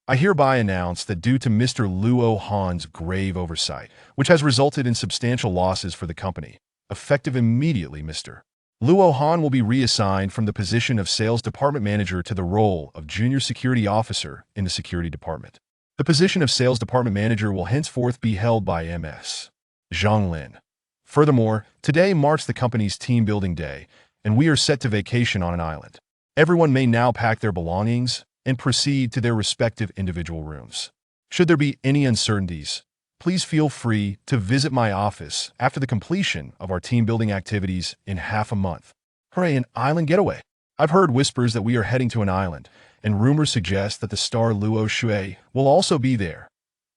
I hereby announce that due to Mr. Luo Han's grave oversight, which has resulted in substantial losses for the company, effective immediately, Mr. Luo Han will be reassigned from the position of Sales Department Manager to the role of Junior Security Officer in the Security Department. The position of Sales Department Manager will henceforth be held by Ms. Zhang Lin. Furthermore, today marks the company's team building day, and we are set to vacation on an island. Everyone may now pack their belongings and proceed to their respective individual rooms. Should there be any uncertainties, please feel free to visit my office after the completion of our team-building activities in half a month. Hooray, an island getaway! I've heard whispers that we are heading to an island, and rumors suggest that the star Luo Shui will also be there.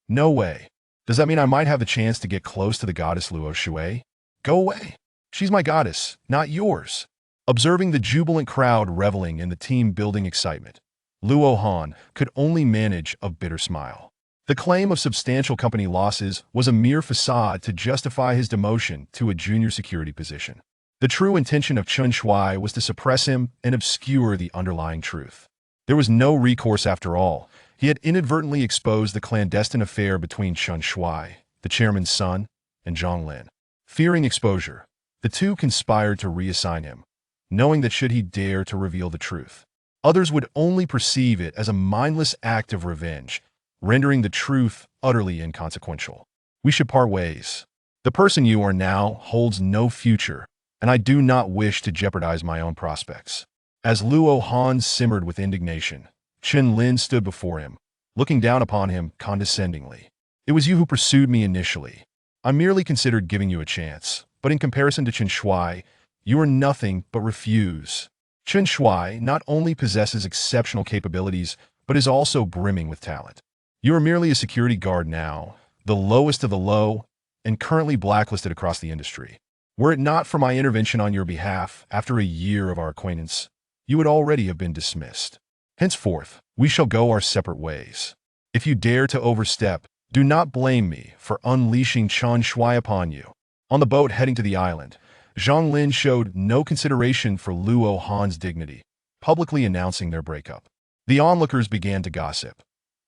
No way. Does that mean I might have the chance to get close to the goddess Luo Shui? Go away. She's my goddess, not yours. Observing the jubilant crowd reveling in the team-building excitement, Luo Han could only manage a bitter smile. The claim of substantial company losses was a mere facade to justify his demotion to a junior security position. The true intention of Chen Shui was to suppress him and obscure the underlying truth. There was no recourse after all. He had inadvertently exposed the clandestine affair between Chen Shui, the chairman's son, and Zhang Lin. Fearing exposure, the two conspired to reassign him, knowing that should he dare to reveal the truth, others would only perceive it as a mindless act of revenge, rendering the truth utterly inconsequential. We should part ways. The person you are now holds no future, and I do not wish to jeopardize my own prospects. As Luo Han simmered with indignation, Chen Lin stood before him, looking down upon him condescendingly. It was you who pursued me initially. I merely considered giving you a chance, but in comparison to Chen Shui, you are nothing but refuse. Chen Shui not only possesses exceptional capabilities, but is also brimming with talent. You are merely a security guard now, the lowest of the low, and currently blacklisted across the industry. Were it not for my intervention on your behalf after a year of our acquaintance, you would already have been dismissed. Henceforth, we shall go our separate ways. If you dare to overstep, do not blame me for unleashing Chen Shui upon you. On the boat heading to the island, Zhang Lin showed no consideration for Luo Han's dignity, publicly announcing their breakup. The onlookers began to gossip.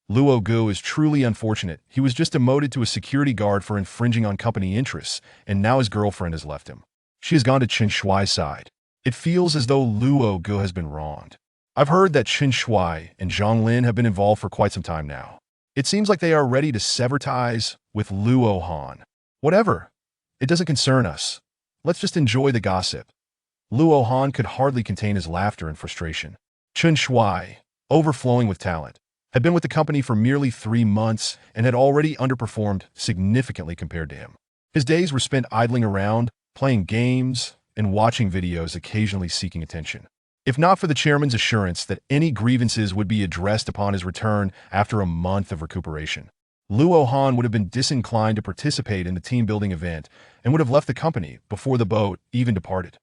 Luo Gu is truly unfortunate. He was just demoted to a security guard for infringing on company interests, and now his girlfriend has left him. She has gone to Chen Shui's side. It feels as though Luo Gu has been wronged. I've heard that Chen Shui and Zhang Lin have been involved for quite some time now. It seems like they are ready to sever ties with Luo Han. Whatever. It doesn't concern us. Let's just enjoy the gossip. Luo Han could hardly contain his laughter and frustration. Chen Shui, overflowing with talent, had been with the company for merely 3 months and had already underperformed significantly compared to him. His days were spent idling around, playing games, and watching videos, occasionally seeking attention. If not for the chairman's assurance that any grievances would be addressed upon his return after a month of recuperation, Luo Han would have been disinclined to participate in the team-building event and would have left the company before the boat even departed.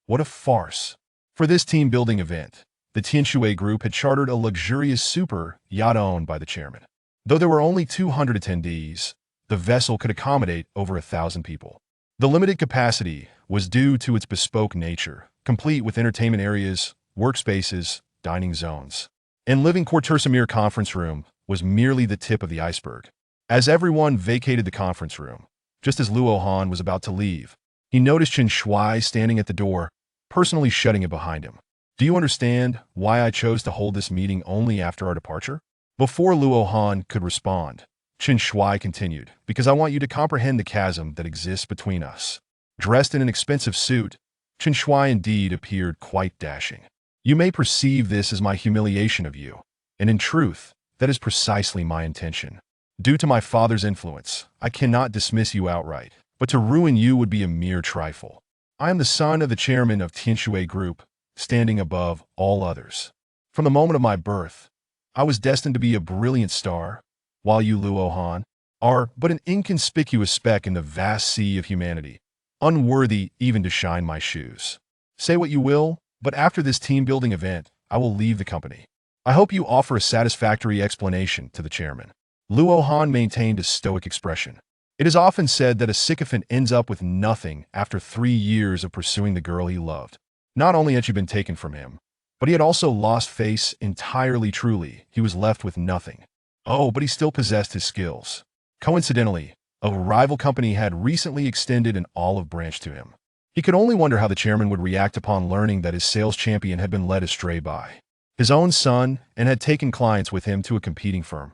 What a farce. For this team-building event, the Tianshui Group had chartered a luxurious super yacht owned by the chairman. Though there were only 200 attendees, the vessel could accommodate over 1,000 people. The limited capacity was due to its bespoke nature, complete with entertainment areas, workspaces, dining zones. And living Quartersamir conference room was merely the tip of the iceberg. As everyone vacated the conference room, just as Luo Han was about to leave, he noticed Chen Shui standing at the door, personally shutting it behind him. Do you understand why I chose to hold this meeting only after our departure? Before Luo Han could respond, Chen Shui continued, because I want you to comprehend the chasm that exists between us. Dressed in an expensive suit, Chen Shui indeed appeared quite dashing. You may perceive this as my humiliation of you, and in truth, that is precisely my intention. Due to my father's influence, I cannot dismiss you outright, but to ruin you would be a mere trifle. I am the son of the chairman of Tianshui Group, standing above all others. From the moment of my birth, I was destined to be a brilliant star, while you, Luo Han, are but an inconspicuous speck in the vast sea of humanity, unworthy even to shine my shoes. Say what you will, but after this team-building event, I will leave the company. I hope you offer a satisfactory explanation to the chairman. Luo Han maintained a stoic expression. It is often said that a sycophant ends up with nothing after 3 years of pursuing the girl he loved. Not only had she been taken from him, but he had also lost face entirely. Truly, he was left with nothing. Oh, but he still possessed his skills. Coincidentally, a rival company had recently extended an olive branch to him. He could only wonder how the chairman would react upon learning that his sales champion had been led astray by his own son and had taken clients with him to a competing firm.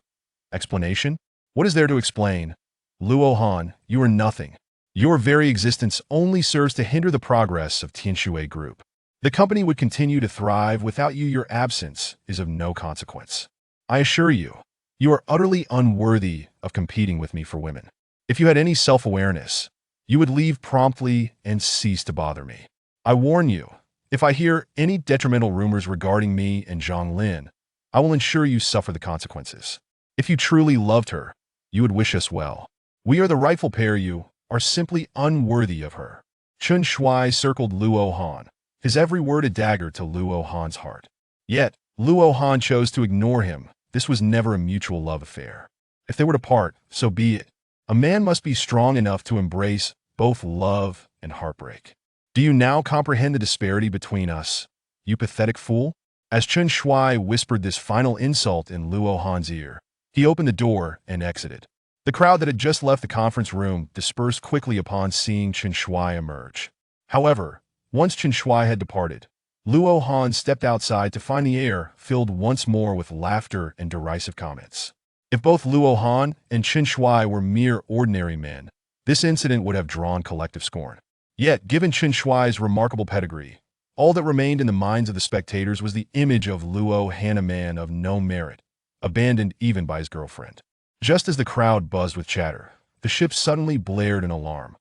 Explanation? What is there to explain? Luo Han, you are nothing. Your very existence only serves to hinder the progress of Tianshui Group. The company would continue to thrive without you. Your absence is of no consequence. I assure you, you are utterly unworthy of competing with me for women. If you had any self-awareness, you would leave promptly and cease to bother me. I warn you, if I hear any detrimental rumors regarding me and Zhang Lin, I will ensure you suffer the consequences. If you truly loved her, you would wish us well. We are the rightful pair. You are simply unworthy of her. Chun Shui circled Luo Han, his every word a dagger to Luo Han's heart. Yet, Luo Han chose to ignore him. This was never a mutual love affair. If they were to part, so be it. A man must be strong enough to embrace both love and heartbreak. Do you now comprehend the disparity between us, you pathetic fool? As Chun Shui whispered this final insult in Luo Han's ear, he opened the door and exited. The crowd that had just left the conference room dispersed quickly upon seeing Chun Shui emerge. However, once Chun Shui had departed, Luo Han stepped outside to find the air filled once more with laughter and derisive comments. If both Luo Han and Chun Shui were mere ordinary men, this incident would have drawn collective scorn. Yet, given Chun Shui's remarkable pedigree, all that remained in the minds of the spectators was the image of Luo Han, a man of no merit, abandoned even by his girlfriend. Just as the crowd buzzed with chatter, the ship suddenly blared an alarm.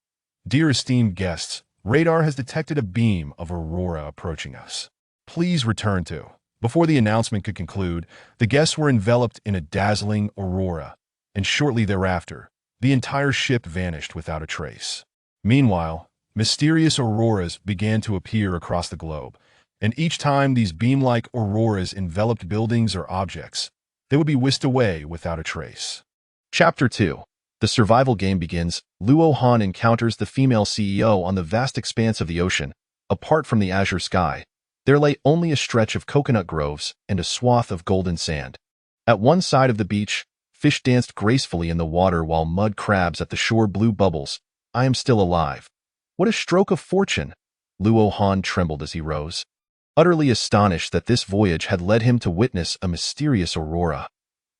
Dear esteemed guests, radar has detected a beam of aurora approaching us. Please return to. Before the announcement could conclude, the guests were enveloped in a dazzling aurora, and shortly thereafter, the entire ship vanished without a trace. Meanwhile, mysterious auroras began to appear across the globe, and each time these beam-like auroras enveloped buildings or objects, they would be whisked away without a trace. Chapter 2. The survival game begins. Luo Han encounters the female CEO on the vast expanse of the ocean. Apart from the azure sky, there lay only a stretch of coconut groves and a swath of golden sand. At one side of the beach, fish danced gracefully in the water while mud crabs at the shore blew bubbles. I am still alive. What a stroke of fortune! Luo Han trembled as he rose, utterly astonished that this voyage had led him to witness a mysterious aurora.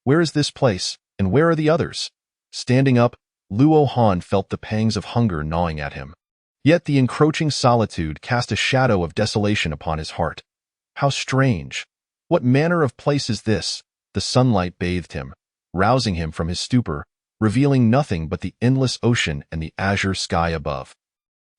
Where is this place, and where are the others? Standing up, Luo Han felt the pangs of hunger gnawing at him. Yet the encroaching solitude cast a shadow of desolation upon his heart. How strange! What manner of place is this? The sunlight bathed him, rousing him from his stupor, revealing nothing but the endless ocean and the azure sky above.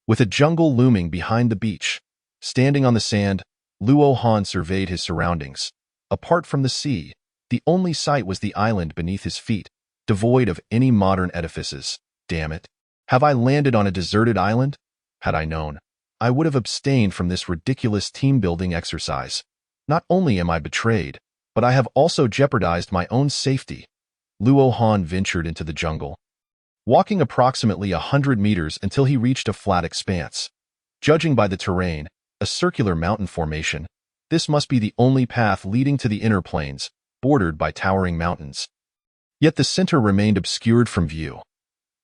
With a jungle looming behind the beach, standing on the sand, Luo Han surveyed his surroundings. Apart from the sea, the only sight was the island beneath his feet, devoid of any modern edifices. Damn it! Have I landed on a deserted island? Had I known, I would have abstained from this ridiculous team-building exercise. Not only am I betrayed, but I have also jeopardized my own safety. Luo Han ventured into the jungle, walking approximately 100 meters until he reached a flat expanse. Judging by the terrain, a circular mountain formation, this must be the only path leading to the inner plains, bordered by towering mountains. Yet the center remained obscured from view.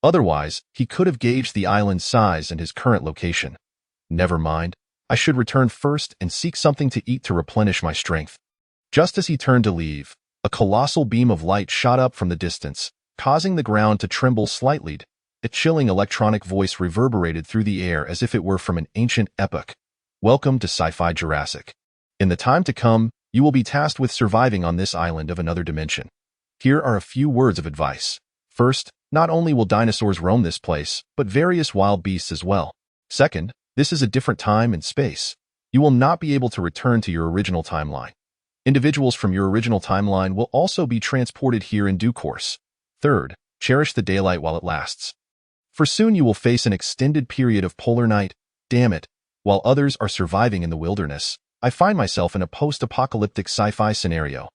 Otherwise, he could have gauged the island's size and his current location. Never mind, I should return first and seek something to eat to replenish my strength. Just as he turned to leave, a colossal beam of light shot up from the distance, causing the ground to tremble slightly. A chilling electronic voice reverberated through the air as if it were from an ancient epoch. Welcome to Sci-Fi Jurassic. In the time to come, you will be tasked with surviving on this island of another dimension. Here are a few words of advice. First, not only will dinosaurs roam this place, but various wild beasts as well. Second, this is a different time and space. You will not be able to return to your original timeline. Individuals from your original timeline will also be transported here in due course. Third, cherish the daylight while it lasts. For soon you will face an extended period of polar night. Damn it, while others are surviving in the wilderness, I find myself in a post-apocalyptic sci-fi scenario.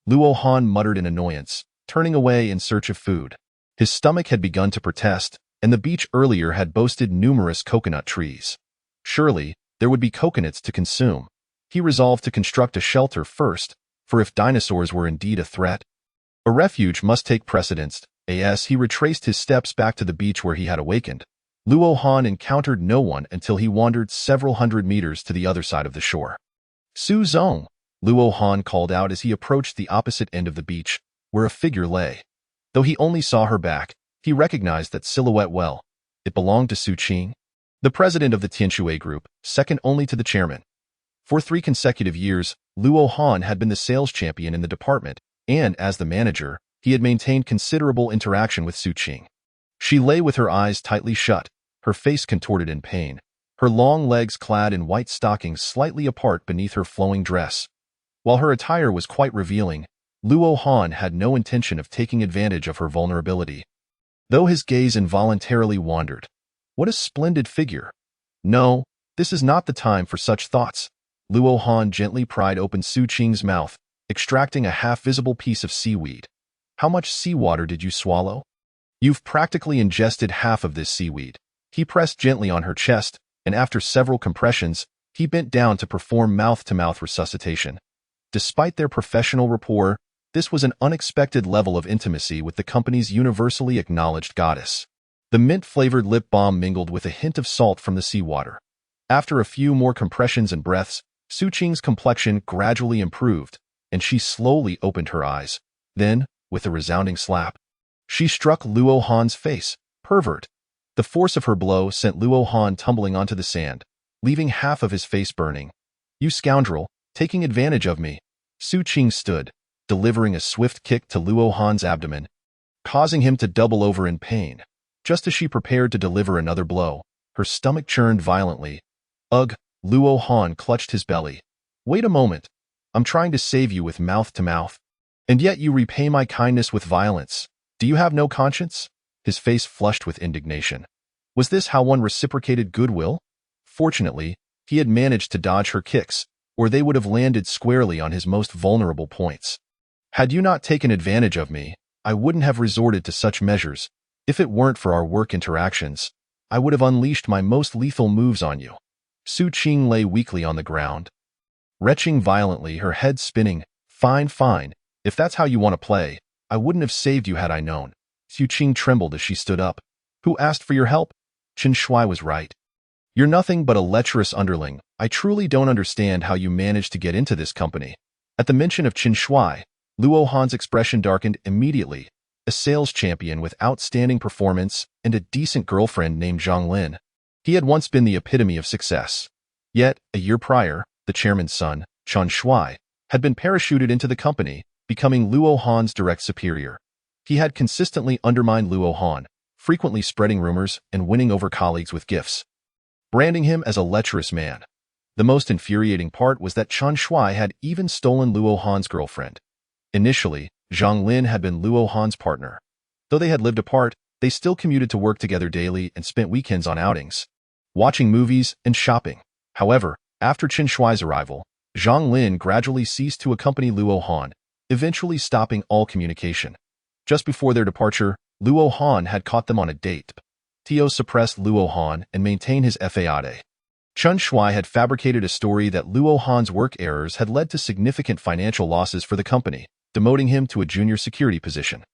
Luo Han muttered in annoyance, turning away in search of food. His stomach had begun to protest, and the beach earlier had boasted numerous coconut trees. Surely, there would be coconuts to consume. He resolved to construct a shelter first, for if dinosaurs were indeed a threat, A refuge must take precedence. As he retraced his steps back to the beach where he had awakened, Luo Han encountered no one until he wandered several hundred meters to the other side of the shore. Su Zong, Luo Han called out as he approached the opposite end of the beach, where a figure lay. Though he only saw her back, he recognized that silhouette well. It belonged to Su Qing, the president of the Tianshui Group, second only to the chairman. For 3 consecutive years, Luo Han had been the sales champion in the department, and as the manager, he had maintained considerable interaction with Su Qing. She lay with her eyes tightly shut, her face contorted in pain, her long legs clad in white stockings slightly apart beneath her flowing dress. While her attire was quite revealing, Luo Han had no intention of taking advantage of her vulnerability. Though his gaze involuntarily wandered. What a splendid figure! No, this is not the time for such thoughts. Luo Han gently pried open Su Qing's mouth, extracting a half-visible piece of seaweed. How much seawater did you swallow? You've practically ingested half of this seaweed. He pressed gently on her chest, and after several compressions, he bent down to perform mouth-to-mouth resuscitation. Despite their professional rapport, this was an unexpected level of intimacy with the company's universally acknowledged goddess. The mint-flavored lip balm mingled with a hint of salt from the seawater. After a few more compressions and breaths, Su Qing's complexion gradually improved, and she slowly opened her eyes. Then, with a resounding slap, she struck Luo Han's face. Pervert! The force of her blow sent Luo Han tumbling onto the sand, leaving half of his face burning. You scoundrel, taking advantage of me. Su Qing stood, delivering a swift kick to Luo Han's abdomen, causing him to double over in pain. Just as she prepared to deliver another blow, her stomach churned violently. Ugh, Luo Han clutched his belly. Wait a moment. I'm trying to save you with mouth-to-mouth. And yet you repay my kindness with violence. Do you have no conscience? His face flushed with indignation. Was this how one reciprocated goodwill? Fortunately, he had managed to dodge her kicks, or they would have landed squarely on his most vulnerable points. Had you not taken advantage of me, I wouldn't have resorted to such measures. If it weren't for our work interactions, I would have unleashed my most lethal moves on you. Su Qing lay weakly on the ground, retching violently, her head spinning. Fine. If that's how you want to play, I wouldn't have saved you had I known. Su Qing trembled as she stood up. Who asked for your help? Chen Shui was right. You're nothing but a lecherous underling. I truly don't understand how you managed to get into this company. At the mention of Chen Shui, Luo Han's expression darkened immediately. A sales champion with outstanding performance and a decent girlfriend named Zhang Lin. He had once been the epitome of success. Yet, a year prior, the chairman's son, Chen Shui, had been parachuted into the company, becoming Luo Han's direct superior. He had consistently undermined Luo Han, frequently spreading rumors and winning over colleagues with gifts, branding him as a lecherous man. The most infuriating part was that Chen Shui had even stolen Luo Han's girlfriend. Initially, Zhang Lin had been Luo Han's partner. Though they had lived apart, they still commuted to work together daily and spent weekends on outings, watching movies and shopping. However, after Chen Shui's arrival, Zhang Lin gradually ceased to accompany Luo Han, eventually stopping all communication. Just before their departure, Luo Han had caught them on a date. Tio suppressed Luo Han and maintained his fade. Chen Shui had fabricated a story that Luo Han's work errors had led to significant financial losses for the company, demoting him to a junior security position.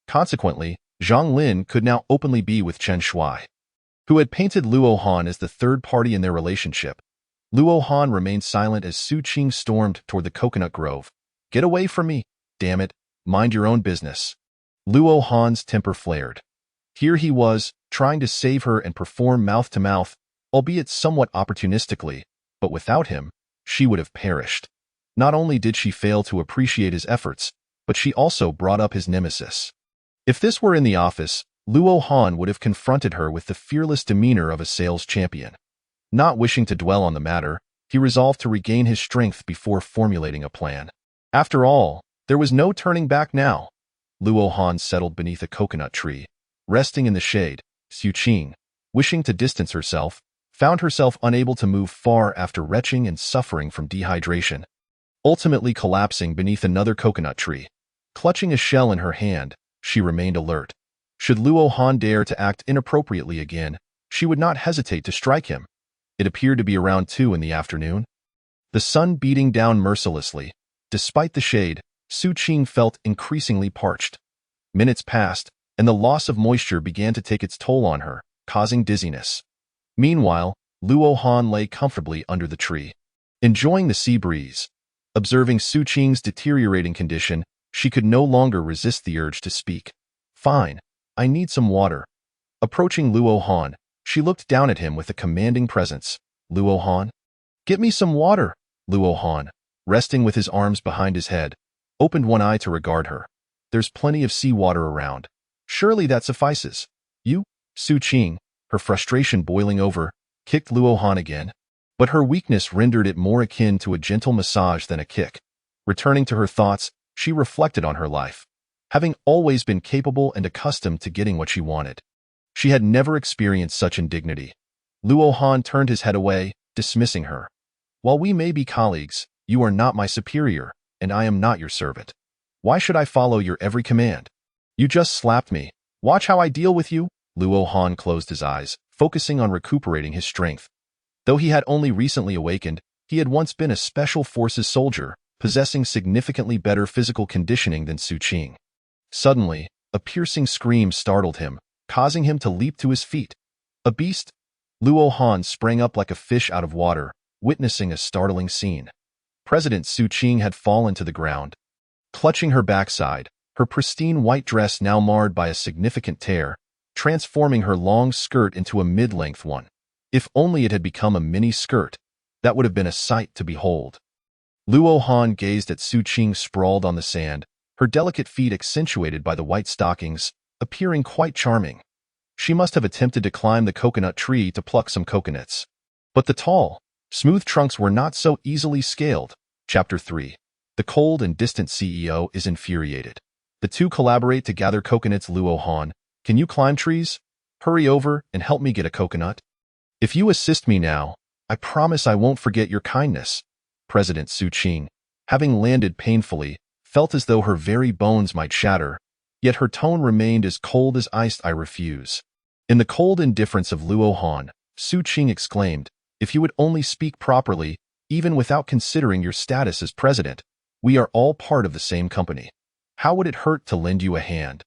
Consequently, Zhang Lin could now openly be with Chen Shui, who had painted Luo Han as the third party in their relationship. Luo Han remained silent as Su Qing stormed toward the coconut grove. Get away from me, damn it, mind your own business. Luo Han's temper flared. Here he was, trying to save her and perform mouth-to-mouth, albeit somewhat opportunistically, but without him, she would have perished. Not only did she fail to appreciate his efforts, but she also brought up his nemesis. If this were in the office, Luo Han would have confronted her with the fearless demeanor of a sales champion. Not wishing to dwell on the matter, he resolved to regain his strength before formulating a plan. After all, there was no turning back now. Luo Han settled beneath a coconut tree, resting in the shade. Su Qing, wishing to distance herself, found herself unable to move far after retching and suffering from dehydration, ultimately collapsing beneath another coconut tree. Clutching a shell in her hand, she remained alert. Should Luo Han dare to act inappropriately again, she would not hesitate to strike him. It appeared to be around 2 in the afternoon. The sun beating down mercilessly. Despite the shade, Su Qing felt increasingly parched. Minutes passed, and the loss of moisture began to take its toll on her, causing dizziness. Meanwhile, Luo Han lay comfortably under the tree, enjoying the sea breeze. Observing Su Qing's deteriorating condition, she could no longer resist the urge to speak. "Fine, I need some water." Approaching Luo Han, she looked down at him with a commanding presence. "Luo Han? Get me some water." Luo Han, resting with his arms behind his head, opened one eye to regard her. "There's plenty of seawater around. Surely that suffices." "You?" Su Qing, her frustration boiling over, kicked Luo Han again. But her weakness rendered it more akin to a gentle massage than a kick. Returning to her thoughts, she reflected on her life. Having always been capable and accustomed to getting what she wanted, she had never experienced such indignity. Luo Han turned his head away, dismissing her. "While we may be colleagues, you are not my superior, and I am not your servant. Why should I follow your every command? You just slapped me. Watch how I deal with you." Luo Han closed his eyes, focusing on recuperating his strength. Though he had only recently awakened, he had once been a special forces soldier, possessing significantly better physical conditioning than Su Qing. Suddenly, a piercing scream startled him, causing him to leap to his feet. "A beast?" Luo Han sprang up like a fish out of water, witnessing a startling scene. President Su Qing had fallen to the ground. Clutching her backside, her pristine white dress now marred by a significant tear, transforming her long skirt into a mid-length one. If only it had become a mini-skirt, that would have been a sight to behold. Luo Han gazed at Su Qing sprawled on the sand, her delicate feet accentuated by the white stockings, appearing quite charming. She must have attempted to climb the coconut tree to pluck some coconuts. But the tall, smooth trunks were not so easily scaled. Chapter 3. The cold and distant CEO is infuriated. The two collaborate to gather coconuts. Luo Han, can you climb trees? Hurry over and help me get a coconut. If you assist me now, I promise I won't forget your kindness. President Su Qing, having landed painfully, felt as though her very bones might shatter, yet her tone remained as cold as ice. "I refuse." In the cold indifference of Luo Han, Su Qing exclaimed, "If you would only speak properly, even without considering your status as president, we are all part of the same company. How would it hurt to lend you a hand?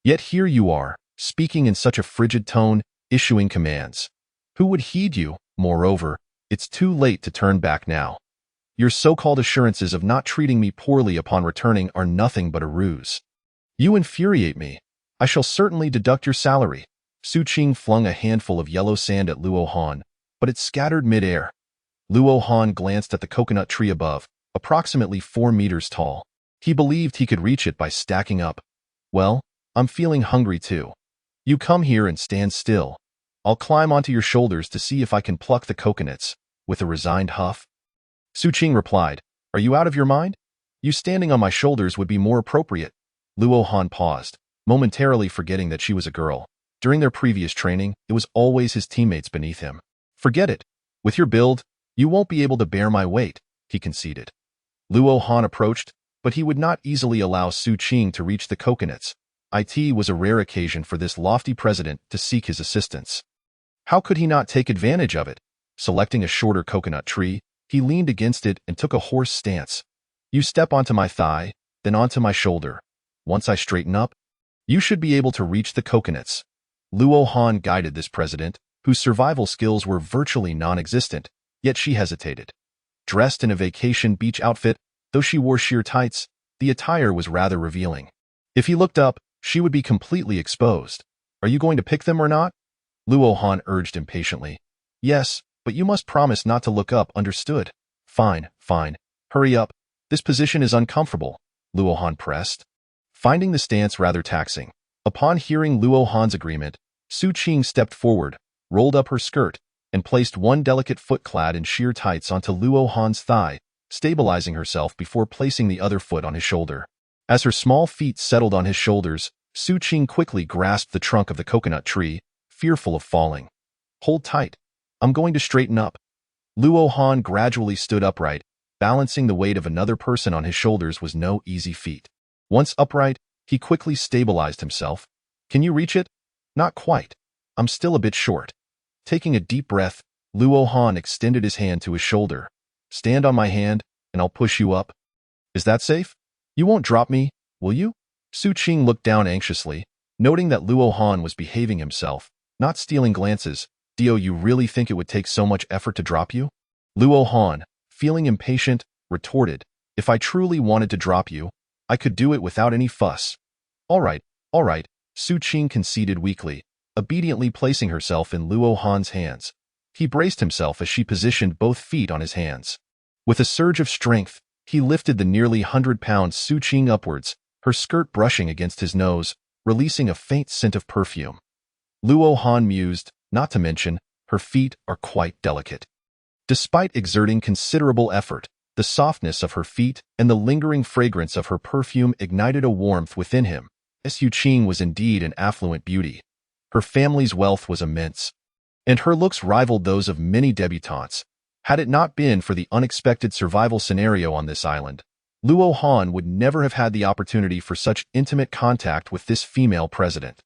Yet here you are, speaking in such a frigid tone, issuing commands. Who would heed you? Moreover, it's too late to turn back now. Your so-called assurances of not treating me poorly upon returning are nothing but a ruse. You infuriate me. I shall certainly deduct your salary." Su Qing flung a handful of yellow sand at Luo Han, but it scattered mid-air. Luo Han glanced at the coconut tree above, approximately 4 meters tall. He believed he could reach it by stacking up. "Well, I'm feeling hungry too. You come here and stand still. I'll climb onto your shoulders to see if I can pluck the coconuts," with a resigned huff. Su Qing replied, "Are you out of your mind? You standing on my shoulders would be more appropriate." Luo Han paused, momentarily forgetting that she was a girl. During their previous training, it was always his teammates beneath him. "Forget it. With your build, you won't be able to bear my weight," he conceded. Luo Han approached, but he would not easily allow Su Qing to reach the coconuts. It was a rare occasion for this lofty president to seek his assistance. How could he not take advantage of it? Selecting a shorter coconut tree, he leaned against it and took a horse stance. "You step onto my thigh, then onto my shoulder. Once I straighten up, you should be able to reach the coconuts." Luo Han guided this president, whose survival skills were virtually non-existent, yet she hesitated. Dressed in a vacation beach outfit, though she wore sheer tights, the attire was rather revealing. If he looked up, she would be completely exposed. "Are you going to pick them or not?" Luo Han urged impatiently. "Yes, but you must promise not to look up, understood?" Fine. Hurry up. This position is uncomfortable," Luo Han pressed, finding the stance rather taxing. Upon hearing Luo Han's agreement, Su Qing stepped forward, rolled up her skirt, and placed one delicate foot clad in sheer tights onto Luo Han's thigh, stabilizing herself before placing the other foot on his shoulder. As her small feet settled on his shoulders, Su Qing quickly grasped the trunk of the coconut tree, fearful of falling. "Hold tight. I'm going to straighten up." Luo Han gradually stood upright. Balancing the weight of another person on his shoulders was no easy feat. Once upright, he quickly stabilized himself. "Can you reach it?" "Not quite. I'm still a bit short." Taking a deep breath, Luo Han extended his hand to his shoulder. "Stand on my hand, and I'll push you up. Is that safe?" You won't drop me, will you? Su Qing looked down anxiously, noting that Luo Han was behaving himself, not stealing glances. Dio, you really think it would take so much effort to drop you? Luo Han, feeling impatient, retorted, if I truly wanted to drop you, I could do it without any fuss. All right, Su Qing conceded weakly, obediently placing herself in Luo Han's hands. He braced himself as she positioned both feet on his hands. With a surge of strength, he lifted the nearly 100-pound Su Qing upwards, her skirt brushing against his nose, releasing a faint scent of perfume. Luo Han mused, not to mention, her feet are quite delicate. Despite exerting considerable effort, the softness of her feet and the lingering fragrance of her perfume ignited a warmth within him. Su Qing was indeed an affluent beauty. Her family's wealth was immense, and her looks rivaled those of many debutantes. Had it not been for the unexpected survival scenario on this island, Luo Han would never have had the opportunity for such intimate contact with this female president.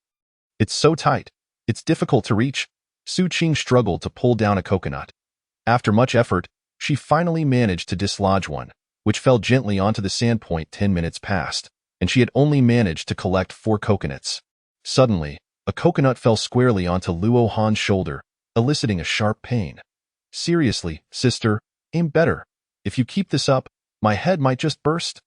It's so tight. It's difficult to reach. Su Qing struggled to pull down a coconut. After much effort, she finally managed to dislodge one, which fell gently onto the sandpoint. 10 minutes passed, and she had only managed to collect 4 coconuts. Suddenly, a coconut fell squarely onto Luo Han's shoulder, eliciting a sharp pain. Seriously, sister, aim better. If you keep this up, my head might just burst.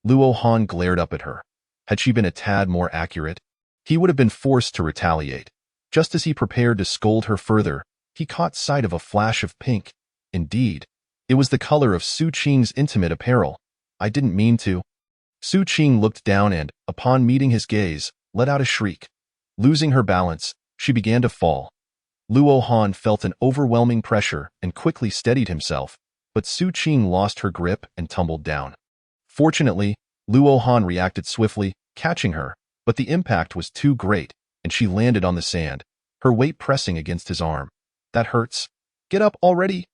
Luo Han glared up at her. Had she been a tad more accurate, he would have been forced to retaliate. Just as he prepared to scold her further, he caught sight of a flash of pink. Indeed, it was the color of Su Qing's intimate apparel. I didn't mean to. Su Qing looked down and, upon meeting his gaze, let out a shriek. Losing her balance, she began to fall. Luo Han felt an overwhelming pressure and quickly steadied himself, but Su Qing lost her grip and tumbled down. Fortunately, Luo Han reacted swiftly, catching her, but the impact was too great, and she landed on the sand, her weight pressing against his arm. That hurts. Get up already.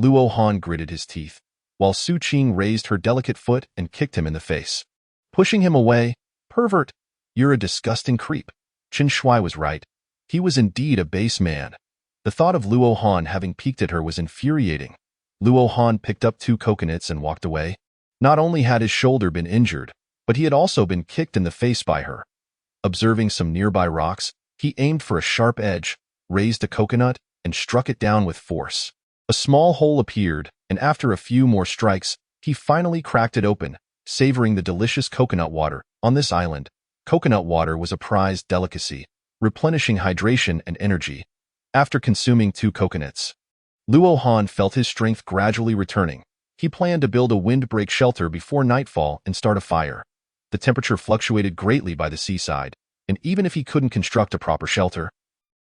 Luo Han gritted his teeth, while Su Qing raised her delicate foot and kicked him in the face. Pushing him away, pervert, you're a disgusting creep. Chen Shui was right. He was indeed a base man. The thought of Luo Han having peeked at her was infuriating. Luo Han picked up 2 coconuts and walked away. Not only had his shoulder been injured, but he had also been kicked in the face by her. Observing some nearby rocks, he aimed for a sharp edge, raised a coconut, and struck it down with force. A small hole appeared, and after a few more strikes, he finally cracked it open, savoring the delicious coconut water. On this island, coconut water was a prized delicacy, replenishing hydration and energy. After consuming 2 coconuts, Luo Han felt his strength gradually returning. He planned to build a windbreak shelter before nightfall and start a fire. The temperature fluctuated greatly by the seaside, and even if he couldn't construct a proper shelter,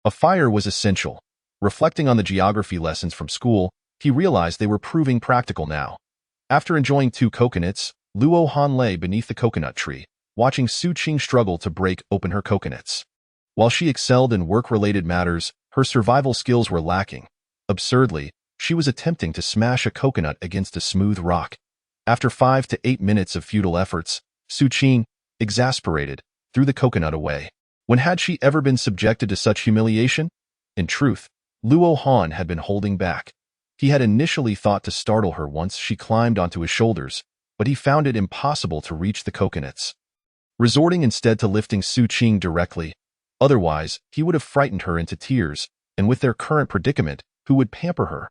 a fire was essential. Reflecting on the geography lessons from school, he realized they were proving practical now. After enjoying 2 coconuts, Luo Han lay beneath the coconut tree, watching Su Qing struggle to break open her coconuts. While she excelled in work-related matters, her survival skills were lacking. Absurdly, she was attempting to smash a coconut against a smooth rock. After 5 to 8 minutes of futile efforts, Su Qing, exasperated, threw the coconut away. When had she ever been subjected to such humiliation? In truth, Luo Han had been holding back. He had initially thought to startle her once she climbed onto his shoulders, but he found it impossible to reach the coconuts. Resorting instead to lifting Su Qing directly, otherwise he would have frightened her into tears, and with their current predicament, who would pamper her?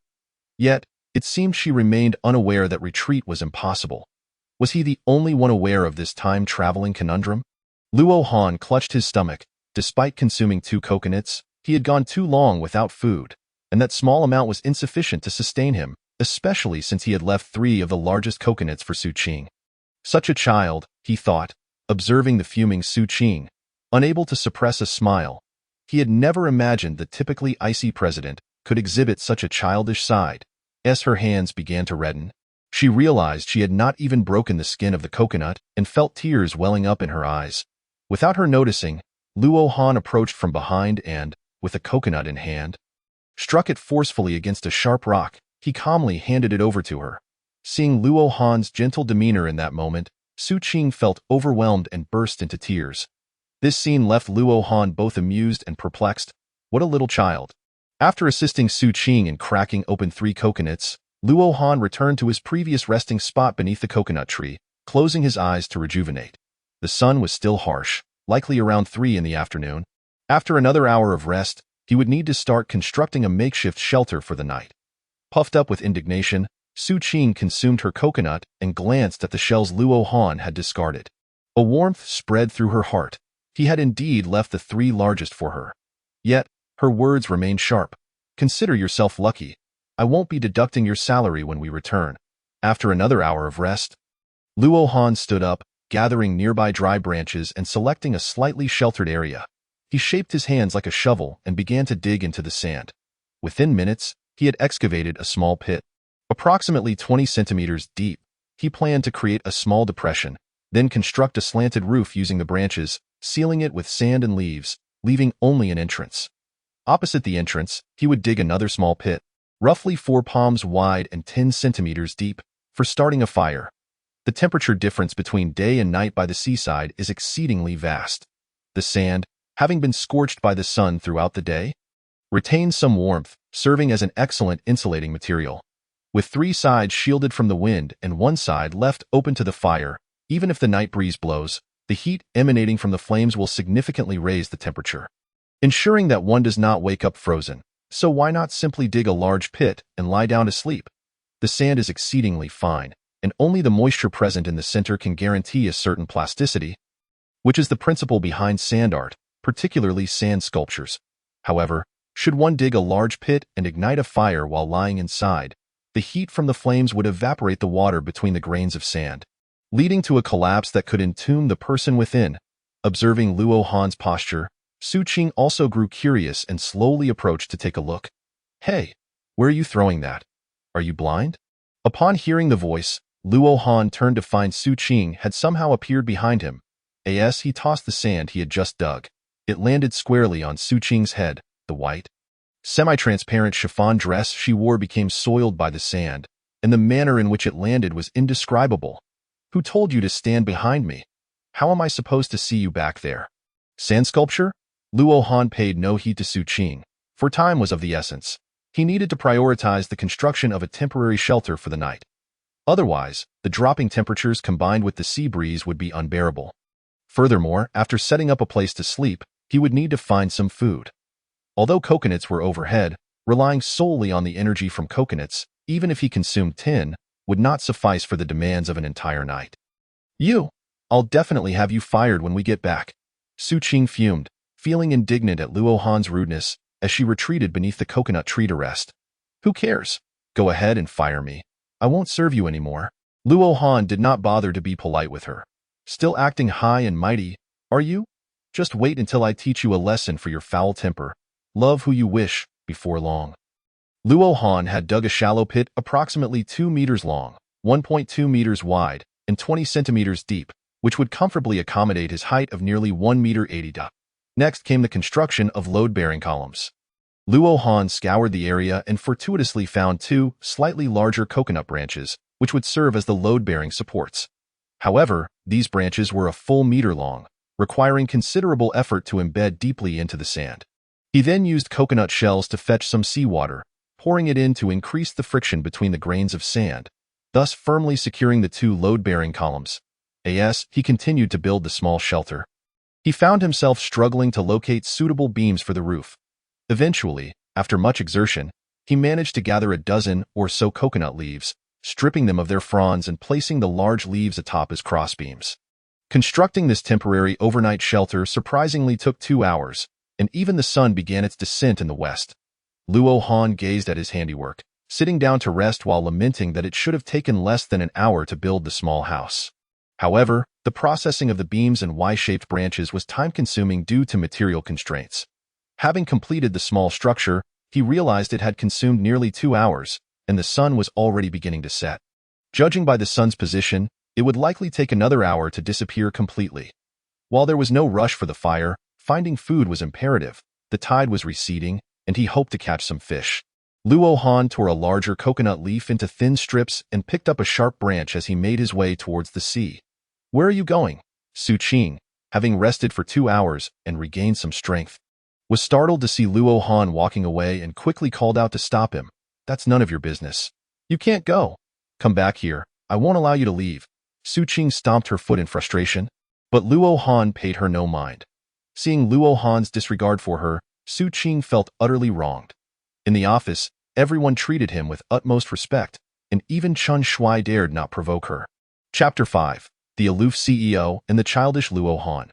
Yet, it seemed she remained unaware that retreat was impossible. Was he the only one aware of this time-traveling conundrum? Luo Han clutched his stomach. Despite consuming 2 coconuts, he had gone too long without food, and that small amount was insufficient to sustain him, especially since he had left 3 of the largest coconuts for Su Qing. Such a child, he thought, observing the fuming Su Qing, unable to suppress a smile. He had never imagined the typically icy president could exhibit such a childish side. As her hands began to redden, she realized she had not even broken the skin of the coconut and felt tears welling up in her eyes. Without her noticing, Luo Han approached from behind and, with a coconut in hand, struck it forcefully against a sharp rock. He calmly handed it over to her. Seeing Luo Han's gentle demeanor in that moment, Su Qing felt overwhelmed and burst into tears. This scene left Luo Han both amused and perplexed. What a little child. After assisting Su Qing in cracking open 3 coconuts, Luo Han returned to his previous resting spot beneath the coconut tree, closing his eyes to rejuvenate. The sun was still harsh, likely around 3 in the afternoon. After another hour of rest, he would need to start constructing a makeshift shelter for the night. Puffed up with indignation, Su Qing consumed her coconut and glanced at the shells Luo Han had discarded. A warmth spread through her heart. He had indeed left the 3 largest for her. Yet, her words remained sharp. Consider yourself lucky. I won't be deducting your salary when we return. After another hour of rest, Luo Han stood up, gathering nearby dry branches and selecting a slightly sheltered area. He shaped his hands like a shovel and began to dig into the sand. Within minutes, he had excavated a small pit. Approximately 20 centimeters deep, he planned to create a small depression, then construct a slanted roof using the branches, sealing it with sand and leaves, leaving only an entrance. Opposite the entrance, he would dig another small pit, roughly 4 palms wide and 10 centimeters deep, for starting a fire. The temperature difference between day and night by the seaside is exceedingly vast. The sand, having been scorched by the sun throughout the day, retains some warmth, serving as an excellent insulating material. With 3 sides shielded from the wind and 1 side left open to the fire, even if the night breeze blows, the heat emanating from the flames will significantly raise the temperature, ensuring that one does not wake up frozen. So why not simply dig a large pit and lie down to sleep? The sand is exceedingly fine, and only the moisture present in the center can guarantee a certain plasticity, which is the principle behind sand art, particularly sand sculptures. However, should one dig a large pit and ignite a fire while lying inside, the heat from the flames would evaporate the water between the grains of sand, leading to a collapse that could entomb the person within. Observing Luo Han's posture, Su Qing also grew curious and slowly approached to take a look. Hey, where are you throwing that? Are you blind? Upon hearing the voice, Luo Han turned to find Su Qing had somehow appeared behind him. As he tossed the sand he had just dug, it landed squarely on Su Qing's head. The white, semi-transparent chiffon dress she wore became soiled by the sand, and the manner in which it landed was indescribable. Who told you to stand behind me? How am I supposed to see you back there? Sand sculpture? Luo Han paid no heed to Su Qing, for time was of the essence. He needed to prioritize the construction of a temporary shelter for the night. Otherwise, the dropping temperatures combined with the sea breeze would be unbearable. Furthermore, after setting up a place to sleep, he would need to find some food. Although coconuts were overhead, relying solely on the energy from coconuts, even if he consumed 10, would not suffice for the demands of an entire night. I'll definitely have you fired when we get back. Su Qing fumed, feeling indignant at Luo Han's rudeness as she retreated beneath the coconut tree to rest. Who cares? Go ahead and fire me. I won't serve you anymore. Luo Han did not bother to be polite with her. Still acting high and mighty, are you? Just wait until I teach you a lesson for your foul temper. Love who you wish, before long. Luo Han had dug a shallow pit approximately 2 meters long, 1.2 meters wide, and 20 centimeters deep, which would comfortably accommodate his height of nearly 1 meter 80. Next came the construction of load-bearing columns. Luo Han scoured the area and fortuitously found 2 slightly larger coconut branches, which would serve as the load-bearing supports. However, these branches were a full meter long, requiring considerable effort to embed deeply into the sand. He then used coconut shells to fetch some seawater, pouring it in to increase the friction between the grains of sand, thus firmly securing the 2 load-bearing columns. As he continued to build the small shelter, he found himself struggling to locate suitable beams for the roof. Eventually, after much exertion, he managed to gather a dozen or so coconut leaves, stripping them of their fronds and placing the large leaves atop as crossbeams. Constructing this temporary overnight shelter surprisingly took 2 hours, and even the sun began its descent in the west. Luo Han gazed at his handiwork, sitting down to rest while lamenting that it should have taken less than an hour to build the small house. However, the processing of the beams and Y-shaped branches was time-consuming due to material constraints. Having completed the small structure, he realized it had consumed nearly 2 hours, and the sun was already beginning to set. Judging by the sun's position, it would likely take another hour to disappear completely. While there was no rush for the fire, finding food was imperative. The tide was receding, and he hoped to catch some fish. Luo Han tore a larger coconut leaf into thin strips and picked up a sharp branch as he made his way towards the sea. Where are you going? Su Qing, having rested for 2 hours and regained some strength, was startled to see Luo Han walking away and quickly called out to stop him. That's none of your business. You can't go. Come back here. I won't allow you to leave. Su Qing stomped her foot in frustration, but Luo Han paid her no mind. Seeing Luo Han's disregard for her, Su Qing felt utterly wronged. In the office, everyone treated him with utmost respect, and even Chun Shui dared not provoke her. Chapter 5. The Aloof CEO and the Childish Luo Han.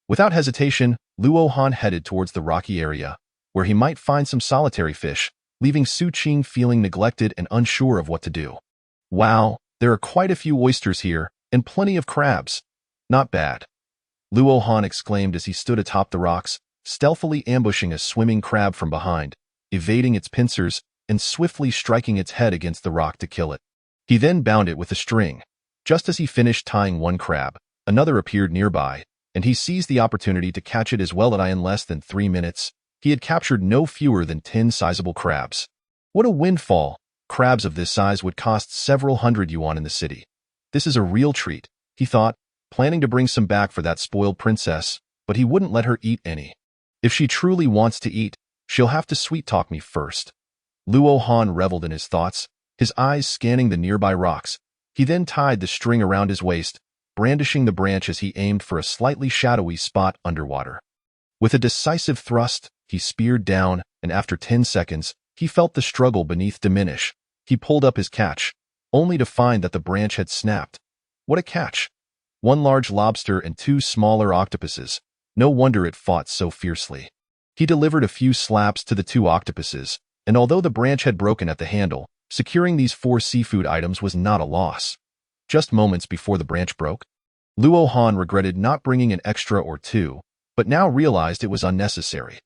Without hesitation, Luo Han headed towards the rocky area, where he might find some solitary fish, leaving Su Qing feeling neglected and unsure of what to do. Wow, there are quite a few oysters here, and plenty of crabs. Not bad. Luo Han exclaimed as he stood atop the rocks, stealthily ambushing a swimming crab from behind, evading its pincers, and swiftly striking its head against the rock to kill it. He then bound it with a string. Just as he finished tying one crab, another appeared nearby, and he seized the opportunity to catch it as well. In less than 3 minutes, he had captured no fewer than 10 sizable crabs. What a windfall! Crabs of this size would cost several hundred yuan in the city. This is a real treat, he thought, planning to bring some back for that spoiled princess, but he wouldn't let her eat any. If she truly wants to eat, she'll have to sweet-talk me first. Luo Han reveled in his thoughts, his eyes scanning the nearby rocks. He then tied the string around his waist, brandishing the branch as he aimed for a slightly shadowy spot underwater. With a decisive thrust, he speared down, and after 10 seconds, he felt the struggle beneath diminish. He pulled up his catch, only to find that the branch had snapped. What a catch! 1 large lobster and 2 smaller octopuses. No wonder it fought so fiercely. He delivered a few slaps to the 2 octopuses, and although the branch had broken at the handle, securing these 4 seafood items was not a loss. Just moments before the branch broke, Luo Han regretted not bringing an extra or 2, but now realized it was unnecessary.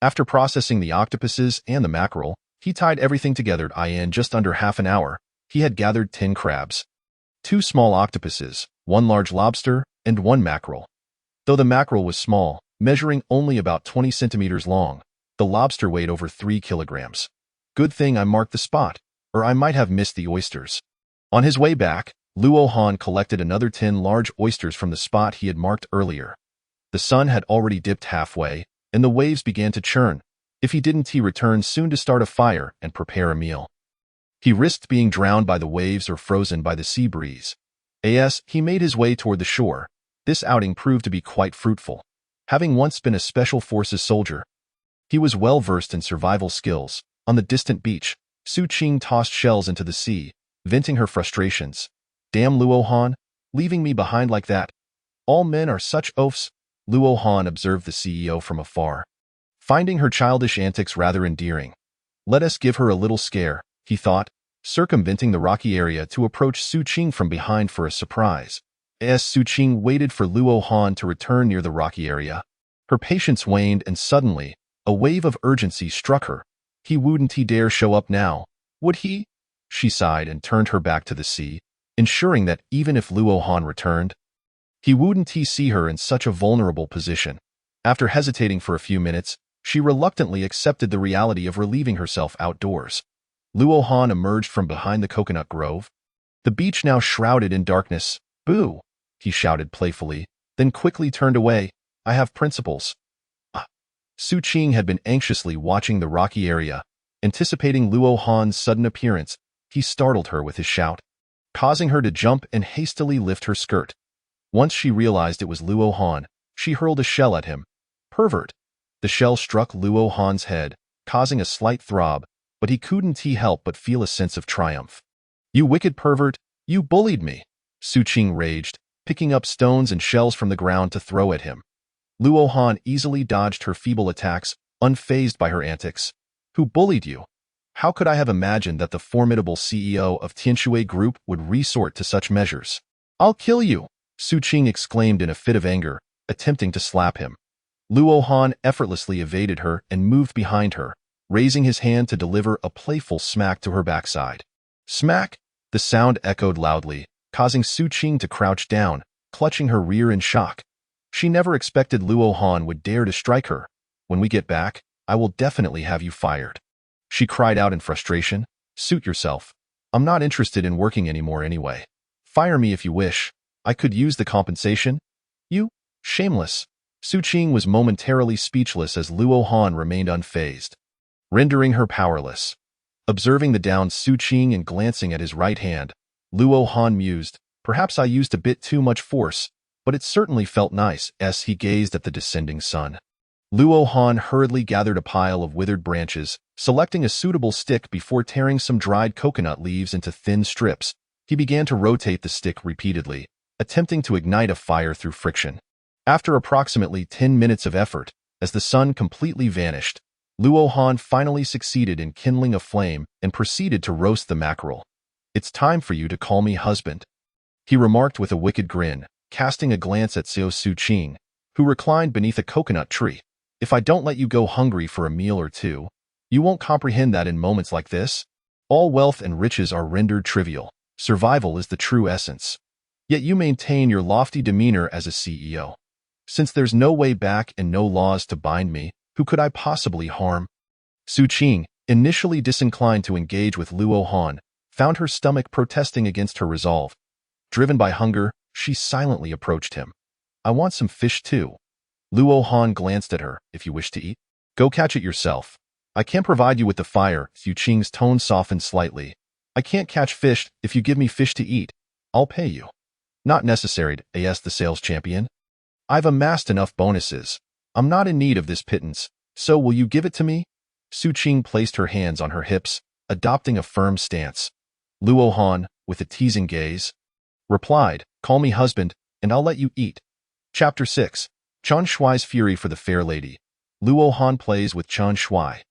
After processing the octopuses and the mackerel, he tied everything together. In just under half an hour, he had gathered 10 crabs, 2 small octopuses, 1 large lobster, and 1 mackerel. Though the mackerel was small, measuring only about 20 centimeters long, the lobster weighed over 3 kilograms. Good thing I marked the spot, or I might have missed the oysters. On his way back, Luo Han collected another 10 large oysters from the spot he had marked earlier. The sun had already dipped halfway, and the waves began to churn. If he didn't, he returned soon to start a fire and prepare a meal. He risked being drowned by the waves or frozen by the sea breeze. As he made his way toward the shore, this outing proved to be quite fruitful. Having once been a special forces soldier, he was well versed in survival skills. On the distant beach, Su Qing tossed shells into the sea, venting her frustrations. Damn Luo Han, leaving me behind like that. All men are such oafs, Luo Han observed the CEO from afar, finding her childish antics rather endearing. Let us give her a little scare, he thought, circumventing the rocky area to approach Su Qing from behind for a surprise. As Su Qing waited for Luo Han to return near the rocky area, her patience waned and suddenly, a wave of urgency struck her. He wouldn't he dare show up now, would he? She sighed and turned her back to the sea, ensuring that even if Luo Han returned, he wouldn't he see her in such a vulnerable position. After hesitating for a few minutes, she reluctantly accepted the reality of relieving herself outdoors. Luo Han emerged from behind the coconut grove. The beach now shrouded in darkness. Boo! He shouted playfully, then quickly turned away. I have principles. Su Qing had been anxiously watching the rocky area. Anticipating Luo Han's sudden appearance, he startled her with his shout, causing her to jump and hastily lift her skirt. Once she realized it was Luo Han, she hurled a shell at him. Pervert! The shell struck Luo Han's head, causing a slight throb, but he couldn't help but feel a sense of triumph. You wicked pervert! You bullied me! Su Qing raged, picking up stones and shells from the ground to throw at him. Luo Han easily dodged her feeble attacks, unfazed by her antics. Who bullied you? How could I have imagined that the formidable CEO of Tianshui Group would resort to such measures? I'll kill you! Su Qing exclaimed in a fit of anger, attempting to slap him. Luo Han effortlessly evaded her and moved behind her, raising his hand to deliver a playful smack to her backside. Smack! The sound echoed loudly, causing Su Qing to crouch down, clutching her rear in shock. She never expected Luo Han would dare to strike her. When we get back, I will definitely have you fired. She cried out in frustration. Suit yourself. I'm not interested in working anymore anyway. Fire me if you wish. I could use the compensation. You? Shameless. Su Qing was momentarily speechless as Luo Han remained unfazed, rendering her powerless. Observing the downed Su Qing and glancing at his right hand, Luo Han mused, Perhaps I used a bit too much force, but it certainly felt nice as he gazed at the descending sun. Luo Han hurriedly gathered a pile of withered branches, selecting a suitable stick before tearing some dried coconut leaves into thin strips. He began to rotate the stick repeatedly, attempting to ignite a fire through friction. After approximately 10 minutes of effort, as the sun completely vanished, Luo Han finally succeeded in kindling a flame and proceeded to roast the mackerel. "It's time for you to call me husband," he remarked with a wicked grin, casting a glance at Xiao Suqing, who reclined beneath a coconut tree. "If I don't let you go hungry for a meal or two, you won't comprehend that in moments like this. All wealth and riches are rendered trivial. Survival is the true essence. Yet you maintain your lofty demeanor as a CEO. Since there's no way back and no laws to bind me, who could I possibly harm?" Suqing, initially disinclined to engage with Luo Han, found her stomach protesting against her resolve. Driven by hunger, she silently approached him. "I want some fish too." Luo Han glanced at her. "If you wish to eat, go catch it yourself. I can't provide you with the fire." Suqing's tone softened slightly. "I can't catch fish. If you give me fish to eat, I'll pay you." "Not necessary," asked the sales champion. "I've amassed enough bonuses. I'm not in need of this pittance, so will you give it to me?" Suqing placed her hands on her hips, adopting a firm stance. Luo Han, with a teasing gaze, replied, "Call me husband, and I'll let you eat." Chapter 6. Chen Shuai's Fury for the Fair Lady. Luo Han plays with Chen Shuai.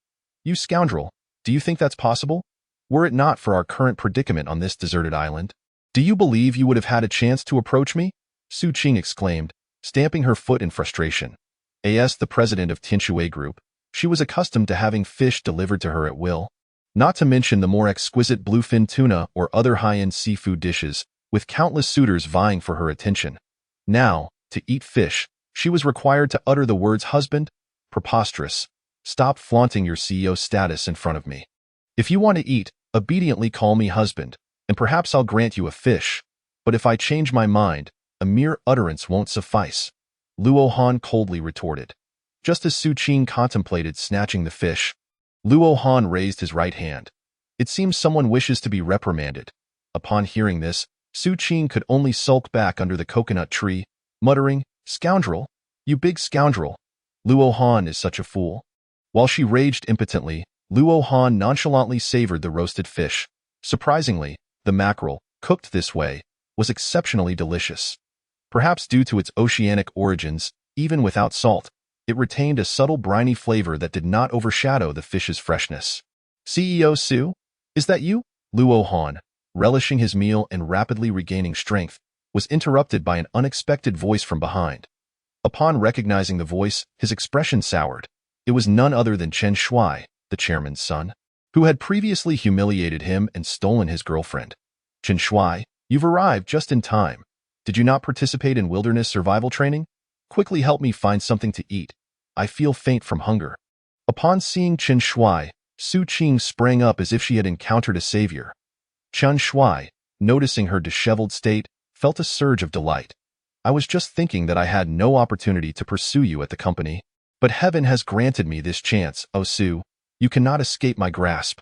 "You scoundrel, do you think that's possible? Were it not for our current predicament on this deserted island, do you believe you would have had a chance to approach me?" Suqing exclaimed, stamping her foot in frustration. As the president of Tinshui Group, she was accustomed to having fish delivered to her at will, not to mention the more exquisite bluefin tuna or other high-end seafood dishes, with countless suitors vying for her attention. Now, to eat fish, she was required to utter the words husband? Preposterous. Stop flaunting your CEO status in front of me. If you want to eat, obediently call me husband, and perhaps I'll grant you a fish. But if I change my mind, a mere utterance won't suffice. Luo Han coldly retorted. Just as Suqing contemplated snatching the fish, Luo Han raised his right hand. "It seems someone wishes to be reprimanded." Upon hearing this, Suqing could only sulk back under the coconut tree, muttering, "Scoundrel! You big scoundrel! Luo Han is such a fool." While she raged impotently, Luo Han nonchalantly savored the roasted fish. Surprisingly, the mackerel, cooked this way, was exceptionally delicious. Perhaps due to its oceanic origins, even without salt, it retained a subtle briny flavor that did not overshadow the fish's freshness. "CEO Su? Is that you?" Luo Han, relishing his meal and rapidly regaining strength, was interrupted by an unexpected voice from behind. Upon recognizing the voice, his expression soured. It was none other than Chen Shuai, the chairman's son, who had previously humiliated him and stolen his girlfriend. "Chen Shuai, you've arrived just in time. Did you not participate in wilderness survival training? Quickly help me find something to eat. I feel faint from hunger." Upon seeing Chen Shuai, Suqing sprang up as if she had encountered a savior. Chen Shuai, noticing her disheveled state, felt a surge of delight. "I was just thinking that I had no opportunity to pursue you at the company, but heaven has granted me this chance. Oh Su, you cannot escape my grasp."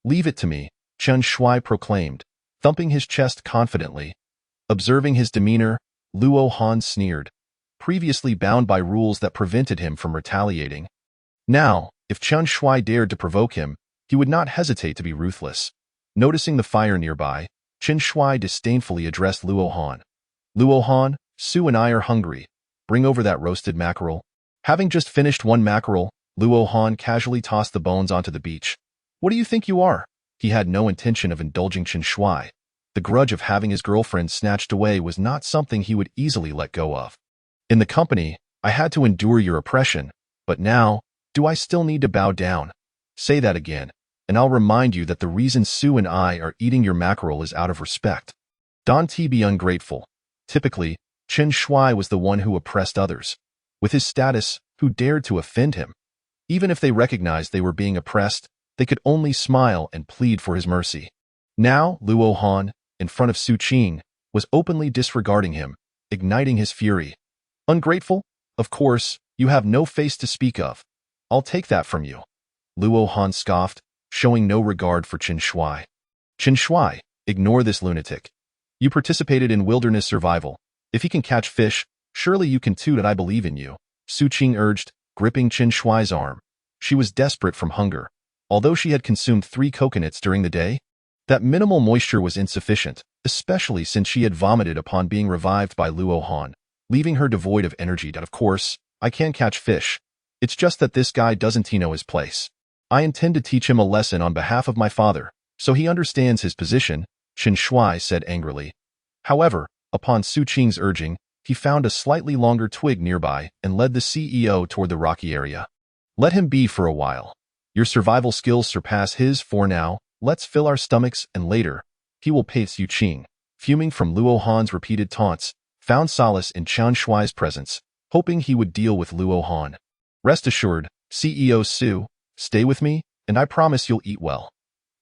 "Leave it to me," Chen Shuai proclaimed, thumping his chest confidently. Observing his demeanor, Luo Han sneered, previously bound by rules that prevented him from retaliating. Now, if Chen Shuai dared to provoke him, he would not hesitate to be ruthless. Noticing the fire nearby, Chen Shuai disdainfully addressed Luo Han. "Luo Han, Su and I are hungry. Bring over that roasted mackerel." Having just finished one mackerel, Luo Han casually tossed the bones onto the beach. "What do you think you are?" He had no intention of indulging Chen Shuai. The grudge of having his girlfriend snatched away was not something he would easily let go of. "In the company, I had to endure your oppression, but now, do I still need to bow down? Say that again, and I'll remind you that the reason Su and I are eating your mackerel is out of respect. Don't be ungrateful." Typically, Chen Shuai was the one who oppressed others. With his status, who dared to offend him? Even if they recognized they were being oppressed, they could only smile and plead for his mercy. Now, Luo Han, in front of Suqing, was openly disregarding him, igniting his fury. "Ungrateful? Of course, you have no face to speak of. I'll take that from you." Luo Han scoffed, showing no regard for Chen Shuai. "Chen Shuai, ignore this lunatic. You participated in wilderness survival. If he can catch fish, surely you can too. That I believe in you, Su Qing urged, gripping Chen Shuai's arm. She was desperate from hunger. Although she had consumed 3 coconuts during the day, that minimal moisture was insufficient, especially since she had vomited upon being revived by Luo Han, leaving her devoid of energy. Of course, I can catch fish. It's just that this guy doesn't know his place. I intend to teach him a lesson on behalf of my father, so he understands his position, Chen Shuai said angrily. However, upon Su Qing's urging, he found a slightly longer twig nearby and led the CEO toward the rocky area. Let him be for a while. Your survival skills surpass his for now. Let's fill our stomachs and later, he will pay. Su Qing, fuming from Luo Han's repeated taunts, found solace in Chen Shuai's presence, hoping he would deal with Luo Han. Rest assured, CEO Su, stay with me, and I promise you'll eat well.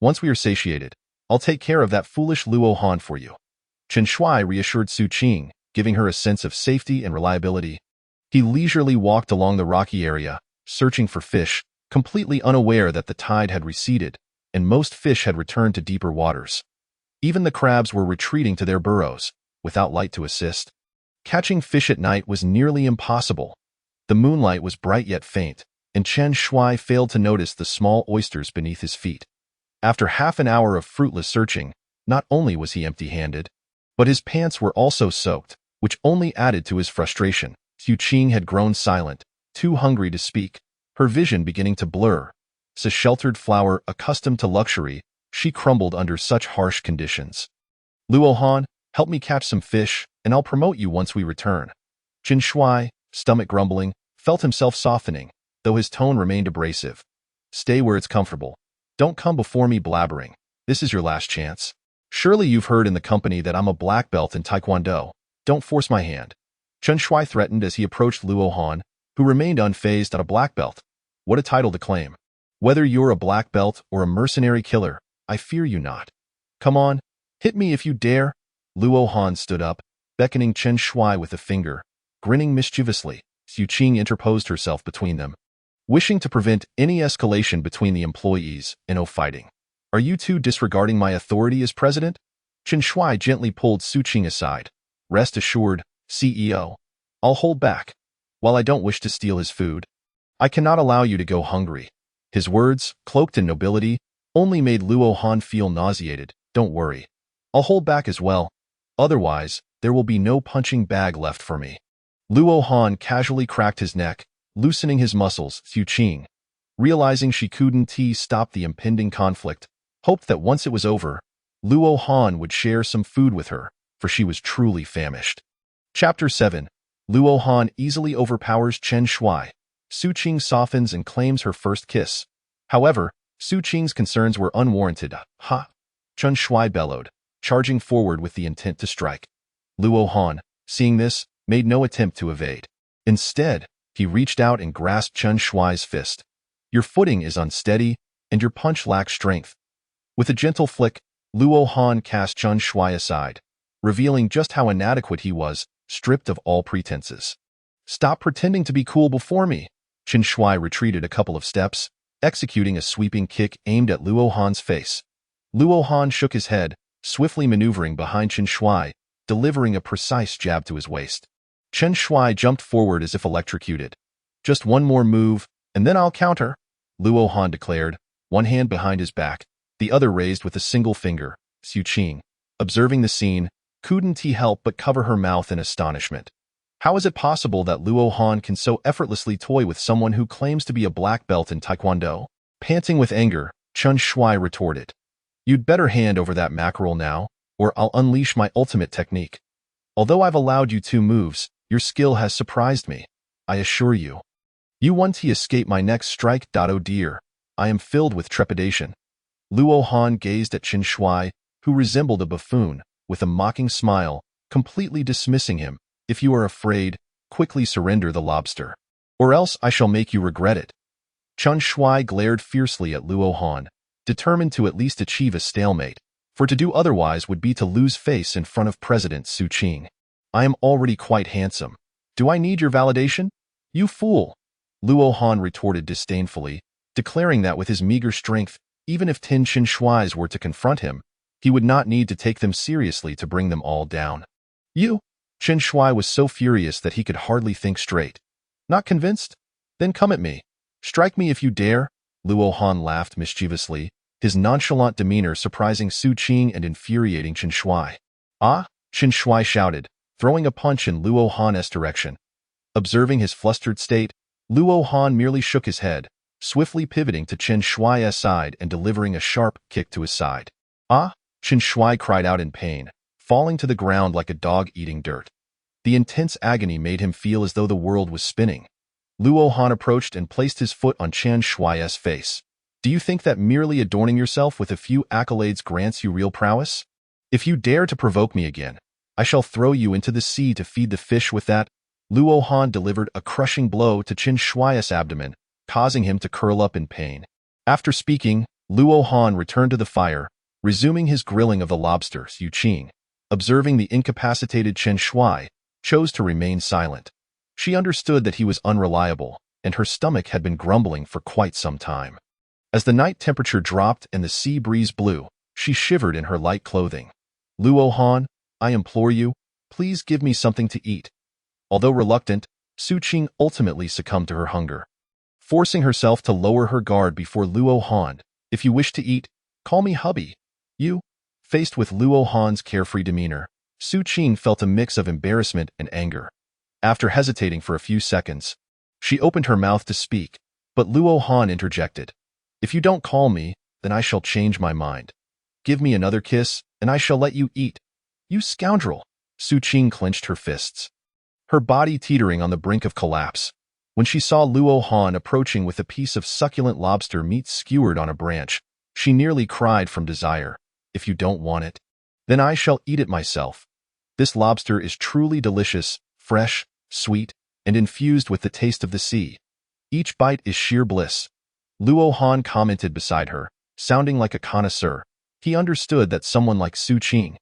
Once we are satiated, I'll take care of that foolish Luo Han for you. Chen Shuai reassured Su Qing, giving her a sense of safety and reliability. He leisurely walked along the rocky area, searching for fish, completely unaware that the tide had receded, and most fish had returned to deeper waters. Even the crabs were retreating to their burrows, without light to assist. Catching fish at night was nearly impossible. The moonlight was bright yet faint, and Chen Shuai failed to notice the small oysters beneath his feet. After half an hour of fruitless searching, not only was he empty-handed, but his pants were also soaked, which only added to his frustration. Su Qing had grown silent, too hungry to speak, her vision beginning to blur. As a sheltered flower accustomed to luxury, she crumbled under such harsh conditions. Luo Han, help me catch some fish, and I'll promote you once we return. Chen Shuai, stomach grumbling, felt himself softening, though his tone remained abrasive. Stay where it's comfortable. Don't come before me blabbering. This is your last chance. Surely you've heard in the company that I'm a black belt in Taekwondo. Don't force my hand. Chen Shuai threatened as he approached Luo Han, who remained unfazed at a black belt. What a title to claim. Whether you're a black belt or a mercenary killer, I fear you not. Come on, hit me if you dare. Luo Han stood up, beckoning Chen Shuai with a finger, grinning mischievously. Su Qing interposed herself between them, wishing to prevent any escalation between the employees and no fighting. Are you two disregarding my authority as president? Chen Shuai gently pulled Su Qing aside. Rest assured, CEO, I'll hold back. While I don't wish to steal his food, I cannot allow you to go hungry. His words, cloaked in nobility, only made Luo Han feel nauseated. Don't worry. I'll hold back as well. Otherwise, there will be no punching bag left for me. Luo Han casually cracked his neck, loosening his muscles. Su Qing, realizing she couldn't stop the impending conflict, hoped that once it was over, Luo Han would share some food with her, for she was truly famished. Chapter 7. Luo Han easily overpowers Chen Shuai. Su Qing softens and claims her first kiss. However, Su Qing's concerns were unwarranted. Ha! Chen Shuai bellowed, charging forward with the intent to strike. Luo Han, seeing this, made no attempt to evade. Instead, he reached out and grasped Chen Shuai's fist. Your footing is unsteady, and your punch lacks strength. With a gentle flick, Luo Han cast Chen Shuai aside, revealing just how inadequate he was, stripped of all pretenses. Stop pretending to be cool before me. Chen Shuai retreated a couple of steps, executing a sweeping kick aimed at Luo Han's face. Luo Han shook his head, swiftly maneuvering behind Chen Shuai, delivering a precise jab to his waist. Chen Shuai jumped forward as if electrocuted. Just one more move, and then I'll counter, Luo Han declared, one hand behind his back, the other raised with a single finger. Su Qing, observing the scene, couldn't help but cover her mouth in astonishment. How is it possible that Luo Han can so effortlessly toy with someone who claims to be a black belt in Taekwondo? Panting with anger, Chen Shuai retorted. You'd better hand over that mackerel now, or I'll unleash my ultimate technique. Although I've allowed you 2 moves, your skill has surprised me. I assure you. You want to escape my next strike. Oh dear, I am filled with trepidation. Luo Han gazed at Chen Shuai, who resembled a buffoon, with a mocking smile, completely dismissing him. If you are afraid, quickly surrender the lobster, or else I shall make you regret it. Chen Shuai glared fiercely at Luo Han, determined to at least achieve a stalemate, for to do otherwise would be to lose face in front of President Su Qing. I am already quite handsome. Do I need your validation? You fool! Luo Han retorted disdainfully, declaring that with his meager strength, even if 10 Chen Shuais were to confront him, He would not need to take them seriously to bring them all down. You? Chen Shui was so furious that he could hardly think straight. Not convinced? Then come at me. Strike me if you dare. Luo Han laughed mischievously, his nonchalant demeanor surprising Su Qing and infuriating Chen Shui. Ah? Chen Shui shouted, throwing a punch in Luo Han's direction. Observing his flustered state, Luo Han merely shook his head, swiftly pivoting to Chen Shui's side and delivering a sharp kick to his side. Ah! Chen Shui cried out in pain, falling to the ground like a dog eating dirt. The intense agony made him feel as though the world was spinning. Luo Han approached and placed his foot on Chen Shui's face. Do you think that merely adorning yourself with a few accolades grants you real prowess? If you dare to provoke me again, I shall throw you into the sea to feed the fish with that. Luo Han delivered a crushing blow to Chen Shui's abdomen, causing him to curl up in pain. After speaking, Luo Han returned to the fire, resuming his grilling of the lobster. Su Qing, observing the incapacitated Chen Shui, chose to remain silent. She understood that he was unreliable, and her stomach had been grumbling for quite some time. As the night temperature dropped and the sea breeze blew, she shivered in her light clothing. Luo Han, I implore you, please give me something to eat. Although reluctant, Su Qing ultimately succumbed to her hunger. Forcing herself to lower her guard before Luo Han, if you wish to eat, call me hubby. You? Faced with Luo Han's carefree demeanor, Su Qing felt a mix of embarrassment and anger. After hesitating for a few seconds, she opened her mouth to speak, but Luo Han interjected. If you don't call me, then I shall change my mind. Give me another kiss, and I shall let you eat. You scoundrel! Su Qing clenched her fists, her body teetering on the brink of collapse. When she saw Luo Han approaching with a piece of succulent lobster meat skewered on a branch, she nearly cried from desire. If you don't want it, then I shall eat it myself. This lobster is truly delicious, fresh, sweet, and infused with the taste of the sea. Each bite is sheer bliss. Luo Han commented beside her, sounding like a connoisseur. He understood that someone like Su Qing,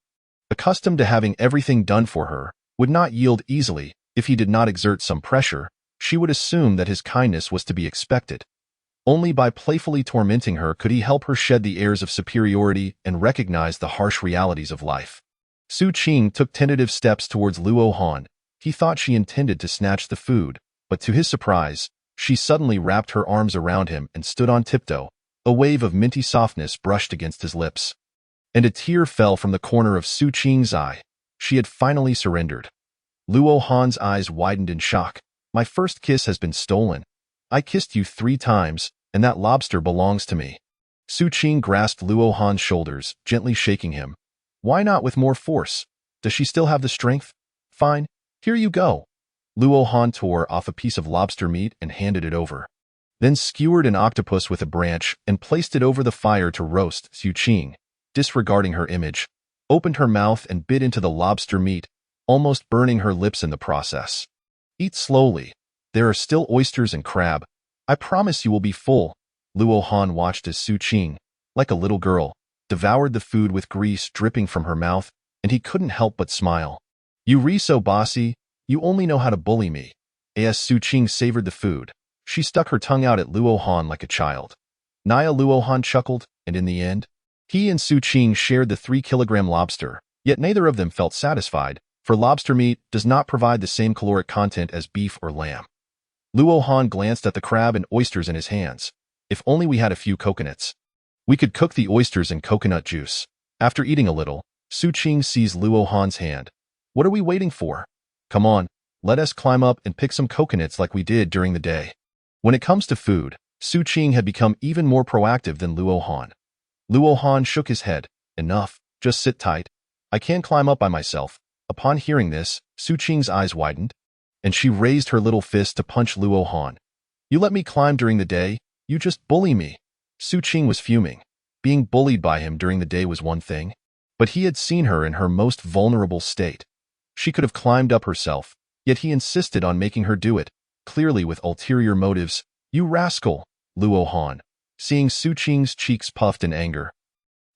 accustomed to having everything done for her, would not yield easily. If he did not exert some pressure, she would assume that his kindness was to be expected. Only by playfully tormenting her could he help her shed the airs of superiority and recognize the harsh realities of life. Su Qing took tentative steps towards Luo Han. He thought she intended to snatch the food, but to his surprise, she suddenly wrapped her arms around him and stood on tiptoe. A wave of minty softness brushed against his lips, and a tear fell from the corner of Su Qing's eye. She had finally surrendered. Luo Han's eyes widened in shock. My first kiss has been stolen. I kissed you 3 times, and that lobster belongs to me. Su Qing grasped Luo Han's shoulders, gently shaking him. Why not with more force? Does she still have the strength? Fine, here you go. Luo Han tore off a piece of lobster meat and handed it over. Then skewered an octopus with a branch and placed it over the fire to roast. Su Qing, disregarding her image, opened her mouth and bit into the lobster meat, almost burning her lips in the process. Eat slowly. There are still oysters and crab. I promise you will be full. Luo Han watched as Su Qing, like a little girl, devoured the food with grease dripping from her mouth, and he couldn't help but smile. You re so bossy, you only know how to bully me. As Su Qing savored the food, she stuck her tongue out at Luo Han like a child. Naya Luo Han chuckled, and in the end, he and Su Qing shared the 3-kilogram lobster, yet neither of them felt satisfied, for lobster meat does not provide the same caloric content as beef or lamb. Luo Han glanced at the crab and oysters in his hands. If only we had a few coconuts. We could cook the oysters in coconut juice. After eating a little, Su Qing seized Luo Han's hand. What are we waiting for? Come on, let us climb up and pick some coconuts like we did during the day. When it comes to food, Su Qing had become even more proactive than Luo Han. Luo Han shook his head. Enough, just sit tight. I can climb up by myself. Upon hearing this, Su Qing's eyes widened, and she raised her little fist to punch Luo Han. You let me climb during the day, you just bully me. Su Qing was fuming. Being bullied by him during the day was one thing, but he had seen her in her most vulnerable state. She could have climbed up herself, yet he insisted on making her do it, clearly with ulterior motives. You rascal! Luo Han, seeing Su Qing's cheeks puffed in anger,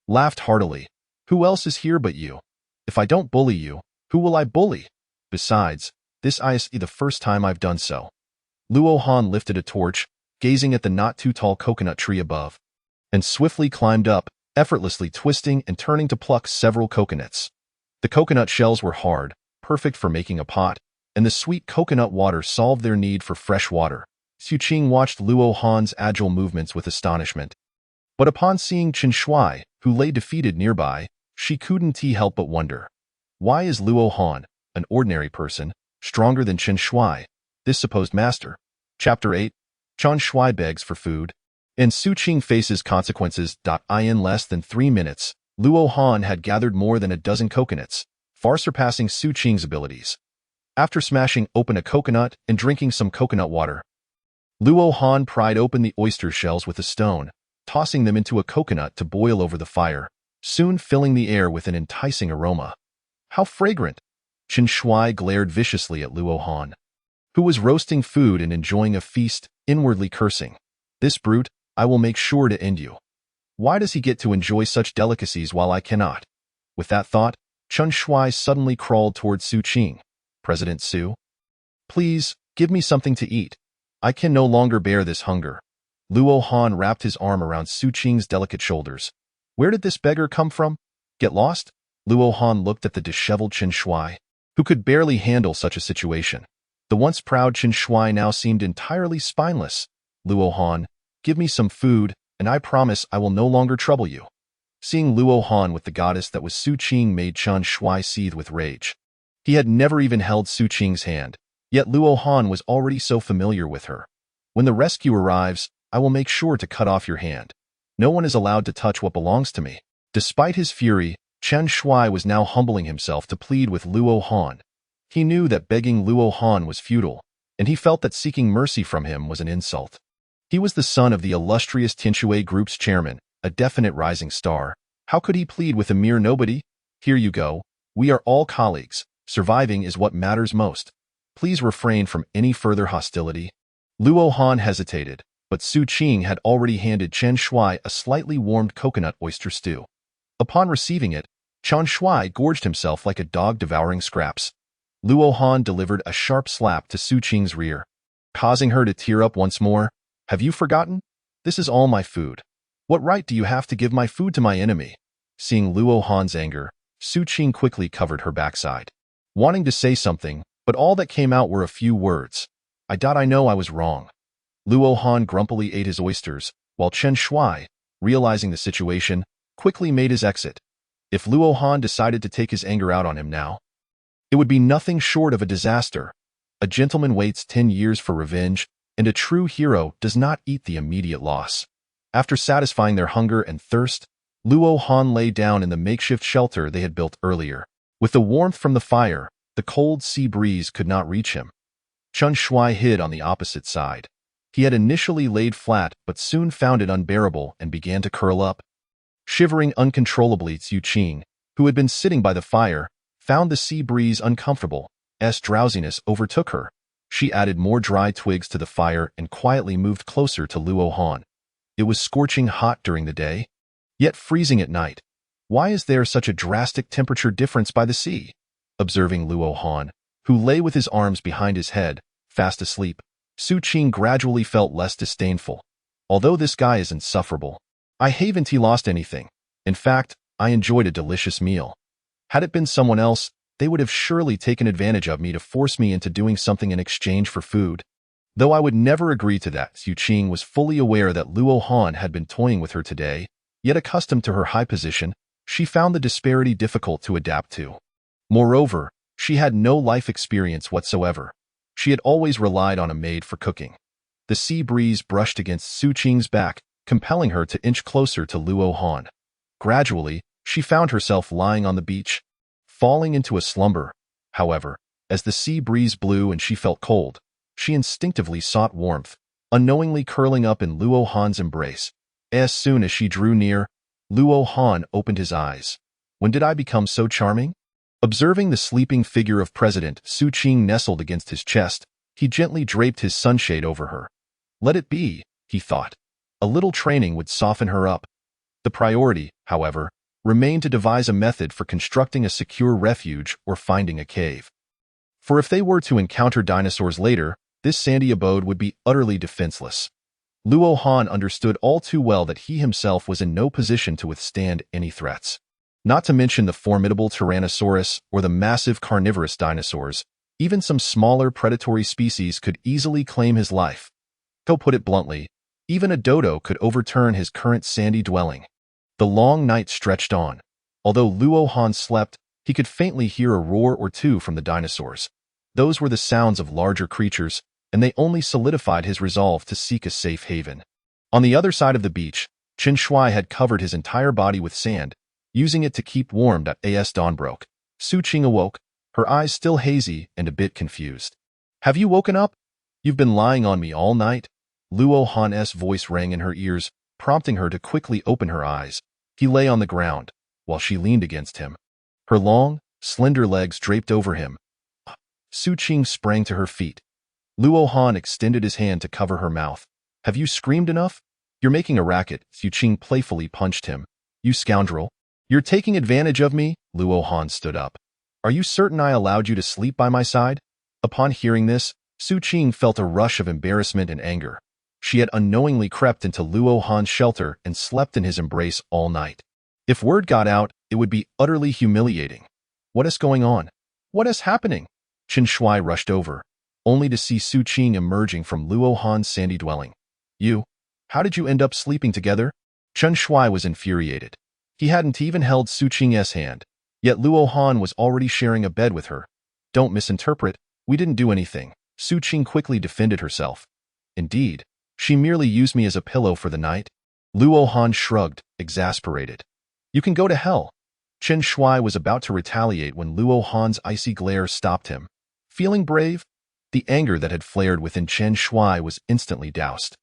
laughed heartily. Who else is here but you? If I don't bully you, who will I bully? Besides, this is the first time I've done so. Luo Han lifted a torch, gazing at the not-too-tall coconut tree above, and swiftly climbed up, effortlessly twisting and turning to pluck several coconuts. The coconut shells were hard, perfect for making a pot, and the sweet coconut water solved their need for fresh water. Su Qing watched Luo Han's agile movements with astonishment. But upon seeing Chen Shuai, who lay defeated nearby, she couldn't help but wonder. Why is Luo Han, an ordinary person, stronger than Chen Shuai, this supposed master? Chapter 8. Chen Shuai begs for food. And Su Qing faces consequences. In less than 3 minutes, Luo Han had gathered more than a dozen coconuts, far surpassing Su Qing's abilities. After smashing open a coconut and drinking some coconut water, Luo Han pried open the oyster shells with a stone, tossing them into a coconut to boil over the fire, soon filling the air with an enticing aroma. How fragrant! Chen Shuai glared viciously at Luo Han, who was roasting food and enjoying a feast, inwardly cursing. This brute, I will make sure to end you. Why does he get to enjoy such delicacies while I cannot? With that thought, Chen Shuai suddenly crawled toward Su Qing. President Su, please, give me something to eat. I can no longer bear this hunger. Luo Han wrapped his arm around Su Qing's delicate shoulders. Where did this beggar come from? Get lost? Luo Han looked at the disheveled Chen Shuai, who could barely handle such a situation. The once proud Chen Shuai now seemed entirely spineless. Luo Han, give me some food, and I promise I will no longer trouble you. Seeing Luo Han with the goddess that was Su Qing made Chen Shuai seethe with rage. He had never even held Su Qing's hand, yet Luo Han was already so familiar with her. When the rescue arrives, I will make sure to cut off your hand. No one is allowed to touch what belongs to me. Despite his fury, Chen Shuai was now humbling himself to plead with Luo Han. He knew that begging Luo Han was futile, and he felt that seeking mercy from him was an insult. He was the son of the illustrious Tinshui Group's chairman, a definite rising star. How could he plead with a mere nobody? Here you go. We are all colleagues. Surviving is what matters most. Please refrain from any further hostility. Luo Han hesitated, but Su Qing had already handed Chen Shuai a slightly warmed coconut oyster stew. Upon receiving it, Chen Shuai gorged himself like a dog devouring scraps. Luo Han delivered a sharp slap to Su Qing's rear, causing her to tear up once more. Have you forgotten? This is all my food. What right do you have to give my food to my enemy? Seeing Luo Han's anger, Su Qing quickly covered her backside, wanting to say something, but all that came out were a few words. I know I was wrong. Luo Han grumpily ate his oysters, while Chen Shuai, realizing the situation, quickly made his exit. If Luo Han decided to take his anger out on him now, it would be nothing short of a disaster. A gentleman waits 10 years for revenge, and a true hero does not eat the immediate loss. After satisfying their hunger and thirst, Luo Han lay down in the makeshift shelter they had built earlier. With the warmth from the fire, the cold sea breeze could not reach him. Chen Shuai hid on the opposite side. He had initially laid flat but soon found it unbearable and began to curl up. Shivering uncontrollably, Su Qing, who had been sitting by the fire, found the sea breeze uncomfortable. Drowsiness overtook her. She added more dry twigs to the fire and quietly moved closer to Luo Han. It was scorching hot during the day, yet freezing at night. Why is there such a drastic temperature difference by the sea? Observing Luo Han, who lay with his arms behind his head, fast asleep, Su Qing gradually felt less disdainful. Although this guy is insufferable, I haven't he lost anything. In fact, I enjoyed a delicious meal. Had it been someone else, they would have surely taken advantage of me to force me into doing something in exchange for food. Though I would never agree to that, Su Qing was fully aware that Luo Han had been toying with her today, yet accustomed to her high position, she found the disparity difficult to adapt to. Moreover, she had no life experience whatsoever. She had always relied on a maid for cooking. The sea breeze brushed against Su Qing's back, compelling her to inch closer to Luo Han. Gradually, she found herself lying on the beach, falling into a slumber. However, as the sea breeze blew and she felt cold, she instinctively sought warmth, unknowingly curling up in Luo Han's embrace. As soon as she drew near, Luo Han opened his eyes. When did I become so charming? Observing the sleeping figure of President Su Qing nestled against his chest, he gently draped his sunshade over her. Let it be, he thought. A little training would soften her up. The priority, however, remained to devise a method for constructing a secure refuge or finding a cave. For if they were to encounter dinosaurs later, this sandy abode would be utterly defenseless. Luo Han understood all too well that he himself was in no position to withstand any threats. Not to mention the formidable Tyrannosaurus or the massive carnivorous dinosaurs, even some smaller predatory species could easily claim his life. To put it bluntly, even a dodo could overturn his current sandy dwelling. The long night stretched on. Although Luo Han slept, he could faintly hear a roar or two from the dinosaurs. Those were the sounds of larger creatures, and they only solidified his resolve to seek a safe haven. On the other side of the beach, Chen Shui had covered his entire body with sand, using it to keep warm as dawn broke. Su Qing awoke, her eyes still hazy and a bit confused. "Have you woken up? You've been lying on me all night?" Luo Han's voice rang in her ears, prompting her to quickly open her eyes. He lay on the ground, while she leaned against him. Her long, slender legs draped over him. Su Qing sprang to her feet. Luo Han extended his hand to cover her mouth. "Have you screamed enough? You're making a racket." Su Qing playfully punched him. "You scoundrel. You're taking advantage of me." Luo Han stood up. "Are you certain I allowed you to sleep by my side?" Upon hearing this, Su Qing felt a rush of embarrassment and anger. She had unknowingly crept into Luo Han's shelter and slept in his embrace all night. If word got out, it would be utterly humiliating. "What is going on? What is happening?" Chen Shui rushed over, only to see Su Qing emerging from Luo Han's sandy dwelling. How did you end up sleeping together?" Chen Shui was infuriated. He hadn't even held Su Qing's hand, yet Luo Han was already sharing a bed with her. "Don't misinterpret, we didn't do anything." Su Qing quickly defended herself. "Indeed, she merely used me as a pillow for the night." Luo Han shrugged, exasperated. "You can go to hell." Chen Shui was about to retaliate when Luo Han's icy glare stopped him. Feeling brave? The anger that had flared within Chen Shui was instantly doused.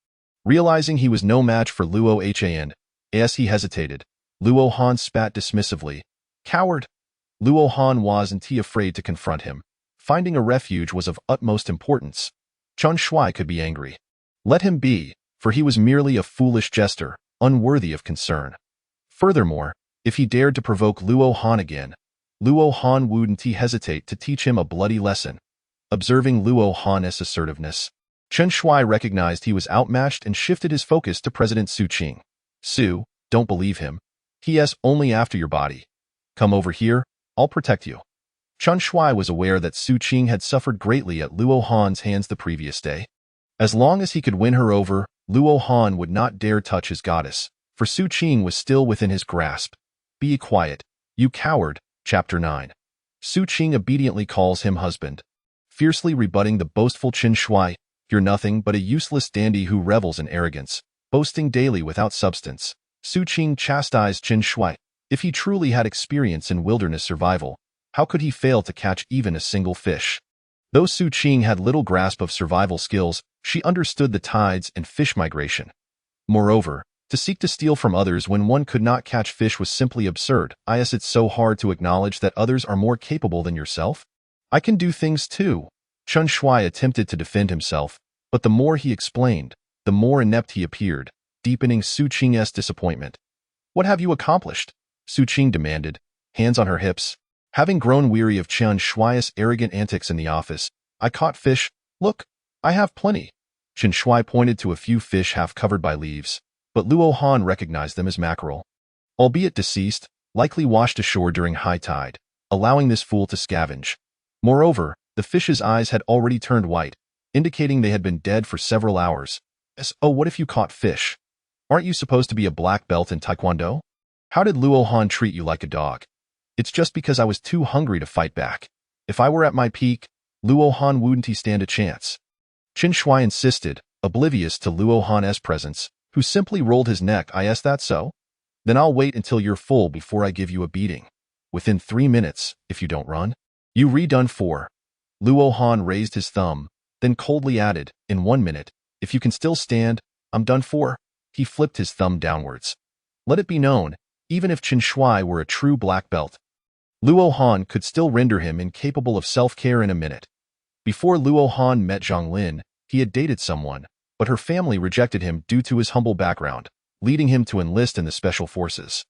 Realizing he was no match for Luo Han, as he hesitated, Luo Han spat dismissively. "Coward!" Luo Han wasn't afraid to confront him. Finding a refuge was of utmost importance. Chen Shui could be angry. Let him be, for he was merely a foolish jester, unworthy of concern. Furthermore, if he dared to provoke Luo Han again, Luo Han wouldn't hesitate to teach him a bloody lesson. Observing Luo Han's assertiveness, Chen Shui recognized he was outmatched and shifted his focus to President Su Qing. "Su, don't believe him. He is only after your body. Come over here, I'll protect you." Chen Shui was aware that Su Qing had suffered greatly at Luo Han's hands the previous day. As long as he could win her over, Luo Han would not dare touch his goddess, for Su Qing was still within his grasp. "Be quiet, you coward." Chapter 9. Su Qing obediently calls him husband. Fiercely rebutting the boastful Chen Shui, "You're nothing but a useless dandy who revels in arrogance, boasting daily without substance." Su Qing chastised Chen Shui. If he truly had experience in wilderness survival, how could he fail to catch even a single fish? Though Su Qing had little grasp of survival skills, she understood the tides and fish migration. Moreover, to seek to steal from others when one could not catch fish was simply absurd. It's so hard to acknowledge that others are more capable than yourself. "I can do things too." Chen Shui attempted to defend himself, but the more he explained, the more inept he appeared, deepening Su Qing's disappointment. "What have you accomplished?" Su Qing demanded, hands on her hips. Having grown weary of Chen Shui's arrogant antics in the office, "I caught fish. Look, I have plenty." Chen Shui pointed to a few fish half covered by leaves, but Luo Han recognized them as mackerel. Albeit deceased, likely washed ashore during high tide, allowing this fool to scavenge. Moreover, the fish's eyes had already turned white, indicating they had been dead for several hours. "Oh, what if you caught fish? Aren't you supposed to be a black belt in Taekwondo? How did Luo Han treat you like a dog?" "It's just because I was too hungry to fight back. If I were at my peak, Luo Han wouldn't stand a chance." Chen Shui insisted, oblivious to Luo Han's presence, who simply rolled his neck. "Is that so? Then I'll wait until you're full before I give you a beating. Within 3 minutes, if you don't run. You redone for." Luo Han raised his thumb, then coldly added, "In 1 minute, if you can still stand, I'm done for." He flipped his thumb downwards. Let it be known, even if Chen Shui were a true black belt, Luo Han could still render him incapable of self-care in a minute. Before Luo Han met Zhang Lin, he had dated someone, but her family rejected him due to his humble background, leading him to enlist in the special forces.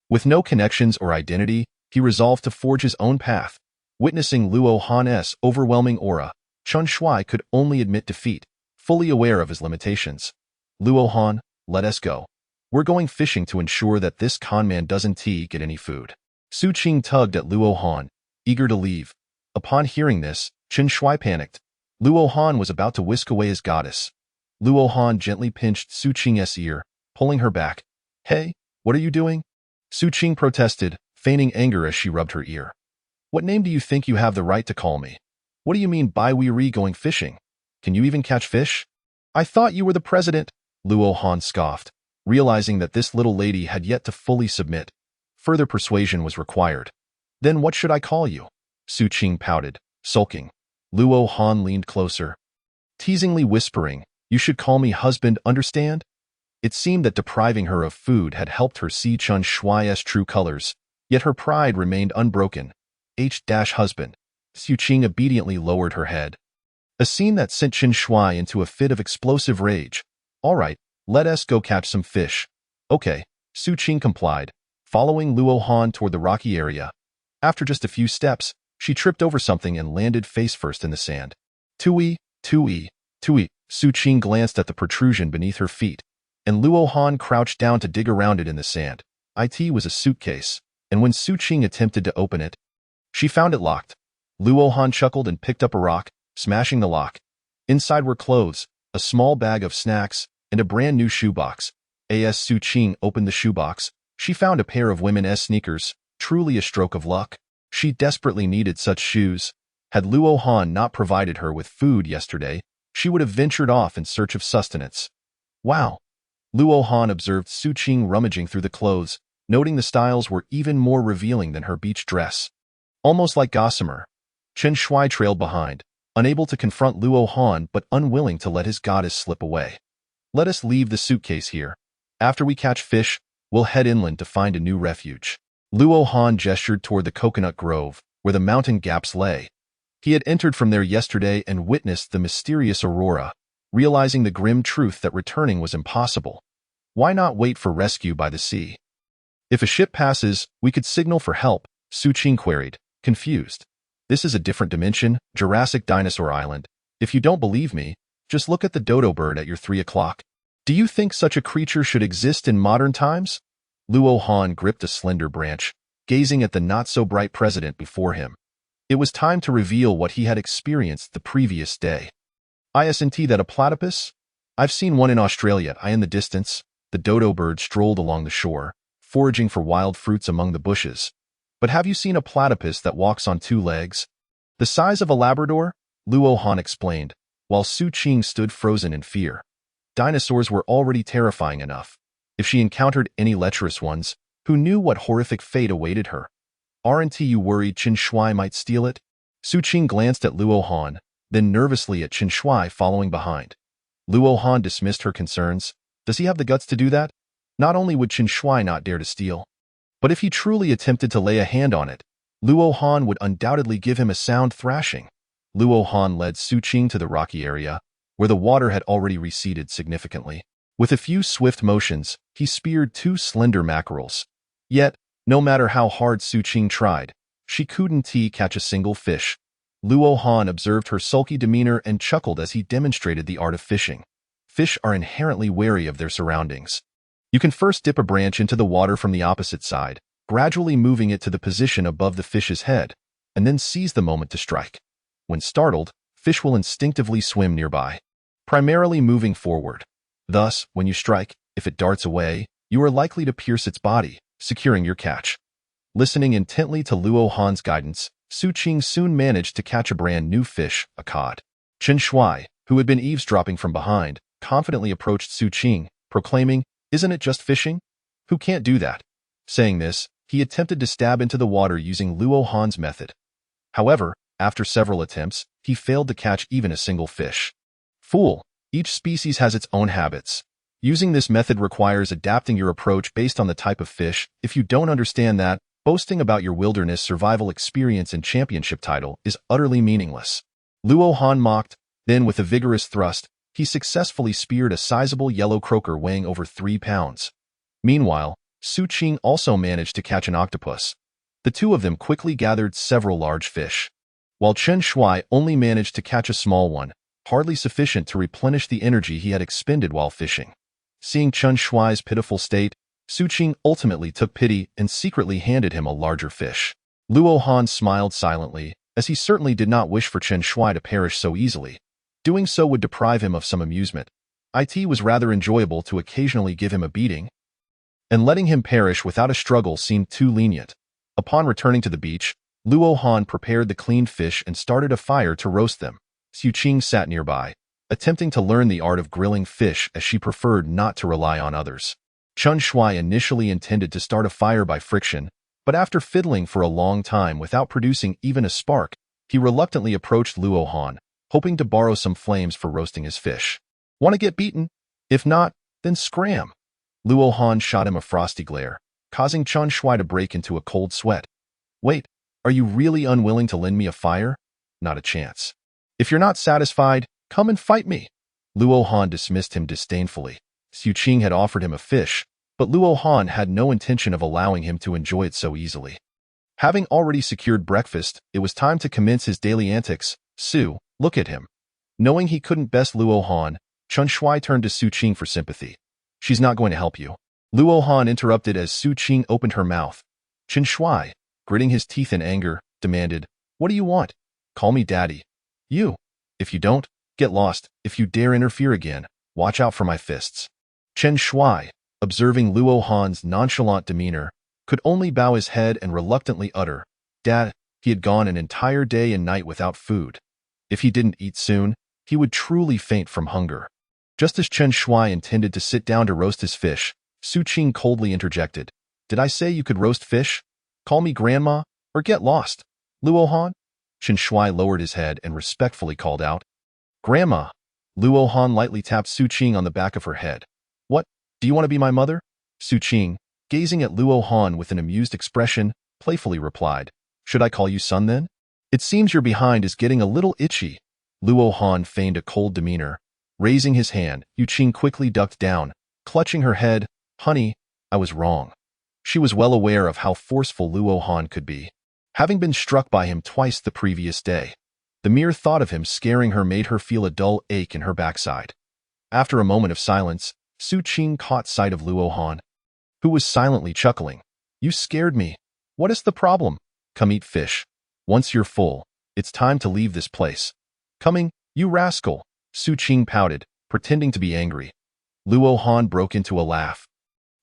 With no connections or identity, he resolved to forge his own path. Witnessing Luo Han's overwhelming aura, Chen Shui could only admit defeat, fully aware of his limitations. Luo Han, let us go. We're going fishing to ensure that this conman doesn't get any food. Su Qing tugged at Luo Han, eager to leave. Upon hearing this, Chen Shui panicked. Luo Han was about to whisk away his goddess. Luo Han gently pinched Su Qing's ear, pulling her back. Hey, what are you doing? Su Qing protested, feigning anger as she rubbed her ear. What name do you think you have the right to call me? What do you mean by we going fishing? Can you even catch fish? I thought you were the president, Luo Han scoffed, realizing that this little lady had yet to fully submit. Further persuasion was required. Then what should I call you? Su Qing pouted, sulking. Luo Han leaned closer, teasingly whispering, You should call me husband, understand? It seemed that depriving her of food had helped her see Chen Shui's true colors, yet her pride remained unbroken. Husband. Su Qing obediently lowered her head. A scene that sent Chen Shui into a fit of explosive rage. All right, let us go catch some fish. Okay, Su Qing complied, following Luo Han toward the rocky area. After just a few steps, she tripped over something and landed face first in the sand. Tui. Su Qing glanced at the protrusion beneath her feet, and Luo Han crouched down to dig around it in the sand. It was a suitcase, and when Su Qing attempted to open it, she found it locked. Luo Han chuckled and picked up a rock, smashing the lock. Inside were clothes, a small bag of snacks, and a brand new shoebox. As Su Qing opened the shoebox, she found a pair of women's sneakers, truly a stroke of luck. She desperately needed such shoes. Had Luo Han not provided her with food yesterday, she would have ventured off in search of sustenance. Wow! Luo Han observed Su Qing rummaging through the clothes, noting the styles were even more revealing than her beach dress. Almost like gossamer. Chen Shui trailed behind, unable to confront Luo Han but unwilling to let his goddess slip away. Let us leave the suitcase here. After we catch fish, we'll head inland to find a new refuge. Luo Han gestured toward the coconut grove, where the mountain gaps lay. He had entered from there yesterday and witnessed the mysterious aurora, realizing the grim truth that returning was impossible. Why not wait for rescue by the sea? If a ship passes, we could signal for help, Su Qing queried, confused. This is a different dimension, Jurassic Dinosaur Island. If you don't believe me, just look at the dodo bird at your 3 o'clock. Do you think such a creature should exist in modern times? Luo Han gripped a slender branch, gazing at the not-so-bright president before him. It was time to reveal what he had experienced the previous day. Isn't that a platypus? I've seen one in Australia. In the distance, the dodo bird strolled along the shore, foraging for wild fruits among the bushes. But have you seen a platypus that walks on 2 legs? The size of a Labrador? Luo Han explained, while Su Qing stood frozen in fear. Dinosaurs were already terrifying enough. If she encountered any lecherous ones, who knew what horrific fate awaited her? Aren't you worried Chen Shui might steal it? Su Qing glanced at Luo Han, then nervously at Chen Shui following behind. Luo Han dismissed her concerns. Does he have the guts to do that? Not only would Chen Shui not dare to steal, but if he truly attempted to lay a hand on it, Luo Han would undoubtedly give him a sound thrashing. Luo Han led Su Qing to the rocky area, where the water had already receded significantly. With a few swift motions, he speared 2 slender mackerels. Yet, no matter how hard Su Qing tried, she couldn't catch a single fish. Luo Han observed her sulky demeanor and chuckled as he demonstrated the art of fishing. Fish are inherently wary of their surroundings. You can first dip a branch into the water from the opposite side, gradually moving it to the position above the fish's head, and then seize the moment to strike. When startled, fish will instinctively swim nearby, primarily moving forward. Thus, when you strike, if it darts away, you are likely to pierce its body, securing your catch. Listening intently to Luo Han's guidance, Su Qing soon managed to catch a brand new fish, a cod. Chen Shui, who had been eavesdropping from behind, confidently approached Su Qing, proclaiming, "Isn't it just fishing? Who can't do that?" Saying this, he attempted to stab into the water using Luo Han's method. However, after several attempts, he failed to catch even a single fish. Fool! Each species has its own habits. Using this method requires adapting your approach based on the type of fish. If you don't understand that, boasting about your wilderness survival experience and championship title is utterly meaningless. Luo Han mocked, then with a vigorous thrust, he successfully speared a sizable yellow croaker weighing over 3 pounds. Meanwhile, Su Qing also managed to catch an octopus. The two of them quickly gathered several large fish, while Chen Shui only managed to catch a small one, hardly sufficient to replenish the energy he had expended while fishing. Seeing Chen Shuai's pitiful state, Su Qing ultimately took pity and secretly handed him a larger fish. Luo Han smiled silently, as he certainly did not wish for Chen Shuai to perish so easily. Doing so would deprive him of some amusement. It was rather enjoyable to occasionally give him a beating, and letting him perish without a struggle seemed too lenient. Upon returning to the beach, Luo Han prepared the cleaned fish and started a fire to roast them. Su Qing sat nearby, attempting to learn the art of grilling fish as she preferred not to rely on others. Chen Shuai initially intended to start a fire by friction, but after fiddling for a long time without producing even a spark, he reluctantly approached Luo Han, hoping to borrow some flames for roasting his fish. Want to get beaten? If not, then scram. Luo Han shot him a frosty glare, causing Chen Shuai to break into a cold sweat. Wait, are you really unwilling to lend me a fire? Not a chance. If you're not satisfied, come and fight me. Luo Han dismissed him disdainfully. Su Qing had offered him a fish, but Luo Han had no intention of allowing him to enjoy it so easily. Having already secured breakfast, it was time to commence his daily antics. Su, look at him. Knowing he couldn't best Luo Han, Chen Shuai turned to Su Qing for sympathy. She's not going to help you. Luo Han interrupted as Su Qing opened her mouth. Chen Shuai, gritting his teeth in anger, demanded, "What do you want? Call me daddy. You. If you don't, get lost. If you dare interfere again, watch out for my fists." Chen Shuai, observing Luo Han's nonchalant demeanor, could only bow his head and reluctantly utter, "Dad." He had gone an entire day and night without food. If he didn't eat soon, he would truly faint from hunger. Just as Chen Shuai intended to sit down to roast his fish, Su Qing coldly interjected, "Did I say you could roast fish? Call me grandma, or get lost." Luo Han? Chen Shuai lowered his head and respectfully called out, "Grandma." Luo Han lightly tapped Su Qing on the back of her head. "What? Do you want to be my mother?" Su Qing, gazing at Luo Han with an amused expression, playfully replied, "Should I call you son then? It seems your behind is getting a little itchy." Luo Han feigned a cold demeanor. Raising his hand, Su Qing quickly ducked down, clutching her head. "Honey, I was wrong." She was well aware of how forceful Luo Han could be, having been struck by him twice the previous day. The mere thought of him scaring her made her feel a dull ache in her backside. After a moment of silence, Su Qing caught sight of Luo Han, who was silently chuckling. "You scared me. What is the problem? Come eat fish. Once you're full, it's time to leave this place." "Coming, you rascal." Su Qing pouted, pretending to be angry. Luo Han broke into a laugh,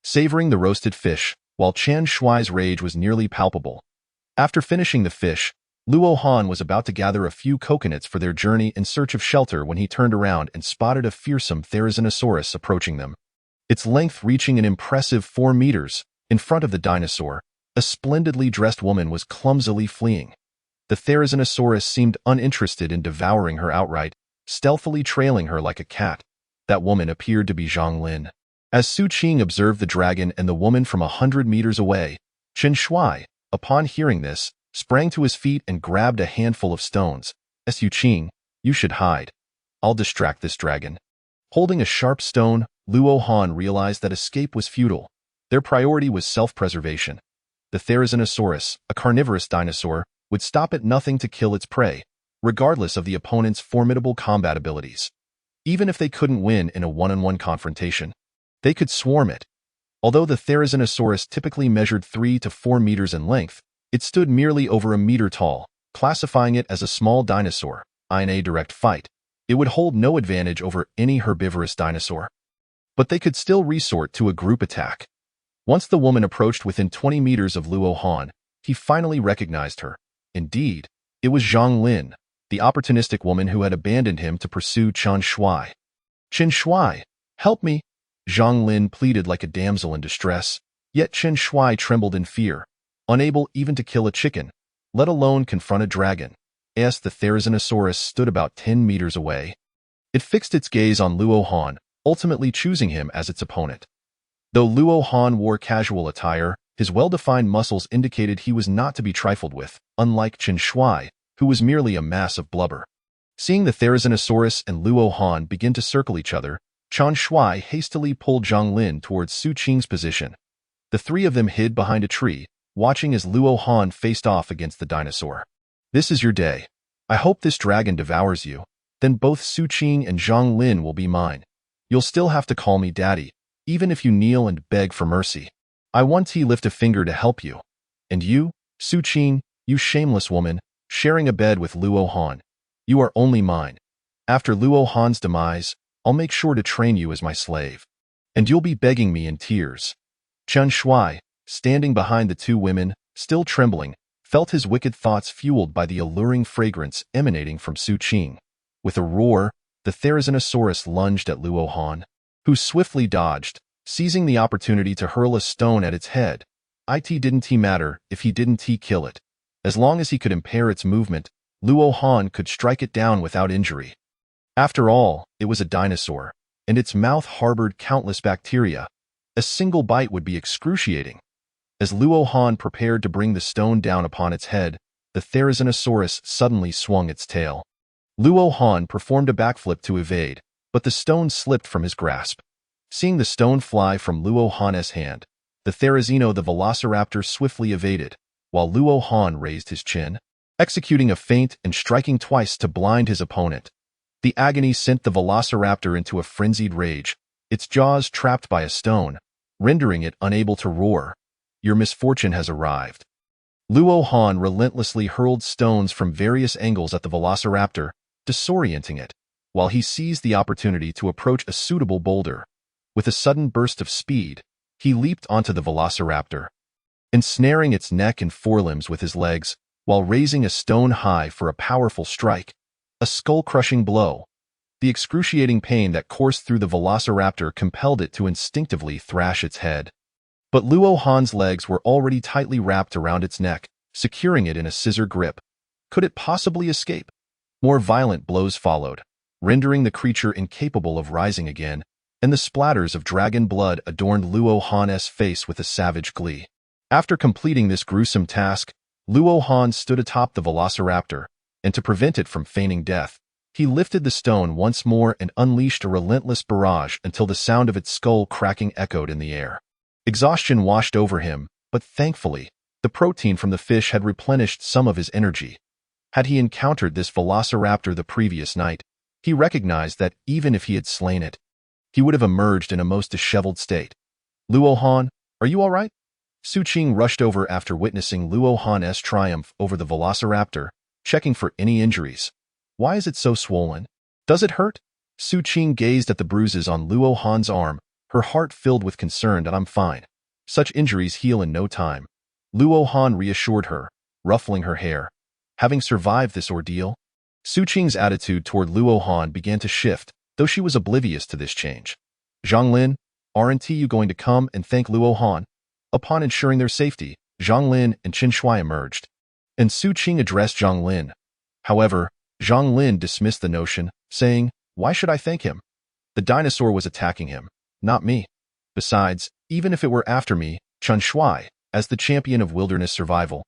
savoring the roasted fish, while Chen Shuai's rage was nearly palpable. After finishing the fish, Luo Han was about to gather a few coconuts for their journey in search of shelter when he turned around and spotted a fearsome Therizinosaurus approaching them. Its length reaching an impressive 4 meters, in front of the dinosaur, a splendidly dressed woman was clumsily fleeing. The Therizinosaurus seemed uninterested in devouring her outright, stealthily trailing her like a cat. That woman appeared to be Zhang Lin. As Su Qing observed the dragon and the woman from 100 meters away, Chen Shuai, upon hearing this, sprang to his feet and grabbed a handful of stones. "Su Qing, you should hide. I'll distract this dragon." Holding a sharp stone, Luo Han realized that escape was futile. Their priority was self-preservation. The Therizinosaurus, a carnivorous dinosaur, would stop at nothing to kill its prey, regardless of the opponent's formidable combat abilities. Even if they couldn't win in a one-on-one confrontation, they could swarm it. Although the Therizinosaurus typically measured 3 to 4 meters in length, it stood merely over a meter tall, classifying it as a small dinosaur. In a direct fight, it would hold no advantage over any herbivorous dinosaur. But they could still resort to a group attack. Once the woman approached within 20 meters of Luo Han, he finally recognized her. Indeed, it was Zhang Lin, the opportunistic woman who had abandoned him to pursue Chen Shuai. "Chen Shuai, help me!" Zhang Lin pleaded like a damsel in distress, yet Chen Shuai trembled in fear, unable even to kill a chicken, let alone confront a dragon. As the Therizinosaurus stood about 10 meters away, it fixed its gaze on Luo Han, ultimately choosing him as its opponent. Though Luo Han wore casual attire, his well-defined muscles indicated he was not to be trifled with, unlike Chen Shuai, who was merely a mass of blubber. Seeing the Therizinosaurus and Luo Han begin to circle each other, Chen Shuai hastily pulled Zhang Lin towards Su Qing's position. The three of them hid behind a tree, watching as Luo Han faced off against the dinosaur. "This is your day. I hope this dragon devours you. Then both Su Qing and Zhang Lin will be mine. You'll still have to call me daddy." even if you kneel and beg for mercy. I won't lift a finger to help you. And you, Su Qing, you shameless woman, sharing a bed with Luo Han. You are only mine. After Luo Han's demise, I'll make sure to train you as my slave. And you'll be begging me in tears. Chen Shuai, standing behind the two women, still trembling, felt his wicked thoughts fueled by the alluring fragrance emanating from Su Qing. With a roar, the Therizinosaurus lunged at Luo Han, who swiftly dodged, seizing the opportunity to hurl a stone at its head. Didn't matter if he didn't kill it. As long as he could impair its movement, Luo Han could strike it down without injury. After all, it was a dinosaur, and its mouth harbored countless bacteria. A single bite would be excruciating. As Luo Han prepared to bring the stone down upon its head, the Therizinosaurus suddenly swung its tail. Luo Han performed a backflip to evade, but the stone slipped from his grasp. Seeing the stone fly from Luo Han's hand, the Velociraptor swiftly evaded, while Luo Han raised his chin, executing a feint and striking twice to blind his opponent. The agony sent the Velociraptor into a frenzied rage, its jaws trapped by a stone, rendering it unable to roar. Your misfortune has arrived. Luo Han relentlessly hurled stones from various angles at the Velociraptor, disorienting it, while he seized the opportunity to approach a suitable boulder. With a sudden burst of speed, he leaped onto the Velociraptor, ensnaring its neck and forelimbs with his legs, while raising a stone high for a powerful strike, a skull-crushing blow. The excruciating pain that coursed through the Velociraptor compelled it to instinctively thrash its head. But Luo Han's legs were already tightly wrapped around its neck, securing it in a scissor grip. Could it possibly escape? More violent blows followed, rendering the creature incapable of rising again, and the splatters of dragon blood adorned Luo Han's face with a savage glee. After completing this gruesome task, Luo Han stood atop the Velociraptor, and to prevent it from feigning death, he lifted the stone once more and unleashed a relentless barrage until the sound of its skull cracking echoed in the air. Exhaustion washed over him, but thankfully, the protein from the fish had replenished some of his energy. Had he encountered this Velociraptor the previous night, he recognized that even if he had slain it, he would have emerged in a most disheveled state. Luo Han, are you all right? Su Qing rushed over after witnessing Luo Han's triumph over the Velociraptor, checking for any injuries. Why is it so swollen? Does it hurt? Su Qing gazed at the bruises on Luo Han's arm, her heart filled with concern that I'm fine. Such injuries heal in no time. Luo Han reassured her, ruffling her hair. Having survived this ordeal, Su Qing's attitude toward Luo Han began to shift, though she was oblivious to this change. Zhang Lin, aren't you going to come and thank Luo Han? Upon ensuring their safety, Zhang Lin and Chen Shuai emerged, and Su Qing addressed Zhang Lin. However, Zhang Lin dismissed the notion, saying, "Why should I thank him? The dinosaur was attacking him, not me. Besides, even if it were after me, Chen Shuai, as the champion of wilderness survival,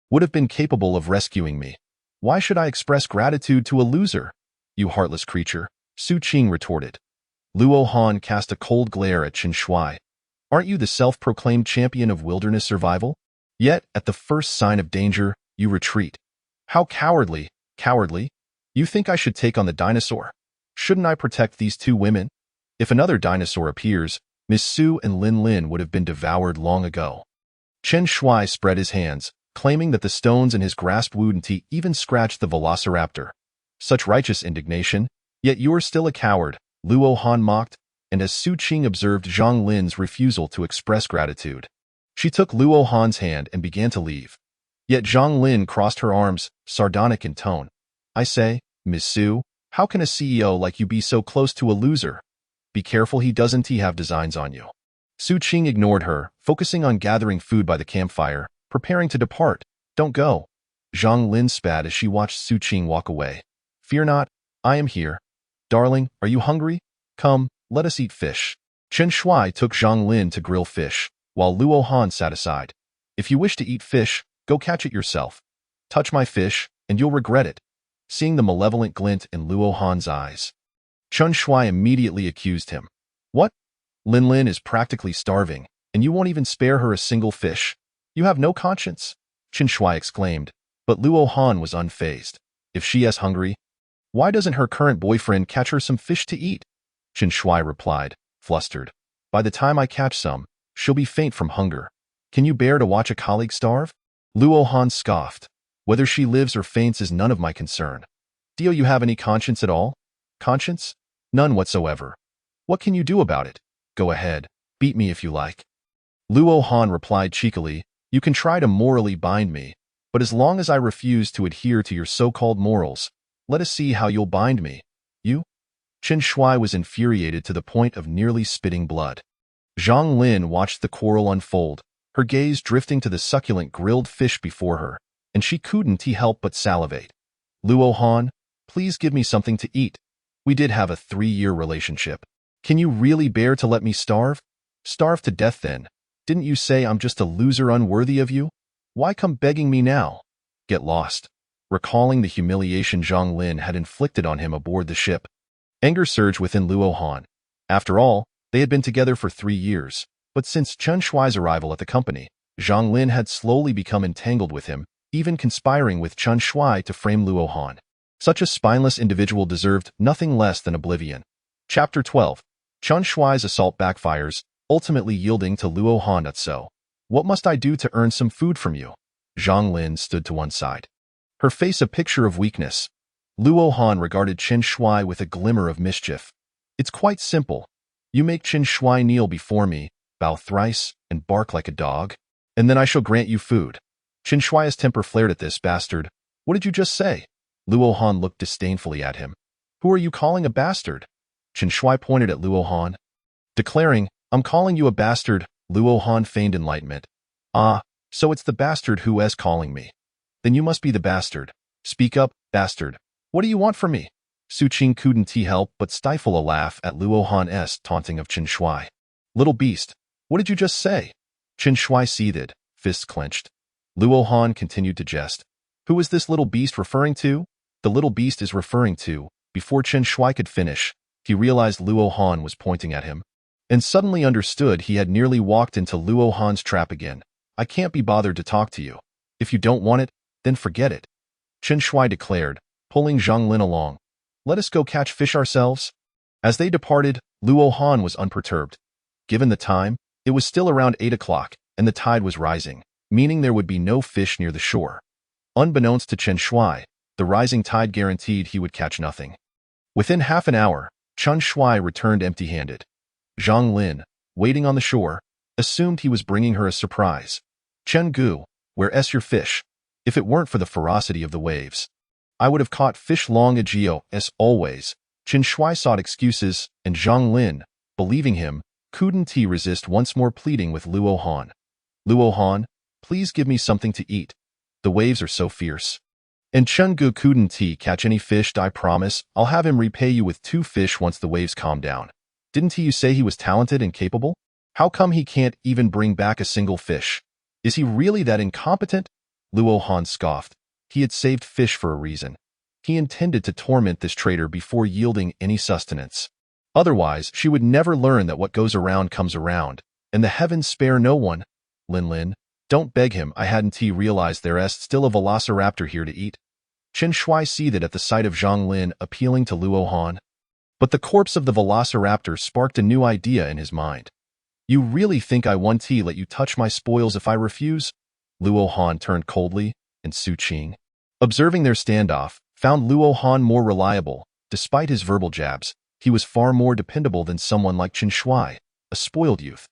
would have been capable of rescuing me. Why should I express gratitude to a loser? You heartless creature," Su Qing retorted. Luo Han cast a cold glare at Chen Shuai. Aren't you the self-proclaimed champion of wilderness survival? Yet, at the first sign of danger, you retreat. How cowardly, cowardly. You think I should take on the dinosaur? Shouldn't I protect these two women? If another dinosaur appears, Miss Su and Lin Lin would have been devoured long ago. Chen Shuai spread his hands, claiming that the stones in his grasp wouldn't even scratch the Velociraptor. Such righteous indignation, yet you're still a coward, Luo Han mocked, and as Su Qing observed Zhang Lin's refusal to express gratitude, she took Luo Han's hand and began to leave. Yet Zhang Lin crossed her arms, sardonic in tone. I say, Miss Su, how can a CEO like you be so close to a loser? Be careful he doesn't have designs on you. Su Qing ignored her, focusing on gathering food by the campfire, preparing to depart. Don't go. Zhang Lin spat as she watched Su Qing walk away. Fear not, I am here. Darling, are you hungry? Come, let us eat fish. Chen Shuai took Zhang Lin to grill fish, while Luo Han sat aside. If you wish to eat fish, go catch it yourself. Touch my fish, and you'll regret it. Seeing the malevolent glint in Luo Han's eyes, Chen Shuai immediately accused him. What? Lin Lin is practically starving, and you won't even spare her a single fish. You have no conscience, Chen Shuai exclaimed, but Luo Han was unfazed. If she is hungry, why doesn't her current boyfriend catch her some fish to eat? Chen Shuai replied, flustered. By the time I catch some, she'll be faint from hunger. Can you bear to watch a colleague starve? Luo Han scoffed. Whether she lives or faints is none of my concern. Do you have any conscience at all? Conscience? None whatsoever. What can you do about it? Go ahead, beat me if you like. Luo Han replied cheekily, you can try to morally bind me, but as long as I refuse to adhere to your so-called morals, let us see how you'll bind me. You? Chen Shui was infuriated to the point of nearly spitting blood. Zhang Lin watched the quarrel unfold, her gaze drifting to the succulent grilled fish before her, and she couldn't help but salivate. Luo Han, please give me something to eat. We did have a 3-year relationship. Can you really bear to let me starve? Starve to death then. Didn't you say I'm just a loser unworthy of you? Why come begging me now? Get lost. Recalling the humiliation Zhang Lin had inflicted on him aboard the ship, anger surged within Luo Han. After all, they had been together for 3 years, but since Chen Shui's arrival at the company, Zhang Lin had slowly become entangled with him, even conspiring with Chen Shui to frame Luo Han. Such a spineless individual deserved nothing less than oblivion. Chapter 12. Chen Shui's assault backfires, ultimately yielding to Luo Han. So, what must I do to earn some food from you? Zhang Lin stood to one side, her face a picture of weakness. Luo Han regarded Chen Shui with a glimmer of mischief. It's quite simple. You make Chen Shui kneel before me, bow thrice, and bark like a dog, and then I shall grant you food. Chen Shui's temper flared at this. Bastard. What did you just say? Luo Han looked disdainfully at him. Who are you calling a bastard? Chen Shui pointed at Luo Han, declaring, I'm calling you a bastard. Luo Han feigned enlightenment. Ah, so it's the bastard who is calling me. Then you must be the bastard. Speak up, bastard. What do you want from me? Su Qing couldn't help but stifle a laugh at Luo Han's taunting of Chen Shui. Little beast, what did you just say? Chen Shui seethed, fists clenched. Luo Han continued to jest. Who is this little beast referring to? The little beast is referring to. Before Chen Shui could finish, he realized Luo Han was pointing at him, and suddenly understood he had nearly walked into Luo Han's trap again. I can't be bothered to talk to you. If you don't want it, then forget it. Chen Shui declared, pulling Zhang Lin along. Let us go catch fish ourselves. As they departed, Luo Han was unperturbed. Given the time, it was still around 8 o'clock, and the tide was rising, meaning there would be no fish near the shore. Unbeknownst to Chen Shui, the rising tide guaranteed he would catch nothing. Within half an hour, Chen Shui returned empty-handed. Zhang Lin, waiting on the shore, assumed he was bringing her a surprise. Chen Gu, where's your fish? If it weren't for the ferocity of the waves, I would have caught fish long ago. As always, Chen Shui sought excuses, and Zhang Lin, believing him, couldn't resist once more pleading with Luo Han. Luo Han, please give me something to eat. The waves are so fierce. And Chen Gu couldn't catch any fish. I promise, I'll have him repay you with 2 fish once the waves calm down. Didn't you say he was talented and capable? How come he can't even bring back a single fish? Is he really that incompetent? Luo Han scoffed. He had saved fish for a reason. He intended to torment this traitor before yielding any sustenance. Otherwise, she would never learn that what goes around comes around, and the heavens spare no one. Lin, don't beg him. I hadn't realized there's still a velociraptor here to eat. Chen Shui seethed at the sight of Zhang Lin appealing to Luo Han. But the corpse of the velociraptor sparked a new idea in his mind. You really think I won't let you touch my spoils if I refuse? Luo Han turned coldly, and Su Qing, observing their standoff, found Luo Han more reliable. Despite his verbal jabs, he was far more dependable than someone like Chen Shui, a spoiled youth.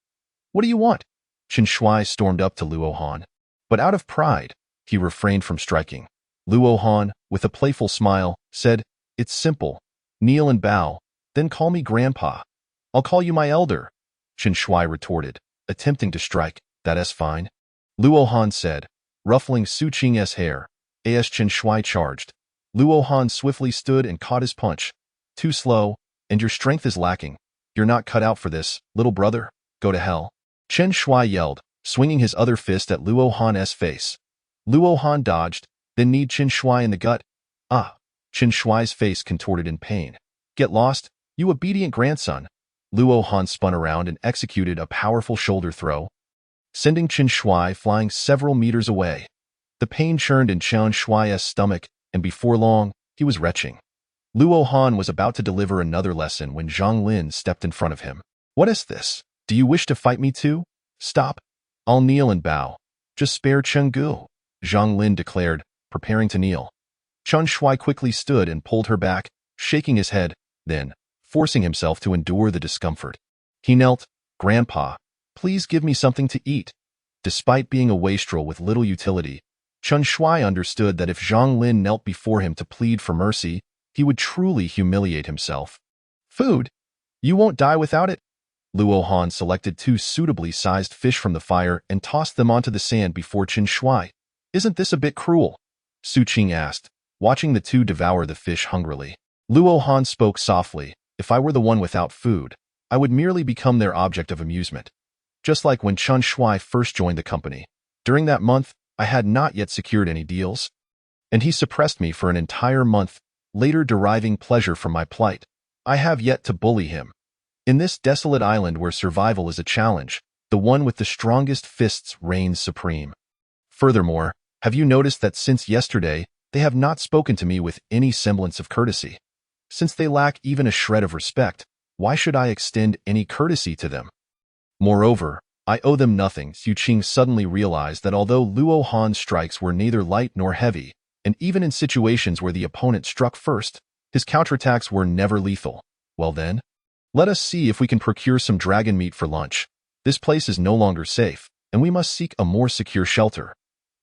What do you want? Chen Shui stormed up to Luo Han, but out of pride, he refrained from striking. Luo Han, with a playful smile, said, It's simple. Kneel and bow, then call me Grandpa. I'll call you my elder. Chen Shui retorted, attempting to strike. That's fine. Luo Han said, ruffling Su Qing's hair. As Chen Shui charged, Luo Han swiftly stood and caught his punch. Too slow, and your strength is lacking. You're not cut out for this, little brother. Go to hell. Chen Shui yelled, swinging his other fist at Luo Han's face. Luo Han dodged, then kneed Chen Shui in the gut. Ah! Chen Shui's face contorted in pain. Get lost, you obedient grandson. Luo Han spun around and executed a powerful shoulder throw, sending Chen Shui flying several meters away. The pain churned in Chen Shui's stomach, and before long, he was retching. Luo Han was about to deliver another lesson when Zhang Lin stepped in front of him. What is this? Do you wish to fight me too? Stop. I'll kneel and bow. Just spare Chenggu, Zhang Lin declared, preparing to kneel. Chen Shui quickly stood and pulled her back, shaking his head, then forcing himself to endure the discomfort. He knelt. Grandpa, please give me something to eat. Despite being a wastrel with little utility, Chen Shui understood that if Zhang Lin knelt before him to plead for mercy, he would truly humiliate himself. Food? You won't die without it? Luo Han selected 2 suitably sized fish from the fire and tossed them onto the sand before Chen Shui. Isn't this a bit cruel? Su Qing asked, watching the 2 devour the fish hungrily. Luo Han spoke softly. If I were the one without food, I would merely become their object of amusement. Just like when Chen Shui first joined the company. During that month, I had not yet secured any deals, and he suppressed me for an entire month, later deriving pleasure from my plight. I have yet to bully him. In this desolate island where survival is a challenge, the one with the strongest fists reigns supreme. Furthermore, have you noticed that since yesterday, they have not spoken to me with any semblance of courtesy? Since they lack even a shred of respect, why should I extend any courtesy to them? Moreover, I owe them nothing. Su Qing suddenly realized that although Luo Han's strikes were neither light nor heavy, and even in situations where the opponent struck first, his counterattacks were never lethal. Well then, let us see if we can procure some dragon meat for lunch. This place is no longer safe, and we must seek a more secure shelter.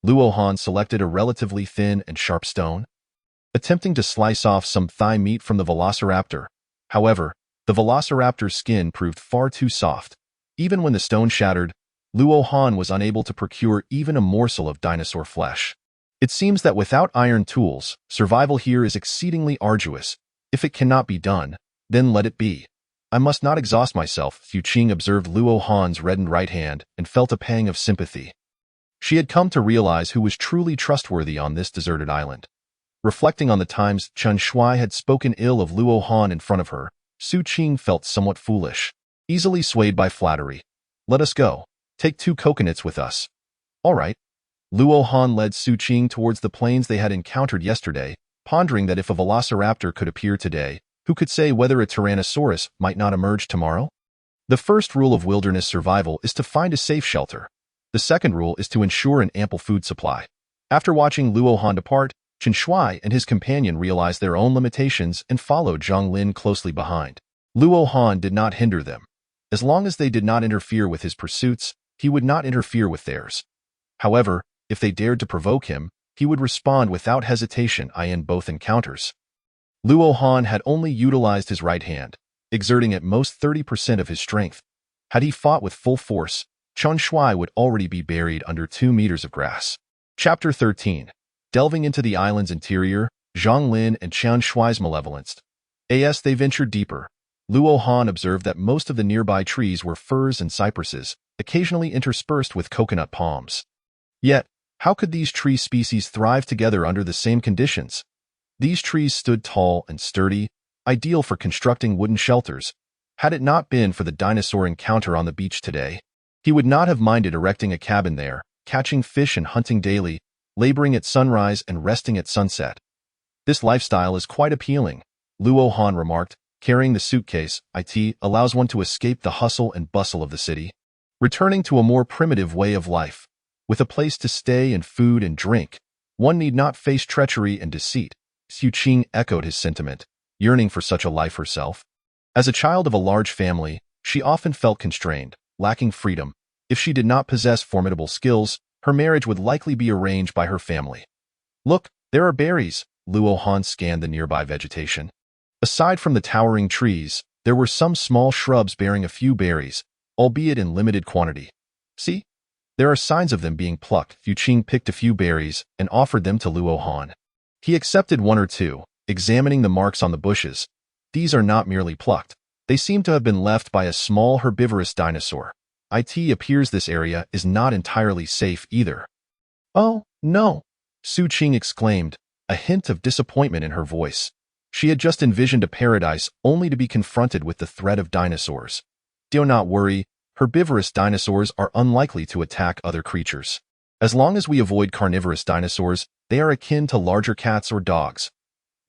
Luo Han selected a relatively thin and sharp stone, attempting to slice off some thigh meat from the velociraptor. However, the velociraptor's skin proved far too soft. Even when the stone shattered, Luo Han was unable to procure even a morsel of dinosaur flesh. It seems that without iron tools, survival here is exceedingly arduous. If it cannot be done, then let it be. I must not exhaust myself. Su Qing observed Luo Han's reddened right hand and felt a pang of sympathy. She had come to realize who was truly trustworthy on this deserted island. Reflecting on the times Chen Shui had spoken ill of Luo Han in front of her, Su Qing felt somewhat foolish, easily swayed by flattery. Let us go. Take 2 coconuts with us. All right. Luo Han led Su Qing towards the plains they had encountered yesterday, pondering that if a velociraptor could appear today, who could say whether a tyrannosaurus might not emerge tomorrow? The first rule of wilderness survival is to find a safe shelter. The second rule is to ensure an ample food supply. After watching Luo Han depart, Chen Shui and his companion realized their own limitations and followed Zhang Lin closely behind. Luo Han did not hinder them. As long as they did not interfere with his pursuits, he would not interfere with theirs. However, if they dared to provoke him, he would respond without hesitation in both encounters. Luo Han had only utilized his right hand, exerting at most 30% of his strength. Had he fought with full force, Chen Shui would already be buried under 2 meters of grass. Chapter 13. Delving into the island's interior, Zhang Lin and Chen Shui's malevolence. As they ventured deeper, Luo Han observed that most of the nearby trees were firs and cypresses, occasionally interspersed with coconut palms. Yet, how could these tree species thrive together under the same conditions? These trees stood tall and sturdy, ideal for constructing wooden shelters. Had it not been for the dinosaur encounter on the beach today, he would not have minded erecting a cabin there, catching fish and hunting daily, laboring at sunrise and resting at sunset. This lifestyle is quite appealing, Luo Han remarked, carrying the suitcase. It allows one to escape the hustle and bustle of the city, returning to a more primitive way of life. With a place to stay and food and drink, one need not face treachery and deceit. Su Qing echoed his sentiment, yearning for such a life herself. As a child of a large family, she often felt constrained, lacking freedom. If she did not possess formidable skills, her marriage would likely be arranged by her family. Look, there are berries. Luo Han scanned the nearby vegetation. Aside from the towering trees, there were some small shrubs bearing a few berries, albeit in limited quantity. See? There are signs of them being plucked. Su Qing picked a few berries and offered them to Luo Han. He accepted 1 or 2, examining the marks on the bushes. These are not merely plucked. They seem to have been left by a small herbivorous dinosaur. It appears this area is not entirely safe either. Oh, no, Su Qing exclaimed, a hint of disappointment in her voice. She had just envisioned a paradise only to be confronted with the threat of dinosaurs. Do not worry, herbivorous dinosaurs are unlikely to attack other creatures. As long as we avoid carnivorous dinosaurs, they are akin to larger cats or dogs.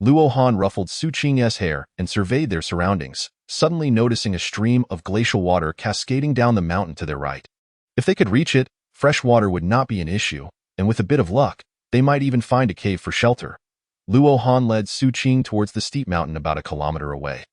Luo Han ruffled Su Qing's hair and surveyed their surroundings, suddenly noticing a stream of glacial water cascading down the mountain to their right. If they could reach it, fresh water would not be an issue, and with a bit of luck, they might even find a cave for shelter. Luo Han led Su Qing towards the steep mountain about a kilometer away.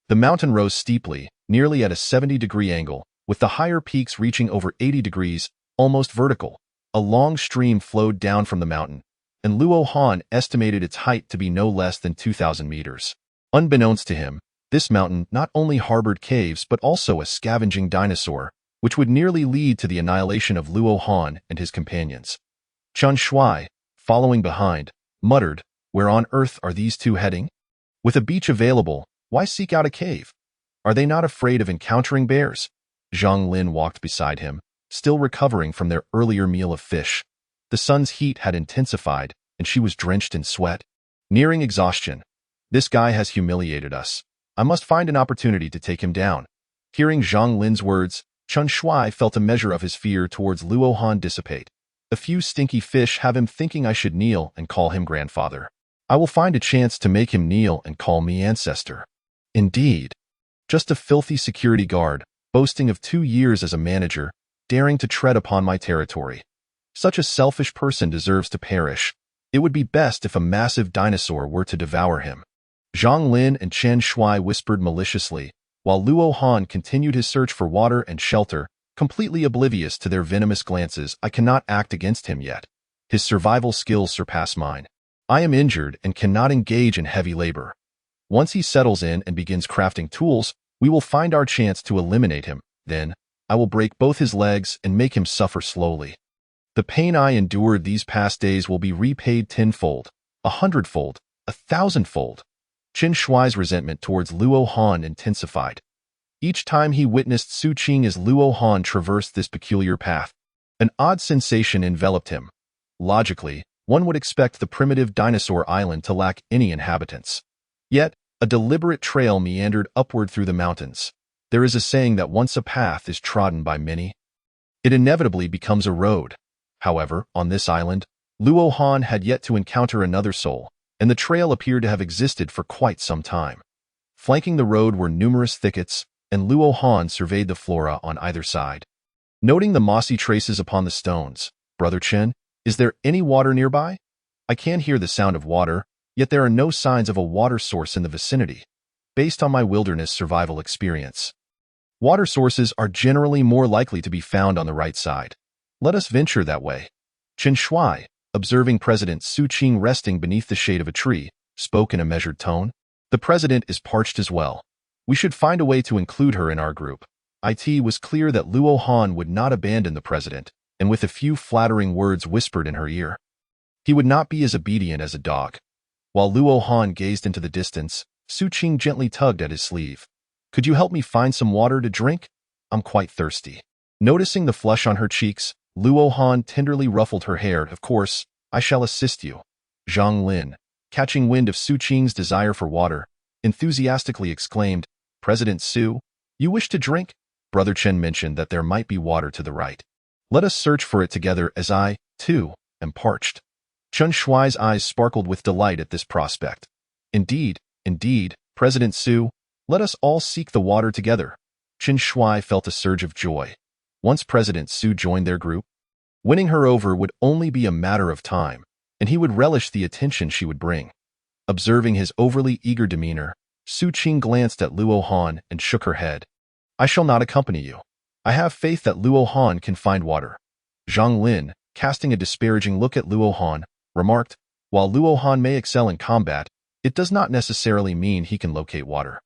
The mountain rose steeply, nearly at a 70-degree angle, with the higher peaks reaching over 80 degrees, almost vertical. A long stream flowed down from the mountain, and Luo Han estimated its height to be no less than 2,000 meters. Unbeknownst to him, this mountain not only harbored caves but also a scavenging dinosaur, which would nearly lead to the annihilation of Luo Han and his companions. Chen Shui, following behind, muttered, "Where on earth are these two heading? With a beach available, why seek out a cave? Are they not afraid of encountering bears?" Zhang Lin walked beside him, still recovering from their earlier meal of fish. The sun's heat had intensified, and she was drenched in sweat. Nearing exhaustion. "This guy has humiliated us. I must find an opportunity to take him down." Hearing Zhang Lin's words, Chen Shui felt a measure of his fear towards Luo Han dissipate. "A few stinky fish have him thinking I should kneel and call him grandfather. I will find a chance to make him kneel and call me ancestor." Indeed. Just a filthy security guard, boasting of 2 years as a manager, daring to tread upon my territory. Such a selfish person deserves to perish. It would be best if a massive dinosaur were to devour him. Zhang Lin and Chen Shui whispered maliciously, while Luo Han continued his search for water and shelter, completely oblivious to their venomous glances. "I cannot act against him yet. His survival skills surpass mine. I am injured and cannot engage in heavy labor. Once he settles in and begins crafting tools, we will find our chance to eliminate him. Then, I will break both his legs and make him suffer slowly. The pain I endured these past days will be repaid tenfold, 100-fold, 1,000-fold." Chen Shui's resentment towards Luo Han intensified. Each time he witnessed Su Qing as Luo Han traversed this peculiar path, an odd sensation enveloped him. Logically, one would expect the primitive dinosaur island to lack any inhabitants. Yet, a deliberate trail meandered upward through the mountains. There is a saying that once a path is trodden by many, it inevitably becomes a road. However, on this island, Luo Han had yet to encounter another soul, and the trail appeared to have existed for quite some time. Flanking the road were numerous thickets, and Luo Han surveyed the flora on either side. Noting the mossy traces upon the stones, "Brother Chen, is there any water nearby? I can hear the sound of water, yet there are no signs of a water source in the vicinity. Based on my wilderness survival experience, water sources are generally more likely to be found on the right side. Let us venture that way." Chen Shui, observing President Su Qing resting beneath the shade of a tree, spoke in a measured tone. "The president is parched as well. We should find a way to include her in our group." It was clear that Luo Han would not abandon the president, and with a few flattering words whispered in her ear, he would not be as obedient as a dog. While Luo Han gazed into the distance, Su Qing gently tugged at his sleeve. "Could you help me find some water to drink? I'm quite thirsty." Noticing the flush on her cheeks, Luo Han tenderly ruffled her hair. "Of course, I shall assist you." Zhang Lin, catching wind of Su Qing's desire for water, enthusiastically exclaimed, "President Su, you wish to drink?" Brother Chen mentioned that there might be water to the right. "Let us search for it together, as I, too, am parched." Chen Shui's eyes sparkled with delight at this prospect. Indeed, President Su, let us all seek the water together." Chen Shui felt a surge of joy. Once President Su joined their group, winning her over would only be a matter of time, and he would relish the attention she would bring. Observing his overly eager demeanor, Su Qing glanced at Luo Han and shook her head. "I shall not accompany you. I have faith that Luo Han can find water." Zhang Lin, casting a disparaging look at Luo Han, remarked, "While Luo Han may excel in combat, it does not necessarily mean he can locate water.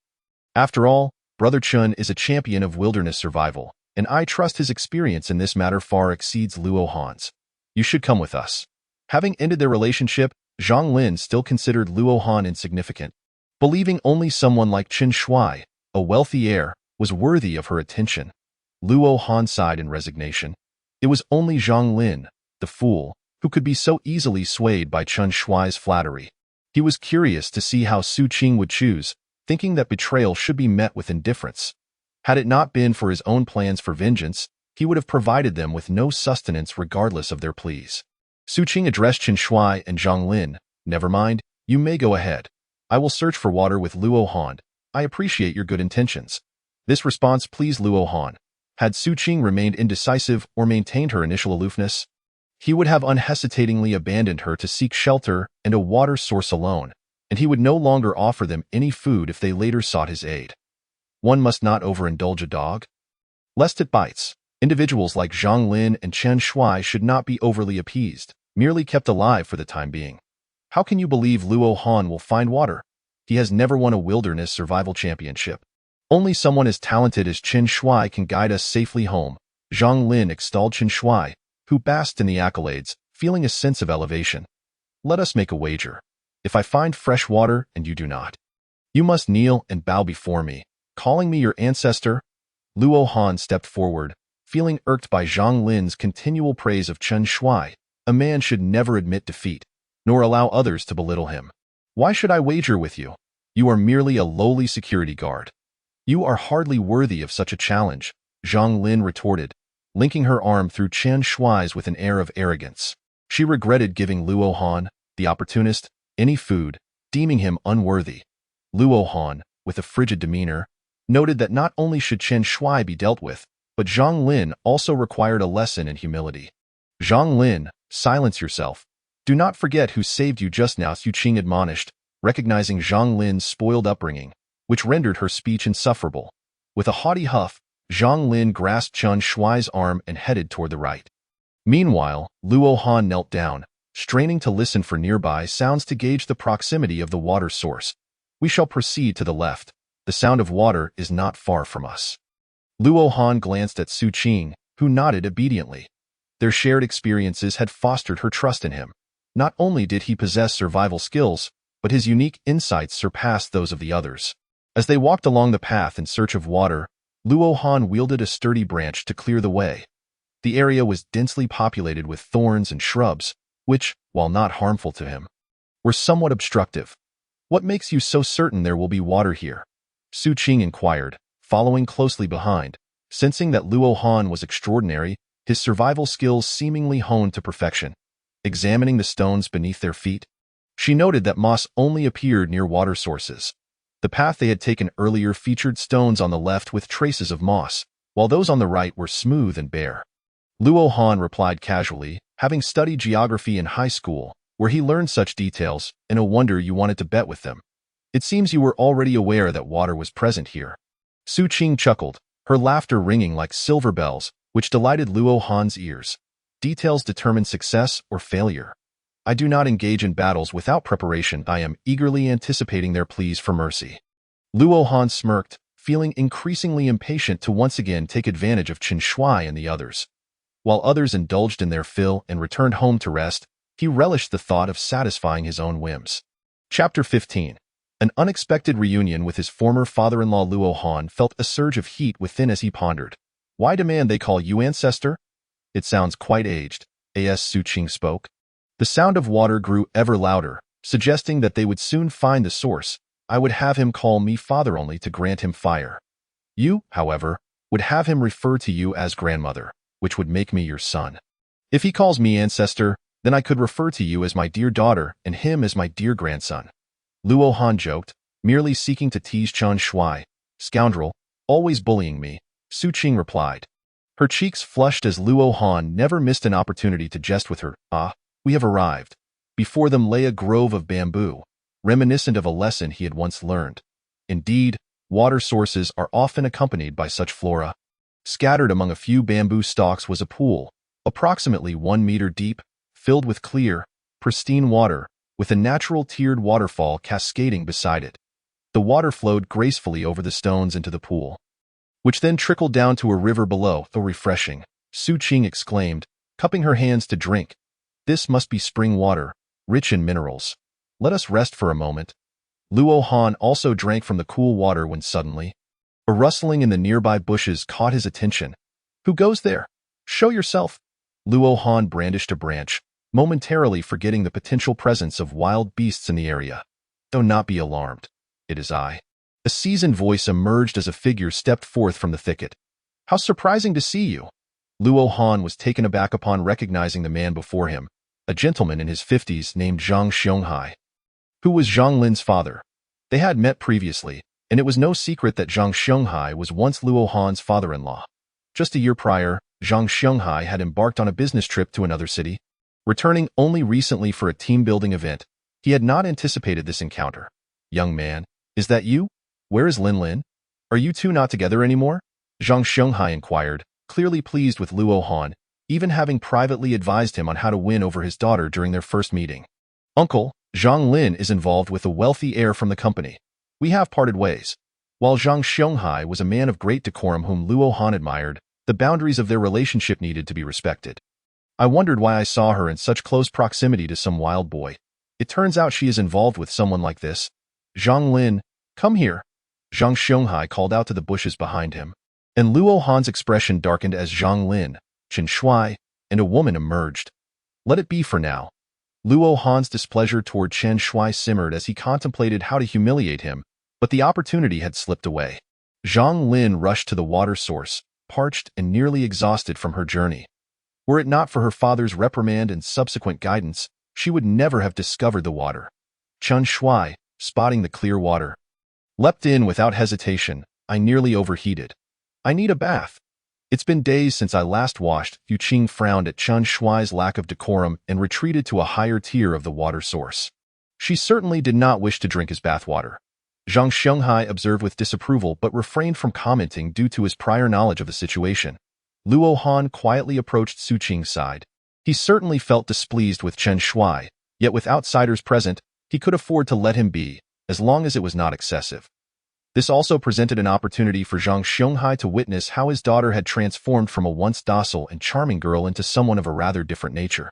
After all, Brother Chen is a champion of wilderness survival, and I trust his experience in this matter far exceeds Luo Han's. You should come with us." Having ended their relationship, Zhang Lin still considered Luo Han insignificant, believing only someone like Chen Shui, a wealthy heir, was worthy of her attention. Luo Han sighed in resignation. It was only Zhang Lin, the fool, who could be so easily swayed by Chen Shui's flattery. He was curious to see how Su Qing would choose, thinking that betrayal should be met with indifference. Had it not been for his own plans for vengeance, he would have provided them with no sustenance regardless of their pleas. Su Qing addressed Chen Shui and Zhang Lin. "Never mind, you may go ahead. I will search for water with Luo Han. I appreciate your good intentions. This response pleased Luo Han. Had Su Qing remained indecisive or maintained her initial aloofness, he would have unhesitatingly abandoned her to seek shelter and a water source alone, and he would no longer offer them any food if they later sought his aid. One must not overindulge a dog, lest it bites. Individuals like Zhang Lin and Chen Shuai should not be overly appeased, merely kept alive for the time being. How can you believe Luo Han will find water? He has never won a wilderness survival championship. Only someone as talented as Chen Shuai can guide us safely home. Zhang Lin extolled Chen Shuai, who basked in the accolades, feeling a sense of elevation. Let us make a wager. If I find fresh water and you do not, you must kneel and bow before me, calling me your ancestor. Luo Han stepped forward, feeling irked by Zhang Lin's continual praise of Chen Shuai. A man should never admit defeat, nor allow others to belittle him. Why should I wager with you? You are merely a lowly security guard. You are hardly worthy of such a challenge, Zhang Lin retorted, linking her arm through Chen Shuai's with an air of arrogance. She regretted giving Luo Han, the opportunist, any food, deeming him unworthy. Luo Han, with a frigid demeanor, noted that not only should Chen Shuai be dealt with, but Zhang Lin also required a lesson in humility. Zhang Lin, silence yourself. Do not forget who saved you just now, Su Qing admonished, recognizing Zhang Lin's spoiled upbringing, which rendered her speech insufferable. With a haughty huff, Zhang Lin grasped Chen Shuai's arm and headed toward the right. Meanwhile, Luo Han knelt down, straining to listen for nearby sounds to gauge the proximity of the water source. We shall proceed to the left. The sound of water is not far from us. Luo Han glanced at Su Qing, who nodded obediently. Their shared experiences had fostered her trust in him. Not only did he possess survival skills, but his unique insights surpassed those of the others. As they walked along the path in search of water, Luo Han wielded a sturdy branch to clear the way. The area was densely populated with thorns and shrubs, which, while not harmful to him, were somewhat obstructive. What makes you so certain there will be water here? Su Qing inquired, following closely behind. Sensing that Luo Han was extraordinary, his survival skills seemingly honed to perfection. Examining the stones beneath their feet, she noted that moss only appeared near water sources. The path they had taken earlier featured stones on the left with traces of moss, while those on the right were smooth and bare. Luo Han replied casually, having studied geography in high school, where he learned such details, and no wonder you wanted to bet with them. It seems you were already aware that water was present here. Su Qing chuckled, her laughter ringing like silver bells, which delighted Luo Han's ears. Details determine success or failure. I do not engage in battles without preparation. I am eagerly anticipating their pleas for mercy. Luo Han smirked, feeling increasingly impatient to once again take advantage of Chen Shuai and the others. While others indulged in their fill and returned home to rest, he relished the thought of satisfying his own whims. Chapter 15. An unexpected reunion with his former father-in-law Luo Han felt a surge of heat within as he pondered. Why demand they call you ancestor? It sounds quite aged, as Su Qing spoke. The sound of water grew ever louder, suggesting that they would soon find the source. I would have him call me father only to grant him fire. You, however, would have him refer to you as grandmother, which would make me your son. If he calls me ancestor, then I could refer to you as my dear daughter and him as my dear grandson. Luo Han joked, merely seeking to tease Chen Shuai. Scoundrel, always bullying me, Su Qing replied. Her cheeks flushed as Luo Han never missed an opportunity to jest with her. Ah, we have arrived. Before them lay a grove of bamboo, reminiscent of a lesson he had once learned. Indeed, water sources are often accompanied by such flora. Scattered among a few bamboo stalks was a pool, approximately 1 meter deep, filled with clear, pristine water, with a natural tiered waterfall cascading beside it. The water flowed gracefully over the stones into the pool, which then trickled down to a river below. Though refreshing, Su Qing exclaimed, cupping her hands to drink. This must be spring water, rich in minerals. Let us rest for a moment. Luo Han also drank from the cool water when suddenly, a rustling in the nearby bushes caught his attention. Who goes there? Show yourself. Luo Han brandished a branch, momentarily forgetting the potential presence of wild beasts in the area. Do not be alarmed. It is I. A seasoned voice emerged as a figure stepped forth from the thicket. How surprising to see you. Luo Han was taken aback upon recognizing the man before him, a gentleman in his 50s named Zhang Xianghai, who was Zhang Lin's father. They had met previously, and it was no secret that Zhang Xianghai was once Luo Han's father-in-law. Just a year prior, Zhang Xianghai had embarked on a business trip to another city. Returning only recently for a team-building event, he had not anticipated this encounter. "Young man, is that you? Where is Lin Lin? Are you two not together anymore?" Zhang Xianghai inquired, clearly pleased with Luo Han, even having privately advised him on how to win over his daughter during their first meeting. "Uncle, Zhang Lin is involved with a wealthy heir from the company. We have parted ways." While Zhang Xianghai was a man of great decorum whom Luo Han admired, the boundaries of their relationship needed to be respected. "I wondered why I saw her in such close proximity to some wild boy. It turns out she is involved with someone like this. Zhang Lin, come here." Zhang Xianghai called out to the bushes behind him, and Luo Han's expression darkened as Zhang Lin, Chen Shuai, and a woman emerged. "Let it be for now." Luo Han's displeasure toward Chen Shuai simmered as he contemplated how to humiliate him, but the opportunity had slipped away. Zhang Lin rushed to the water source, parched and nearly exhausted from her journey. Were it not for her father's reprimand and subsequent guidance, she would never have discovered the water. Chen Shuai, spotting the clear water, leapt in without hesitation. "I nearly overheated. I need a bath." "It's been days since I last washed." Yu Qing frowned at Chen Shuai's lack of decorum and retreated to a higher tier of the water source. She certainly did not wish to drink his bathwater. Zhang Xianghai observed with disapproval but refrained from commenting due to his prior knowledge of the situation. Luo Han quietly approached Su Qing's side. He certainly felt displeased with Chen Shuai, yet with outsiders present, he could afford to let him be, as long as it was not excessive. This also presented an opportunity for Zhang Xianghai to witness how his daughter had transformed from a once docile and charming girl into someone of a rather different nature.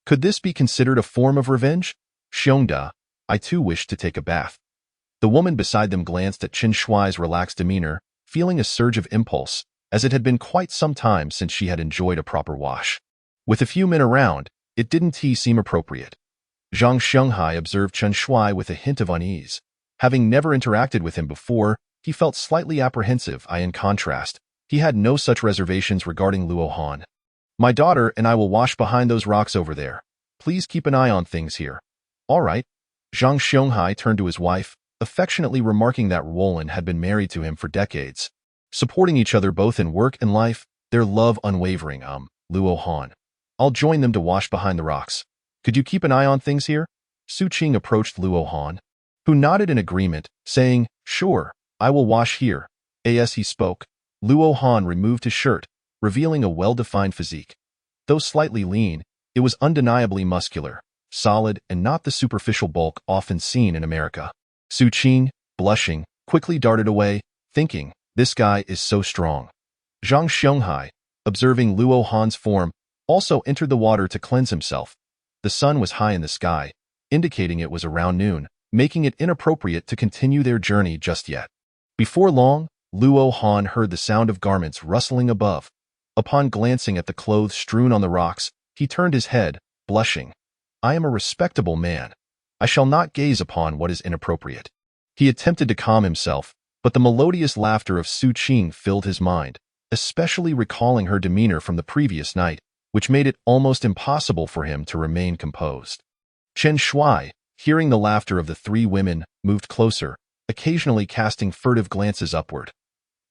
Could this be considered a form of revenge? "Xiongda, I too wish to take a bath." The woman beside them glanced at Chen Shuai's relaxed demeanor, feeling a surge of impulse, as it had been quite some time since she had enjoyed a proper wash. With a few men around, it didn't seem appropriate. Zhang Xianghai observed Chen Shuai with a hint of unease. Having never interacted with him before, he felt slightly apprehensive. In contrast, he had no such reservations regarding Luo Han. "My daughter and I will wash behind those rocks over there. Please keep an eye on things here." "All right." Zhang Xianghai turned to his wife, affectionately remarking that Roland had been married to him for decades, supporting each other both in work and life, their love unwavering. Luo Han, I'll join them to wash behind the rocks. Could you keep an eye on things here?" Su Qing approached Luo Han, who nodded in agreement, saying, "Sure, I will wash here." As he spoke, Luo Han removed his shirt, revealing a well-defined physique. Though slightly lean, it was undeniably muscular, solid, and not the superficial bulk often seen in America. Su Qing, blushing, quickly darted away, thinking, "This guy is so strong." Zhang Xianghai, observing Luo Han's form, also entered the water to cleanse himself. The sun was high in the sky, indicating it was around noon, making it inappropriate to continue their journey just yet. Before long, Luo Han heard the sound of garments rustling above. Upon glancing at the clothes strewn on the rocks, he turned his head, blushing. "I am a respectable man. I shall not gaze upon what is inappropriate." He attempted to calm himself, but the melodious laughter of Su Qing filled his mind, especially recalling her demeanor from the previous night, which made it almost impossible for him to remain composed. Chen Shuai, hearing the laughter of the three women, moved closer, occasionally casting furtive glances upward.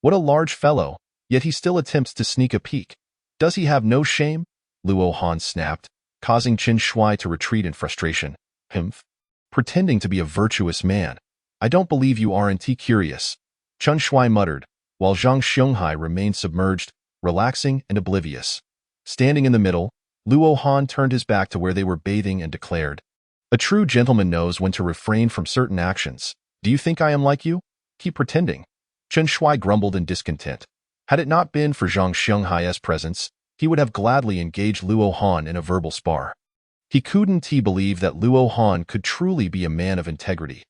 "What a large fellow, yet he still attempts to sneak a peek. Does he have no shame?" Luo Han snapped, causing Chen Shuai to retreat in frustration. "Humph. Pretending to be a virtuous man. I don't believe you aren't curious," Chen Shuai muttered, while Zhang Xianghai remained submerged, relaxing and oblivious. Standing in the middle, Luo Han turned his back to where they were bathing and declared, "A true gentleman knows when to refrain from certain actions. Do you think I am like you? Keep pretending." Chen Shuai grumbled in discontent. Had it not been for Zhang Xianghai's presence, he would have gladly engaged Luo Han in a verbal spar. He couldn't believe that Luo Han could truly be a man of integrity.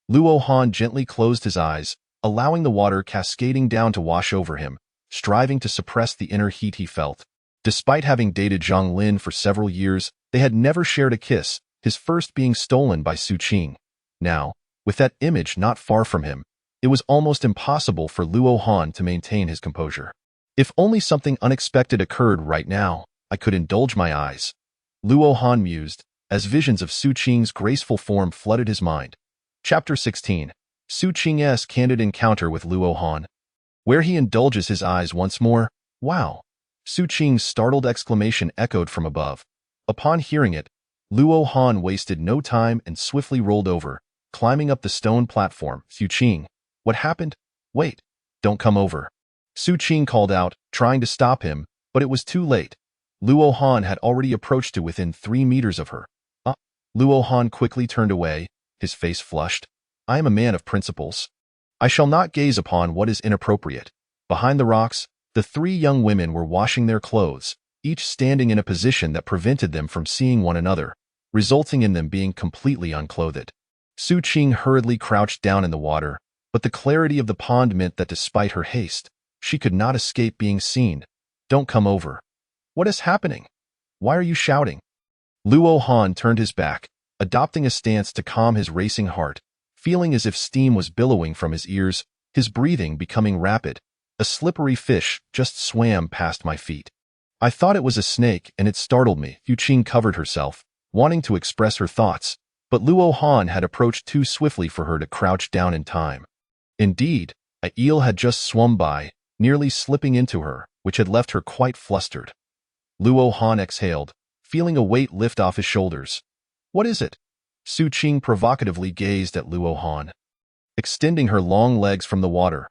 Luo Han gently closed his eyes, allowing the water cascading down to wash over him, striving to suppress the inner heat he felt. Despite having dated Zhang Lin for several years, they had never shared a kiss, his first being stolen by Su Qing. Now, with that image not far from him, it was almost impossible for Luo Han to maintain his composure. "If only something unexpected occurred right now, I could indulge my eyes," Luo Han mused, as visions of Su Qing's graceful form flooded his mind. Chapter 16. Su Qing's candid encounter with Luo Han, where he indulges his eyes once more. Wow! Su Qing's startled exclamation echoed from above. Upon hearing it, Luo Han wasted no time and swiftly rolled over, climbing up the stone platform. Su Qing, what happened? Wait, don't come over. Su Qing called out, trying to stop him, but it was too late. Luo Han had already approached to within 3 meters of her. Luo Han quickly turned away, his face flushed. I am a man of principles. I shall not gaze upon what is inappropriate. Behind the rocks, the 3 young women were washing their clothes, each standing in a position that prevented them from seeing one another, resulting in them being completely unclothed. Su Qing hurriedly crouched down in the water, but the clarity of the pond meant that despite her haste, she could not escape being seen. Don't come over. What is happening? Why are you shouting? Luo Han turned his back, adopting a stance to calm his racing heart, feeling as if steam was billowing from his ears, his breathing becoming rapid. A slippery fish just swam past my feet. I thought it was a snake and it startled me. Su Qing covered herself, wanting to express her thoughts, but Luo Han had approached too swiftly for her to crouch down in time. Indeed, a eel had just swum by, nearly slipping into her, which had left her quite flustered. Luo Han exhaled, feeling a weight lift off his shoulders. What is it? Su Qing provocatively gazed at Luo Han, extending her long legs from the water.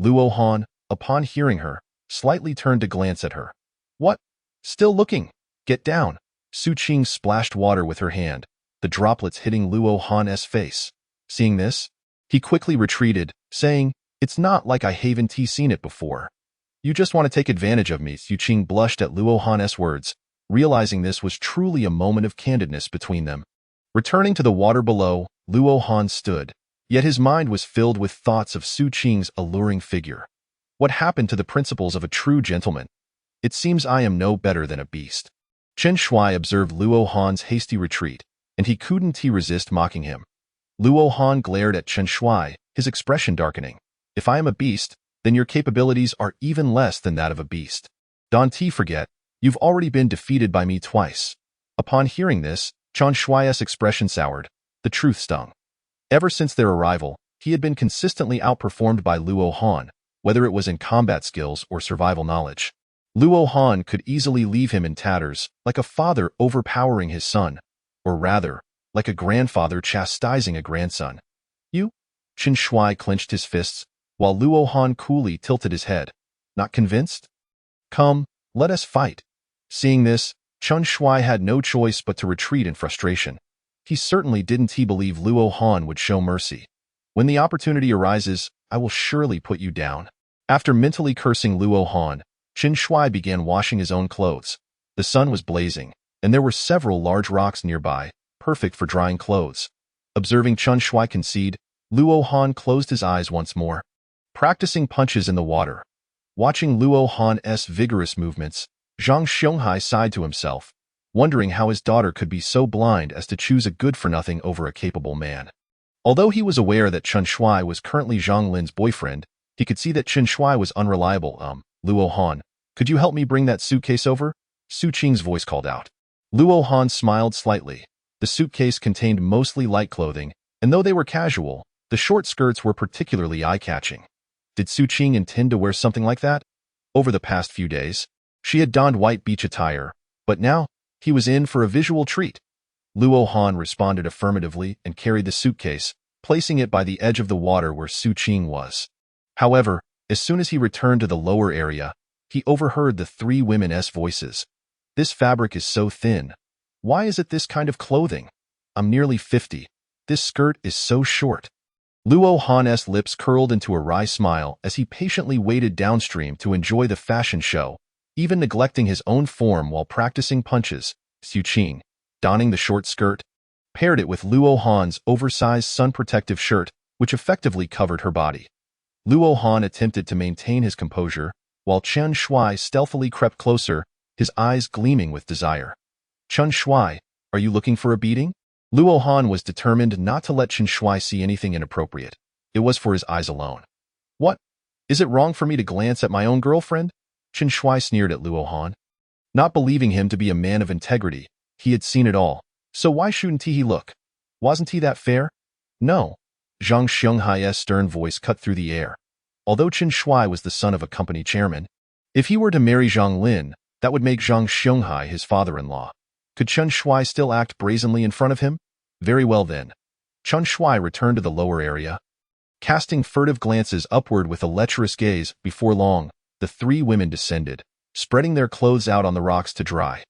Luo Han, upon hearing her, slightly turned to glance at her. What? Still looking? Get down. Su Qing splashed water with her hand, the droplets hitting Luo Han's face. Seeing this, he quickly retreated, saying, It's not like I haven't seen it before. You just want to take advantage of me. Su Qing blushed at Luo Han's words, realizing this was truly a moment of candidness between them. Returning to the water below, Luo Han stood, yet his mind was filled with thoughts of Su Qing's alluring figure. What happened to the principles of a true gentleman? It seems I am no better than a beast. Chen Shui observed Luo Han's hasty retreat, and he couldn't resist mocking him. Luo Han glared at Chen Shui, his expression darkening. If I am a beast, then your capabilities are even less than that of a beast. Don't forget, you've already been defeated by me twice. Upon hearing this, Chen Shui's expression soured. The truth stung. Ever since their arrival, he had been consistently outperformed by Luo Han, whether it was in combat skills or survival knowledge. Luo Han could easily leave him in tatters, like a father overpowering his son, or rather, like a grandfather chastising a grandson. You? Chen Shui clenched his fists, while Luo Han coolly tilted his head. Not convinced? Come, let us fight. Seeing this, Chen Shui had no choice but to retreat in frustration. He certainly didn't believe Luo Han would show mercy. When the opportunity arises, I will surely put you down. After mentally cursing Luo Han, Chen Shui began washing his own clothes. The sun was blazing, and there were several large rocks nearby, perfect for drying clothes. Observing Chen Shui concede, Luo Han closed his eyes once more, practicing punches in the water. Watching Luo Han's vigorous movements, Zhang Xianghai sighed to himself, wondering how his daughter could be so blind as to choose a good-for-nothing over a capable man. Although he was aware that Chen Shui was currently Zhang Lin's boyfriend, he could see that Chen Shui was unreliable. Luo Han, could you help me bring that suitcase over? Su Qing's voice called out. Luo Han smiled slightly. The suitcase contained mostly light clothing, and though they were casual, the short skirts were particularly eye-catching. Did Su Qing intend to wear something like that? Over the past few days, she had donned white beach attire, but now, he was in for a visual treat. Luo Han responded affirmatively and carried the suitcase, placing it by the edge of the water where Su Qing was. However, as soon as he returned to the lower area, he overheard the 3 women's voices. This fabric is so thin. Why is it this kind of clothing? I'm nearly 50. This skirt is so short. Luo Han's lips curled into a wry smile as he patiently waded downstream to enjoy the fashion show, even neglecting his own form while practicing punches. Su Qing, donning the short skirt, paired it with Luo Han's oversized sun-protective shirt, which effectively covered her body. Luo Han attempted to maintain his composure, while Chen Shui stealthily crept closer, his eyes gleaming with desire. Chen Shui, are you looking for a beating? Luo Han was determined not to let Chen Shui see anything inappropriate. It was for his eyes alone. What? Is it wrong for me to glance at my own girlfriend? Chen Shui sneered at Luo Han. Not believing him to be a man of integrity, he had seen it all, so why shouldn't he look? Wasn't he that fair? No. Zhang Xianghai's stern voice cut through the air. Although Chen Shuai was the son of a company chairman, if he were to marry Zhang Lin, that would make Zhang Xianghai his father-in-law. Could Chen Shuai still act brazenly in front of him? Very well then. Chen Shuai returned to the lower area, casting furtive glances upward with a lecherous gaze. Before long, the three women descended, spreading their clothes out on the rocks to dry.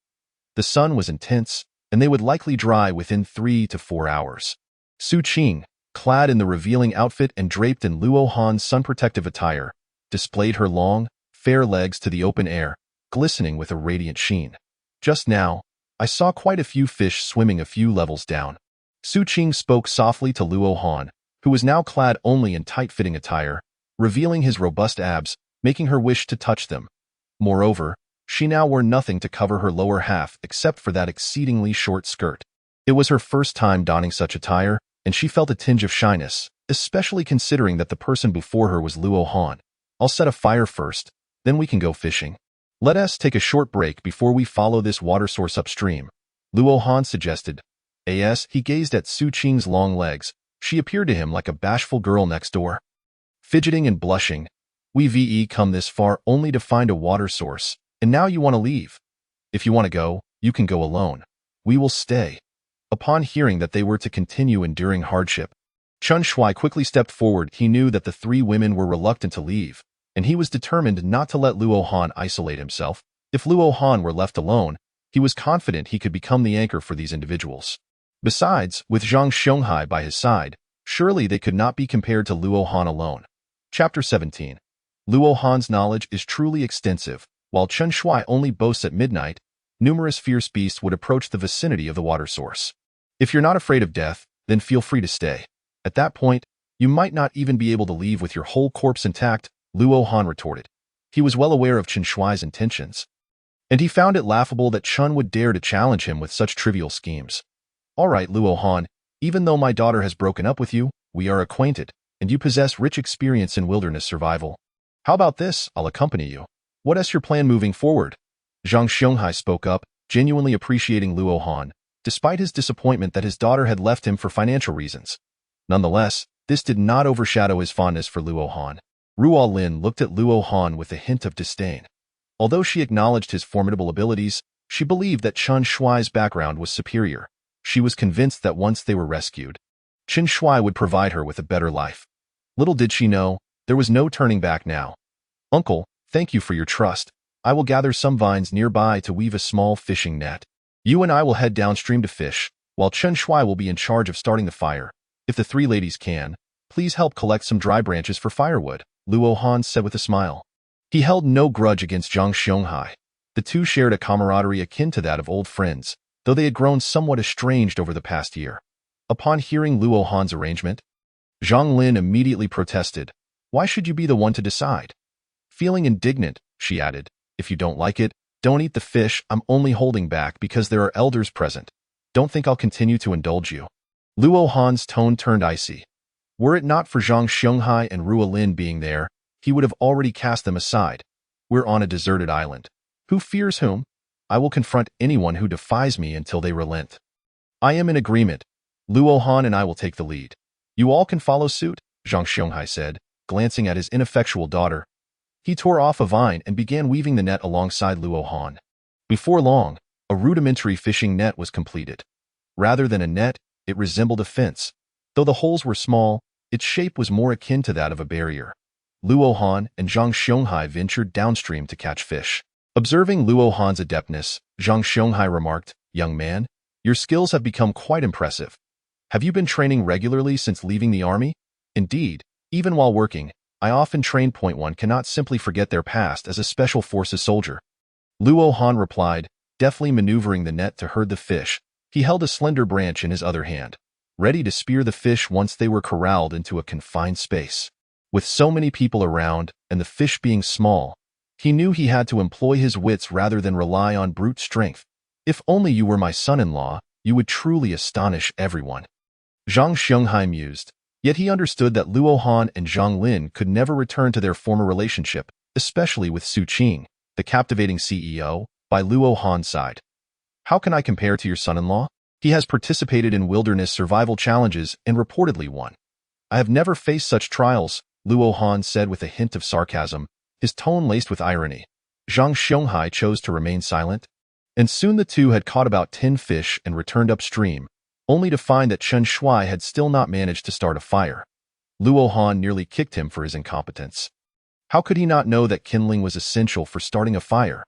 The sun was intense, and they would likely dry within 3 to 4 hours. Su Qing, clad in the revealing outfit and draped in Luo Han's sun-protective attire, displayed her long, fair legs to the open air, glistening with a radiant sheen. Just now, I saw quite a few fish swimming a few levels down. Su Qing spoke softly to Luo Han, who was now clad only in tight-fitting attire, revealing his robust abs, making her wish to touch them. Moreover, she now wore nothing to cover her lower half except for that exceedingly short skirt. It was her first time donning such attire, and she felt a tinge of shyness, especially considering that the person before her was Luo Han. I'll set a fire first, then we can go fishing. Let us take a short break before we follow this water source upstream, Luo Han suggested. As he gazed at Su Qing's long legs, she appeared to him like a bashful girl next door. Fidgeting and blushing, we've come this far only to find a water source, and now you want to leave. If you want to go, you can go alone. We will stay. Upon hearing that they were to continue enduring hardship, Chen Shuai quickly stepped forward. He knew that the three women were reluctant to leave, and he was determined not to let Luo Han isolate himself. If Luo Han were left alone, he was confident he could become the anchor for these individuals. Besides, with Zhang Xianghai by his side, surely they could not be compared to Luo Han alone. Chapter 17. Luo Han's knowledge is truly extensive. While Chen Shuai only boasts at midnight, numerous fierce beasts would approach the vicinity of the water source. If you're not afraid of death, then feel free to stay. At that point, you might not even be able to leave with your whole corpse intact, Luo Han retorted. He was well aware of Chen Shuai's intentions, and he found it laughable that Chen would dare to challenge him with such trivial schemes. All right, Luo Han, even though my daughter has broken up with you, we are acquainted, and you possess rich experience in wilderness survival. How about this? I'll accompany you. What is your plan moving forward? Zhang Xianghai spoke up, genuinely appreciating Luo Han, despite his disappointment that his daughter had left him for financial reasons. Nonetheless, this did not overshadow his fondness for Luo Han. Ruo Lin looked at Luo Han with a hint of disdain. Although she acknowledged his formidable abilities, she believed that Chen Shuai's background was superior. She was convinced that once they were rescued, Chen Shuai would provide her with a better life. Little did she know, there was no turning back now. Uncle, thank you for your trust. I will gather some vines nearby to weave a small fishing net. You and I will head downstream to fish, while Chen Shuai will be in charge of starting the fire. If the three ladies can, please help collect some dry branches for firewood, Luo Han said with a smile. He held no grudge against Zhang Xianghai. The two shared a camaraderie akin to that of old friends, though they had grown somewhat estranged over the past year. Upon hearing Luo Han's arrangement, Zhang Lin immediately protested. Why should you be the one to decide? Feeling indignant, she added, if you don't like it, don't eat the fish. I'm only holding back because there are elders present. Don't think I'll continue to indulge you. Luo Han's tone turned icy. Were it not for Zhang Xianghai and Ruo Lin being there, he would have already cast them aside. We're on a deserted island. Who fears whom? I will confront anyone who defies me until they relent. I am in agreement. Luo Han and I will take the lead. You all can follow suit, Zhang Xianghai said, glancing at his ineffectual daughter. He tore off a vine and began weaving the net alongside Luo Han. Before long, a rudimentary fishing net was completed. Rather than a net, it resembled a fence. Though the holes were small, its shape was more akin to that of a barrier. Luo Han and Zhang Xianghai ventured downstream to catch fish. Observing Luo Han's adeptness, Zhang Xianghai remarked, Young man, your skills have become quite impressive. Have you been training regularly since leaving the army? Indeed, even while working, I often train. One cannot simply forget their past as a special forces soldier. Luo Han replied, deftly maneuvering the net to herd the fish. He held a slender branch in his other hand, ready to spear the fish once they were corralled into a confined space. With so many people around, and the fish being small, he knew he had to employ his wits rather than rely on brute strength. If only you were my son-in-law, you would truly astonish everyone. Zhang Xianghai mused, yet he understood that Luo Han and Zhang Lin could never return to their former relationship, especially with Su Qing, the captivating CEO, by Luo Han's side. How can I compare to your son-in-law? He has participated in wilderness survival challenges and reportedly won. I have never faced such trials, Luo Han said with a hint of sarcasm, his tone laced with irony. Zhang Xianghai chose to remain silent, and soon the two had caught about 10 fish and returned upstream, only to find that Chen Shuai had still not managed to start a fire. Luo Han nearly kicked him for his incompetence. How could he not know that kindling was essential for starting a fire?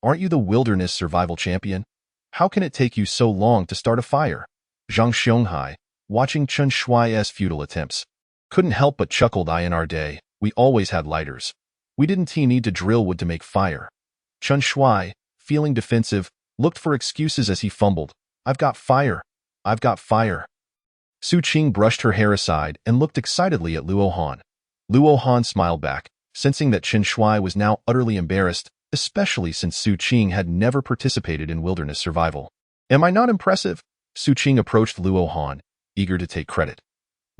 Aren't you the wilderness survival champion? How can it take you so long to start a fire? Zhang Xianghai, watching Chen Shuai's futile attempts, couldn't help but chuckled. In our day, we always had lighters. We didn't need to drill wood to make fire. Chen Shuai, feeling defensive, looked for excuses as he fumbled. I've got fire. I've got fire. Su Qing brushed her hair aside and looked excitedly at Luo Han. Luo Han smiled back, sensing that Chen Shuai was now utterly embarrassed, especially since Su Qing had never participated in wilderness survival. Am I not impressive? Su Qing approached Luo Han, eager to take credit.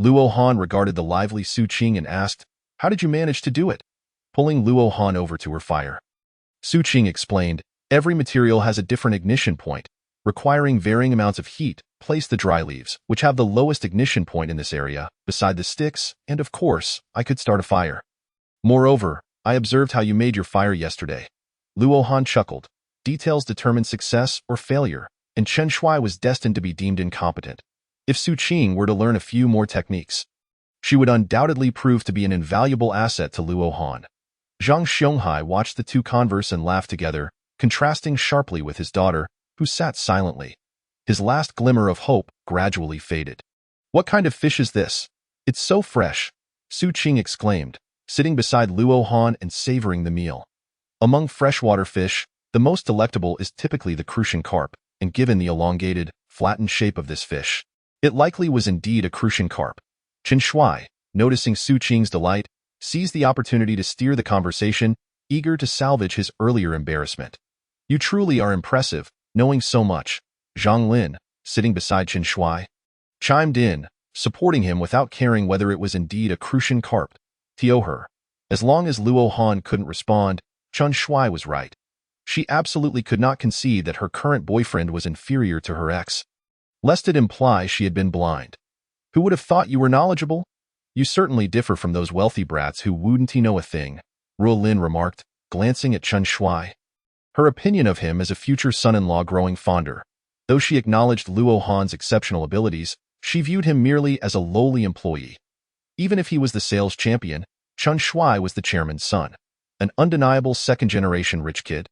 Luo Han regarded the lively Su Qing and asked, how did you manage to do it? Pulling Luo Han over to her fire. Su Qing explained, every material has a different ignition point, requiring varying amounts of heat. Place the dry leaves, which have the lowest ignition point in this area, beside the sticks, and of course, I could start a fire. Moreover, I observed how you made your fire yesterday. Luo Han chuckled. Details determine success or failure, and Chen Shuai was destined to be deemed incompetent. If Su Qing were to learn a few more techniques, she would undoubtedly prove to be an invaluable asset to Luo Han. Zhang Xianghai watched the two converse and laugh together, contrasting sharply with his daughter, who sat silently. His last glimmer of hope gradually faded. What kind of fish is this? It's so fresh, Su Qing exclaimed, sitting beside Luo Han and savoring the meal. Among freshwater fish, the most delectable is typically the crucian carp, and given the elongated, flattened shape of this fish, it likely was indeed a crucian carp. Chen Shuai, noticing Su Qing's delight, seized the opportunity to steer the conversation, eager to salvage his earlier embarrassment. You truly are impressive, knowing so much. Zhang Lin, sitting beside Chen Shuai, chimed in, supporting him without caring whether it was indeed a crucian carp. Tioher. As long as Luo Han couldn't respond, Chen Shuai was right. She absolutely could not concede that her current boyfriend was inferior to her ex, lest it imply she had been blind. Who would have thought you were knowledgeable? You certainly differ from those wealthy brats who wouldn't know a thing, Ruo Lin remarked, glancing at Chen Shuai. Her opinion of him as a future son-in-law growing fonder. Though she acknowledged Luo Han's exceptional abilities, she viewed him merely as a lowly employee. Even if he was the sales champion, Chen Shuai was the chairman's son, an undeniable second-generation rich kid.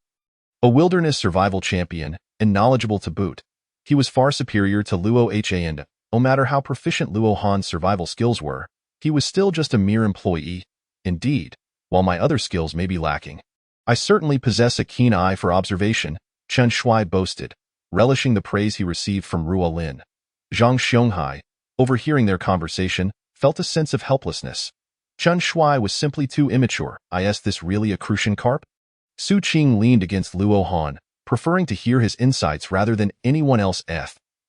A wilderness survival champion, and knowledgeable to boot. He was far superior to Luo Ha, and, no matter how proficient Luo Han's survival skills were, he was still just a mere employee. Indeed, while my other skills may be lacking, I certainly possess a keen eye for observation, Chen Shuai boasted, relishing the praise he received from Ruo Lin. Zhang Xianghai, overhearing their conversation, felt a sense of helplessness. Chen Shuai was simply too immature. Is this really a crucian carp? Su Qing leaned against Luo Han, preferring to hear his insights rather than anyone else.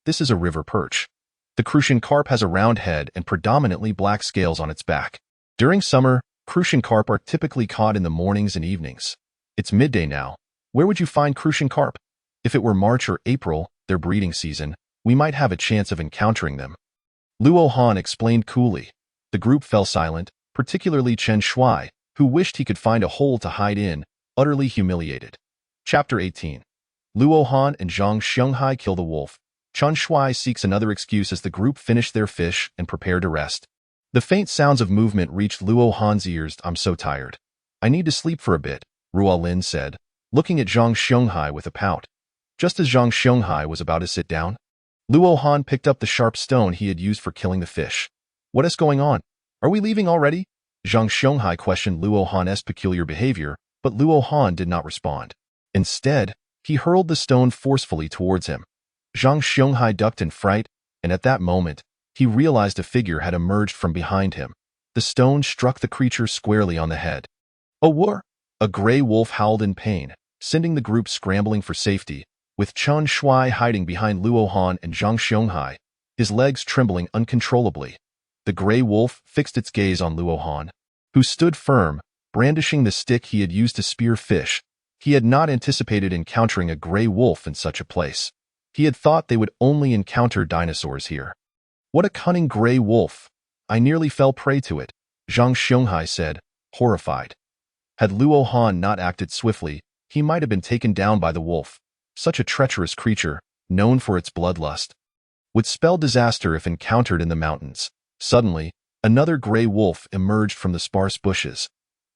This is a river perch. The crucian carp has a round head and predominantly black scales on its back. During summer, crucian carp are typically caught in the mornings and evenings. It's midday now. Where would you find crucian carp? If it were March or April, their breeding season, we might have a chance of encountering them. Luo Han explained coolly. The group fell silent, particularly Chen Shuai, who wished he could find a hole to hide in, utterly humiliated. Chapter 18. Luo Han and Zhang Xianghai kill the wolf. Chen Shuai seeks another excuse as the group finished their fish and prepared to rest. The faint sounds of movement reached Luo Han's ears. I'm so tired. I need to sleep for a bit, Ruo Lin said, looking at Zhang Xianghai with a pout. Just as Zhang Xianghai was about to sit down, Luo Han picked up the sharp stone he had used for killing the fish. What is going on? Are we leaving already? Zhang Xianghai questioned Luo Han's peculiar behavior, but Luo Han did not respond. Instead, he hurled the stone forcefully towards him. Zhang Xianghai ducked in fright, and at that moment, he realized a figure had emerged from behind him. The stone struck the creature squarely on the head. A war! A gray wolf howled in pain, sending the group scrambling for safety, with Chen Shuai hiding behind Luo Han and Zhang Xianghai, his legs trembling uncontrollably. The gray wolf fixed its gaze on Luo Han, who stood firm, brandishing the stick he had used to spear fish. He had not anticipated encountering a gray wolf in such a place. He had thought they would only encounter dinosaurs here. What a cunning gray wolf! I nearly fell prey to it, Zhang Xianghai said, horrified. Had Luo Han not acted swiftly, he might have been taken down by the wolf, such a treacherous creature, known for its bloodlust. Would spell disaster if encountered in the mountains. Suddenly, another gray wolf emerged from the sparse bushes.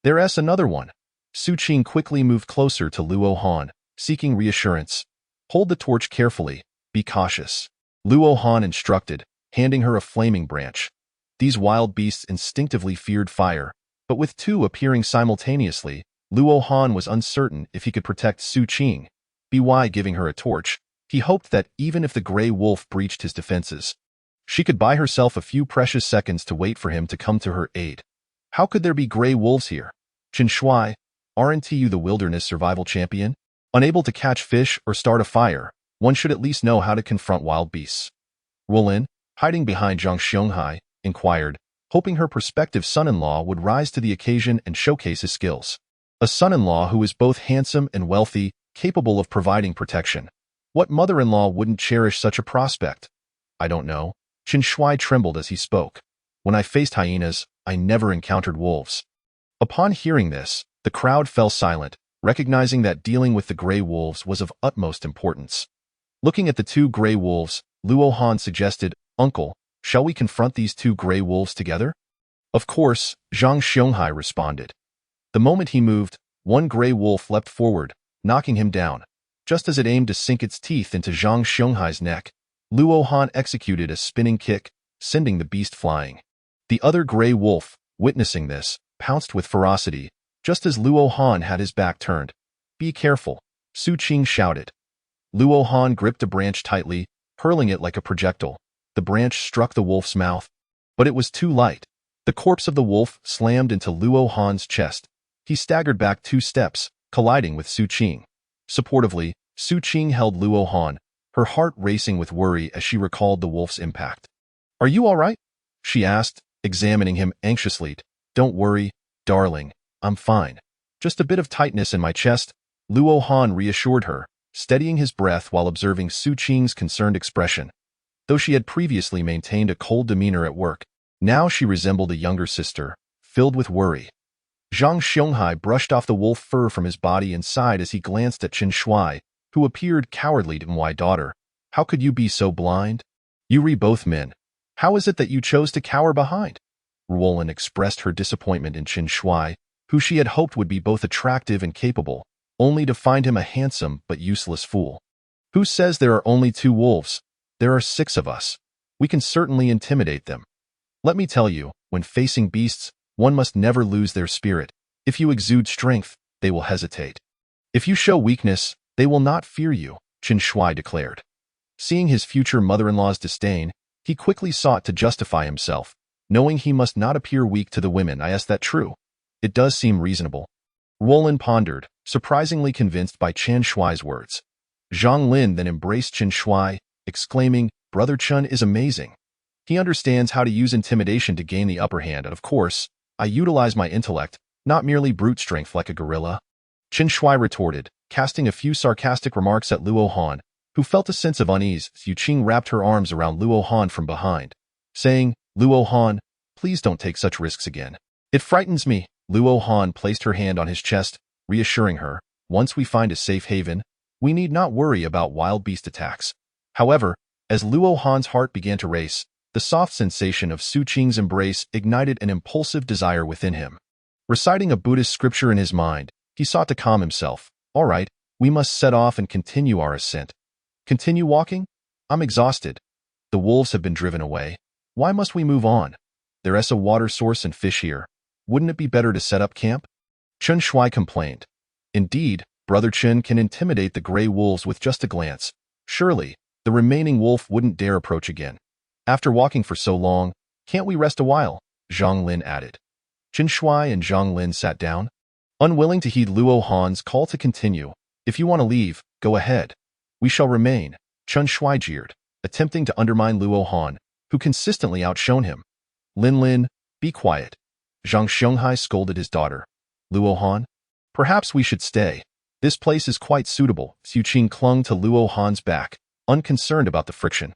There's another one. Su Qing quickly moved closer to Luo Han, seeking reassurance. Hold the torch carefully. Be cautious. Luo Han instructed, handing her a flaming branch. These wild beasts instinctively feared fire, but with two appearing simultaneously, Luo Han was uncertain if he could protect Su Qing. By giving her a torch, he hoped that even if the gray wolf breached his defenses, she could buy herself a few precious seconds to wait for him to come to her aid. How could there be gray wolves here? Chen Shui, aren't you the wilderness survival champion? Unable to catch fish or start a fire, one should at least know how to confront wild beasts. Ruolin, hiding behind Zhang Xianghai, inquired, hoping her prospective son-in-law would rise to the occasion and showcase his skills. A son-in-law who is both handsome and wealthy, capable of providing protection. What mother-in-law wouldn't cherish such a prospect? I don't know. Chen Shui trembled as he spoke. When I faced hyenas, I never encountered wolves. Upon hearing this, the crowd fell silent, recognizing that dealing with the gray wolves was of utmost importance. Looking at the two gray wolves, Luo Han suggested, Uncle, shall we confront these two gray wolves together? Of course, Zhang Xianghai responded. The moment he moved, one gray wolf leapt forward, knocking him down. Just as it aimed to sink its teeth into Zhang Xianghai's neck, Luo Han executed a spinning kick, sending the beast flying. The other gray wolf, witnessing this, pounced with ferocity, just as Luo Han had his back turned. Be careful, Su Qing shouted. Luo Han gripped a branch tightly, hurling it like a projectile. The branch struck the wolf's mouth, but it was too light. The corpse of the wolf slammed into Luo Han's chest. He staggered back 2 steps, colliding with Su Qing. Supportively, Su Qing held Luo Han, her heart racing with worry as she recalled the wolf's impact. Are you all right? She asked, examining him anxiously. Don't worry, darling, I'm fine. Just a bit of tightness in my chest, Luo Han reassured her, steadying his breath while observing Su Qing's concerned expression. Though she had previously maintained a cold demeanor at work, now she resembled a younger sister, filled with worry. Zhang Xianghai brushed off the wolf fur from his body and sighed as he glanced at Chen Shui, who appeared cowardly to my daughter. How could you be so blind? You both men. How is it that you chose to cower behind? Ruolin expressed her disappointment in Chen Shui, who she had hoped would be both attractive and capable, only to find him a handsome but useless fool. Who says there are only 2 wolves? There are 6 of us. We can certainly intimidate them. Let me tell you, when facing beasts, one must never lose their spirit. If you exude strength, they will hesitate. If you show weakness, they will not fear you, Chen Shui declared. Seeing his future mother-in-law's disdain, he quickly sought to justify himself, knowing he must not appear weak to the women. Is that true? It does seem reasonable. Ruolin pondered, surprisingly convinced by Chen Shui's words. Zhang Lin then embraced Chen Shui, exclaiming, Brother Chen is amazing. He understands how to use intimidation to gain the upper hand, and of course, I utilize my intellect, not merely brute strength like a gorilla. Chen Shui retorted, casting a few sarcastic remarks at Luo Han, who felt a sense of unease. Su Qing wrapped her arms around Luo Han from behind, saying, Luo Han, please don't take such risks again. It frightens me. Luo Han placed her hand on his chest, reassuring her, once we find a safe haven, we need not worry about wild beast attacks. However, as Luo Han's heart began to race, the soft sensation of Su Qing's embrace ignited an impulsive desire within him. Reciting a Buddhist scripture in his mind, he sought to calm himself. All right, we must set off and continue our ascent. Continue walking? I'm exhausted. The wolves have been driven away. Why must we move on? There's a water source and fish here. Wouldn't it be better to set up camp? Chen Shui complained. Indeed, Brother Chen can intimidate the gray wolves with just a glance. Surely, the remaining wolf wouldn't dare approach again. After walking for so long, can't we rest a while? Zhang Lin added. Chen Shui and Zhang Lin sat down, unwilling to heed Luo Han's call to continue. If you want to leave, go ahead. We shall remain, Chen Shui jeered, attempting to undermine Luo Han, who consistently outshone him. Lin, be quiet. Zhang Xianghai scolded his daughter. Luo Han? Perhaps we should stay. This place is quite suitable. Su Qing clung to Luo Han's back, unconcerned about the friction.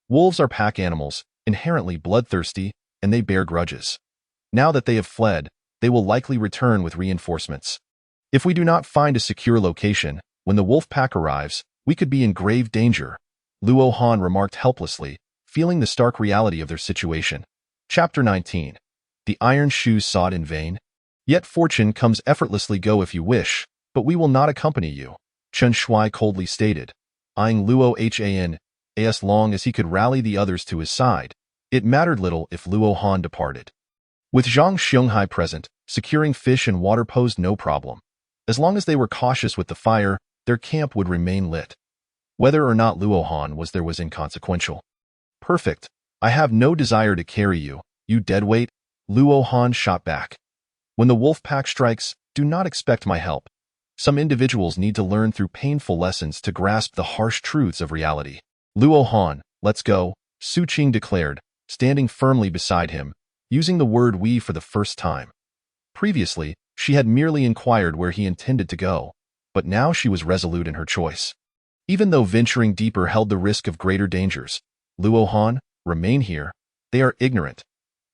Wolves are pack animals, inherently bloodthirsty, and they bear grudges. Now that they have fled, they will likely return with reinforcements. If we do not find a secure location, when the wolf pack arrives, we could be in grave danger, Luo Han remarked helplessly, feeling the stark reality of their situation. Chapter 19. The iron shoes sought in vain. Yet fortune comes effortlessly, go if you wish, but we will not accompany you, Chen Shui coldly stated, eyeing Luo Han. As long as he could rally the others to his side, it mattered little if Luo Han departed. With Zhang Xianghai present, securing fish and water posed no problem. As long as they were cautious with the fire, their camp would remain lit. Whether or not Luo Han was there was inconsequential. Perfect. I have no desire to carry you, you deadweight, Luo Han shot back. When the wolf pack strikes, do not expect my help. Some individuals need to learn through painful lessons to grasp the harsh truths of reality. Luo Han, let's go, Su Qing declared, standing firmly beside him, using the word we for the first time. Previously, she had merely inquired where he intended to go, but now she was resolute in her choice. Even though venturing deeper held the risk of greater dangers, Luo Han, remain here. They are ignorant.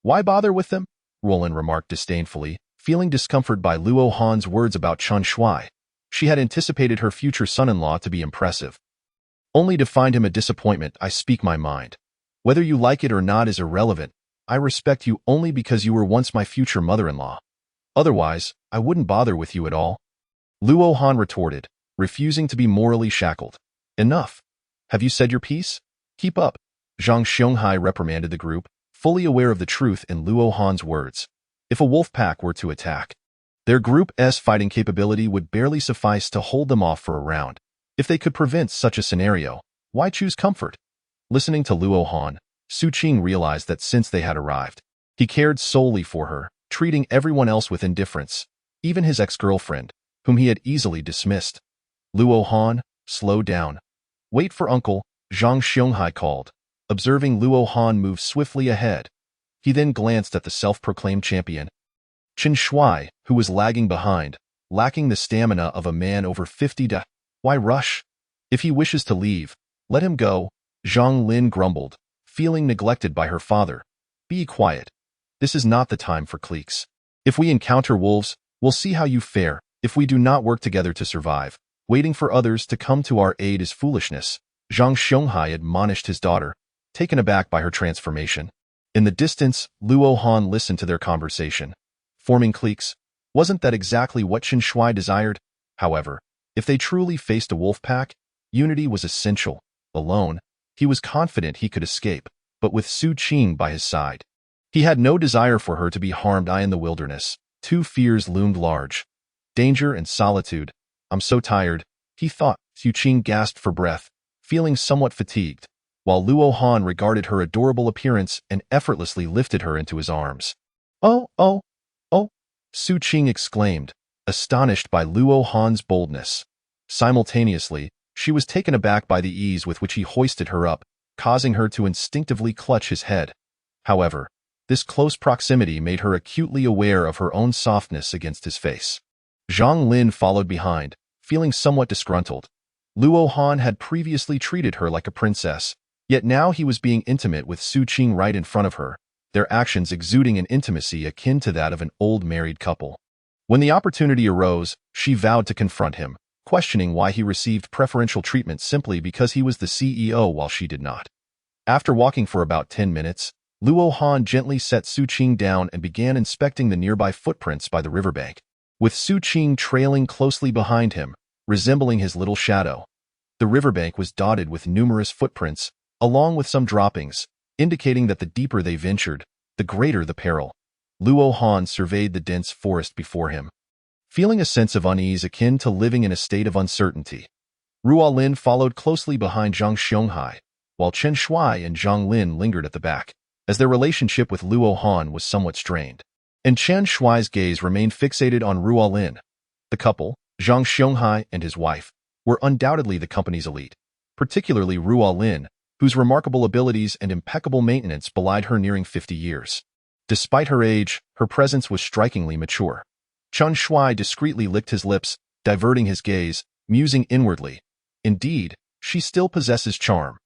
Why bother with them? Roland remarked disdainfully, feeling discomfort by Luo Han's words about Chen Shui. She had anticipated her future son-in-law to be impressive. Only to find him a disappointment. I speak my mind. Whether you like it or not is irrelevant. I respect you only because you were once my future mother-in-law. Otherwise, I wouldn't bother with you at all. Luo Han retorted, refusing to be morally shackled. Enough. Have you said your piece? Keep up. Zhang Xianghai reprimanded the group, fully aware of the truth in Luo Han's words. If a wolf pack were to attack, their group's fighting capability would barely suffice to hold them off for a round. If they could prevent such a scenario, why choose comfort? Listening to Luo Han, Su Qing realized that since they had arrived, he cared solely for her, treating everyone else with indifference, even his ex-girlfriend, whom he had easily dismissed. Luo Han, slow down. Wait for uncle, Zhang Xianghai called, observing Luo Han move swiftly ahead. He then glanced at the self-proclaimed champion, Chen Shui, who was lagging behind, lacking the stamina of a man over 50. Why rush? If he wishes to leave, let him go, Zhang Lin grumbled, feeling neglected by her father. Be quiet. This is not the time for cliques. If we encounter wolves, we'll see how you fare. If we do not work together to survive, waiting for others to come to our aid is foolishness, Zhang Xianghai admonished his daughter, taken aback by her transformation. In the distance, Luo Han listened to their conversation. Forming cliques, wasn't that exactly what Chen Shui desired? However, if they truly faced a wolf pack, unity was essential. Alone, he was confident he could escape, but with Su Qing by his side, he had no desire for her to be harmed. In the wilderness, two fears loomed large. Danger and solitude. I'm so tired, he thought. Su Qing gasped for breath, feeling somewhat fatigued, while Luo Han regarded her adorable appearance and effortlessly lifted her into his arms. Oh, Su Qing exclaimed, astonished by Luo Han's boldness. Simultaneously, she was taken aback by the ease with which he hoisted her up, causing her to instinctively clutch his head. However, this close proximity made her acutely aware of her own softness against his face. Zhang Lin followed behind, feeling somewhat disgruntled. Luo Han had previously treated her like a princess, yet now he was being intimate with Su Qing right in front of her, their actions exuding an intimacy akin to that of an old married couple. When the opportunity arose, she vowed to confront him, questioning why he received preferential treatment simply because he was the CEO while she did not. After walking for about 10 minutes, Luo Han gently set Su Qing down and began inspecting the nearby footprints by the riverbank, with Su Qing trailing closely behind him, resembling his little shadow. The riverbank was dotted with numerous footprints, along with some droppings, indicating that the deeper they ventured, the greater the peril. Luo Han surveyed the dense forest before him, feeling a sense of unease akin to living in a state of uncertainty. Ruo Lin followed closely behind Zhang Xianghai, while Chen Shui and Zhang Lin lingered at the back, as their relationship with Luo Han was somewhat strained. And Chen Shui's gaze remained fixated on Ruo Lin. The couple, Zhang Xianghai and his wife, were undoubtedly the company's elite, particularly Ruo Lin, whose remarkable abilities and impeccable maintenance belied her nearing 50 years. Despite her age, her presence was strikingly mature. Chen Shui discreetly licked his lips, diverting his gaze, musing inwardly. Indeed, she still possesses charm.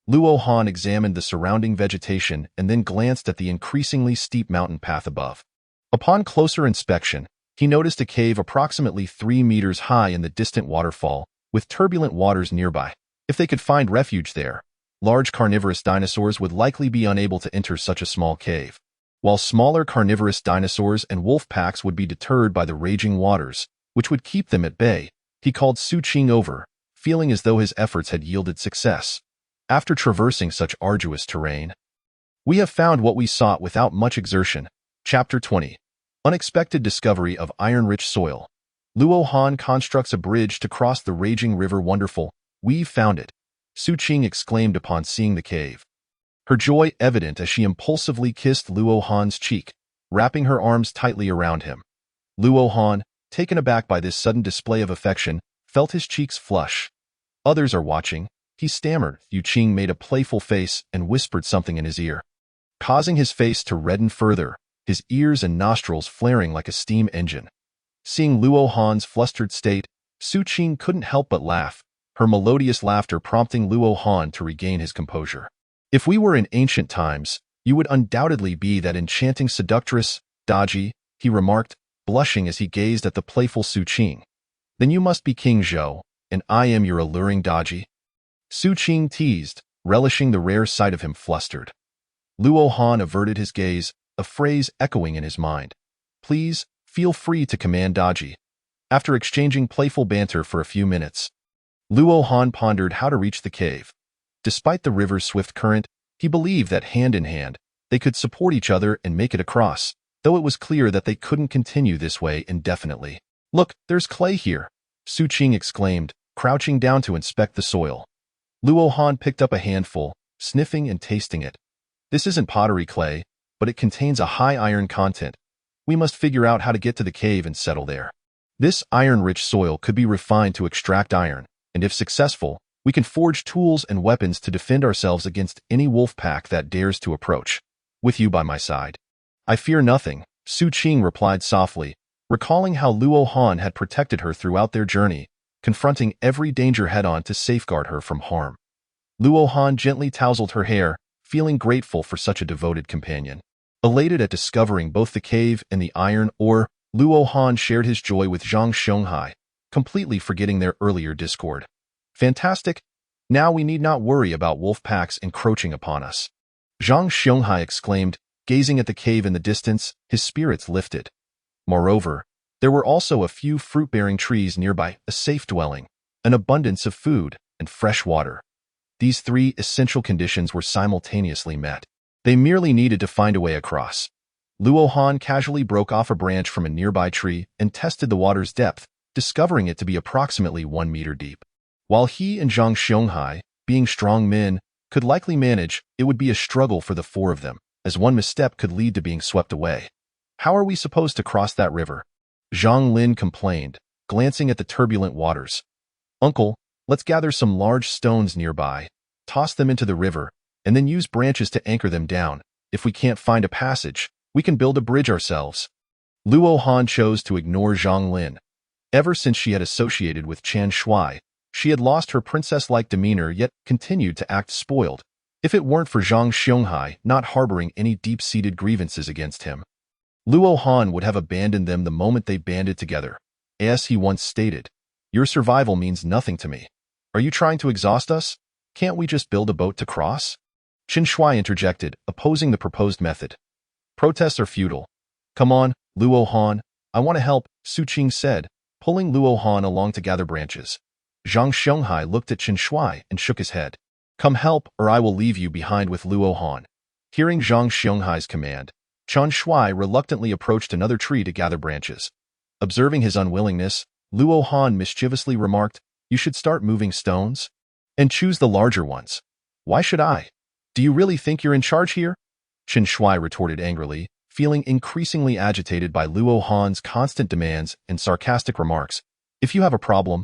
Luo Han examined the surrounding vegetation and then glanced at the increasingly steep mountain path above. Upon closer inspection, he noticed a cave approximately 3 meters high in the distant waterfall, with turbulent waters nearby. If they could find refuge there, large carnivorous dinosaurs would likely be unable to enter such a small cave, while smaller carnivorous dinosaurs and wolf packs would be deterred by the raging waters, which would keep them at bay. He called Su Qing over, feeling as though his efforts had yielded success. After traversing such arduous terrain, we have found what we sought without much exertion. Chapter 20. Unexpected discovery of iron-rich soil. Luo Han constructs a bridge to cross the raging river. Wonderful, we've found it, Su Qing exclaimed upon seeing the cave, her joy evident as she impulsively kissed Luo Han's cheek, wrapping her arms tightly around him. Luo Han, taken aback by this sudden display of affection, felt his cheeks flush. Others are watching, he stammered. Yu Qing made a playful face and whispered something in his ear, causing his face to redden further, his ears and nostrils flaring like a steam engine. Seeing Luo Han's flustered state, Su Qing couldn't help but laugh, her melodious laughter prompting Luo Han to regain his composure. If we were in ancient times, you would undoubtedly be that enchanting seductress, Daji, he remarked, blushing as he gazed at the playful Su Qing. Then you must be King Zhou, and I am your alluring Daji? Su Qing teased, relishing the rare sight of him flustered. Luo Han averted his gaze, a phrase echoing in his mind. Please, feel free to command Daji. After exchanging playful banter for a few minutes, Luo Han pondered how to reach the cave. Despite the river's swift current, he believed that hand in hand, they could support each other and make it across, though it was clear that they couldn't continue this way indefinitely. Look, there's clay here, Su Qing exclaimed, crouching down to inspect the soil. Luo Han picked up a handful, sniffing and tasting it. This isn't pottery clay, but it contains a high iron content. We must figure out how to get to the cave and settle there. This iron-rich soil could be refined to extract iron, and if successful, we can forge tools and weapons to defend ourselves against any wolf pack that dares to approach. With you by my side, I fear nothing, Su Qing replied softly, recalling how Luo Han had protected her throughout their journey, confronting every danger head-on to safeguard her from harm. Luo Han gently tousled her hair, feeling grateful for such a devoted companion. Elated at discovering both the cave and the iron ore, Luo Han shared his joy with Zhang Xianghai, completely forgetting their earlier discord. Fantastic! Now we need not worry about wolf packs encroaching upon us, Zhang Xianghai exclaimed, gazing at the cave in the distance, his spirits lifted. Moreover, there were also a few fruit-bearing trees nearby, a safe dwelling, an abundance of food, and fresh water. These three essential conditions were simultaneously met. They merely needed to find a way across. Luo Han casually broke off a branch from a nearby tree and tested the water's depth, discovering it to be approximately 1 meter deep. While he and Zhang Xianghai, being strong men, could likely manage, it would be a struggle for the four of them, as one misstep could lead to being swept away. How are we supposed to cross that river? Zhang Lin complained, glancing at the turbulent waters. Uncle, let's gather some large stones nearby, toss them into the river, and then use branches to anchor them down. If we can't find a passage, we can build a bridge ourselves. Luo Han chose to ignore Zhang Lin. Ever since she had associated with Qian Shui, she had lost her princess-like demeanor yet continued to act spoiled. If it weren't for Zhang Xianghai not harboring any deep-seated grievances against him, Luo Han would have abandoned them the moment they banded together. As he once stated, your survival means nothing to me. Are you trying to exhaust us? Can't we just build a boat to cross? Qian Shui interjected, opposing the proposed method. Protests are futile. Come on, Luo Han, I want to help, Su Qing said, pulling Luo Han along to gather branches. Zhang Xianghai looked at Qian Shui and shook his head. Come help, or I will leave you behind with Luo Han. Hearing Zhang Xianghai's command, Qian Shui reluctantly approached another tree to gather branches. Observing his unwillingness, Luo Han mischievously remarked, you should start moving stones? And choose the larger ones. Why should I? Do you really think you're in charge here? Qian Shui retorted angrily, feeling increasingly agitated by Luo Han's constant demands and sarcastic remarks. If you have a problem,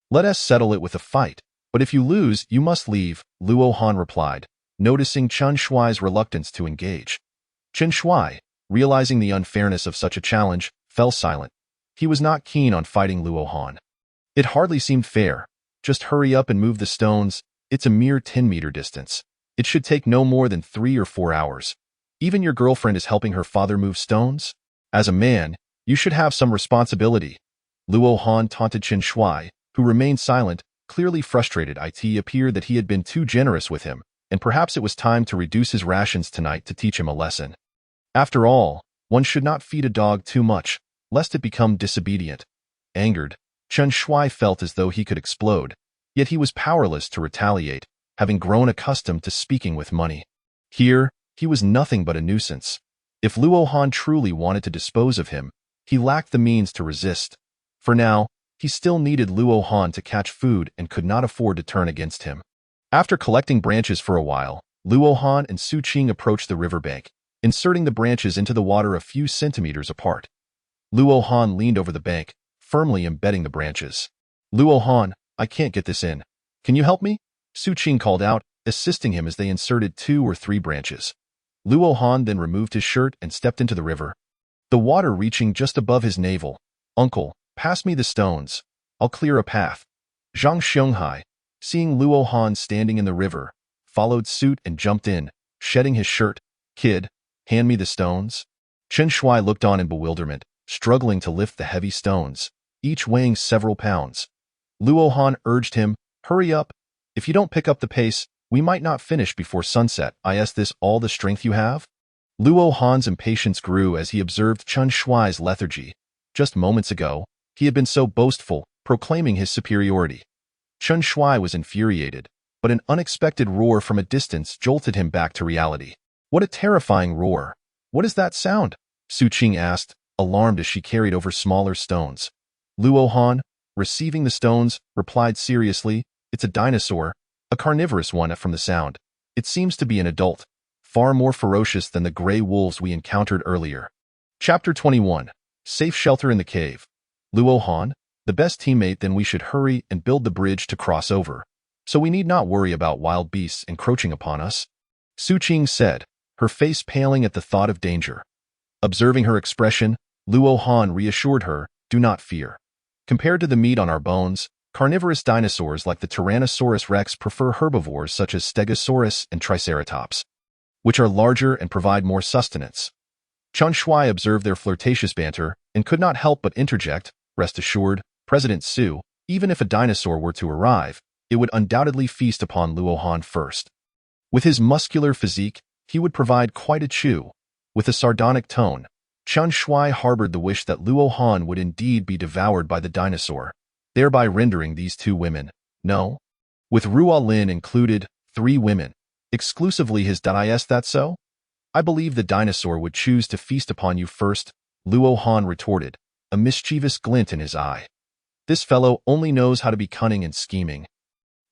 let us settle it with a fight. But if you lose, you must leave, Luo Han replied, noticing Qian Shui's reluctance to engage. Qian Shui, realizing the unfairness of such a challenge, fell silent. He was not keen on fighting Luo Han. It hardly seemed fair. Just hurry up and move the stones, it's a mere 10-meter distance. It should take no more than 3 or 4 hours. Even your girlfriend is helping her father move stones? As a man, you should have some responsibility. Luo Han taunted Chen Shuai, who remained silent, clearly frustrated. It appeared that he had been too generous with him, and perhaps it was time to reduce his rations tonight to teach him a lesson. After all, one should not feed a dog too much, lest it become disobedient. Angered, Chen Shuai felt as though he could explode, yet he was powerless to retaliate, having grown accustomed to speaking with money. Here, he was nothing but a nuisance. If Luo Han truly wanted to dispose of him, he lacked the means to resist. For now, he still needed Luo Han to catch food and could not afford to turn against him. After collecting branches for a while, Luo Han and Su Qing approached the riverbank, inserting the branches into the water a few centimeters apart. Luo Han leaned over the bank, firmly embedding the branches. Luo Han, I can't get this in. Can you help me? Su Qing called out, assisting him as they inserted 2 or 3 branches. Luo Han then removed his shirt and stepped into the river, the water reaching just above his navel. Uncle, pass me the stones. I'll clear a path. Zhang Xianghai, seeing Luo Han standing in the river, followed suit and jumped in, shedding his shirt. Kid, hand me the stones. Chen Shuai looked on in bewilderment, struggling to lift the heavy stones, each weighing several pounds. Luo Han urged him, hurry up. If you don't pick up the pace, we might not finish before sunset. Is this all the strength you have? Luo Han's impatience grew as he observed Chen Shuai's lethargy. Just moments ago, he had been so boastful, proclaiming his superiority. Chen Shuai was infuriated, but an unexpected roar from a distance jolted him back to reality. What a terrifying roar! What is that sound? Su Qing asked, alarmed as she carried over smaller stones. Luo Han, receiving the stones, replied seriously, it's a dinosaur, a carnivorous one. From the sound, it seems to be an adult, far more ferocious than the gray wolves we encountered earlier. Chapter 21. Safe shelter in the cave. Luo Han, the best teammate, then we should hurry and build the bridge to cross over, so we need not worry about wild beasts encroaching upon us. Su Qing said, her face paling at the thought of danger. Observing her expression, Luo Han reassured her, do not fear. Compared to the meat on our bones, carnivorous dinosaurs like the Tyrannosaurus rex prefer herbivores such as Stegosaurus and Triceratops, which are larger and provide more sustenance. Chen Shuai observed their flirtatious banter and could not help but interject, rest assured, President Su, even if a dinosaur were to arrive, it would undoubtedly feast upon Luo Han first. With his muscular physique, he would provide quite a chew. With a sardonic tone, Chen Shuai harbored the wish that Luo Han would indeed be devoured by the dinosaur, thereby rendering these 2 women, no, with Ruo Lin included, 3 women, exclusively his. Is that so? I believe the dinosaur would choose to feast upon you first, Luo Han retorted, a mischievous glint in his eye. This fellow only knows how to be cunning and scheming,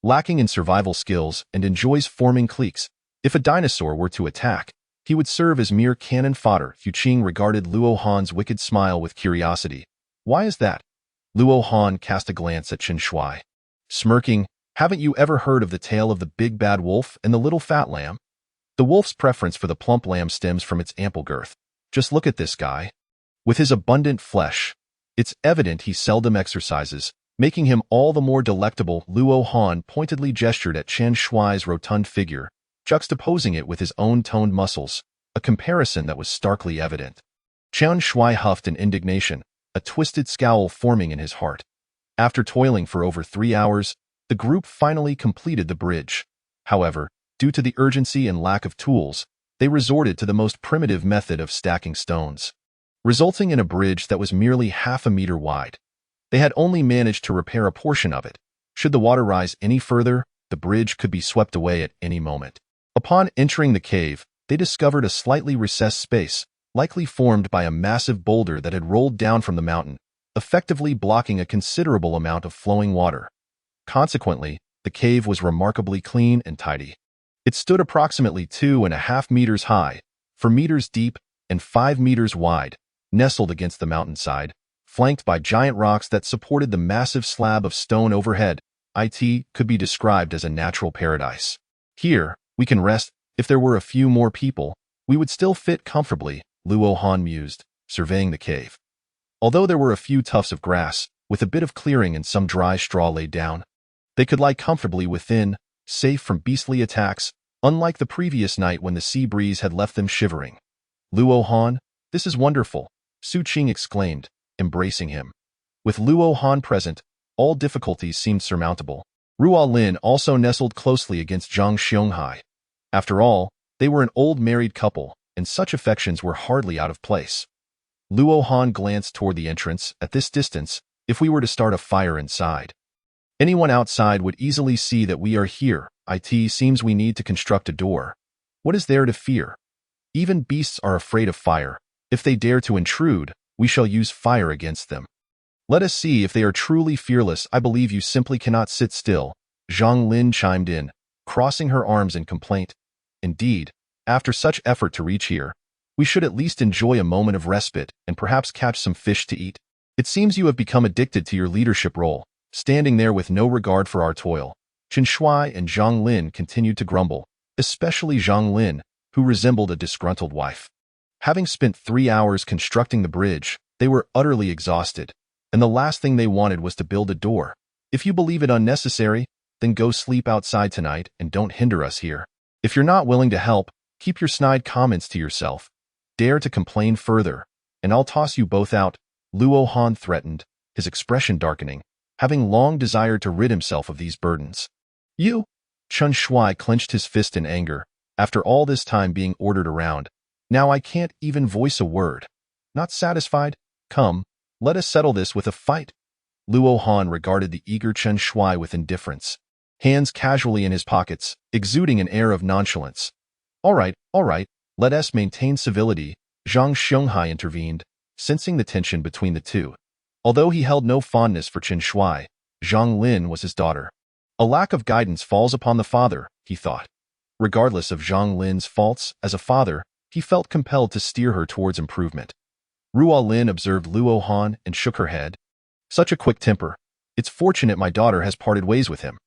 lacking in survival skills, and enjoys forming cliques. If a dinosaur were to attack, he would serve as mere cannon fodder. Hu Qing regarded Luo Han's wicked smile with curiosity. Why is that? Luo Han cast a glance at Chen Shuai. Smirking, haven't you ever heard of the tale of the big bad wolf and the little fat lamb? The wolf's preference for the plump lamb stems from its ample girth. Just look at this guy. With his abundant flesh, it's evident he seldom exercises, making him all the more delectable. Luo Han pointedly gestured at Chen Shuai's rotund figure, juxtaposing it with his own toned muscles, a comparison that was starkly evident. Chen Shuai huffed in indignation, a twisted scowl forming in his heart. After toiling for over 3 hours, the group finally completed the bridge. However, due to the urgency and lack of tools, they resorted to the most primitive method of stacking stones, resulting in a bridge that was merely half a meter wide. They had only managed to repair a portion of it. Should the water rise any further, the bridge could be swept away at any moment. Upon entering the cave, they discovered a slightly recessed space, likely formed by a massive boulder that had rolled down from the mountain, effectively blocking a considerable amount of flowing water. Consequently, the cave was remarkably clean and tidy. It stood approximately 2.5 meters high, 4 meters deep, and 5 meters wide, nestled against the mountainside, flanked by giant rocks that supported the massive slab of stone overhead. It could be described as a natural paradise. Here, we can rest. If there were a few more people, we would still fit comfortably, Luo Han mused, surveying the cave. Although there were a few tufts of grass, with a bit of clearing and some dry straw laid down, they could lie comfortably within, safe from beastly attacks. unlike the previous night when the sea breeze had left them shivering. Luo Han, this is wonderful, Su Qing exclaimed, embracing him. With Luo Han present, all difficulties seemed surmountable. Ruo Lin also nestled closely against Zhang Xianghai. After all, they were an old married couple, and such affections were hardly out of place. Luo Han glanced toward the entrance. At this distance, if we were to start a fire inside, anyone outside would easily see that we are here. It seems we need to construct a door. What is there to fear? Even beasts are afraid of fire. If they dare to intrude, we shall use fire against them. Let us see if they are truly fearless. I believe you simply cannot sit still, Zhang Lin chimed in, crossing her arms in complaint. Indeed, after such effort to reach here, we should at least enjoy a moment of respite and perhaps catch some fish to eat. It seems you have become addicted to your leadership role, standing there with no regard for our toil. Chen Shuai and Zhang Lin continued to grumble, especially Zhang Lin, who resembled a disgruntled wife. Having spent 3 hours constructing the bridge, they were utterly exhausted, and the last thing they wanted was to build a door. If you believe it unnecessary, then go sleep outside tonight and don't hinder us here. If you're not willing to help, keep your snide comments to yourself. Dare to complain further, and I'll toss you both out, Luo Han threatened, his expression darkening, having long desired to rid himself of these burdens. You? Chen Shuai clenched his fist in anger. After all this time being ordered around, now I can't even voice a word. Not satisfied? Come, let us settle this with a fight. Luo Han regarded the eager Chen Shuai with indifference, hands casually in his pockets, exuding an air of nonchalance. All right, let us maintain civility, Zhang Xianghai intervened, sensing the tension between the two. Although he held no fondness for Chen Shuai, Zhang Lin was his daughter. A lack of guidance falls upon the father, he thought. Regardless of Zhang Lin's faults, as a father, he felt compelled to steer her towards improvement. Ruo Lin observed Luo Han and shook her head. Such a quick temper. It's fortunate my daughter has parted ways with him.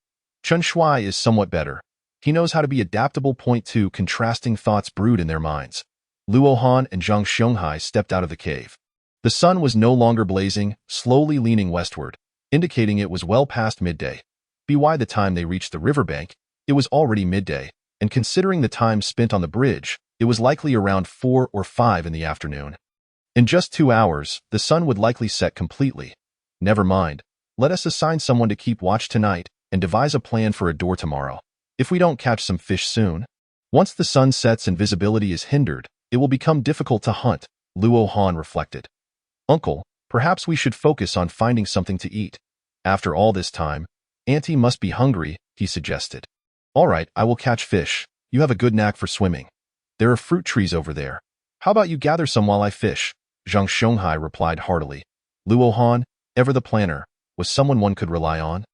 Chen Shuai is somewhat better. He knows how to be adaptable. Contrasting thoughts brewed in their minds. Luo Han and Zhang Xianghai stepped out of the cave. The sun was no longer blazing, slowly leaning westward, indicating it was well past midday. By the time they reached the riverbank, it was already midday, and considering the time spent on the bridge, it was likely around 4 or 5 in the afternoon. In just 2 hours, the sun would likely set completely. Never mind, let us assign someone to keep watch tonight and devise a plan for a door tomorrow. If we don't catch some fish soon, once the sun sets and visibility is hindered, it will become difficult to hunt, Luo Han reflected. Uncle, perhaps we should focus on finding something to eat. After all this time, Auntie must be hungry, he suggested. All right, I will catch fish. You have a good knack for swimming. There are fruit trees over there. How about you gather some while I fish? Zhang Xianghai replied heartily. Luo Han, ever the planner, was someone one could rely on.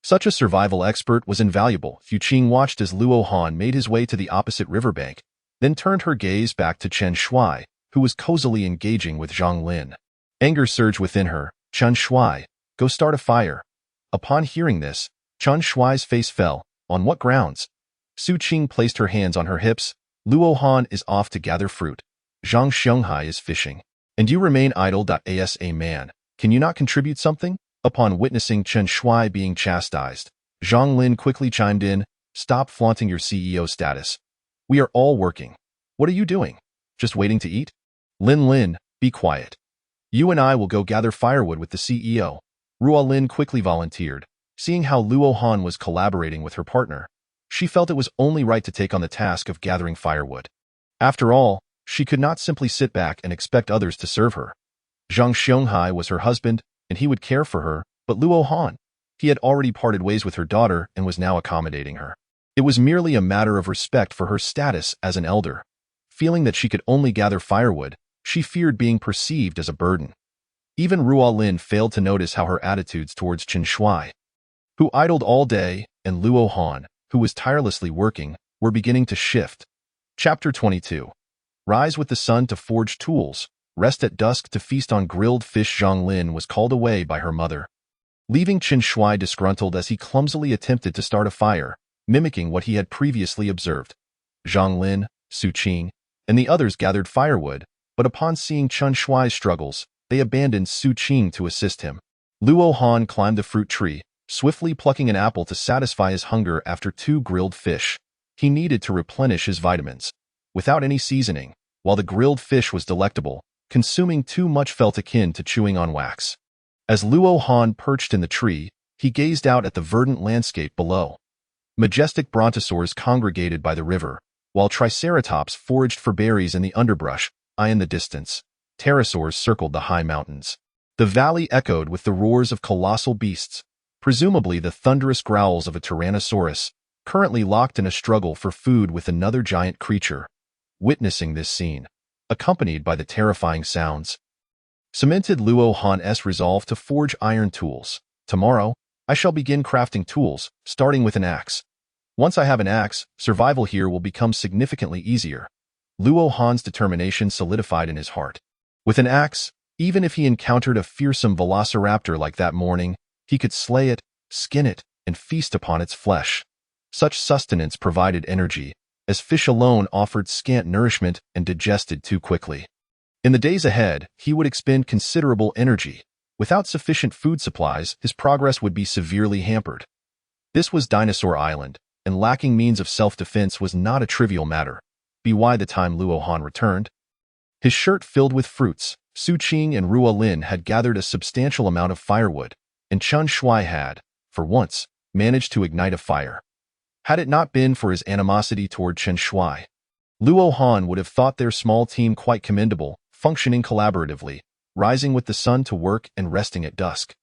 Such a survival expert was invaluable. Fu Qing watched as Luo Han made his way to the opposite riverbank, then turned her gaze back to Chen Shuai, who was cozily engaging with Zhang Lin. Anger surged within her. Chen Shuai, go start a fire. Upon hearing this, Chen Shuai's face fell. On what grounds? Su Qing placed her hands on her hips. Luo Han is off to gather fruit. Zhang Xianghai is fishing. And you remain idle. As a man, can you not contribute something? Upon witnessing Chen Shuai being chastised, Zhang Lin quickly chimed in, stop flaunting your CEO status. We are all working. What are you doing? Just waiting to eat? Lin, be quiet. You and I will go gather firewood with the CEO. Ruo Lin quickly volunteered. Seeing how Luo Han was collaborating with her partner, she felt it was only right to take on the task of gathering firewood. After all, she could not simply sit back and expect others to serve her. Zhang Xianghai was her husband, and he would care for her, but Luo Han, he had already parted ways with her daughter and was now accommodating her. It was merely a matter of respect for her status as an elder. Feeling that she could only gather firewood, she feared being perceived as a burden. Even Ruo Lin failed to notice how her attitudes towards Chen Shuai, who idled all day, and Luo Han, who was tirelessly working, were beginning to shift. Chapter 22. Rise with the sun to forge tools, rest at dusk to feast on grilled fish. Zhang Lin was called away by her mother, leaving Chen Shuai disgruntled as he clumsily attempted to start a fire, mimicking what he had previously observed. Zhang Lin, Su Qing, and the others gathered firewood, but upon seeing Chen Shuai's struggles, they abandoned Su Qing to assist him. Luo Han climbed the fruit tree, swiftly plucking an apple to satisfy his hunger after 2 grilled fish. He needed to replenish his vitamins. Without any seasoning, while the grilled fish was delectable, consuming too much felt akin to chewing on wax. As Luo Han perched in the tree, he gazed out at the verdant landscape below. Majestic brontosaurs congregated by the river, while triceratops foraged for berries in the underbrush. In the distance, pterosaurs circled the high mountains. The valley echoed with the roars of colossal beasts, presumably the thunderous growls of a tyrannosaurus, currently locked in a struggle for food with another giant creature. Witnessing this scene, accompanied by the terrifying sounds, cemented Luo Han's resolve to forge iron tools. Tomorrow, I shall begin crafting tools, starting with an axe. Once I have an axe, survival here will become significantly easier. Luo Han's determination solidified in his heart. With an axe, even if he encountered a fearsome velociraptor like that morning, he could slay it, skin it, and feast upon its flesh. Such sustenance provided energy, as fish alone offered scant nourishment and digested too quickly. In the days ahead, he would expend considerable energy. Without sufficient food supplies, his progress would be severely hampered. This was Dinosaur Island, and lacking means of self-defense was not a trivial matter. By the time Luo Han returned, his shirt filled with fruits, Su Qing and Rua Lin had gathered a substantial amount of firewood, and Chen Shuai had, for once, managed to ignite a fire. Had it not been for his animosity toward Chen Shuai, Luo Han would have thought their small team quite commendable, functioning collaboratively, rising with the sun to work and resting at dusk.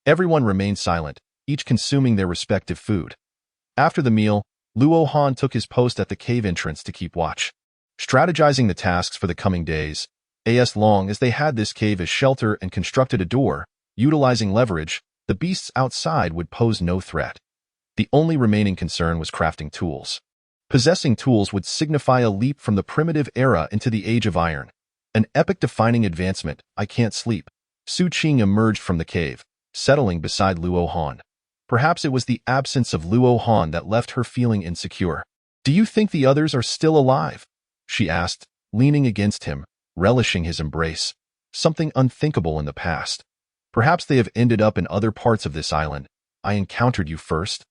Everyone remained silent, each consuming their respective food. After the meal, Luo Han took his post at the cave entrance to keep watch, strategizing the tasks for the coming days. As long as they had this cave as shelter and constructed a door, utilizing leverage, the beasts outside would pose no threat. The only remaining concern was crafting tools. Possessing tools would signify a leap from the primitive era into the age of iron. An epic-defining advancement. I can't sleep. Su Qing emerged from the cave, settling beside Luo Han. Perhaps it was the absence of Luo Han that left her feeling insecure. Do you think the others are still alive? She asked, leaning against him, relishing his embrace. Something unthinkable in the past. Perhaps they have ended up in other parts of this island. I encountered you first.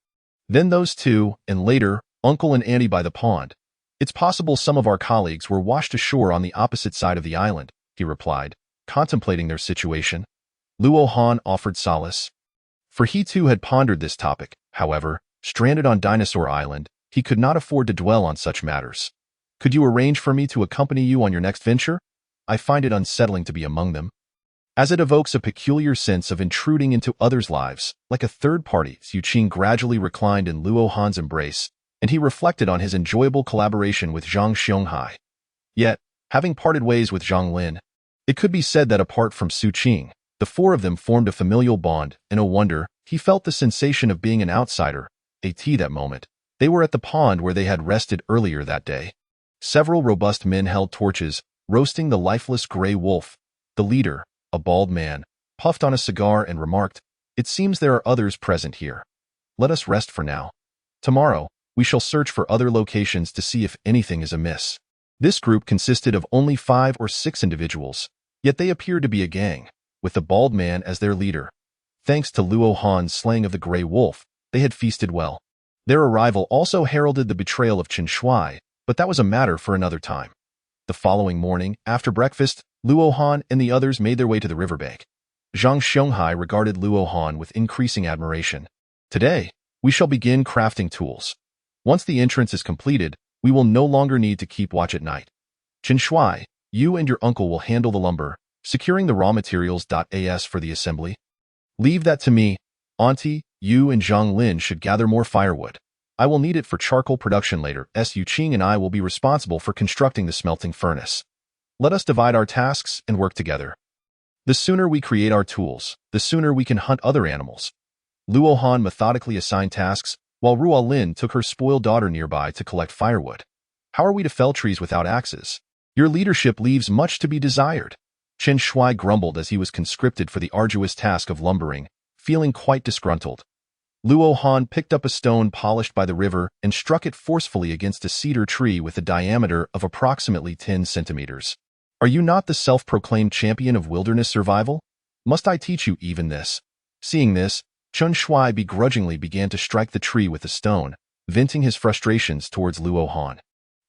Then those two, and later, Uncle and Auntie by the pond. It's possible some of our colleagues were washed ashore on the opposite side of the island, he replied, contemplating their situation. Luo Han offered solace. For he too had pondered this topic. However, stranded on Dinosaur Island, he could not afford to dwell on such matters. Could you arrange for me to accompany you on your next venture? I find it unsettling to be among them, as it evokes a peculiar sense of intruding into others' lives, like a third party. Su Qing gradually reclined in Luo Han's embrace, and he reflected on his enjoyable collaboration with Zhang Xianghai. Yet, having parted ways with Zhang Lin, it could be said that apart from Su Qing, the four of them formed a familial bond, and no wonder, he felt the sensation of being an outsider. That moment, they were at the pond where they had rested earlier that day. Several robust men held torches, roasting the lifeless gray wolf. The leader, a bald man, puffed on a cigar and remarked, "It seems there are others present here. Let us rest for now. Tomorrow, we shall search for other locations to see if anything is amiss." This group consisted of only 5 or 6 individuals, yet they appeared to be a gang, with the bald man as their leader. Thanks to Luo Han's slaying of the gray wolf, they had feasted well. Their arrival also heralded the betrayal of Chen Shuai, but that was a matter for another time. The following morning, after breakfast, Luo Han and the others made their way to the riverbank. Zhang Xianghai regarded Luo Han with increasing admiration. Today, we shall begin crafting tools. Once the entrance is completed, we will no longer need to keep watch at night. Chen Shuai, you and your uncle will handle the lumber, securing the raw materials. As for the assembly, leave that to me. Auntie, you and Zhang Lin should gather more firewood. I will need it for charcoal production later. Su Qing and I will be responsible for constructing the smelting furnace. Let us divide our tasks and work together. The sooner we create our tools, the sooner we can hunt other animals. Luo Han methodically assigned tasks, while Rua Lin took her spoiled daughter nearby to collect firewood. How are we to fell trees without axes? Your leadership leaves much to be desired. Chen Shuai grumbled as he was conscripted for the arduous task of lumbering, feeling quite disgruntled. Luo Han picked up a stone polished by the river and struck it forcefully against a cedar tree with a diameter of approximately 10 centimeters. Are you not the self-proclaimed champion of wilderness survival? Must I teach you even this? Seeing this, Chen Shuai begrudgingly began to strike the tree with the stone, venting his frustrations towards Luo Han.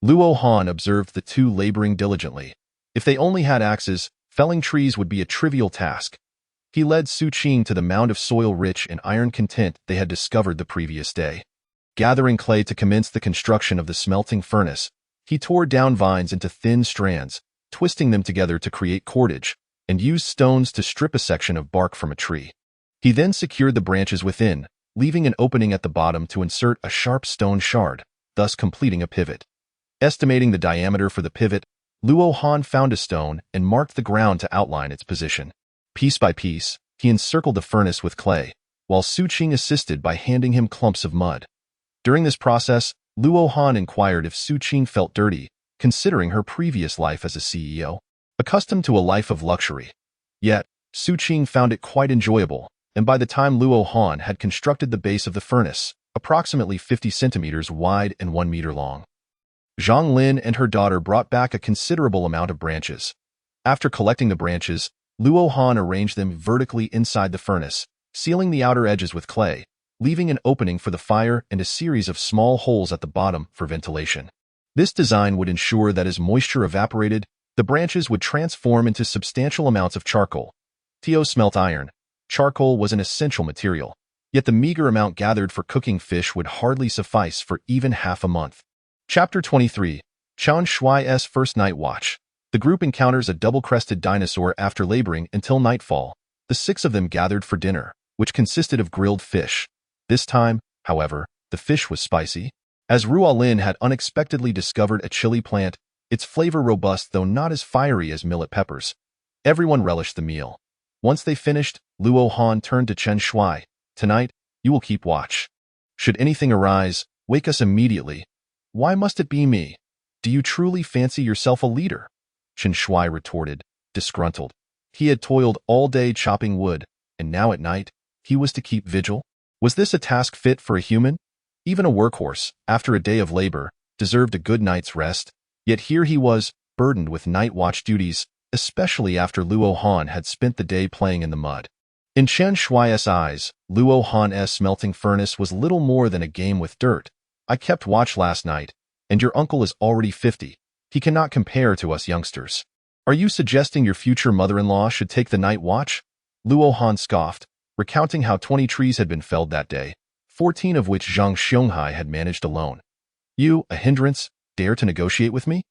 Luo Han observed the two laboring diligently. If they only had axes, felling trees would be a trivial task. He led Su Qing to the mound of soil rich in iron content they had discovered the previous day. Gathering clay to commence the construction of the smelting furnace, he tore down vines into thin strands, twisting them together to create cordage, and used stones to strip a section of bark from a tree. He then secured the branches within, leaving an opening at the bottom to insert a sharp stone shard, thus completing a pivot. Estimating the diameter for the pivot, Luo Han found a stone and marked the ground to outline its position. Piece by piece, he encircled the furnace with clay, while Su Qing assisted by handing him clumps of mud. During this process, Luo Han inquired if Su Qing felt dirty, considering her previous life as a CEO, accustomed to a life of luxury. Yet, Su Qing found it quite enjoyable, and by the time Luo Han had constructed the base of the furnace, approximately 50 centimeters wide and 1 meter long, Zhang Lin and her daughter brought back a considerable amount of branches. After collecting the branches, Luo Han arranged them vertically inside the furnace, sealing the outer edges with clay, leaving an opening for the fire and a series of small holes at the bottom for ventilation. This design would ensure that as moisture evaporated, the branches would transform into substantial amounts of charcoal. Tio smelt iron. Charcoal was an essential material, yet the meager amount gathered for cooking fish would hardly suffice for even half a month. Chapter 23. Chen Shuai's First Night Watch. The group encounters a double-crested dinosaur after laboring until nightfall. The 6 of them gathered for dinner, which consisted of grilled fish. This time, however, the fish was spicy. As Ruo Lin had unexpectedly discovered a chili plant, its flavor robust though not as fiery as millet peppers. Everyone relished the meal. Once they finished, Luo Han turned to Chen Shuai. Tonight, you will keep watch. Should anything arise, wake us immediately. Why must it be me? Do you truly fancy yourself a leader? Chen Shuai retorted, disgruntled. He had toiled all day chopping wood, and now at night, he was to keep vigil? Was this a task fit for a human? Even a workhorse, after a day of labor, deserved a good night's rest, yet here he was, burdened with night watch duties, especially after Luo Han had spent the day playing in the mud. In Chen Shuai's eyes, Luo Han's smelting furnace was little more than a game with dirt. I kept watch last night, and your uncle is already 50. He cannot compare to us youngsters. Are you suggesting your future mother-in-law should take the night watch? Luo Han scoffed, recounting how 20 trees had been felled that day, 14 of which Zhang Xianghai had managed alone. You, a hindrance, dare to negotiate with me?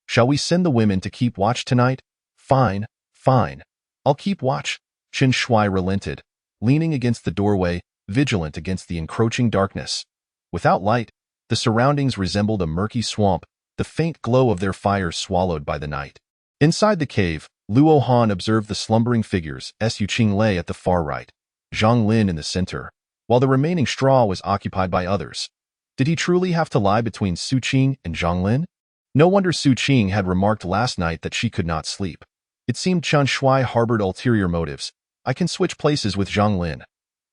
Shall we send the women to keep watch tonight? Fine, fine. I'll keep watch. Chen Shuai relented, leaning against the doorway, vigilant against the encroaching darkness. Without light, the surroundings resembled a murky swamp, the faint glow of their fire swallowed by the night. Inside the cave, Luo Han observed the slumbering figures. Su Qing lay at the far right, Zhang Lin in the center, while the remaining straw was occupied by others. Did he truly have to lie between Su Qing and Zhang Lin? No wonder Su Qing had remarked last night that she could not sleep. It seemed Chen Shuai harbored ulterior motives. I can switch places with Zhang Lin,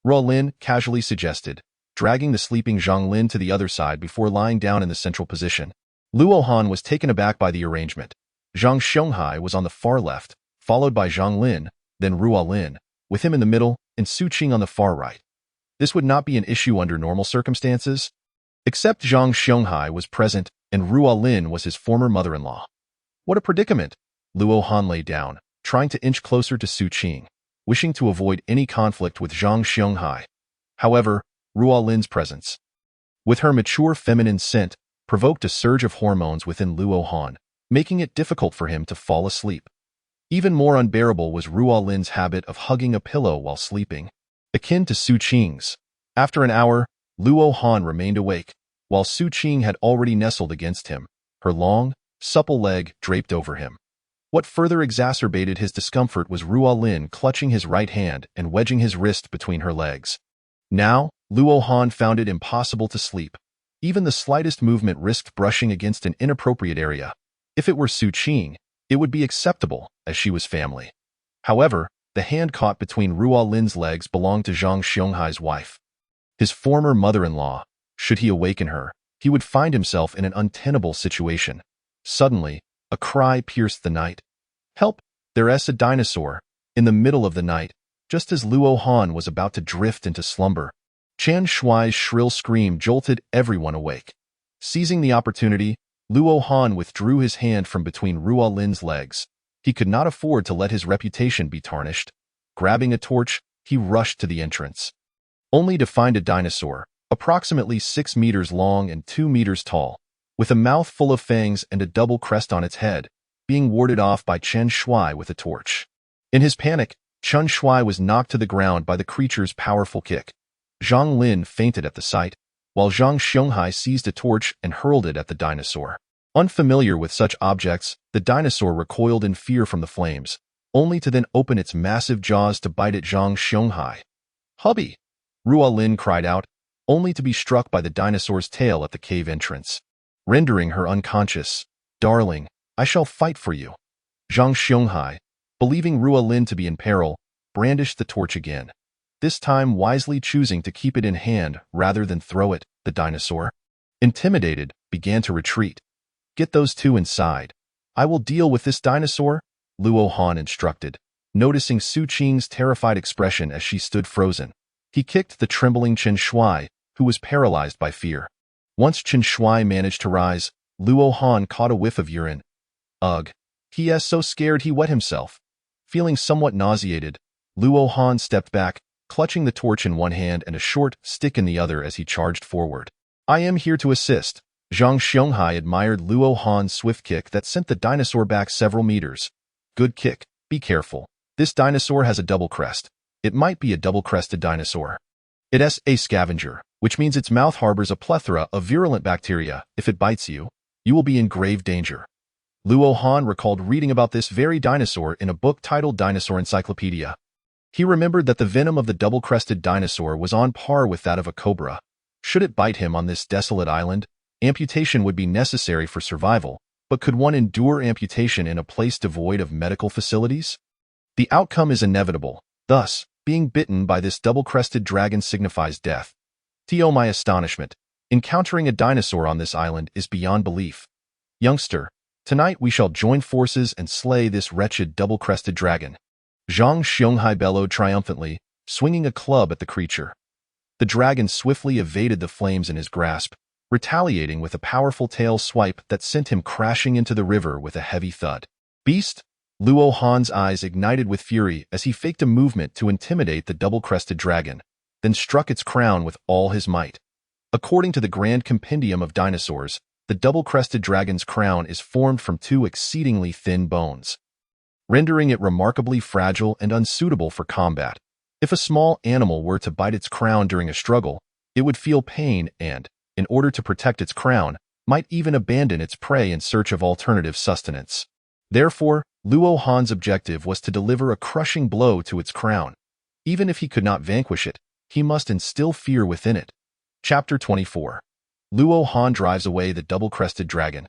Ruo Lin casually suggested, dragging the sleeping Zhang Lin to the other side before lying down in the central position. Luo Han was taken aback by the arrangement. Zhang Xianghai was on the far left, followed by Zhang Lin, then Ruo Lin, with him in the middle, and Su Qing on the far right. This would not be an issue under normal circumstances. Except Zhang Xianghai was present, and Ruo Lin was his former mother-in-law. What a predicament! Luo Han lay down, trying to inch closer to Su Qing, wishing to avoid any conflict with Zhang Xianghai. However, Ruo Lin's presence, with her mature feminine scent, provoked a surge of hormones within Luo Han, making it difficult for him to fall asleep. Even more unbearable was Ruo Lin's habit of hugging a pillow while sleeping, akin to Su Qing's. After an hour, Luo Han remained awake, while Su Qing had already nestled against him, her long, supple leg draped over him. What further exacerbated his discomfort was Ruo Lin clutching his right hand and wedging his wrist between her legs. Now, Luo Han found it impossible to sleep. Even the slightest movement risked brushing against an inappropriate area. If it were Su Qing, it would be acceptable, as she was family. However, the hand caught between Ruo Lin's legs belonged to Zhang Xianghai's wife. His former mother-in-law. Should he awaken her, he would find himself in an untenable situation. Suddenly, a cry pierced the night. Help! There's a dinosaur! In the middle of the night, just as Luo Han was about to drift into slumber. Chen Shuai's shrill scream jolted everyone awake. Seizing the opportunity, Luo Han withdrew his hand from between Ruo Lin's legs. He could not afford to let his reputation be tarnished. Grabbing a torch, he rushed to the entrance, only to find a dinosaur, approximately 6 meters long and 2 meters tall, with a mouth full of fangs and a double crest on its head, being warded off by Chen Shuai with a torch. In his panic, Chen Shuai was knocked to the ground by the creature's powerful kick. Zhang Lin fainted at the sight, while Zhang Xianghai seized a torch and hurled it at the dinosaur. Unfamiliar with such objects, the dinosaur recoiled in fear from the flames, only to then open its massive jaws to bite at Zhang Xianghai. "Hubby!" Ruo Lin cried out, only to be struck by the dinosaur's tail at the cave entrance, rendering her unconscious. "Darling, I shall fight for you." Zhang Xianghai, believing Ruo Lin to be in peril, brandished the torch again, this time wisely choosing to keep it in hand rather than throw it. The dinosaur, intimidated, began to retreat. "Get those two inside. I will deal with this dinosaur," Luo Han instructed, noticing Su Qing's terrified expression as she stood frozen. He kicked the trembling Chen Shuai, who was paralyzed by fear. Once Chen Shuai managed to rise, Luo Han caught a whiff of urine. Ugh! He is so scared he wet himself. Feeling somewhat nauseated, Luo Han stepped back, clutching the torch in one hand and a short stick in the other as he charged forward. "I am here to assist." Zhang Xianghai admired Luo Han's swift kick that sent the dinosaur back several meters. "Good kick. Be careful. This dinosaur has a double crest. It might be a double-crested dinosaur. It is a scavenger, which means its mouth harbors a plethora of virulent bacteria. If it bites you, you will be in grave danger." Luo Han recalled reading about this very dinosaur in a book titled Dinosaur Encyclopedia. He remembered that the venom of the double-crested dinosaur was on par with that of a cobra. Should it bite him on this desolate island, amputation would be necessary for survival, but could one endure amputation in a place devoid of medical facilities? The outcome is inevitable. Thus, being bitten by this double-crested dragon signifies death. To my astonishment, encountering a dinosaur on this island is beyond belief. Youngster, tonight we shall join forces and slay this wretched double-crested dragon. Zhang Xianghai bellowed triumphantly, swinging a club at the creature. The dragon swiftly evaded the flames in his grasp, retaliating with a powerful tail swipe that sent him crashing into the river with a heavy thud. "Beast!" Luo Han's eyes ignited with fury as he faked a movement to intimidate the double-crested dragon, then struck its crown with all his might. According to the Grand Compendium of Dinosaurs, the double-crested dragon's crown is formed from 2 exceedingly thin bones, rendering it remarkably fragile and unsuitable for combat. If a small animal were to bite its crown during a struggle, it would feel pain and, in order to protect its crown, might even abandon its prey in search of alternative sustenance. Therefore, Luo Han's objective was to deliver a crushing blow to its crown. Even if he could not vanquish it, he must instill fear within it. Chapter 24. Luo Han drives away the double-crested dragon.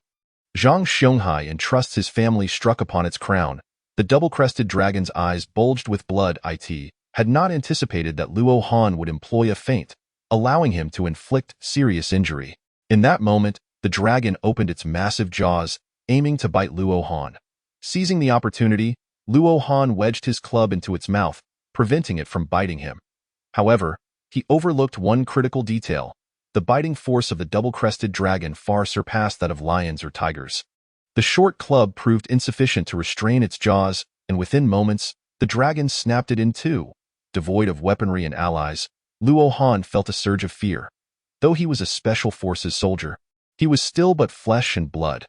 Zhang Xianghai entrusts his family struck upon its crown. The double-crested dragon's eyes bulged with blood. It had not anticipated that Luo Han would employ a feint, allowing him to inflict serious injury. In that moment, the dragon opened its massive jaws, aiming to bite Luo Han. Seizing the opportunity, Luo Han wedged his club into its mouth, preventing it from biting him. However, he overlooked one critical detail. The biting force of the double-crested dragon far surpassed that of lions or tigers. The short club proved insufficient to restrain its jaws, and within moments, the dragon snapped it in two. Devoid of weaponry and allies, Luo Han felt a surge of fear. Though he was a special forces soldier, he was still but flesh and blood.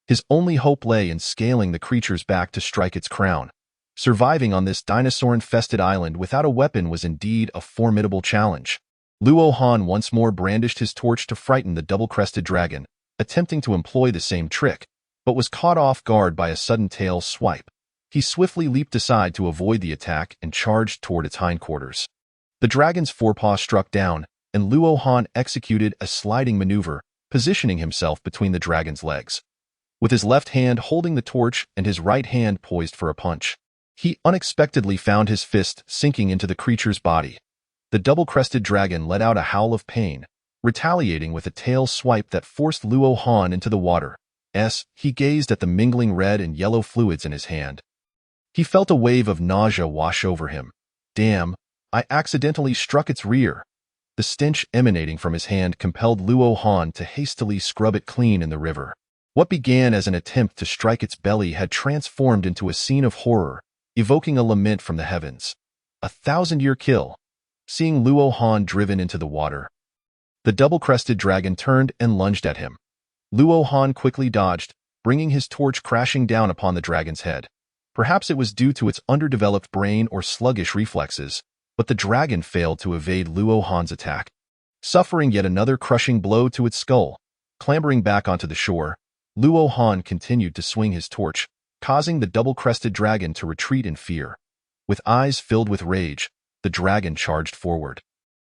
His only hope lay in scaling the creature's back to strike its crown. Surviving on this dinosaur-infested island without a weapon was indeed a formidable challenge. Luo Han once more brandished his torch to frighten the double-crested dragon, attempting to employ the same trick, but was caught off guard by a sudden tail swipe. He swiftly leaped aside to avoid the attack and charged toward its hindquarters. The dragon's forepaw struck down, and Luo Han executed a sliding maneuver, positioning himself between the dragon's legs. With his left hand holding the torch and his right hand poised for a punch, he unexpectedly found his fist sinking into the creature's body. The double-crested dragon let out a howl of pain, retaliating with a tail swipe that forced Luo Han into the water. He gazed at the mingling red and yellow fluids in his hand. He felt a wave of nausea wash over him. Damn, I accidentally struck its rear. The stench emanating from his hand compelled Luo Han to hastily scrub it clean in the river. What began as an attempt to strike its belly had transformed into a scene of horror, evoking a lament from the heavens. A 1,000-year kill. Seeing Luo Han driven into the water, the double-crested dragon turned and lunged at him. Luo Han quickly dodged, bringing his torch crashing down upon the dragon's head. Perhaps it was due to its underdeveloped brain or sluggish reflexes, but the dragon failed to evade Luo Han's attack. Suffering yet another crushing blow to its skull, clambering back onto the shore, Luo Han continued to swing his torch, causing the double-crested dragon to retreat in fear. With eyes filled with rage, the dragon charged forward.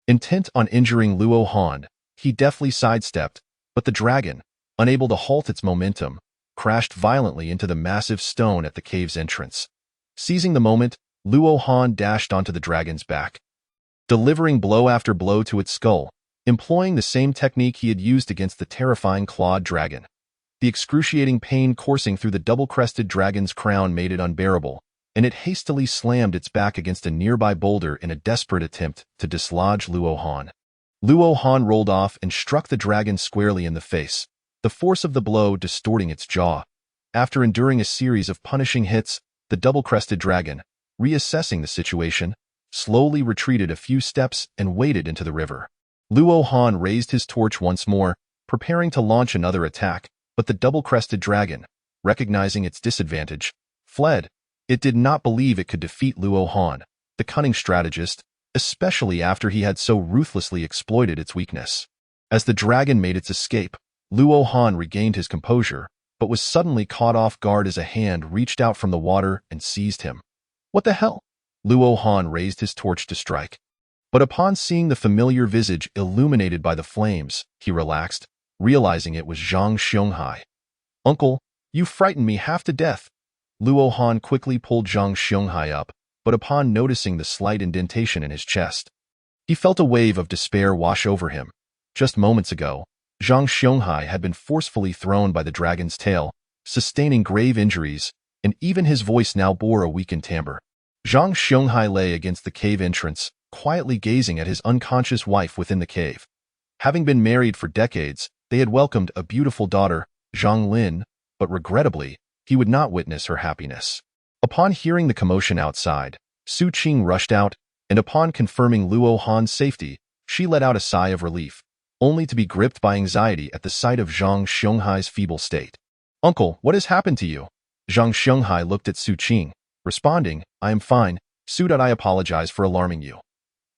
Intent on injuring Luo Han, he deftly sidestepped, but the dragon, unable to halt its momentum, crashed violently into the massive stone at the cave's entrance. Seizing the moment, Luo Han dashed onto the dragon's back, delivering blow after blow to its skull, employing the same technique he had used against the terrifying clawed dragon. The excruciating pain coursing through the double-crested dragon's crown made it unbearable, and it hastily slammed its back against a nearby boulder in a desperate attempt to dislodge Luo Han. Luo Han rolled off and struck the dragon squarely in the face, the force of the blow distorting its jaw. After enduring a series of punishing hits, the double-crested dragon, reassessing the situation, slowly retreated a few steps and waded into the river. Luo Han raised his torch once more, preparing to launch another attack, but the double-crested dragon, recognizing its disadvantage, fled. It did not believe it could defeat Luo Han, the cunning strategist, especially after he had so ruthlessly exploited its weakness. As the dragon made its escape, Luo Han regained his composure, but was suddenly caught off guard as a hand reached out from the water and seized him. What the hell? Luo Han raised his torch to strike. But upon seeing the familiar visage illuminated by the flames, he relaxed, realizing it was Zhang Xianghai. Uncle, you frightened me half to death. Luo Han quickly pulled Zhang Xianghai up, but upon noticing the slight indentation in his chest, he felt a wave of despair wash over him. Just moments ago, Zhang Xianghai had been forcefully thrown by the dragon's tail, sustaining grave injuries, and even his voice now bore a weakened timbre. Zhang Xianghai lay against the cave entrance, quietly gazing at his unconscious wife within the cave. Having been married for decades, they had welcomed a beautiful daughter, Zhang Lin, but regrettably, he would not witness her happiness. Upon hearing the commotion outside, Su Qing rushed out, and upon confirming Luo Han's safety, she let out a sigh of relief, only to be gripped by anxiety at the sight of Zhang Xianghai's feeble state. Uncle, what has happened to you? Zhang Xianghai looked at Su Qing, responding, I am fine, Su. I apologize for alarming you.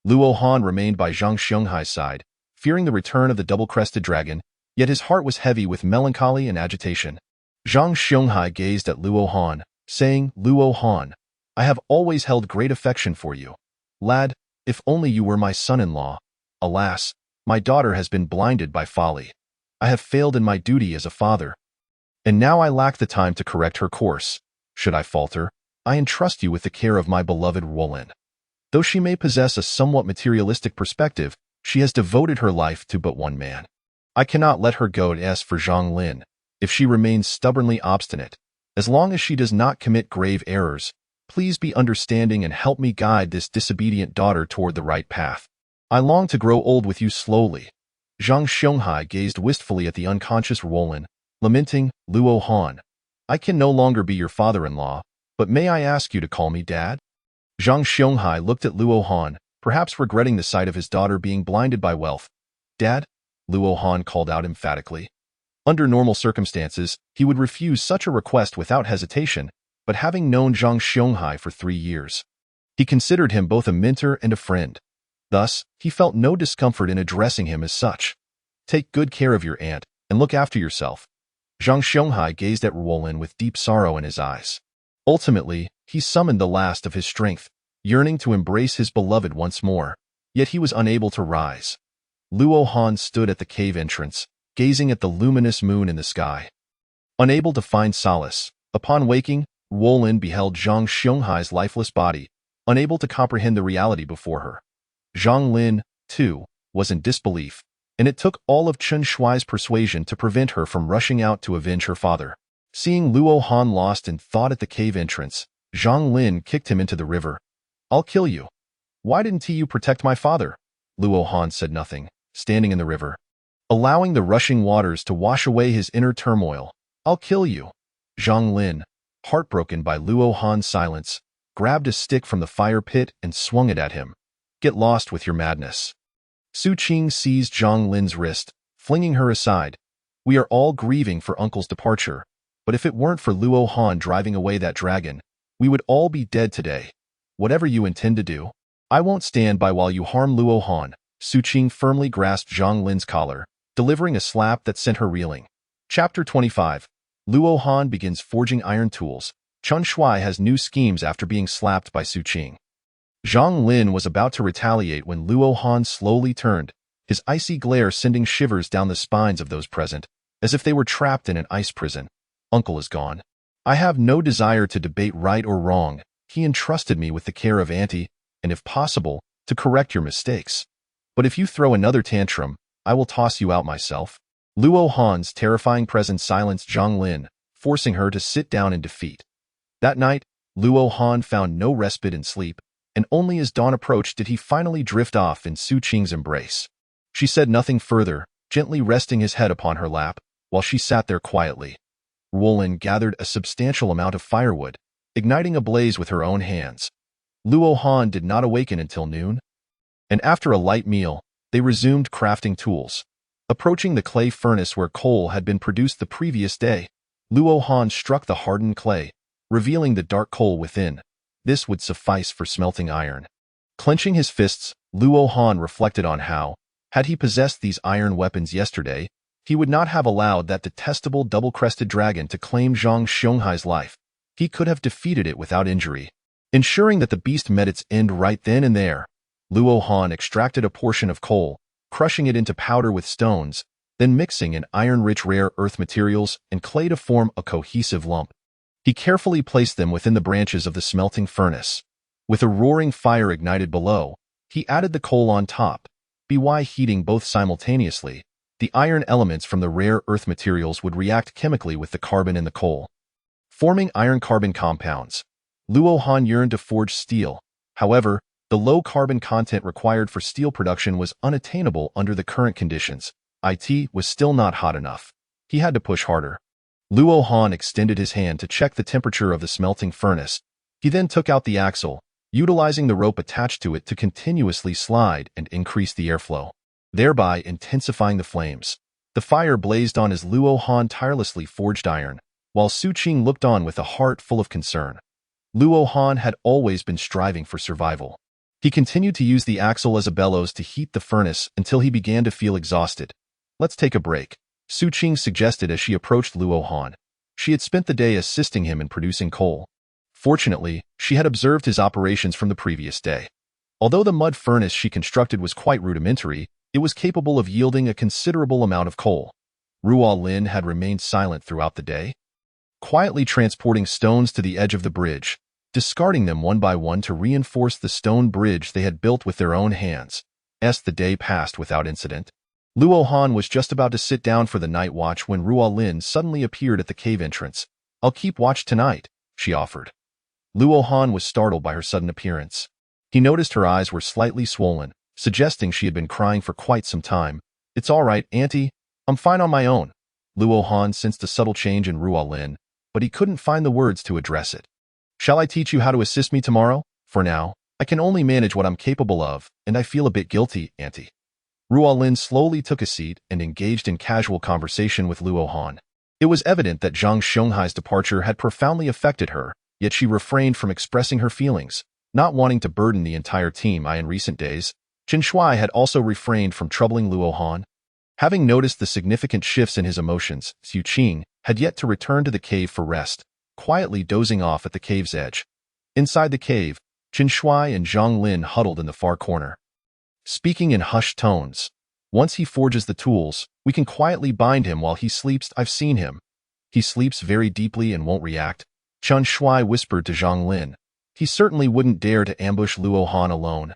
Luo Han remained by Zhang Xianghai's side, fearing the return of the double-crested dragon, yet his heart was heavy with melancholy and agitation. Zhang Xianghai gazed at Luo Han, saying, Luo Han, I have always held great affection for you. Lad, if only you were my son-in-law. Alas, my daughter has been blinded by folly. I have failed in my duty as a father, and now I lack the time to correct her course. Should I falter, I entrust you with the care of my beloved Wolin. Though she may possess a somewhat materialistic perspective, she has devoted her life to but one man. I cannot let her go. As for Zhang Lin, if she remains stubbornly obstinate, as long as she does not commit grave errors, please be understanding and help me guide this disobedient daughter toward the right path. I long to grow old with you slowly. Zhang Xianghai gazed wistfully at the unconscious Wolin, lamenting, Luo Han, I can no longer be your father-in-law, but may I ask you to call me Dad? Zhang Xianghai looked at Luo Han, perhaps regretting the sight of his daughter being blinded by wealth. Dad? Luo Han called out emphatically. Under normal circumstances, he would refuse such a request without hesitation, but having known Zhang Xianghai for 3 years, he considered him both a mentor and a friend. Thus, he felt no discomfort in addressing him as such. Take good care of your aunt, and look after yourself. Zhang Xianghai gazed at Wolin with deep sorrow in his eyes. Ultimately, he summoned the last of his strength, yearning to embrace his beloved once more, yet he was unable to rise. Luo Han stood at the cave entrance, gazing at the luminous moon in the sky. Unable to find solace, upon waking, Wolin beheld Zhang Xianghai's lifeless body, unable to comprehend the reality before her. Zhang Lin, too, was in disbelief, and it took all of Chen Shuai's persuasion to prevent her from rushing out to avenge her father. Seeing Luo Han lost in thought at the cave entrance, Zhang Lin kicked him into the river. I'll kill you. Why didn't you protect my father? Luo Han said nothing, standing in the river, allowing the rushing waters to wash away his inner turmoil. I'll kill you. Zhang Lin, heartbroken by Luo Han's silence, grabbed a stick from the fire pit and swung it at him. Get lost with your madness. Su Qing seized Zhang Lin's wrist, flinging her aside. We are all grieving for Uncle's departure, but if it weren't for Luo Han driving away that dragon, we would all be dead today. Whatever you intend to do, I won't stand by while you harm Luo Han. Su Qing firmly grasped Zhang Lin's collar, delivering a slap that sent her reeling. Chapter 25. Luo Han begins forging iron tools. Chen Shuai has new schemes after being slapped by Su Qing. Zhang Lin was about to retaliate when Luo Han slowly turned, his icy glare sending shivers down the spines of those present, as if they were trapped in an ice prison. Uncle is gone. I have no desire to debate right or wrong. He entrusted me with the care of Auntie, and if possible, to correct your mistakes. But if you throw another tantrum, I will toss you out myself. Luo Han's terrifying presence silenced Zhang Lin, forcing her to sit down in defeat. That night, Luo Han found no respite in sleep, and only as dawn approached did he finally drift off in Su Qing's embrace. She said nothing further, gently resting his head upon her lap, while she sat there quietly. Ruolin gathered a substantial amount of firewood, igniting a blaze with her own hands. Luo Han did not awaken until noon, and after a light meal, they resumed crafting tools. Approaching the clay furnace where coal had been produced the previous day, Luo Han struck the hardened clay, revealing the dark coal within. This would suffice for smelting iron. Clenching his fists, Luo Han reflected on how, had he possessed these iron weapons yesterday, he would not have allowed that detestable double-crested dragon to claim Zhang Xianghai's life. He could have defeated it without injury. Ensuring that the beast met its end right then and there, Luo Han extracted a portion of coal, crushing it into powder with stones, then mixing in iron-rich rare earth materials and clay to form a cohesive lump. He carefully placed them within the branches of the smelting furnace. With a roaring fire ignited below, he added the coal on top. By heating both simultaneously, the iron elements from the rare earth materials would react chemically with the carbon in the coal, forming iron-carbon compounds. Luo Han yearned to forge steel. However, the low carbon content required for steel production was unattainable under the current conditions. It was still not hot enough. He had to push harder. Luo Han extended his hand to check the temperature of the smelting furnace. He then took out the axle, utilizing the rope attached to it to continuously slide and increase the airflow, thereby intensifying the flames. The fire blazed on as Luo Han tirelessly forged iron, while Su Qing looked on with a heart full of concern. Luo Han had always been striving for survival. He continued to use the axle as a bellows to heat the furnace until he began to feel exhausted. Let's take a break, Su Qing suggested as she approached Luo Han. She had spent the day assisting him in producing coal. Fortunately, she had observed his operations from the previous day. Although the mud furnace she constructed was quite rudimentary, it was capable of yielding a considerable amount of coal. Ruo Lin had remained silent throughout the day, quietly transporting stones to the edge of the bridge, discarding them one by one to reinforce the stone bridge they had built with their own hands. As the day passed without incident, Luo Han was just about to sit down for the night watch when Ruo Lin suddenly appeared at the cave entrance. I'll keep watch tonight, she offered. Luo Han was startled by her sudden appearance. He noticed her eyes were slightly swollen, suggesting she had been crying for quite some time. It's all right, Auntie. I'm fine on my own. Luo Han sensed a subtle change in Ruo Lin, but he couldn't find the words to address it. Shall I teach you how to assist me tomorrow? For now, I can only manage what I'm capable of, and I feel a bit guilty, Auntie. Ruo Lin slowly took a seat and engaged in casual conversation with Luo Han. It was evident that Zhang Xianghai's departure had profoundly affected her, yet she refrained from expressing her feelings, not wanting to burden the entire team. In recent days, Chen Shuai had also refrained from troubling Luo Han. Having noticed the significant shifts in his emotions, Su Qing had yet to return to the cave for rest, quietly dozing off at the cave's edge. Inside the cave, Chen Shuai and Zhang Lin huddled in the far corner, speaking in hushed tones. Once he forges the tools, we can quietly bind him while he sleeps. I've seen him. He sleeps very deeply and won't react, Chen Shuai whispered to Zhang Lin. He certainly wouldn't dare to ambush Luo Han alone,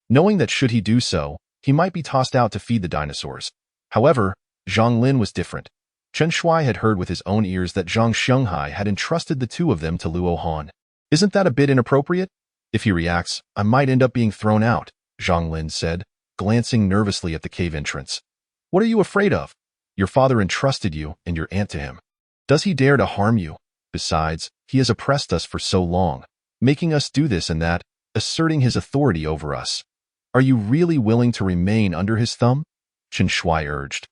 knowing that should he do so, he might be tossed out to feed the dinosaurs. However, Zhang Lin was different. Chen Shuai had heard with his own ears that Zhang Xianghai had entrusted the two of them to Luo Han. Isn't that a bit inappropriate? If he reacts, I might end up being thrown out, Zhang Lin said, glancing nervously at the cave entrance. What are you afraid of? Your father entrusted you and your aunt to him. Does he dare to harm you? Besides, he has oppressed us for so long, making us do this and that, asserting his authority over us. Are you really willing to remain under his thumb? Chen Shui urged.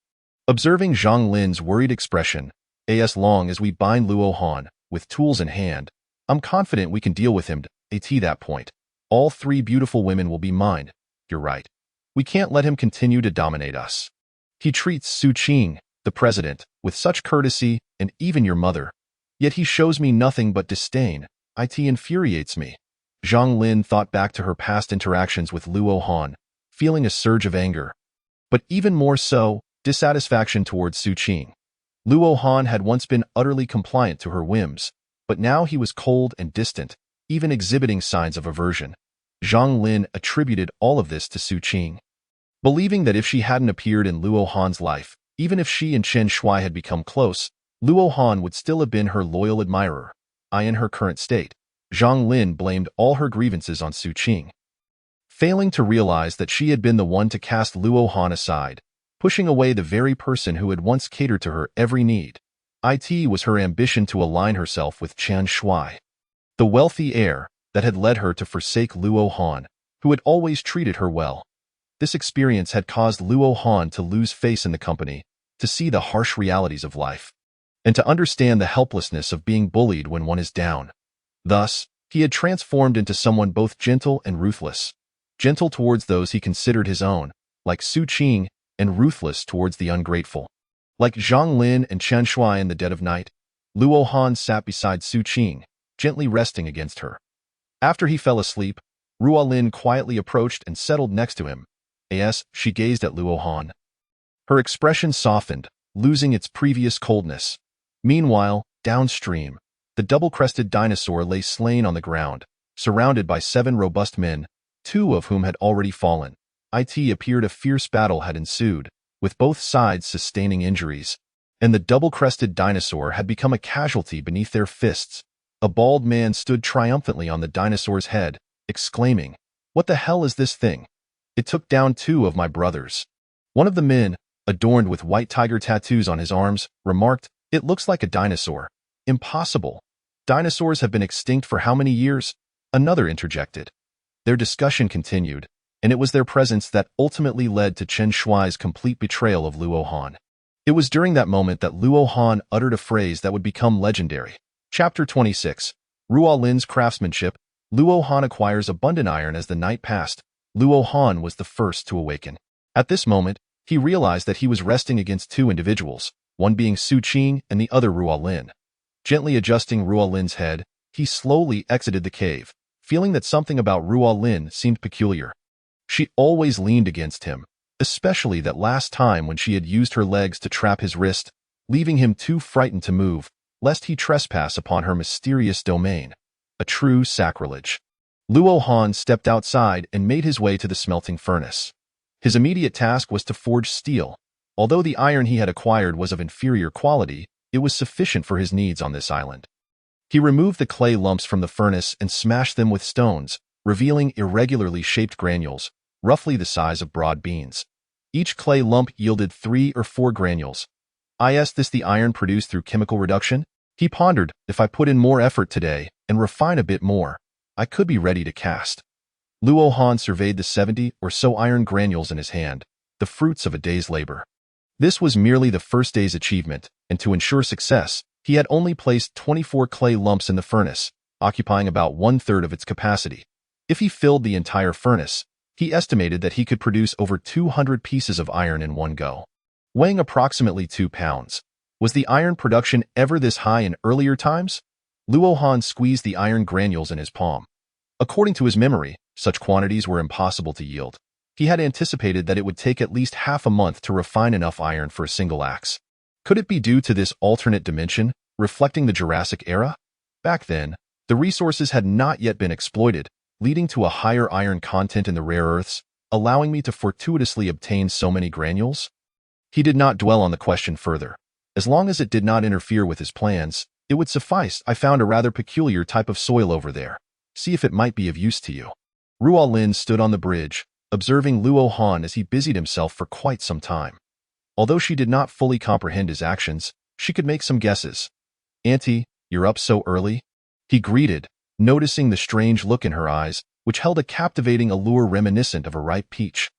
Observing Zhang Lin's worried expression, as long as we bind Luo Han with tools in hand, I'm confident we can deal with him at that point. All three beautiful women will be mine. You're right. We can't let him continue to dominate us. He treats Su Qing, the president, with such courtesy, and even your mother. Yet he shows me nothing but disdain. It infuriates me. Zhang Lin thought back to her past interactions with Luo Han, feeling a surge of anger. But even more so, dissatisfaction towards Su Qing. Luo Han had once been utterly compliant to her whims, but now he was cold and distant, even exhibiting signs of aversion. Zhang Lin attributed all of this to Su Qing, believing that if she hadn't appeared in Luo Han's life, even if she and Chen Shui had become close, Luo Han would still have been her loyal admirer. In her current state, Zhang Lin blamed all her grievances on Su Qing, failing to realize that she had been the one to cast Luo Han aside, pushing away the very person who had once catered to her every need. It was her ambition to align herself with Chen Shui, the wealthy heir that had led her to forsake Luo Han, who had always treated her well. This experience had caused Luo Han to lose face in the company, to see the harsh realities of life, and to understand the helplessness of being bullied when one is down. Thus, he had transformed into someone both gentle and ruthless. Gentle towards those he considered his own, like Su Qing, and ruthless towards the ungrateful. Like Zhang Lin and Chen Shui in the dead of night, Luo Han sat beside Su Qing, gently resting against her. After he fell asleep, Ruo Lin quietly approached and settled next to him. She gazed at Luo Han. Her expression softened, losing its previous coldness. Meanwhile, downstream, the double-crested dinosaur lay slain on the ground, surrounded by 7 robust men, 2 of whom had already fallen. It appeared a fierce battle had ensued, with both sides sustaining injuries, and the double-crested dinosaur had become a casualty beneath their fists. A bald man stood triumphantly on the dinosaur's head, exclaiming, "What the hell is this thing? It took down 2 of my brothers." One of the men, adorned with white tiger tattoos on his arms, remarked, "It looks like a dinosaur." "Impossible. Dinosaurs have been extinct for how many years?" Another interjected. Their discussion continued, and it was their presence that ultimately led to Chen Shui's complete betrayal of Luo Han. It was during that moment that Luo Han uttered a phrase that would become legendary. Chapter 26. Ruo Lin's craftsmanship. Luo Han acquires abundant iron as the night passed. Luo Han was the first to awaken. At this moment, he realized that he was resting against 2 individuals, one being Su Qing and the other Ruo Lin. Gently adjusting Ruo Lin's head, he slowly exited the cave, feeling that something about Ruo Lin seemed peculiar. She always leaned against him, especially that last time when she had used her legs to trap his wrist, leaving him too frightened to move, lest he trespass upon her mysterious domain. A true sacrilege. Luo Han stepped outside and made his way to the smelting furnace. His immediate task was to forge steel. Although the iron he had acquired was of inferior quality, it was sufficient for his needs on this island. He removed the clay lumps from the furnace and smashed them with stones, revealing irregularly shaped granules, roughly the size of broad beans. Each clay lump yielded 3 or 4 granules. Is this the iron produced through chemical reduction? He pondered, if I put in more effort today and refine a bit more, I could be ready to cast. Luo Han surveyed the 70 or so iron granules in his hand, the fruits of a day's labor. This was merely the first day's achievement, and to ensure success, he had only placed 24 clay lumps in the furnace, occupying about 1/3 of its capacity. If he filled the entire furnace, he estimated that he could produce over 200 pieces of iron in one go, weighing approximately 2 pounds. Was the iron production ever this high in earlier times? Luo Han squeezed the iron granules in his palm. According to his memory, such quantities were impossible to yield. He had anticipated that it would take at least half a month to refine enough iron for a single axe. Could it be due to this alternate dimension, reflecting the Jurassic era? Back then, the resources had not yet been exploited, leading to a higher iron content in the rare earths, allowing me to fortuitously obtain so many granules? He did not dwell on the question further. As long as it did not interfere with his plans, it would suffice. I found a rather peculiar type of soil over there. See if it might be of use to you. Ruo Lin stood on the bridge, observing Luo Han as he busied himself for quite some time. Although she did not fully comprehend his actions, she could make some guesses. "Auntie, you're up so early?" he greeted, noticing the strange look in her eyes, which held a captivating allure reminiscent of a ripe peach.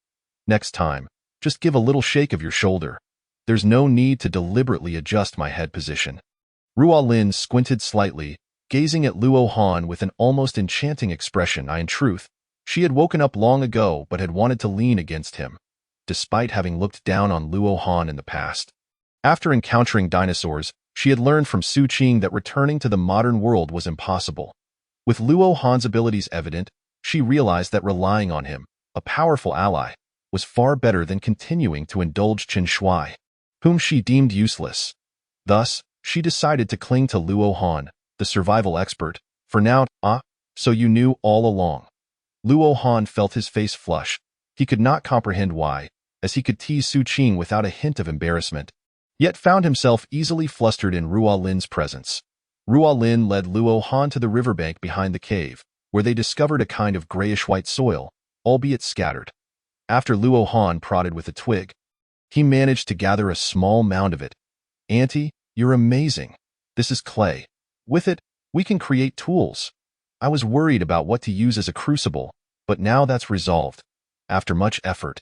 "Next time, just give a little shake of your shoulder. There's no need to deliberately adjust my head position." Ruo Lin squinted slightly, gazing at Luo Han with an almost enchanting expression. In truth, she had woken up long ago but had wanted to lean against him, despite having looked down on Luo Han in the past. After encountering dinosaurs, she had learned from Su Qing that returning to the modern world was impossible. With Luo Han's abilities evident, she realized that relying on him, a powerful ally, was far better than continuing to indulge Chen Shuai, whom she deemed useless. Thus, she decided to cling to Luo Han, the survival expert, for now. So you knew all along." Luo Han felt his face flush. He could not comprehend why, as he could tease Su Qing without a hint of embarrassment, yet found himself easily flustered in Ruo Lin's presence. Ruo Lin led Luo Han to the riverbank behind the cave, where they discovered a kind of grayish-white soil, albeit scattered. After Luo Han prodded with a twig, he managed to gather a small mound of it. "Auntie, you're amazing. This is clay. With it, we can create tools. I was worried about what to use as a crucible, but now that's resolved." After much effort,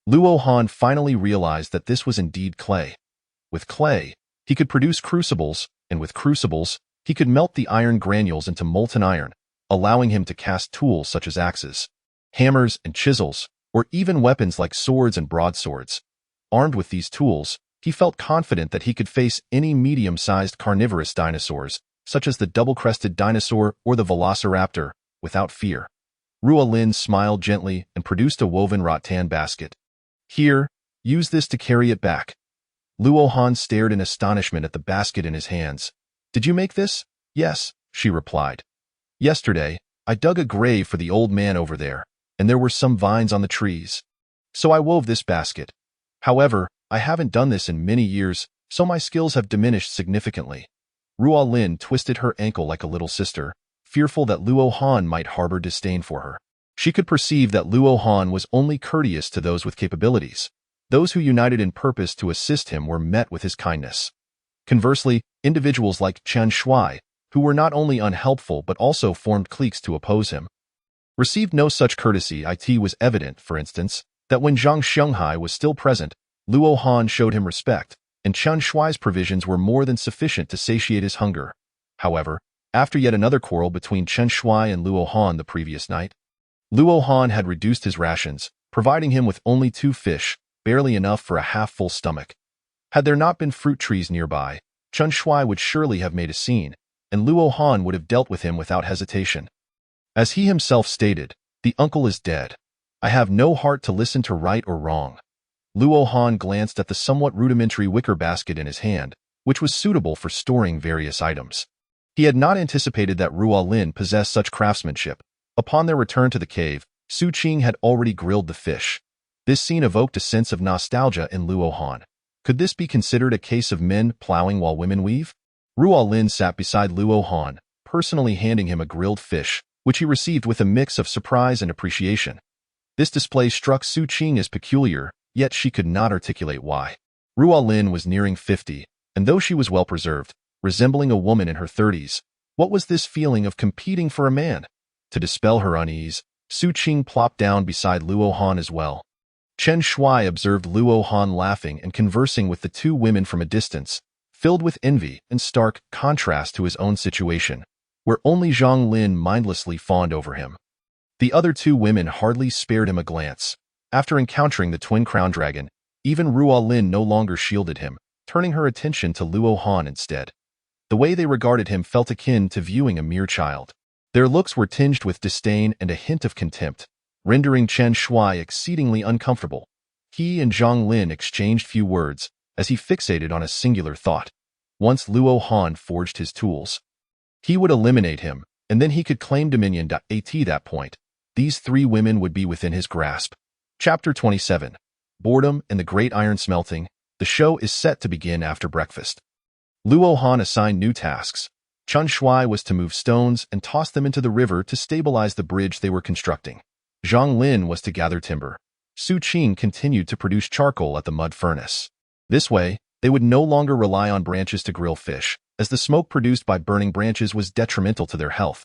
Luo Han finally realized that this was indeed clay. With clay, he could produce crucibles, and with crucibles, he could melt the iron granules into molten iron, allowing him to cast tools such as axes, hammers, and chisels, or even weapons like swords and broadswords. Armed with these tools, he felt confident that he could face any medium-sized carnivorous dinosaurs, such as the double-crested dinosaur or the velociraptor, without fear. Ruo Lin smiled gently and produced a woven rattan basket. "Here, use this to carry it back." Luo Han stared in astonishment at the basket in his hands. "Did you make this?" "Yes," she replied. "Yesterday, I dug a grave for the old man over there, and there were some vines on the trees. So I wove this basket. However, I haven't done this in many years, so my skills have diminished significantly." Ruo Lin twisted her ankle like a little sister, fearful that Luo Han might harbor disdain for her. She could perceive that Luo Han was only courteous to those with capabilities. Those who united in purpose to assist him were met with his kindness. Conversely, individuals like Chen Shuai, who were not only unhelpful but also formed cliques to oppose him, received no such courtesy. It was evident, for instance, that when Zhang Xianghai was still present, Luo Han showed him respect, and Chen Shuai's provisions were more than sufficient to satiate his hunger. However, after yet another quarrel between Chen Shuai and Luo Han the previous night, Luo Han had reduced his rations, providing him with only 2 fish, barely enough for a half-full stomach. Had there not been fruit trees nearby, Chen Shuai would surely have made a scene, and Luo Han would have dealt with him without hesitation. As he himself stated, "The uncle is dead. I have no heart to listen to right or wrong." Luo Han glanced at the somewhat rudimentary wicker basket in his hand, which was suitable for storing various items. He had not anticipated that Ruo Lin possessed such craftsmanship. Upon their return to the cave, Su Qing had already grilled the fish. This scene evoked a sense of nostalgia in Luo Han. Could this be considered a case of men plowing while women weave? Ruo Lin sat beside Luo Han, personally handing him a grilled fish, which he received with a mix of surprise and appreciation. This display struck Su Qing as peculiar, yet she could not articulate why. Ruo Lin was nearing 50, and though she was well preserved, resembling a woman in her 30s, what was this feeling of competing for a man? To dispel her unease, Su Qing plopped down beside Luo Han as well. Chen Shuai observed Luo Han laughing and conversing with the 2 women from a distance, filled with envy and stark contrast to his own situation, where only Zhang Lin mindlessly fawned over him. The other 2 women hardly spared him a glance. After encountering the twin crown dragon, even Ruo Lin no longer shielded him, turning her attention to Luo Han instead. The way they regarded him felt akin to viewing a mere child. Their looks were tinged with disdain and a hint of contempt, rendering Chen Shuai exceedingly uncomfortable. He and Zhang Lin exchanged few words, as he fixated on a singular thought. Once Luo Han forged his tools, he would eliminate him, and then he could claim dominion. At that point, these 3 women would be within his grasp. Chapter 27. Boredom and the Great Iron Smelting. The show is set to begin after breakfast. Luo Han assigned new tasks. Chen Shuai was to move stones and toss them into the river to stabilize the bridge they were constructing. Zhang Lin was to gather timber. Su Qing continued to produce charcoal at the mud furnace. This way, they would no longer rely on branches to grill fish, as the smoke produced by burning branches was detrimental to their health.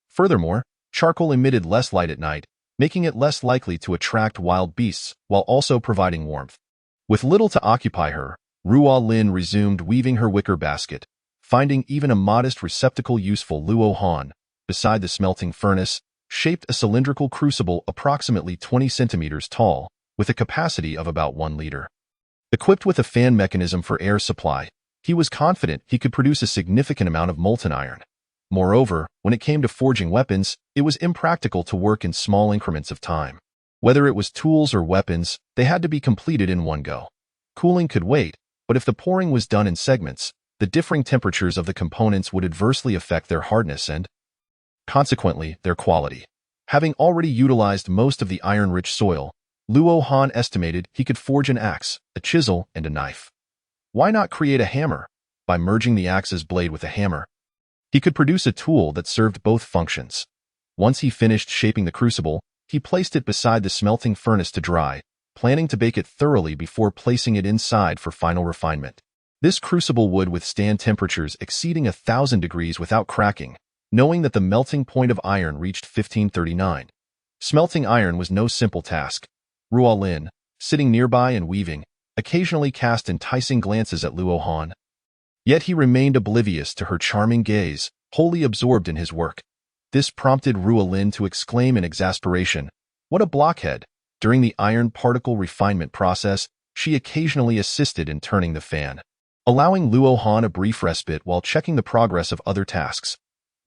Furthermore, charcoal emitted less light at night, making it less likely to attract wild beasts while also providing warmth. With little to occupy her, Ruo Lin resumed weaving her wicker basket, finding even a modest receptacle useful. Luo Han, beside the smelting furnace, shaped a cylindrical crucible approximately 20 centimeters tall, with a capacity of about 1 liter. Equipped with a fan mechanism for air supply, he was confident he could produce a significant amount of molten iron. Moreover, when it came to forging weapons, it was impractical to work in small increments of time. Whether it was tools or weapons, they had to be completed in one go. Cooling could wait, but if the pouring was done in segments, the differing temperatures of the components would adversely affect their hardness and, consequently, their quality. Having already utilized most of the iron-rich soil, Luo Han estimated he could forge an axe, a chisel, and a knife. Why not create a hammer? By merging the axe's blade with a hammer, he could produce a tool that served both functions. Once he finished shaping the crucible, he placed it beside the smelting furnace to dry, planning to bake it thoroughly before placing it inside for final refinement. This crucible would withstand temperatures exceeding 1,000 degrees without cracking, knowing that the melting point of iron reached 1539. Smelting iron was no simple task. Ruo Lin, sitting nearby and weaving, occasionally cast enticing glances at Luo Han. Yet he remained oblivious to her charming gaze, wholly absorbed in his work. This prompted Ruo Lin to exclaim in exasperation, "What a blockhead!" During the iron particle refinement process, she occasionally assisted in turning the fan, allowing Luo Han a brief respite while checking the progress of other tasks.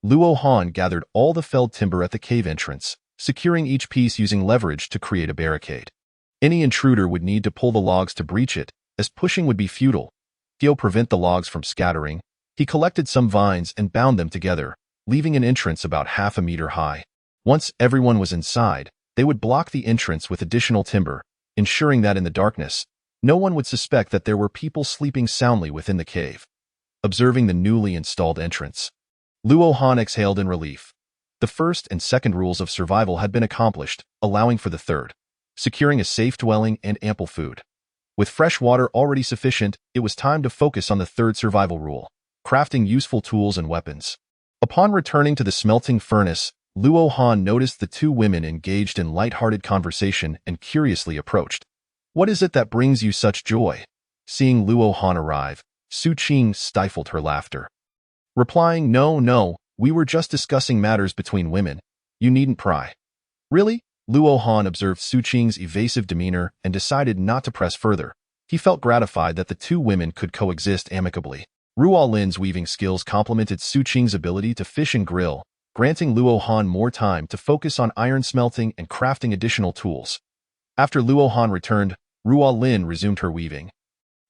Luo Han gathered all the felled timber at the cave entrance, securing each piece using leverage to create a barricade. Any intruder would need to pull the logs to breach it, as pushing would be futile. To prevent the logs from scattering, he collected some vines and bound them together, leaving an entrance about half a meter high. Once everyone was inside, they would block the entrance with additional timber, ensuring that in the darkness, no one would suspect that there were people sleeping soundly within the cave. Observing the newly installed entrance, Luo Han exhaled in relief. The first and second rules of survival had been accomplished, allowing for the third, securing a safe dwelling and ample food. With fresh water already sufficient, it was time to focus on the third survival rule, crafting useful tools and weapons. Upon returning to the smelting furnace, Luo Han noticed the two women engaged in light-hearted conversation and curiously approached. "What is it that brings you such joy?" Seeing Luo Han arrive, Su Qing stifled her laughter, replying, No, we were just discussing matters between women. You needn't pry." "Really?" Luo Han observed Su Qing's evasive demeanor and decided not to press further. He felt gratified that the two women could coexist amicably. Ruo Lin's weaving skills complemented Su Qing's ability to fish and grill, granting Luo Han more time to focus on iron smelting and crafting additional tools. After Luo Han returned, Ruo Lin resumed her weaving,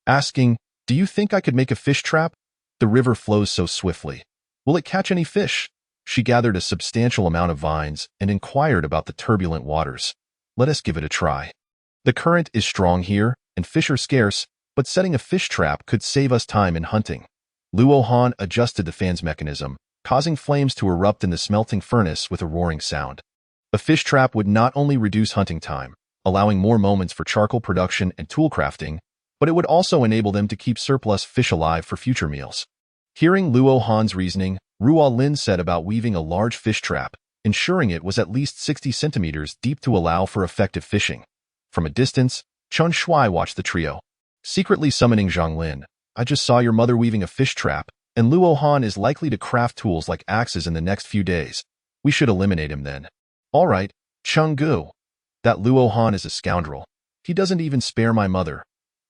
asking, "Do you think I could make a fish trap? The river flows so swiftly. Will it catch any fish?" She gathered a substantial amount of vines and inquired about the turbulent waters. "Let us give it a try. The current is strong here, and fish are scarce, but setting a fish trap could save us time in hunting." Luo Han adjusted the fan's mechanism, causing flames to erupt in the smelting furnace with a roaring sound. A fish trap would not only reduce hunting time, allowing more moments for charcoal production and tool crafting, but it would also enable them to keep surplus fish alive for future meals. Hearing Luo Han's reasoning, Ruo Lin set about weaving a large fish trap, ensuring it was at least 60 centimeters deep to allow for effective fishing. From a distance, Chen Shui watched the trio, secretly summoning Zhang Lin. "I just saw your mother weaving a fish trap, and Luo Han is likely to craft tools like axes in the next few days. We should eliminate him then." "All right, Chung Gu. That Luo Han is a scoundrel. He doesn't even spare my mother.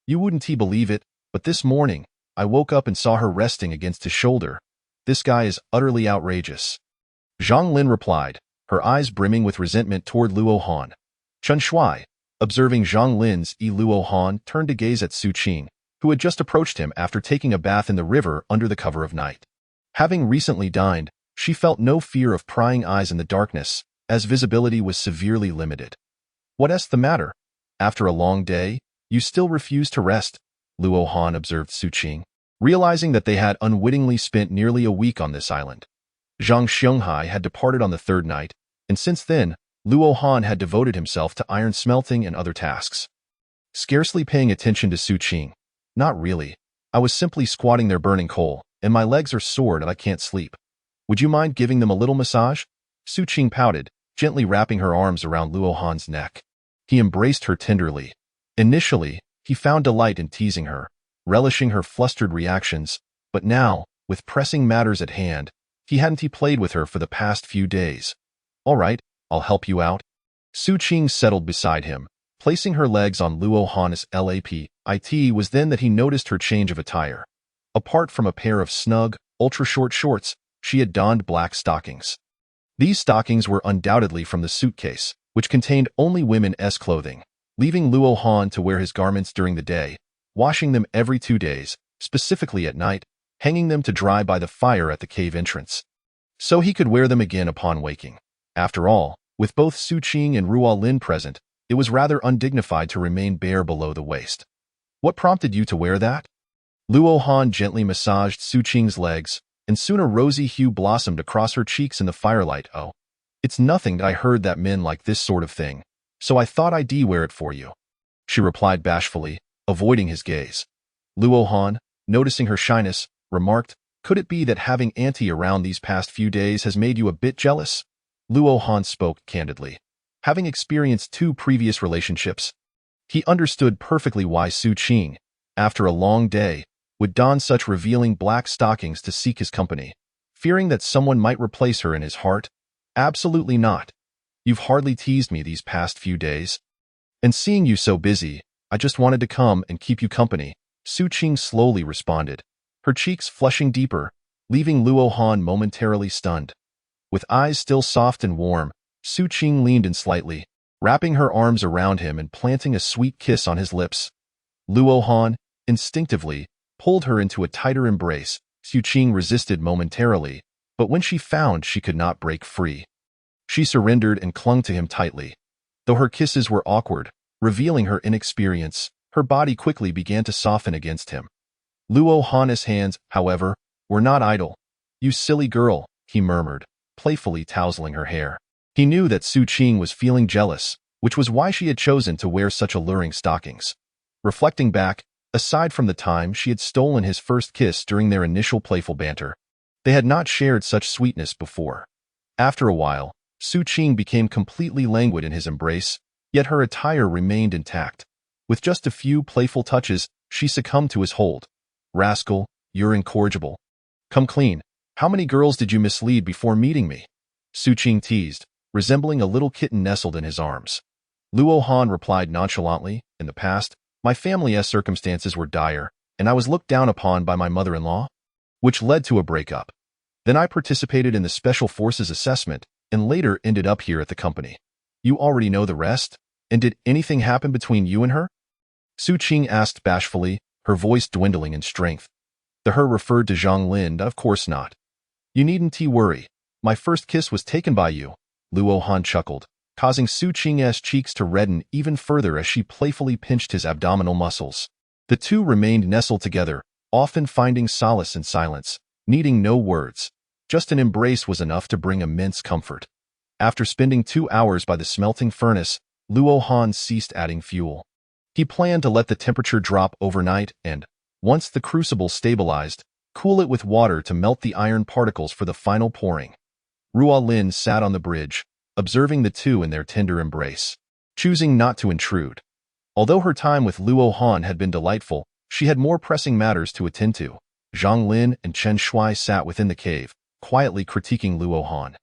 You wouldn't believe it, but this morning, I woke up and saw her resting against his shoulder. This guy is utterly outrageous." Zhang Lin replied, her eyes brimming with resentment toward Luo Han. Chen Shui, observing Zhang Lin's Luo Han, turned to gaze at Su Qing, who had just approached him after taking a bath in the river under the cover of night. Having recently dined, she felt no fear of prying eyes in the darkness, as visibility was severely limited. "What's the matter? After a long day, you still refuse to rest?" Luo Han observed Su Qing, realizing that they had unwittingly spent nearly a week on this island. Zhang Xianghai had departed on the third night, and since then, Luo Han had devoted himself to iron smelting and other tasks, scarcely paying attention to Su Qing. Not really. I was simply squatting there burning coal, and my legs are sore and I can't sleep. Would you mind giving them a little massage? Su Qing pouted, gently wrapping her arms around Luo Han's neck. He embraced her tenderly. Initially, he found delight in teasing her, relishing her flustered reactions, but now, with pressing matters at hand, he played with her for the past few days. All right, I'll help you out. Su Qing settled beside him, placing her legs on Luo Han's lap. It was then that he noticed her change of attire. Apart from a pair of snug, ultra-short shorts, she had donned black stockings. These stockings were undoubtedly from the suitcase, which contained only women's clothing, leaving Luo Han to wear his garments during the day, washing them every 2 days, specifically at night, hanging them to dry by the fire at the cave entrance, so he could wear them again upon waking. After all, with both Su Qing and Ruo Lin present, it was rather undignified to remain bare below the waist. What prompted you to wear that? Luo Han gently massaged Su Qing's legs, and soon a rosy hue blossomed across her cheeks in the firelight. Oh, it's nothing. I heard that men like this sort of thing, so I thought I'd wear it for you, she replied bashfully, avoiding his gaze. Luo Han, noticing her shyness, remarked, could it be that having Auntie around these past few days has made you a bit jealous? Luo Han spoke candidly. Having experienced 2 previous relationships, he understood perfectly why Su Qing, after a long day, would don such revealing black stockings to seek his company, fearing that someone might replace her in his heart. Absolutely not. You've hardly teased me these past few days. And seeing you so busy, I just wanted to come and keep you company, Su Qing slowly responded, her cheeks flushing deeper, leaving Luo Han momentarily stunned. With eyes still soft and warm, Su Qing leaned in slightly, wrapping her arms around him and planting a sweet kiss on his lips. Luo Han, instinctively, pulled her into a tighter embrace. Su Qing resisted momentarily, but when she found she could not break free, she surrendered and clung to him tightly. Though her kisses were awkward, revealing her inexperience, her body quickly began to soften against him. Luo Han's hands, however, were not idle. You silly girl, he murmured, playfully tousling her hair. He knew that Su Qing was feeling jealous, which was why she had chosen to wear such alluring stockings. Reflecting back, aside from the time she had stolen his first kiss during their initial playful banter, they had not shared such sweetness before. After a while, Su Qing became completely languid in his embrace, yet her attire remained intact. With just a few playful touches, she succumbed to his hold. Rascal, you're incorrigible. Come clean. How many girls did you mislead before meeting me? Su Qing teased, resembling a little kitten nestled in his arms. Luo Han replied nonchalantly, in the past, my family's circumstances were dire, and I was looked down upon by my mother-in-law, which led to a breakup. Then I participated in the Special Forces assessment, and later ended up here at the company. You already know the rest? And did anything happen between you and her? Su Qing asked bashfully, her voice dwindling in strength. The her referred to Zhang Lin. Of course not. You needn't worry. My first kiss was taken by you, Luo Han chuckled, causing Su Qing's cheeks to redden even further as she playfully pinched his abdominal muscles. The two remained nestled together, often finding solace in silence, needing no words. Just an embrace was enough to bring immense comfort. After spending 2 hours by the smelting furnace, Luo Han ceased adding fuel. He planned to let the temperature drop overnight and, once the crucible stabilized, cool it with water to melt the iron particles for the final pouring. Ruo Lin sat on the bridge, observing the two in their tender embrace, choosing not to intrude. Although her time with Luo Han had been delightful, she had more pressing matters to attend to. Zhang Lin and Chen Shui sat within the cave, quietly critiquing Luo Han.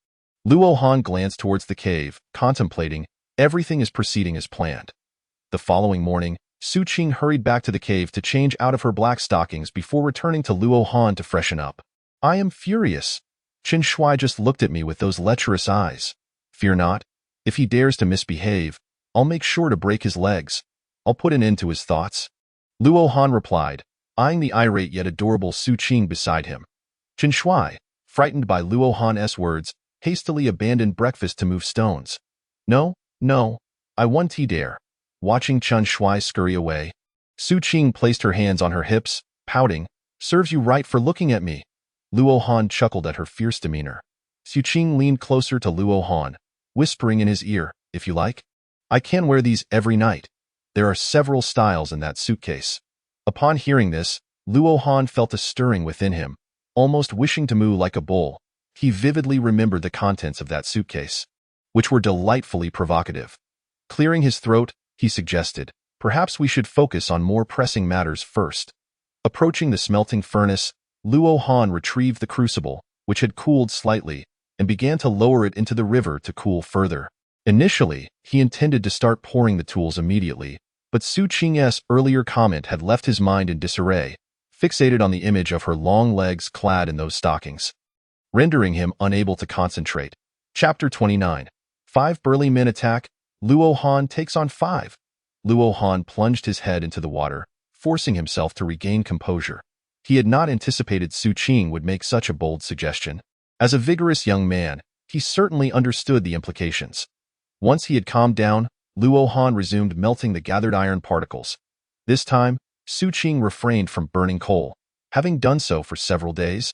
Luo Han glanced towards the cave, contemplating. Everything is proceeding as planned. The following morning, Su Qing hurried back to the cave to change out of her black stockings before returning to Luo Han to freshen up. I am furious. Chen Shui just looked at me with those lecherous eyes. Fear not. If he dares to misbehave, I'll make sure to break his legs. I'll put an end to his thoughts. Luo Han replied, eyeing the irate yet adorable Su Qing beside him. Chen Shui, frightened by Luo Han's words, hastily abandoned breakfast to move stones. No, I won't dare. Watching Chen Shui scurry away, Su Qing placed her hands on her hips, pouting, serves you right for looking at me. Luo Han chuckled at her fierce demeanor. Su Qing leaned closer to Luo Han, whispering in his ear, "If you like, I can wear these every night. There are several styles in that suitcase." Upon hearing this, Luo Han felt a stirring within him, almost wishing to moo like a bull. He vividly remembered the contents of that suitcase, which were delightfully provocative. Clearing his throat, he suggested, "Perhaps we should focus on more pressing matters first." Approaching the smelting furnace, Luo Han retrieved the crucible, which had cooled slightly, and began to lower it into the river to cool further. Initially, he intended to start pouring the tools immediately, but Su Qing's earlier comment had left his mind in disarray, fixated on the image of her long legs clad in those stockings, rendering him unable to concentrate. Chapter 29. 5 burly men attack. Luo Han takes on 5. Luo Han plunged his head into the water, forcing himself to regain composure. He had not anticipated Su Qing would make such a bold suggestion. As a vigorous young man, he certainly understood the implications. Once he had calmed down, Luo Han resumed melting the gathered iron particles. This time, Su Qing refrained from burning coal, having done so for several days.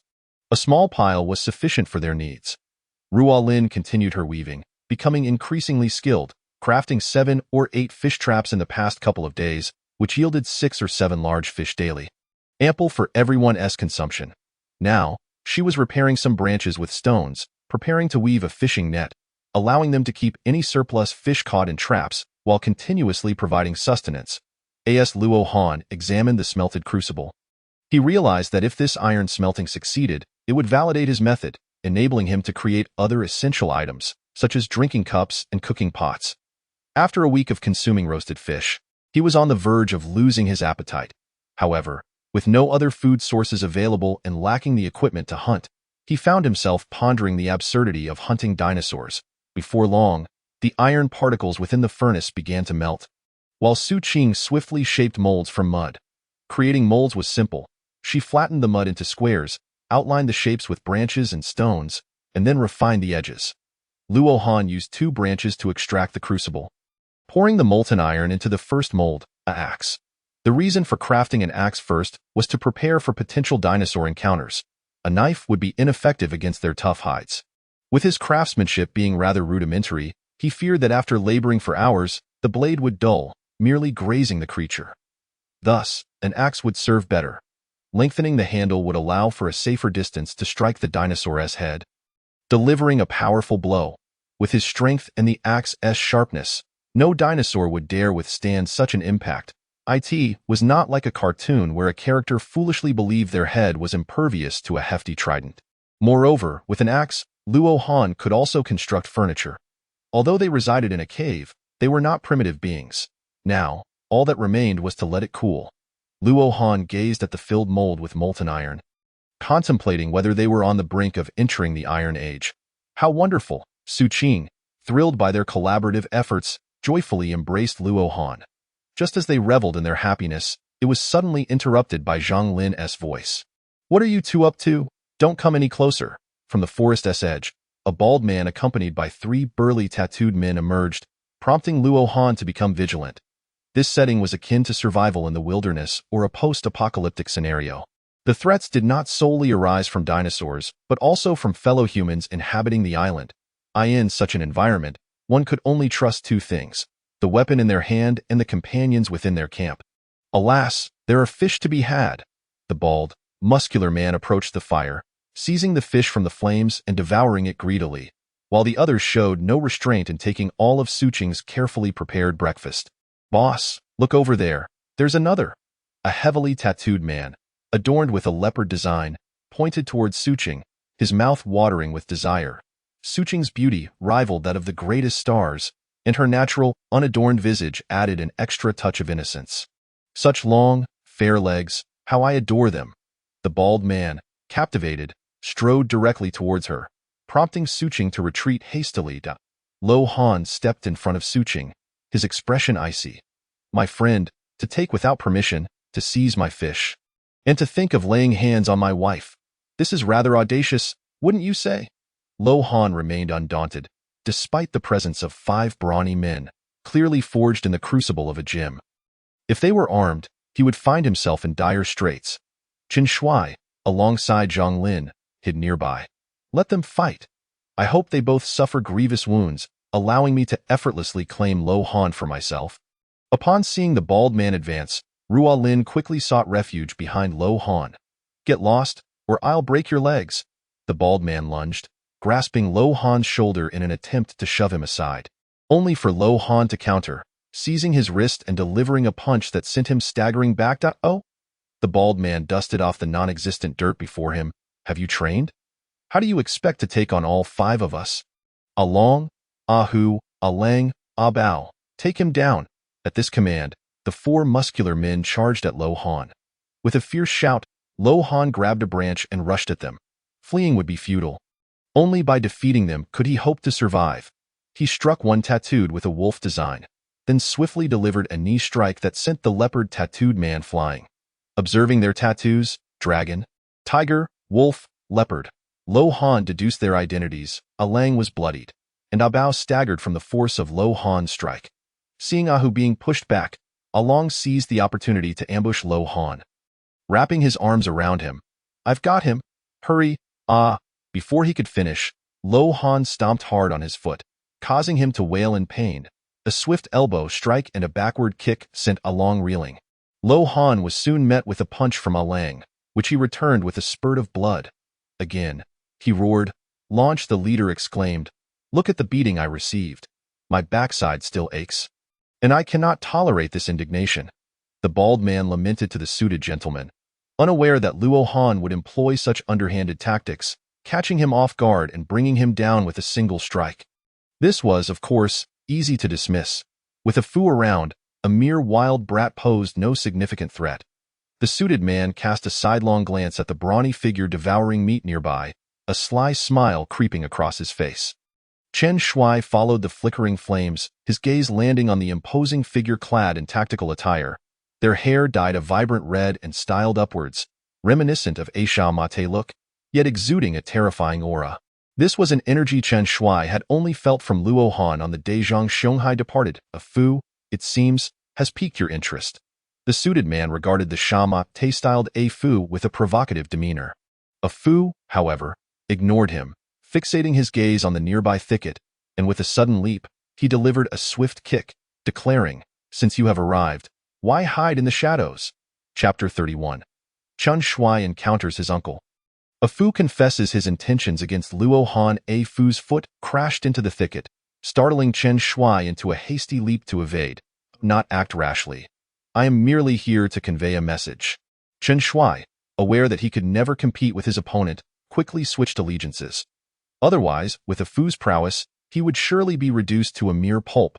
A small pile was sufficient for their needs. Ruolin continued her weaving, becoming increasingly skilled, crafting 7 or 8 fish traps in the past couple of days, which yielded 6 or 7 large fish daily, ample for everyone's consumption. Now, she was repairing some branches with stones, preparing to weave a fishing net, allowing them to keep any surplus fish caught in traps while continuously providing sustenance. As Luo Han examined the smelted crucible, he realized that if this iron smelting succeeded, it would validate his method, enabling him to create other essential items, such as drinking cups and cooking pots. After a week of consuming roasted fish, he was on the verge of losing his appetite. However, with no other food sources available and lacking the equipment to hunt, he found himself pondering the absurdity of hunting dinosaurs. Before long, the iron particles within the furnace began to melt, while Su Qing swiftly shaped molds from mud. Creating molds was simple. She flattened the mud into squares, outlined the shapes with branches and stones, and then refined the edges. Luo Han used 2 branches to extract the crucible, pouring the molten iron into the first mold, an axe. The reason for crafting an axe first was to prepare for potential dinosaur encounters. A knife would be ineffective against their tough hides. With his craftsmanship being rather rudimentary, he feared that after laboring for hours, the blade would dull, merely grazing the creature. Thus, an axe would serve better. Lengthening the handle would allow for a safer distance to strike the dinosaur's head, delivering a powerful blow. With his strength and the axe's sharpness, no dinosaur would dare withstand such an impact. It was not like a cartoon where a character foolishly believed their head was impervious to a hefty trident. Moreover, with an axe, Luo Han could also construct furniture. Although they resided in a cave, they were not primitive beings. Now, all that remained was to let it cool. Luo Han gazed at the filled mold with molten iron, contemplating whether they were on the brink of entering the Iron Age. How wonderful! Su Qing, thrilled by their collaborative efforts, joyfully embraced Luo Han. Just as they reveled in their happiness, it was suddenly interrupted by Zhang Lin's voice. "What are you two up to? Don't come any closer." From the forest's edge, a bald man accompanied by 3 burly tattooed men emerged, prompting Luo Han to become vigilant. This setting was akin to survival in the wilderness or a post-apocalyptic scenario. The threats did not solely arise from dinosaurs, but also from fellow humans inhabiting the island. In such an environment, one could only trust 2 things: the weapon in their hand and the companions within their camp. Alas, there are fish to be had. The bald, muscular man approached the fire, seizing the fish from the flames and devouring it greedily, while the others showed no restraint in taking all of Su Qing's carefully prepared breakfast. "Boss, look over there. There's another." A heavily tattooed man, adorned with a leopard design, pointed towards Su Qing, his mouth watering with desire. Su Qing's beauty rivaled that of the greatest stars, and her natural, unadorned visage added an extra touch of innocence. "Such long, fair legs, how I adore them." The bald man, captivated, strode directly towards her, prompting Su Qing to retreat hastily. Luo Han stepped in front of Su Qing, his expression icy. "My friend, to take without permission, to seize my fish, and to think of laying hands on my wife. This is rather audacious, wouldn't you say?" Luo Han remained undaunted, despite the presence of 5 brawny men, clearly forged in the crucible of a gym. If they were armed, he would find himself in dire straits. Qin Shuai, alongside Zhang Lin, hid nearby. "Let them fight. I hope they both suffer grievous wounds, allowing me to effortlessly claim Lo Han for myself. Upon seeing the bald man advance, Ruo Lin quickly sought refuge behind Lo Han. Get lost, or I'll break your legs. The bald man lunged, grasping Lo Han's shoulder in an attempt to shove him aside. Only for Lo Han to counter, seizing his wrist and delivering a punch that sent him staggering back. Oh! The bald man dusted off the non-existent dirt before him. Have you trained? How do you expect to take on all 5 of us? Along, Ahu, Alang, Bao, take him down. At this command, the 4 muscular men charged at Lo Han. With a fierce shout, Lo Han grabbed a branch and rushed at them. Fleeing would be futile. Only by defeating them could he hope to survive. He struck one tattooed with a wolf design, then swiftly delivered a knee strike that sent the leopard tattooed man flying. Observing their tattoos, dragon, tiger, wolf, leopard, Lo Han deduced their identities. Alang was bloodied, and Bao staggered from the force of Lo Han's strike. Seeing Ahu being pushed back, Alang seized the opportunity to ambush Lo Han. Wrapping his arms around him, I've got him. Hurry, Before he could finish, Lo Han stomped hard on his foot, causing him to wail in pain. A swift elbow strike and a backward kick sent Alang reeling. Lo Han was soon met with a punch from Alang, which he returned with a spurt of blood. Again, he roared. Launch, the leader exclaimed. Look at the beating I received. My backside still aches. And I cannot tolerate this indignation. The bald man lamented to the suited gentleman, unaware that Luo Han would employ such underhanded tactics, catching him off guard and bringing him down with a single strike. This was, of course, easy to dismiss. With a Fu around, a mere wild brat posed no significant threat. The suited man cast a sidelong glance at the brawny figure devouring meat nearby, a sly smile creeping across his face. Chen Shui followed the flickering flames, his gaze landing on the imposing figure clad in tactical attire. Their hair dyed a vibrant red and styled upwards, reminiscent of Aisha Mate look, yet exuding a terrifying aura. This was an energy Chen Shui had only felt from Luo Han on the day Zhang Xiongkai departed. A Fu, it seems, has piqued your interest. The suited man regarded the Sha-Mate-styled A Fu with a provocative demeanor. A Fu, however, ignored him, fixating his gaze on the nearby thicket, and with a sudden leap, he delivered a swift kick, declaring, Since you have arrived, why hide in the shadows? Chapter 31. Chen Shui encounters his uncle. A Fu confesses his intentions against Luo Han. A Fu's foot crashed into the thicket, startling Chen Shui into a hasty leap to evade. Not act rashly. I am merely here to convey a message. Chen Shui, aware that he could never compete with his opponent, quickly switched allegiances. Otherwise, with a Fu's prowess, he would surely be reduced to a mere pulp.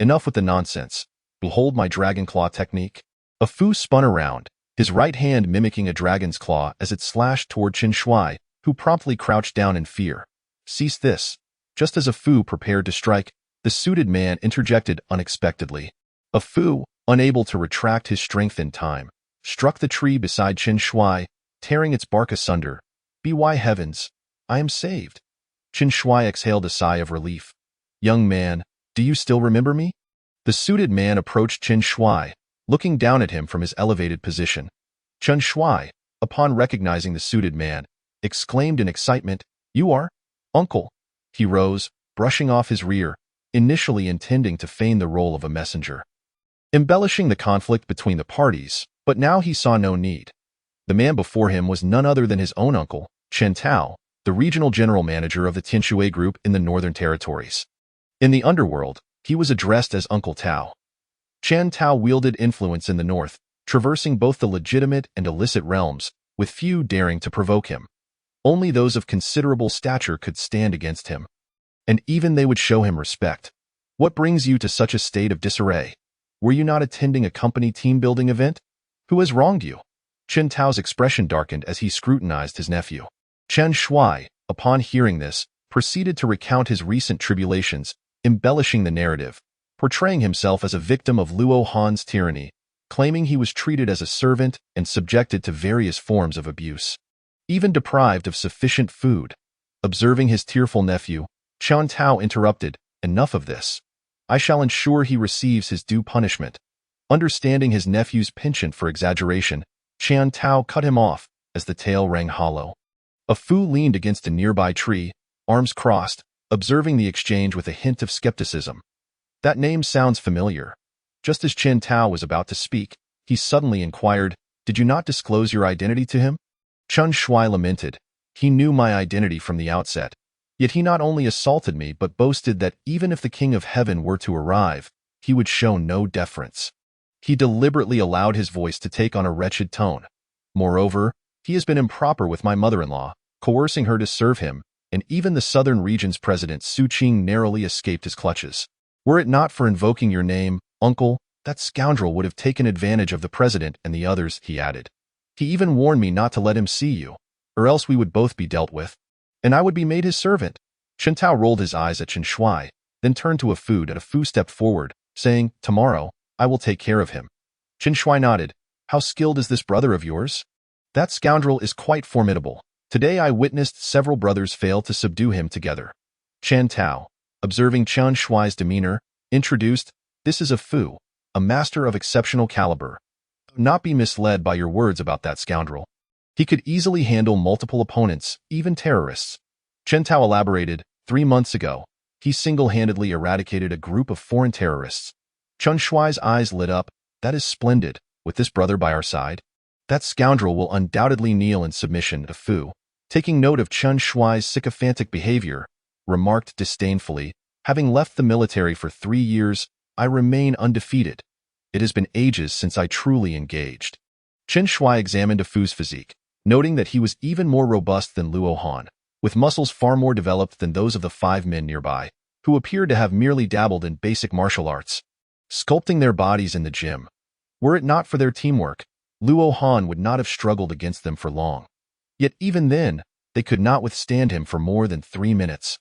Enough with the nonsense. Behold my dragon claw technique. A Fu spun around, his right hand mimicking a dragon's claw as it slashed toward Chen Shui, who promptly crouched down in fear. Cease this. Just as a Fu prepared to strike, the suited man interjected unexpectedly. A Fu, unable to retract his strength in time, struck the tree beside Chen Shui, tearing its bark asunder. By heavens, I am saved. Chen Shui exhaled a sigh of relief. Young man, do you still remember me? The suited man approached Chen Shui, looking down at him from his elevated position. Chen Shui, upon recognizing the suited man, exclaimed in excitement, You are? Uncle. He rose, brushing off his rear, initially intending to feign the role of a messenger, embellishing the conflict between the parties, but now he saw no need. The man before him was none other than his own uncle, Chen Tao, the regional general manager of the Tianshui Group in the Northern Territories. In the underworld, he was addressed as Uncle Tao. Chen Tao wielded influence in the north, traversing both the legitimate and illicit realms, with few daring to provoke him. Only those of considerable stature could stand against him. And even they would show him respect. What brings you to such a state of disarray? Were you not attending a company team-building event? Who has wronged you? Chen Tao's expression darkened as he scrutinized his nephew. Chen Shui, upon hearing this, proceeded to recount his recent tribulations, embellishing the narrative, portraying himself as a victim of Luo Han's tyranny, claiming he was treated as a servant and subjected to various forms of abuse, even deprived of sufficient food. Observing his tearful nephew, Chen Tao interrupted, Enough of this. I shall ensure he receives his due punishment. Understanding his nephew's penchant for exaggeration, Chen Tao cut him off as the tale rang hollow. A Fu leaned against a nearby tree, arms crossed, observing the exchange with a hint of skepticism. That name sounds familiar. Just as Chen Tao was about to speak, he suddenly inquired, "Did you not disclose your identity to him?" Chen Shui lamented. "He knew my identity from the outset. Yet he not only assaulted me but boasted that even if the King of Heaven were to arrive, he would show no deference. He deliberately allowed his voice to take on a wretched tone. Moreover, he has been improper with my mother-in-law, coercing her to serve him, and even the Southern Region's president Su Qing narrowly escaped his clutches. Were it not for invoking your name, uncle, that scoundrel would have taken advantage of the president and the others," he added. "He even warned me not to let him see you, or else we would both be dealt with, and I would be made his servant." Chen Tao rolled his eyes at Chen Shui, then turned to a Fu stepped forward, saying, "Tomorrow, I will take care of him." Chen Shui nodded. "How skilled is this brother of yours?" "That scoundrel is quite formidable. Today I witnessed several brothers fail to subdue him together." Chen Tao, observing Chen Shui's demeanor, introduced, "This is a Fu, a master of exceptional caliber. Do not be misled by your words about that scoundrel. He could easily handle multiple opponents, even terrorists." Chen Tao elaborated, 3 months ago, he single-handedly eradicated a group of foreign terrorists." Chen Shui's eyes lit up. "That is splendid, with this brother by our side. That scoundrel will undoubtedly kneel in submission to Fu." Taking note of Chen Shui's sycophantic behavior, remarked disdainfully, "Having left the military for 3 years, I remain undefeated. It has been ages since I truly engaged." Chen Shui examined a Fu's physique, noting that he was even more robust than Luo Han, with muscles far more developed than those of the 5 men nearby, who appeared to have merely dabbled in basic martial arts, sculpting their bodies in the gym. Were it not for their teamwork, Luo Han would not have struggled against them for long. Yet even then, they could not withstand him for more than 3 minutes.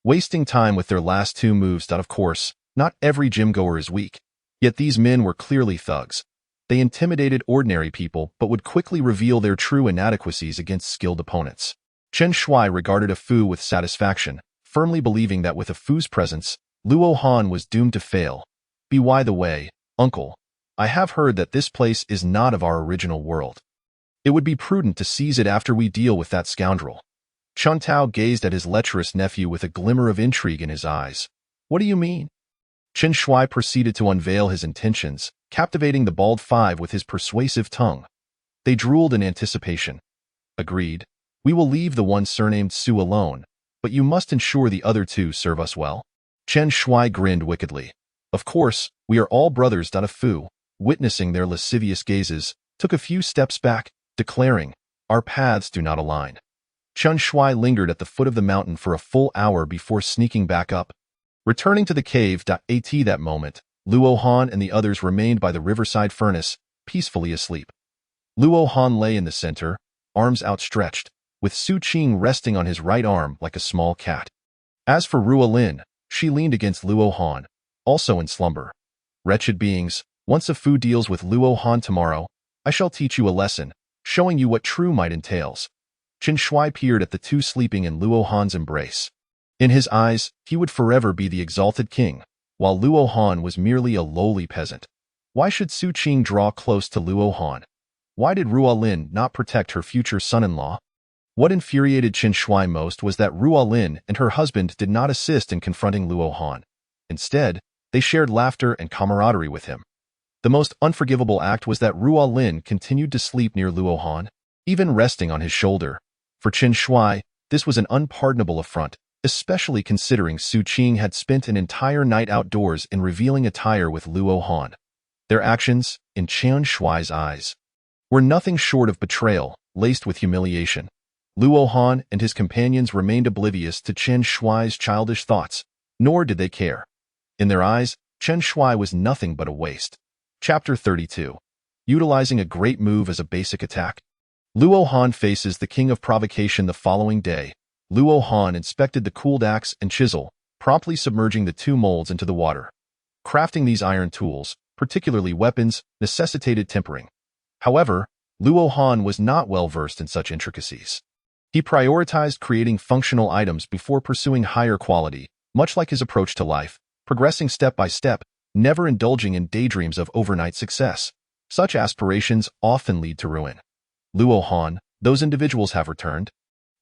Wasting time with their last 2 moves. Of course, not every gym-goer is weak. Yet these men were clearly thugs. They intimidated ordinary people but would quickly reveal their true inadequacies against skilled opponents. Chen Shui regarded a Fu with satisfaction, firmly believing that with a Fu's presence, Luo Han was doomed to fail. "By the way, uncle, I have heard that this place is not of our original world. It would be prudent to seize it after we deal with that scoundrel." Chen Tao gazed at his lecherous nephew with a glimmer of intrigue in his eyes. "What do you mean?" Chen Shui proceeded to unveil his intentions, captivating the bald 5 with his persuasive tongue. They drooled in anticipation. "Agreed. We will leave the one surnamed Su alone, but you must ensure the other 2 serve us well." Chen Shui grinned wickedly. "Of course, we are all brothers." A Fu, witnessing their lascivious gazes, took a few steps back, declaring, "Our paths do not align." Chen Shui lingered at the foot of the mountain for a full hour before sneaking back up. Returning to the cave. At that moment, Luo Han and the others remained by the riverside furnace, peacefully asleep. Luo Han lay in the center, arms outstretched, with Su Qing resting on his right arm like a small cat. As for Ruo Lin, she leaned against Luo Han, also in slumber. "Wretched beings, once a Fu deals with Luo Han tomorrow, I shall teach you a lesson, showing you what true might entails." Chen Shui peered at the 2 sleeping in Luo Han's embrace. In his eyes, he would forever be the exalted king, while Luo Han was merely a lowly peasant. Why should Su Qing draw close to Luo Han? Why did Ruo Lin not protect her future son-in-law? What infuriated Chen Shui most was that Ruo Lin and her husband did not assist in confronting Luo Han. Instead, they shared laughter and camaraderie with him. The most unforgivable act was that Ruo Lin continued to sleep near Luo Han, even resting on his shoulder. For Chen Shui, this was an unpardonable affront, especially considering Su Qing had spent an entire night outdoors in revealing attire with Luo Han. Their actions, in Chen Shui's eyes, were nothing short of betrayal, laced with humiliation. Luo Han and his companions remained oblivious to Chen Shui's childish thoughts, nor did they care. In their eyes, Chen Shui was nothing but a waste. Chapter 32. Utilizing a great move as a basic attack. Luo Han faces the king of provocation. The following day, Luo Han inspected the cooled axe and chisel, promptly submerging the 2 molds into the water. Crafting these iron tools, particularly weapons, necessitated tempering. However, Luo Han was not well versed in such intricacies. He prioritized creating functional items before pursuing higher quality, much like his approach to life, progressing step by step, never indulging in daydreams of overnight success. Such aspirations often lead to ruin. Luo Han, those individuals have returned.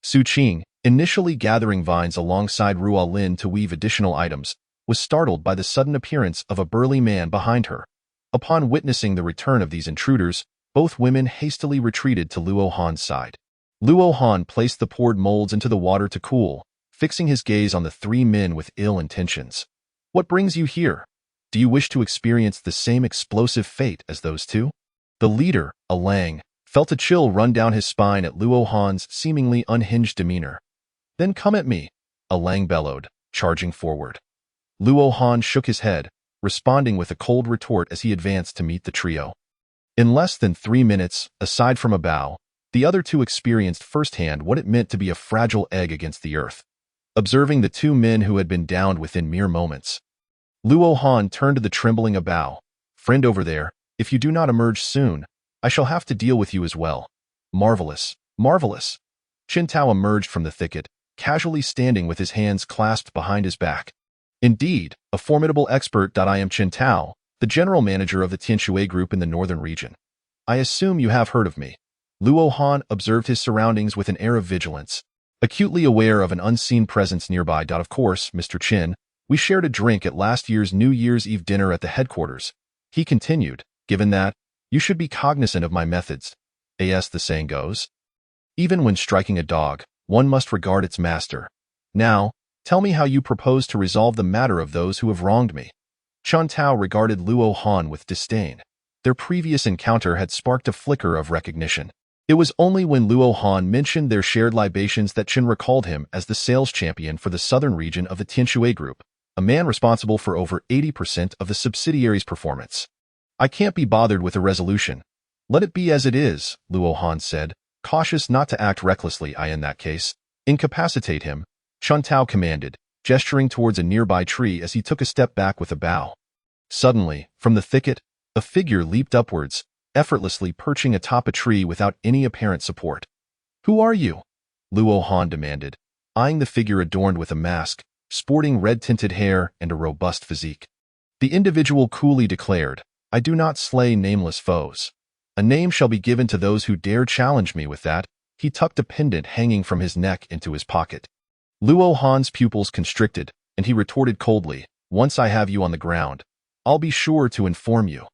Su Qing, initially gathering vines alongside Ruo Lin to weave additional items, was startled by the sudden appearance of a burly man behind her. Upon witnessing the return of these intruders, both women hastily retreated to Luo Han's side. Luo Han placed the poured molds into the water to cool, fixing his gaze on the three men with ill intentions. "What brings you here? Do you wish to experience the same explosive fate as those two?" The leader, a Lang, felt a chill run down his spine at Luo Han's seemingly unhinged demeanor. "Then come at me," a Lang bellowed, charging forward. Luo Han shook his head, responding with a cold retort as he advanced to meet the trio. In less than 3 minutes, aside from a bow, the other two experienced firsthand what it meant to be a fragile egg against the earth. Observing the two men who had been downed within mere moments, Luo Han turned to the trembling Abao. "Friend over there, if you do not emerge soon, I shall have to deal with you as well." "Marvelous, marvelous." Qin Tao emerged from the thicket, casually standing with his hands clasped behind his back. "Indeed, a formidable expert. I am Qin Tao, the general manager of the Tianshui Group in the northern region. I assume you have heard of me." Luo Han observed his surroundings with an air of vigilance, acutely aware of an unseen presence nearby. "Of course, Mr. Qin, we shared a drink at last year's New Year's Eve dinner at the headquarters," he continued. "Given that, you should be cognizant of my methods. As the saying goes, even when striking a dog, one must regard its master. Now, tell me how you propose to resolve the matter of those who have wronged me." Qin Tao regarded Luo Han with disdain. Their previous encounter had sparked a flicker of recognition. It was only when Luo Han mentioned their shared libations that Qin recalled him as the sales champion for the southern region of the Tianshui Group, a man responsible for over 80% of the subsidiary's performance. "I can't be bothered with a resolution. Let it be as it is," Luo Han said, cautious not to act recklessly. "In that case, incapacitate him," Qin Tao commanded, gesturing towards a nearby tree as he took a step back with a bow. Suddenly, from the thicket, a figure leaped upwards, effortlessly perching atop a tree without any apparent support. "Who are you?" Luo Han demanded, eyeing the figure adorned with a mask, sporting red-tinted hair and a robust physique. The individual coolly declared, "I do not slay nameless foes. A name shall be given to those who dare challenge me." With that, he tucked a pendant hanging from his neck into his pocket. Luo Han's pupils constricted, and he retorted coldly, "Once I have you on the ground, I'll be sure to inform you."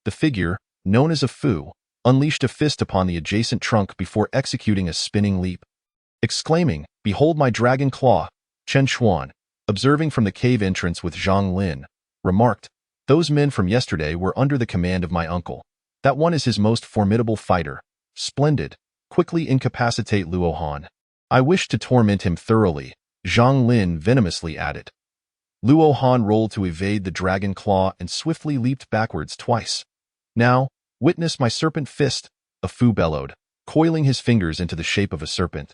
The figure, known as a Fu, unleashed a fist upon the adjacent trunk before executing a spinning leap. Exclaiming, "Behold my dragon claw!" Chen Xuan, observing from the cave entrance with Zhang Lin, remarked, "Those men from yesterday were under the command of my uncle. That one is his most formidable fighter. Splendid. Quickly incapacitate Luo Han. I wish to torment him thoroughly," Zhang Lin venomously added. Luo Han rolled to evade the dragon claw and swiftly leaped backwards twice. "Now, witness my serpent fist," a Fu bellowed, coiling his fingers into the shape of a serpent.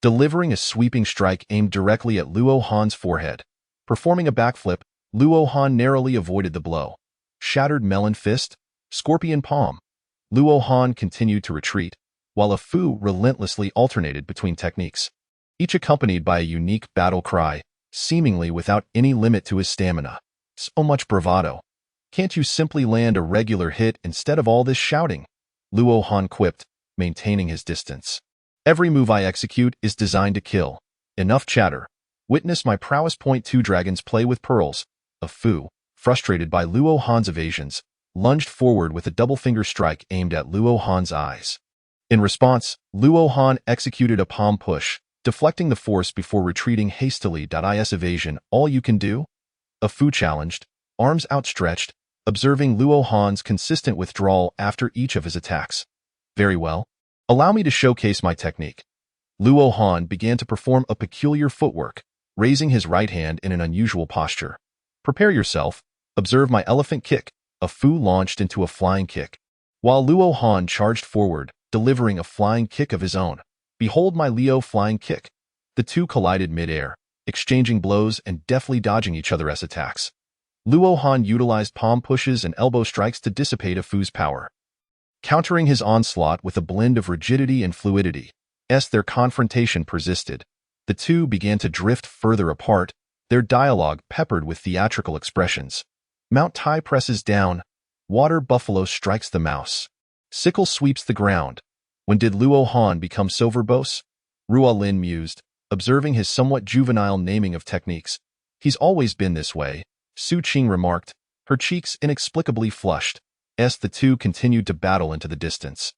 Delivering a sweeping strike aimed directly at Luo Han's forehead. Performing a backflip, Luo Han narrowly avoided the blow. Shattered melon fist, scorpion palm. Luo Han continued to retreat, while a Fu relentlessly alternated between techniques, each accompanied by a unique battle cry, seemingly without any limit to his stamina. "So much bravado. Can't you simply land a regular hit instead of all this shouting?" Luo Han quipped, maintaining his distance. "Every move I execute is designed to kill. Enough chatter. Witness my prowess. Two dragons play with pearls." A Fu, frustrated by Luo Han's evasions, lunged forward with a double-finger strike aimed at Luo Han's eyes. In response, Luo Han executed a palm push, deflecting the force before retreating hastily. Is evasion all you can do?" A Fu challenged, arms outstretched, observing Luo Han's consistent withdrawal after each of his attacks. "Very well. Allow me to showcase my technique." Luo Han began to perform a peculiar footwork, raising his right hand in an unusual posture. "Prepare yourself. Observe my elephant kick." A Fu launched into a flying kick, while Luo Han charged forward, delivering a flying kick of his own. "Behold my Leo flying kick." The two collided mid-air, exchanging blows and deftly dodging each other's attacks. Luo Han utilized palm pushes and elbow strikes to dissipate a Fu's power, countering his onslaught with a blend of rigidity and fluidity. As their confrontation persisted, the two began to drift further apart, their dialogue peppered with theatrical expressions. Mount Tai presses down. Water buffalo strikes the mouse. Sickle sweeps the ground. When did Luo Han become so verbose? Ruo Lin mused, observing his somewhat juvenile naming of techniques. He's always been this way, Su Qing remarked, her cheeks inexplicably flushed, as the two continued to battle into the distance.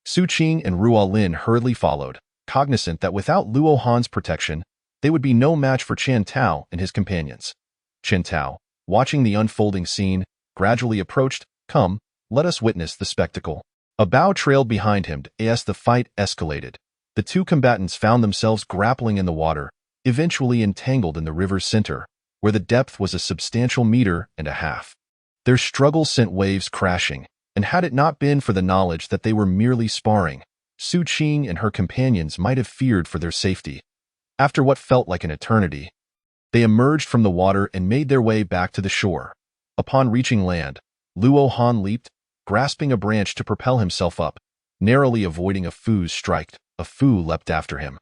Su Qing and Ruo Lin hurriedly followed, cognizant that without Luo Han's protection, they would be no match for Chen Tao and his companions. Chen Tao, watching the unfolding scene, gradually approached. Come, let us witness the spectacle. A bow trailed behind him as the fight escalated. The two combatants found themselves grappling in the water, eventually entangled in the river's center, where the depth was a substantial 1.5 meters. Their struggle sent waves crashing, and had it not been for the knowledge that they were merely sparring, Su Qing and her companions might have feared for their safety. After what felt like an eternity, they emerged from the water and made their way back to the shore. Upon reaching land, Luo Han leaped, grasping a branch to propel himself up, narrowly avoiding a Fu's strike. A Fu leapt after him.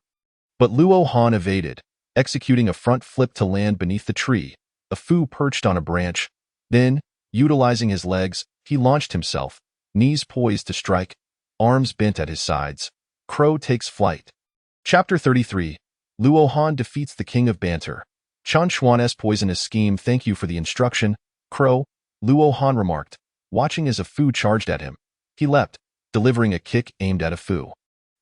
But Luo Han evaded, executing a front flip to land beneath the tree. A Fu perched on a branch. Then, utilizing his legs, he launched himself, knees poised to strike, arms bent at his sides. Crow takes flight. Chapter 33. Luo Han defeats the King of Banter. Chen Xuan's poisonous scheme. Thank you for the instruction, Crow, Luo Han remarked, watching as a Fu charged at him. He leapt, delivering a kick aimed at a Fu.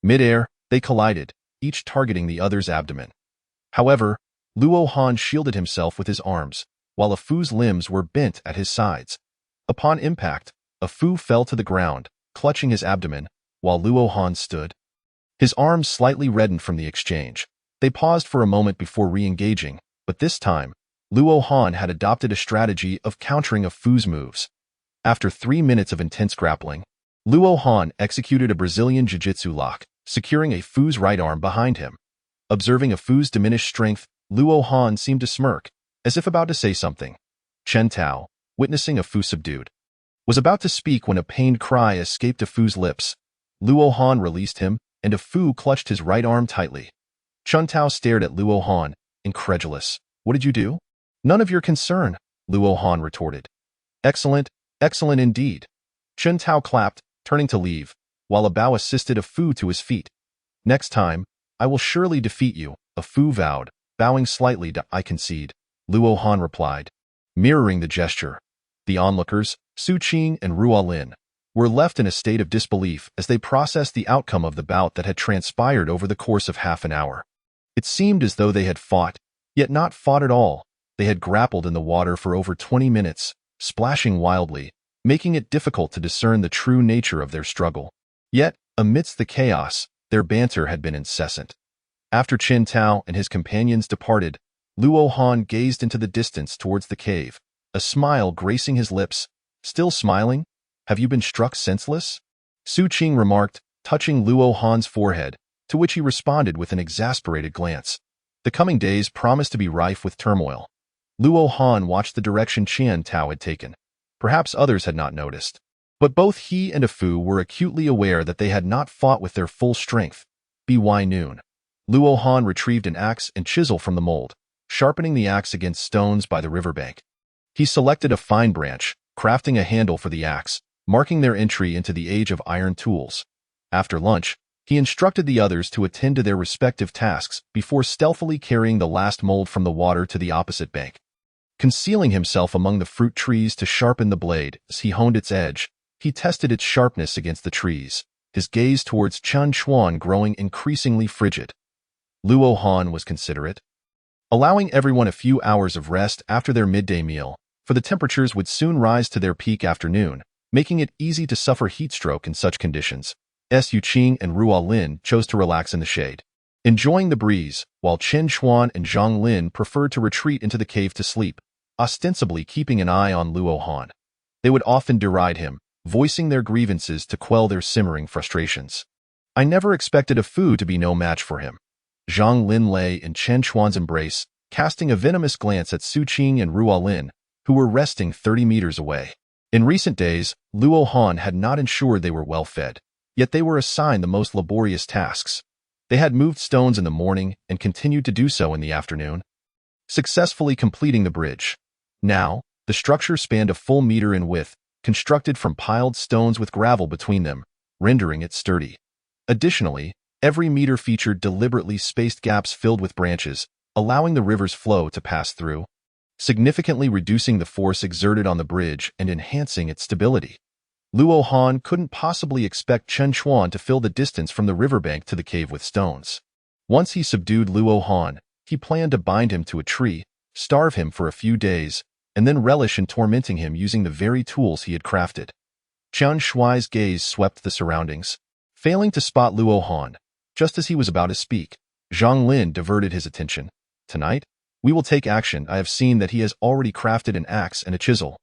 Mid-air, they collided, each targeting the other's abdomen. However, Luo Han shielded himself with his arms, while a Fu's limbs were bent at his sides. Upon impact, a Fu fell to the ground, clutching his abdomen, while Luo Han stood. His arms slightly reddened from the exchange. They paused for a moment before re-engaging, but this time, Luo Han had adopted a strategy of countering a Fu's moves. After 3 minutes of intense grappling, Luo Han executed a Brazilian jiu-jitsu lock, securing a Fu's right arm behind him. Observing a Fu's diminished strength, Luo Han seemed to smirk, as if about to say something. Chen Tao, witnessing a Fu subdued, was about to speak when a pained cry escaped a Fu's lips. Luo Han released him, and a Fu clutched his right arm tightly. Chen Tao stared at Luo Han, incredulous. What did you do? None of your concern, Luo Han retorted. Excellent, excellent indeed. Chen Tao clapped, turning to leave, while a Bao assisted a Fu to his feet. Next time, I will surely defeat you, a Fu vowed, bowing slightly to I concede. Luo Han replied, mirroring the gesture. The onlookers, Su Qing and Ruo Lin, were left in a state of disbelief as they processed the outcome of the bout that had transpired over the course of half an hour. It seemed as though they had fought, yet not fought at all. They had grappled in the water for over 20 minutes, splashing wildly, making it difficult to discern the true nature of their struggle. Yet, amidst the chaos, their banter had been incessant. After Chen Tao and his companions departed, Luo Han gazed into the distance towards the cave, a smile gracing his lips. Still smiling? Have you been struck senseless? Su Qing remarked, touching Luo Han's forehead, to which he responded with an exasperated glance. The coming days promised to be rife with turmoil. Luo Han watched the direction Chen Tao had taken. Perhaps others had not noticed, but both he and a Fu were acutely aware that they had not fought with their full strength. By noon, Luo Han retrieved an axe and chisel from the mold, sharpening the axe against stones by the riverbank. He selected a fine branch, crafting a handle for the axe, marking their entry into the age of iron tools. After lunch, he instructed the others to attend to their respective tasks before stealthily carrying the last mold from the water to the opposite bank. Concealing himself among the fruit trees to sharpen the blade as he honed its edge, he tested its sharpness against the trees, his gaze towards Chen Xuan growing increasingly frigid. Luo Han was considerate, allowing everyone a few hours of rest after their midday meal, for the temperatures would soon rise to their peak afternoon, making it easy to suffer heat stroke in such conditions. Su Qing and Ruo Lin chose to relax in the shade, enjoying the breeze, while Chen Xuan and Zhang Lin preferred to retreat into the cave to sleep, ostensibly keeping an eye on Luo Han. They would often deride him, voicing their grievances to quell their simmering frustrations. I never expected a Fu to be no match for him. Zhang Lin lay in Chen Xuan's embrace, casting a venomous glance at Su Qing and Ruo Lin, who were resting 30 meters away. In recent days, Luo Han had not ensured they were well fed, yet they were assigned the most laborious tasks. They had moved stones in the morning and continued to do so in the afternoon, successfully completing the bridge. Now, the structure spanned a full meter in width, constructed from piled stones with gravel between them, rendering it sturdy. Additionally, Every meter featured deliberately spaced gaps filled with branches, allowing the river's flow to pass through, significantly reducing the force exerted on the bridge and enhancing its stability. Luo Han couldn't possibly expect Chen Chuan to fill the distance from the riverbank to the cave with stones. Once he subdued Luo Han, he planned to bind him to a tree, starve him for a few days, and then relish in tormenting him using the very tools he had crafted. Chen Shuai's gaze swept the surroundings. Failing to spot Luo Han, just as he was about to speak, Zhang Lin diverted his attention. Tonight, we will take action. I have seen that he has already crafted an axe and a chisel.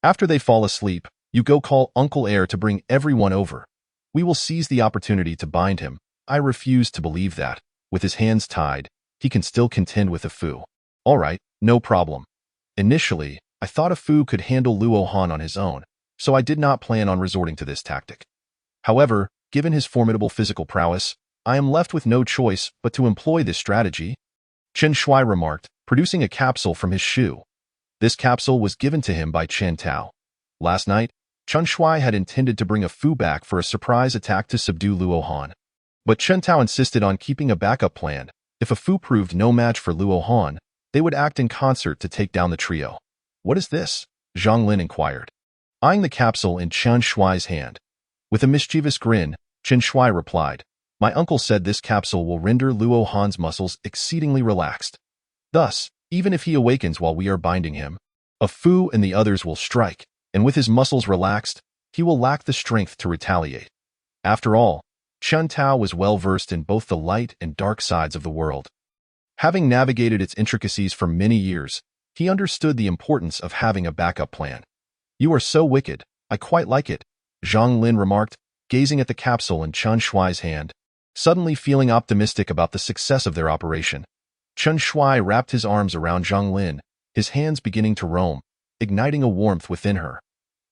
After they fall asleep, you go call Uncle Air to bring everyone over. We will seize the opportunity to bind him. I refuse to believe that, with his hands tied, he can still contend with a Fu. All right, no problem. Initially, I thought a Fu could handle Luo Han on his own, so I did not plan on resorting to this tactic. However, given his formidable physical prowess, I am left with no choice but to employ this strategy, Chen Shui remarked, producing a capsule from his shoe. This capsule was given to him by Chen Tao. Last night, Chen Shui had intended to bring a Fu back for a surprise attack to subdue Luo Han. But Chen Tao insisted on keeping a backup plan. If a Fu proved no match for Luo Han, they would act in concert to take down the trio. What is this? Zhang Lin inquired, eyeing the capsule in Chen Shui's hand. With a mischievous grin, Chen Shui replied, my uncle said this capsule will render Luo Han's muscles exceedingly relaxed. Thus, even if he awakens while we are binding him, a Fu and the others will strike, and with his muscles relaxed, he will lack the strength to retaliate. After all, Chen Tao was well versed in both the light and dark sides of the world. Having navigated its intricacies for many years, he understood the importance of having a backup plan. You are so wicked, I quite like it, Zhang Lin remarked, gazing at the capsule in Chen Shui's hand. Suddenly feeling optimistic about the success of their operation, Chen Shui wrapped his arms around Zhang Lin, his hands beginning to roam, igniting a warmth within her.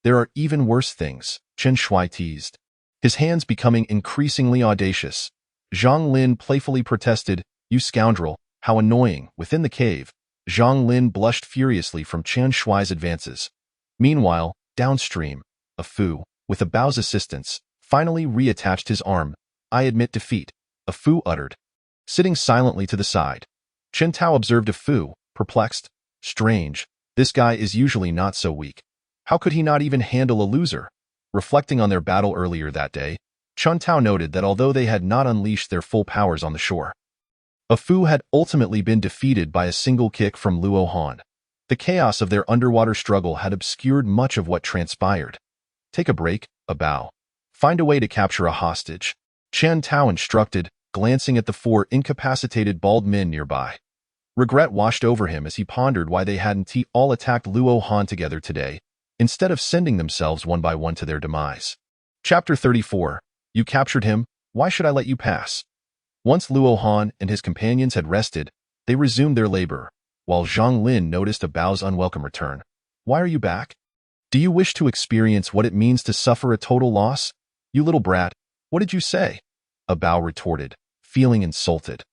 There are even worse things, Chen Shui teased, his hands becoming increasingly audacious. Zhang Lin playfully protested, you scoundrel, how annoying. Within the cave, Zhang Lin blushed furiously from Chen Shui's advances. Meanwhile, downstream, a Fu, with a Bao's assistance, finally reattached his arm. I admit defeat, a Fu uttered. Sitting silently to the side, Chen Tao observed a Fu, perplexed. Strange, this guy is usually not so weak. How could he not even handle a loser? Reflecting on their battle earlier that day, Chen Tao noted that although they had not unleashed their full powers on the shore, a Fu had ultimately been defeated by a single kick from Luo Han. The chaos of their underwater struggle had obscured much of what transpired. Take a break, a Bao. Find a way to capture a hostage, Chen Tao instructed, glancing at the 4 incapacitated bald men nearby. Regret washed over him as he pondered why they hadn't all attacked Luo Han together today, instead of sending themselves one by one to their demise. Chapter 34. You captured him, why should I let you pass? Once Luo Han and his companions had rested, they resumed their labor, while Zhang Lin noticed a Bao's unwelcome return. Why are you back? Do you wish to experience what it means to suffer a total loss? You little brat, what did you say? A Bao retorted, feeling insulted.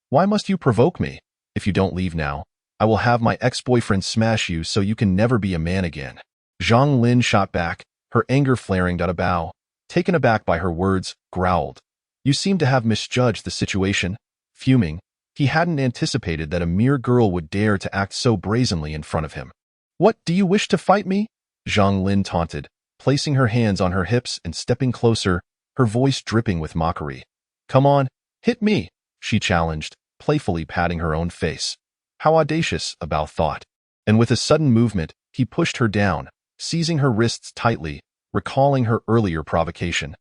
Why must you provoke me? If you don't leave now, I will have my ex-boyfriend smash you so you can never be a man again. Zhang Lin shot back, her anger flaring at a Bao. Taken aback by her words, growled. You seem to have misjudged the situation. Fuming, he hadn't anticipated that a mere girl would dare to act so brazenly in front of him. What, do you wish to fight me? Zhang Lin taunted, placing her hands on her hips and stepping closer, her voice dripping with mockery. Come on, hit me, she challenged, playfully patting her own face. How audacious, a Bao thought. And with a sudden movement, he pushed her down, seizing her wrists tightly, recalling her earlier provocation.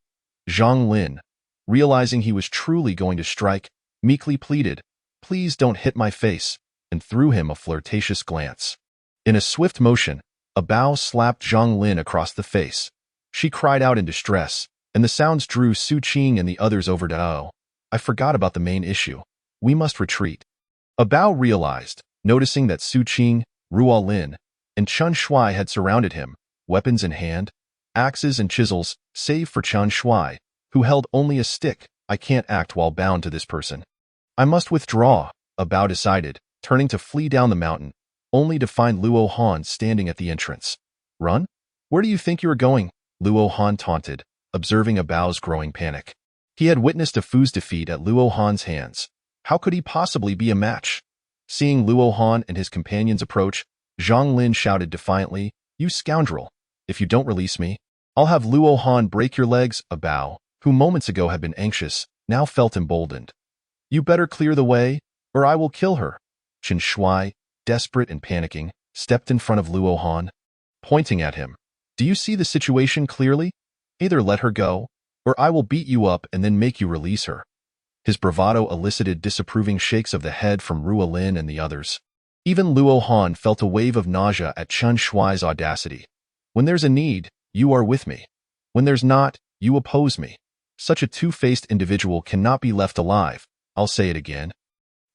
Zhang Lin, realizing he was truly going to strike, meekly pleaded, please don't hit my face, and threw him a flirtatious glance. In a swift motion, a Bao slapped Zhang Lin across the face. She cried out in distress, and the sounds drew Su Qing and the others over to oh, I forgot about the main issue. We must retreat. A Bao realized, noticing that Su Qing, Ruo Lin, and Chen Shui had surrounded him, weapons in hand, axes and chisels, save for Chen Shui, who held only a stick. I can't act while bound to this person. I must withdraw, a Bao decided, turning to flee down the mountain, only to find Luo Han standing at the entrance. Run? Where do you think you are going? Luo Han taunted, observing a Bao's growing panic. He had witnessed a Fu's defeat at Luo Han's hands. How could he possibly be a match? Seeing Luo Han and his companions approach, Zhang Lin shouted defiantly, "You scoundrel! If you don't release me, I'll have Luo Han break your legs." A Bao, who moments ago had been anxious, now felt emboldened. "You better clear the way, or I will kill her." Chen Shuai, desperate and panicking, stepped in front of Luo Han, pointing at him. "Do you see the situation clearly? Either let her go, or I will beat you up and then make you release her." His bravado elicited disapproving shakes of the head from Ruo Lin and the others. Even Luo Han felt a wave of nausea at Chen Shuai's audacity. "When there's a need, you are with me. When there's not, you oppose me. Such a two-faced individual cannot be left alive. I'll say it again.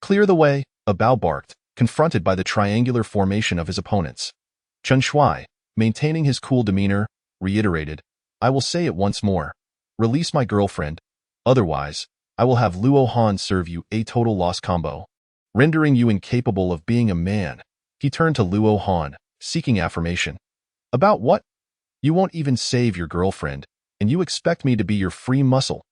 Clear the way," a Bao barked, confronted by the triangular formation of his opponents. Chen Shuai, maintaining his cool demeanor, reiterated, "I will say it once more. Release my girlfriend. Otherwise, I will have Luo Han serve you a total loss combo, rendering you incapable of being a man." He turned to Luo Han, seeking affirmation. "About what? You won't even save your girlfriend, and you expect me to be your free muscle?"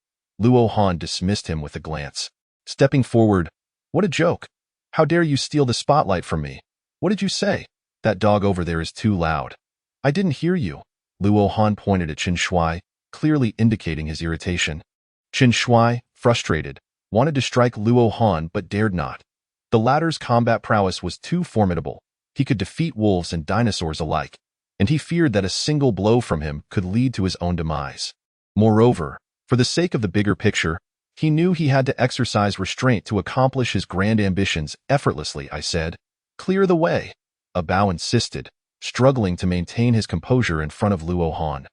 Luo Han dismissed him with a glance. Stepping forward, "What a joke. How dare you steal the spotlight from me? What did you say? That dog over there is too loud." "I didn't hear you." Luo Han pointed at Chen Shuai, clearly indicating his irritation. Chen Shuai, frustrated, wanted to strike Luo Han but dared not. The latter's combat prowess was too formidable. He could defeat wolves and dinosaurs alike, and he feared that a single blow from him could lead to his own demise. Moreover, for the sake of the bigger picture, he knew he had to exercise restraint to accomplish his grand ambitions effortlessly. "I said, clear the way," a Bao insisted, struggling to maintain his composure in front of Luo Han.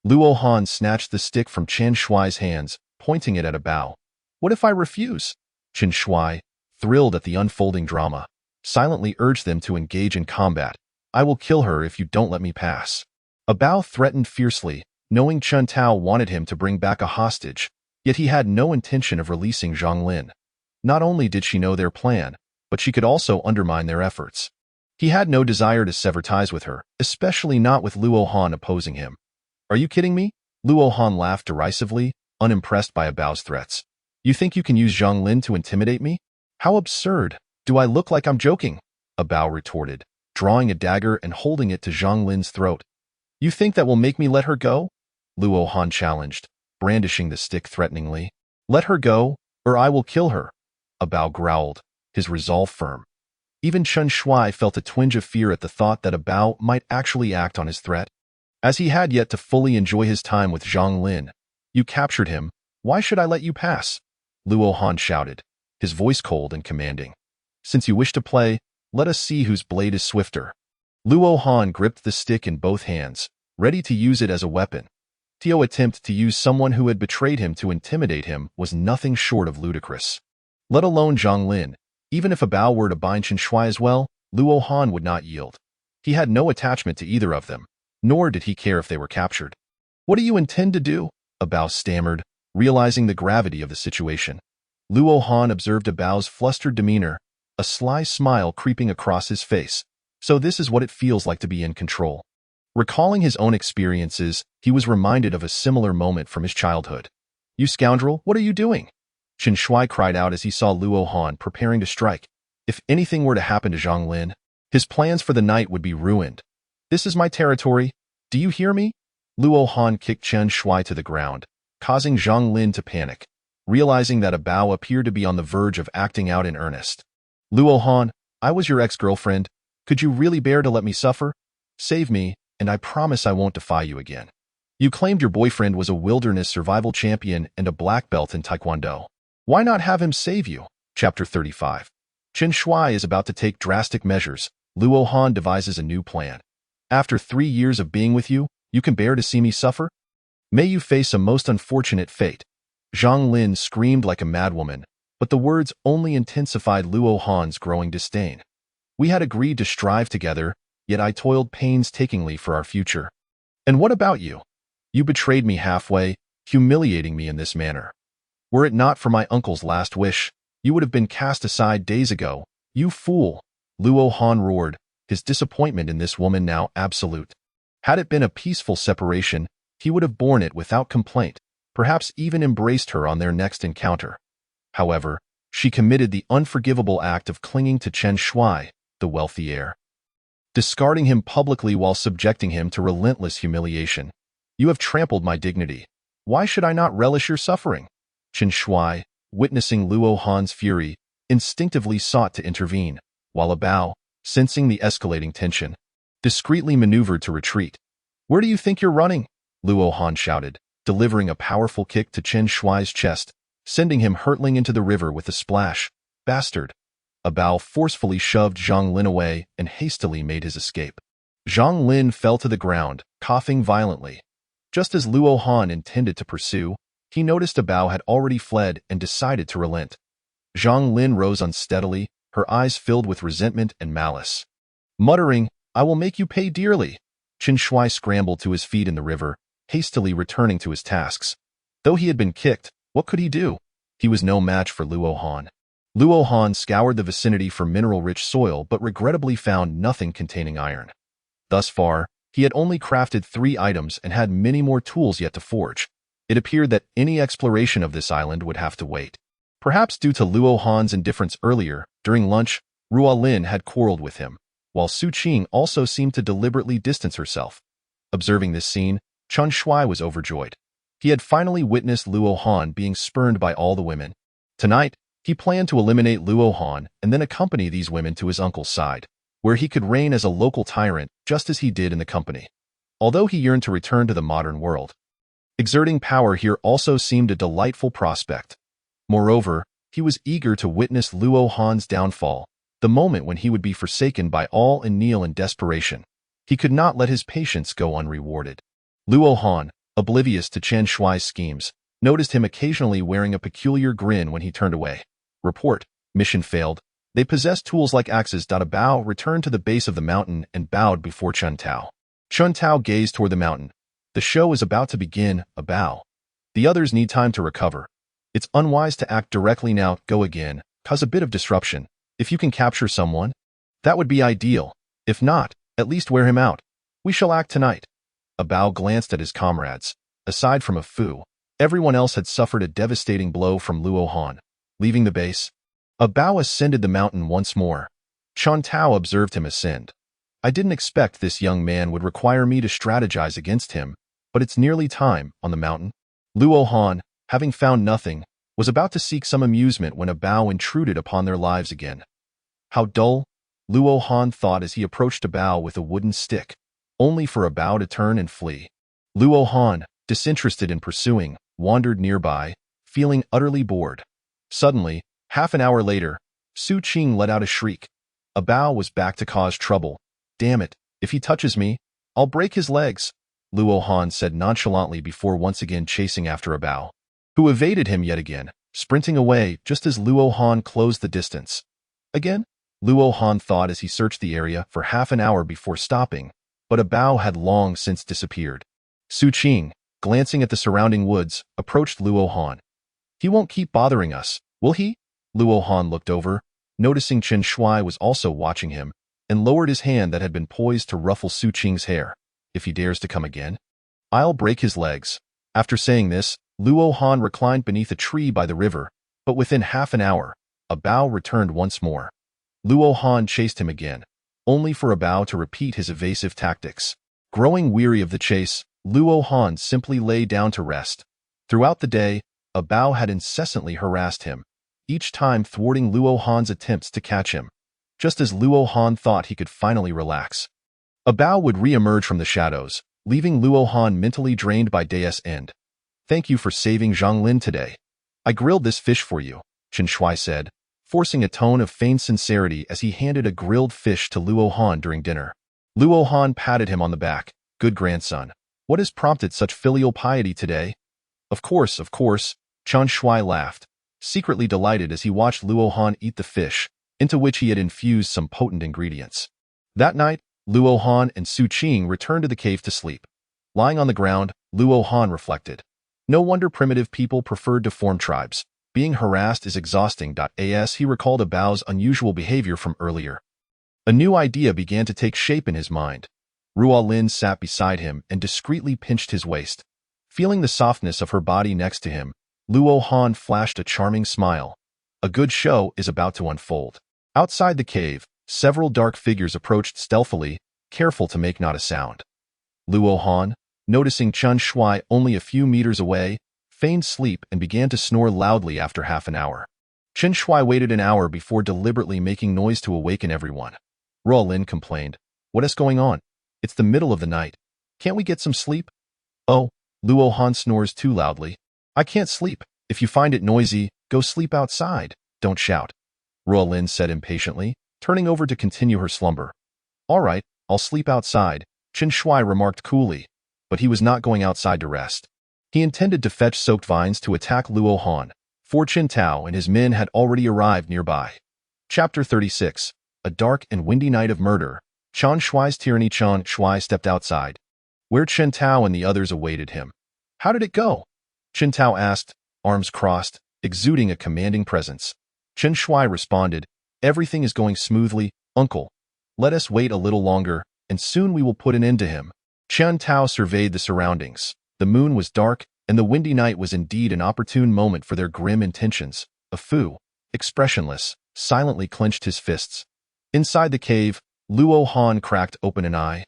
Luo Han snatched the stick from Chen Shuai's hands, pointing it at a Bao. "What if I refuse?" Chen Shuai, thrilled at the unfolding drama, silently urged them to engage in combat. "I will kill her if you don't let me pass." A Bao threatened fiercely, knowing Chen Tao wanted him to bring back a hostage, yet he had no intention of releasing Zhang Lin. Not only did she know their plan, but she could also undermine their efforts. He had no desire to sever ties with her, especially not with Luo Han opposing him. "Are you kidding me?" Luo Han laughed derisively, unimpressed by a Bao's threats. "You think you can use Zhang Lin to intimidate me? How absurd! Do I look like I'm joking?" a Bao retorted, drawing a dagger and holding it to Zhang Lin's throat. "You think that will make me let her go?" Luo Han challenged, brandishing the stick threateningly. "Let her go, or I will kill her," a Bao growled, his resolve firm. Even Chen Shuai felt a twinge of fear at the thought that a Bao might actually act on his threat. As he had yet to fully enjoy his time with Zhang Lin. "You captured him. Why should I let you pass?" Luo Han shouted, his voice cold and commanding. "Since you wish to play, let us see whose blade is swifter." Luo Han gripped the stick in both hands, ready to use it as a weapon. Tio's attempt to use someone who had betrayed him to intimidate him was nothing short of ludicrous. Let alone Zhang Lin, even if a Bao were to bind Chen Shuai as well, Luo Han would not yield. He had no attachment to either of them, nor did he care if they were captured. "What do you intend to do?" a Bao stammered, realizing the gravity of the situation. Luo Han observed a Bao's flustered demeanor, a sly smile creeping across his face. So this is what it feels like to be in control. Recalling his own experiences, he was reminded of a similar moment from his childhood. "You scoundrel, what are you doing?" Chen Shuai cried out as he saw Luo Han preparing to strike. If anything were to happen to Zhang Lin, his plans for the night would be ruined. "This is my territory. Do you hear me?" Luo Han kicked Chen Shuai to the ground, causing Zhang Lin to panic, realizing that a Bao appeared to be on the verge of acting out in earnest. "Luo Han, I was your ex-girlfriend. Could you really bear to let me suffer? Save me, and I promise I won't defy you again. You claimed your boyfriend was a wilderness survival champion and a black belt in Taekwondo. Why not have him save you?" Chapter 35. Chen Shuai is about to take drastic measures. Luo Han devises a new plan. "After 3 years of being with you, you can bear to see me suffer? May you face a most unfortunate fate." Zhang Lin screamed like a madwoman, but the words only intensified Luo Han's growing disdain. "We had agreed to strive together, yet I toiled painstakingly for our future. And what about you? You betrayed me halfway, humiliating me in this manner. Were it not for my uncle's last wish, you would have been cast aside days ago. You fool!" Luo Han roared, his disappointment in this woman now absolute. Had it been a peaceful separation, he would have borne it without complaint. perhaps even embraced her on their next encounter. However, she committed the unforgivable act of clinging to Chen Shuai, the wealthy heir, discarding him publicly while subjecting him to relentless humiliation. "You have trampled my dignity. Why should I not relish your suffering?" Chen Shuai, witnessing Luo Han's fury, instinctively sought to intervene, while Bao, sensing the escalating tension, discreetly maneuvered to retreat. "Where do you think you're running?" Luo Han shouted, delivering a powerful kick to Chen Shuai's chest, sending him hurtling into the river with a splash. "Bastard!" Bao forcefully shoved Zhang Lin away and hastily made his escape. Zhang Lin fell to the ground, coughing violently. Just as Luo Han intended to pursue, he noticed Bao had already fled and decided to relent. Zhang Lin rose unsteadily, her eyes filled with resentment and malice. Muttering, "I will make you pay dearly," Chen Shuai scrambled to his feet in the river, hastily returning to his tasks. Though he had been kicked, what could he do? He was no match for Luo Han. Luo Han scoured the vicinity for mineral-rich soil but regrettably found nothing containing iron. Thus far, he had only crafted 3 items and had many more tools yet to forge. It appeared that any exploration of this island would have to wait. Perhaps due to Luo Han's indifference earlier, during lunch, Ruo Lin had quarreled with him, while Su Qing also seemed to deliberately distance herself. Observing this scene, Chen Shuai was overjoyed. He had finally witnessed Luo Han being spurned by all the women. Tonight, he planned to eliminate Luo Han and then accompany these women to his uncle's side, where he could reign as a local tyrant just as he did in the company. Although he yearned to return to the modern world, exerting power here also seemed a delightful prospect. Moreover, he was eager to witness Luo Han's downfall, the moment when he would be forsaken by all and kneel in desperation. He could not let his patience go unrewarded. Luo Han, oblivious to Chen Shuai's schemes, noticed him occasionally wearing a peculiar grin when he turned away. Report: mission failed. They possessed tools like axes. Bao returned to the base of the mountain and bowed before Chun Tao. Chun Tao gazed toward the mountain. "The show is about to begin, Bao. The others need time to recover. It's unwise to act directly now. Go again, cause a bit of disruption. If you can capture someone, that would be ideal. If not, at least wear him out. We shall act tonight." Bao glanced at his comrades. Aside from a Fu, everyone else had suffered a devastating blow from Luo Han. Leaving the base, Bao ascended the mountain once more. Chun Tao observed him ascend. "I didn't expect this young man would require me to strategize against him, but it's nearly time on the mountain." Luo Han, having found nothing, was about to seek some amusement when Bao intruded upon their lives again. How dull, Luo Han thought as he approached Bao with a wooden stick, only for Bao to turn and flee. Luo Han, disinterested in pursuing, wandered nearby, feeling utterly bored. Suddenly, half an hour later, Su Qing let out a shriek. Bao was back to cause trouble. "Damn it, if he touches me, I'll break his legs," Luo Han said nonchalantly before once again chasing after Bao, who evaded him yet again, sprinting away just as Luo Han closed the distance. Again, Luo Han thought as he searched the area for half an hour before stopping, but Bao had long since disappeared. Su Qing, glancing at the surrounding woods, approached Luo Han. "He won't keep bothering us, will he?" Luo Han looked over, noticing Chen Shuai was also watching him, and lowered his hand that had been poised to ruffle Su Qing's hair. "If he dares to come again, I'll break his legs." After saying this, Luo Han reclined beneath a tree by the river, but within half an hour, Bao returned once more. Luo Han chased him again, only for Bao to repeat his evasive tactics. Growing weary of the chase, Luo Han simply lay down to rest. Throughout the day, Bao had incessantly harassed him, each time thwarting Luo Han's attempts to catch him. Just as Luo Han thought he could finally relax, Bao would re-emerge from the shadows, leaving Luo Han mentally drained by day's end. "Thank you for saving Zhang Lin today. I grilled this fish for you," Chen Shuai said, forcing a tone of feigned sincerity as he handed a grilled fish to Luo Han during dinner. Luo Han patted him on the back. "Good grandson. What has prompted such filial piety today?" Of course, Chen Shuai laughed, secretly delighted as he watched Luo Han eat the fish, into which he had infused some potent ingredients. That night, Luo Han and Su Qing returned to the cave to sleep. Lying on the ground, Luo Han reflected. No wonder primitive people preferred to form tribes. Being harassed is exhausting. As he recalled Bao's unusual behavior from earlier, a new idea began to take shape in his mind. Ruo Lin sat beside him and discreetly pinched his waist. Feeling the softness of her body next to him, Luo Han flashed a charming smile. A good show is about to unfold. Outside the cave, several dark figures approached stealthily, careful to make not a sound. Luo Han, noticing Chen Shui only a few meters away, feigned sleep and began to snore loudly after half an hour. Chen Shui waited an hour before deliberately making noise to awaken everyone. Ruolin complained, "What is going on? It's the middle of the night. Can't we get some sleep?" "Oh," Luo Han snores too loudly. "I can't sleep. If you find it noisy, go sleep outside. Don't shout," Ruolin said impatiently, turning over to continue her slumber. "All right, I'll sleep outside," Chen Shui remarked coolly, but he was not going outside to rest. He intended to fetch soaked vines to attack Luo Han, for Qin Tao and his men had already arrived nearby. Chapter 36. A dark and windy night of murder. Chen Shui's tyranny. Chen Shui stepped outside, where Qin Tao and the others awaited him. "How did it go?" Qin Tao asked, arms crossed, exuding a commanding presence. Chen Shui responded, "Everything is going smoothly, uncle. Let us wait a little longer, and soon we will put an end to him." Qin Tao surveyed the surroundings. The moon was dark, and the windy night was indeed an opportune moment for their grim intentions. A Fu, expressionless, silently clenched his fists. Inside the cave, Luo Han cracked open an eye.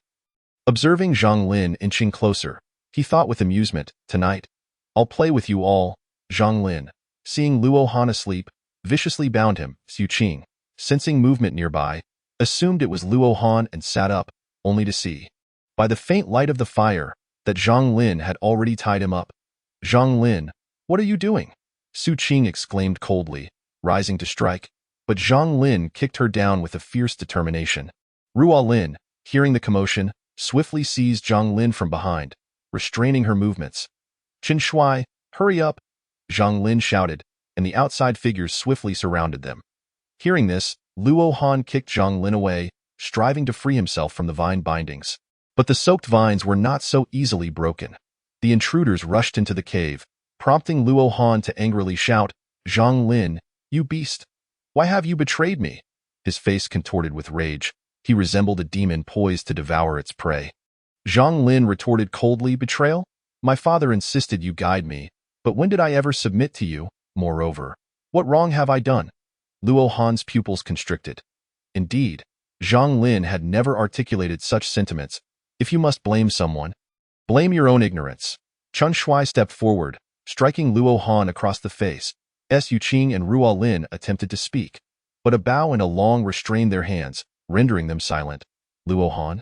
Observing Zhang Lin inching closer, he thought with amusement, "Tonight, I'll play with you all." Zhang Lin, seeing Luo Han asleep, viciously bound him. Xu Qing, sensing movement nearby, assumed it was Luo Han and sat up, only to see, by the faint light of the fire, that Zhang Lin had already tied him up. "Zhang Lin, what are you doing?" Xu Qing exclaimed coldly, rising to strike, but Zhang Lin kicked her down with a fierce determination. Ruolin, hearing the commotion, swiftly seized Zhang Lin from behind, restraining her movements. "Qin Shui, hurry up!" Zhang Lin shouted, and the outside figures swiftly surrounded them. Hearing this, Luo Han kicked Zhang Lin away, striving to free himself from the vine bindings. But the soaked vines were not so easily broken. The intruders rushed into the cave, prompting Luo Han to angrily shout, "Zhang Lin, you beast! Why have you betrayed me?" His face contorted with rage. He resembled a demon poised to devour its prey. Zhang Lin retorted coldly, "Betrayal? My father insisted you guide me, but when did I ever submit to you? Moreover, what wrong have I done?" Luo Han's pupils constricted. Indeed, Zhang Lin had never articulated such sentiments. If you must blame someone, blame your own ignorance. Chen Shui stepped forward, striking Luo Han across the face. Xu Qing and Ruolin attempted to speak, but a bow and a long restrained their hands, rendering them silent. Luo Han,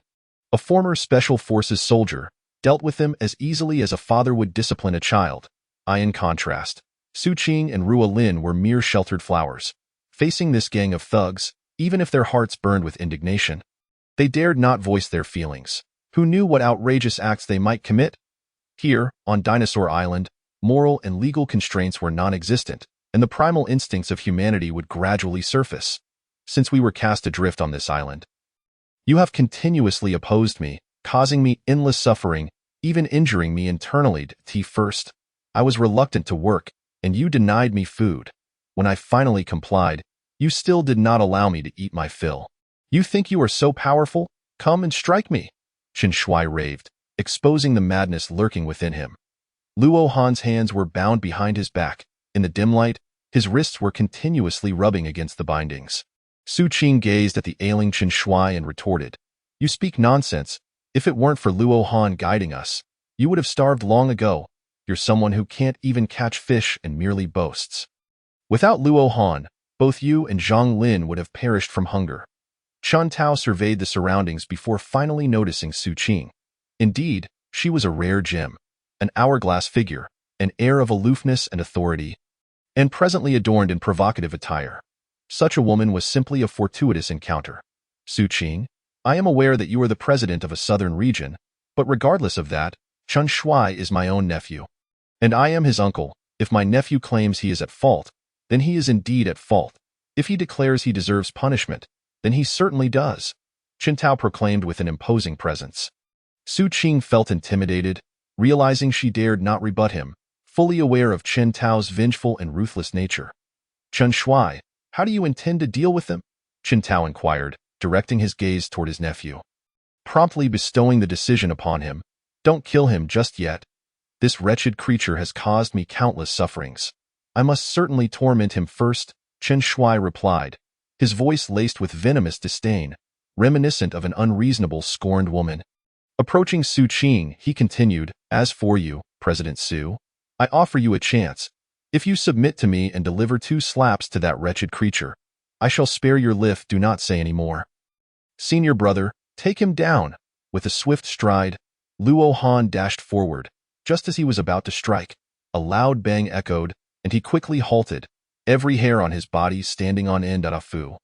a former Special Forces soldier, dealt with them as easily as a father would discipline a child. In contrast, Xu Qing and Ruolin were mere sheltered flowers. Facing this gang of thugs, even if their hearts burned with indignation, they dared not voice their feelings. Who knew what outrageous acts they might commit? Here, on Dinosaur Island, moral and legal constraints were non-existent, and the primal instincts of humanity would gradually surface. Since we were cast adrift on this island, you have continuously opposed me, causing me endless suffering, even injuring me internally. First, I was reluctant to work, and you denied me food. When I finally complied, you still did not allow me to eat my fill. You think you are so powerful? Come and strike me. Qin Shui raved, exposing the madness lurking within him. Luo Han's hands were bound behind his back. In the dim light, his wrists were continuously rubbing against the bindings. Xu Qing gazed at the ailing Qin Shui and retorted, "You speak nonsense. If it weren't for Luo Han guiding us, you would have starved long ago. You're someone who can't even catch fish and merely boasts. Without Luo Han, both you and Zhang Lin would have perished from hunger." Chen Tao surveyed the surroundings before finally noticing Xu Qing. Indeed, she was a rare gem, an hourglass figure, an air of aloofness and authority, and presently adorned in provocative attire. Such a woman was simply a fortuitous encounter. "Xu Qing, I am aware that you are the president of a southern region, but regardless of that, Chen Shui is my own nephew, and I am his uncle. If my nephew claims he is at fault, then he is indeed at fault. If he declares he deserves punishment, then he certainly does," Qin Tao proclaimed with an imposing presence. Xu Qing felt intimidated, realizing she dared not rebut him, fully aware of Qin Tao's vengeful and ruthless nature. "Chen Shui, how do you intend to deal with them?" Qin Tao inquired, directing his gaze toward his nephew. Promptly bestowing the decision upon him, "Don't kill him just yet. This wretched creature has caused me countless sufferings. I must certainly torment him first, Chen Shui replied, his voice laced with venomous disdain, reminiscent of an unreasonable, scorned woman. Approaching Su Qing, he continued, As for you, President Su, I offer you a chance. If you submit to me and deliver 2 slaps to that wretched creature, I shall spare your life. Do not say any more. Senior brother, take him down. With a swift stride, Luo Han dashed forward. Just as he was about to strike, a loud bang echoed, and he quickly halted, every hair on his body standing on end. Ah Fu,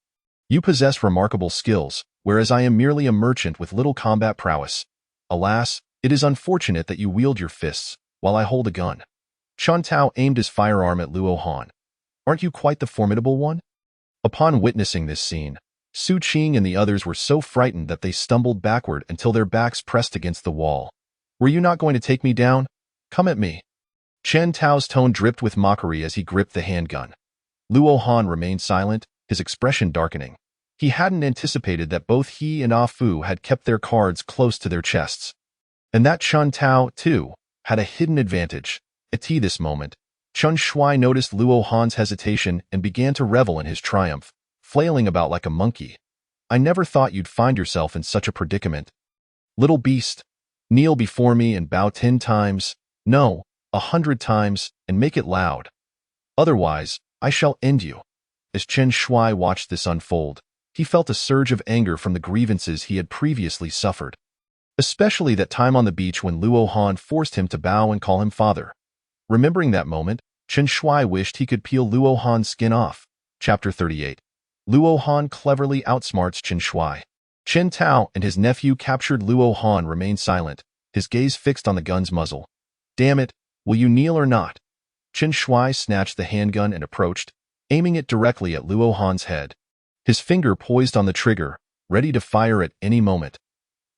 you possess remarkable skills, whereas I am merely a merchant with little combat prowess. Alas, it is unfortunate that you wield your fists, while I hold a gun. Chun Tao aimed his firearm at Luo Han. Aren't you quite the formidable one? Upon witnessing this scene, Su Qing and the others were so frightened that they stumbled backward until their backs pressed against the wall. Were you not going to take me down? Come at me. Chen Tao's tone dripped with mockery as he gripped the handgun. Luo Han remained silent, his expression darkening. He hadn't anticipated that both he and Ah Fu had kept their cards close to their chests. And that Chun Tao, too, had a hidden advantage. At this moment, Chen Shui noticed Luo Han's hesitation and began to revel in his triumph, flailing about like a monkey. I never thought you'd find yourself in such a predicament. Little beast, kneel before me and bow 10 times, no, 100 times, and make it loud. Otherwise, I shall end you. As Chen Shui watched this unfold, he felt a surge of anger from the grievances he had previously suffered. Especially that time on the beach when Luo Han forced him to bow and call him father. Remembering that moment, Chen Shui wished he could peel Luo Han's skin off. Chapter 38. Luo Han cleverly outsmarts Chen Shui. Chen Tao and his nephew captured Luo Han remained silent, his gaze fixed on the gun's muzzle. Damn it, will you kneel or not? Chen Shui snatched the handgun and approached, aiming it directly at Luo Han's head. His finger poised on the trigger, ready to fire at any moment.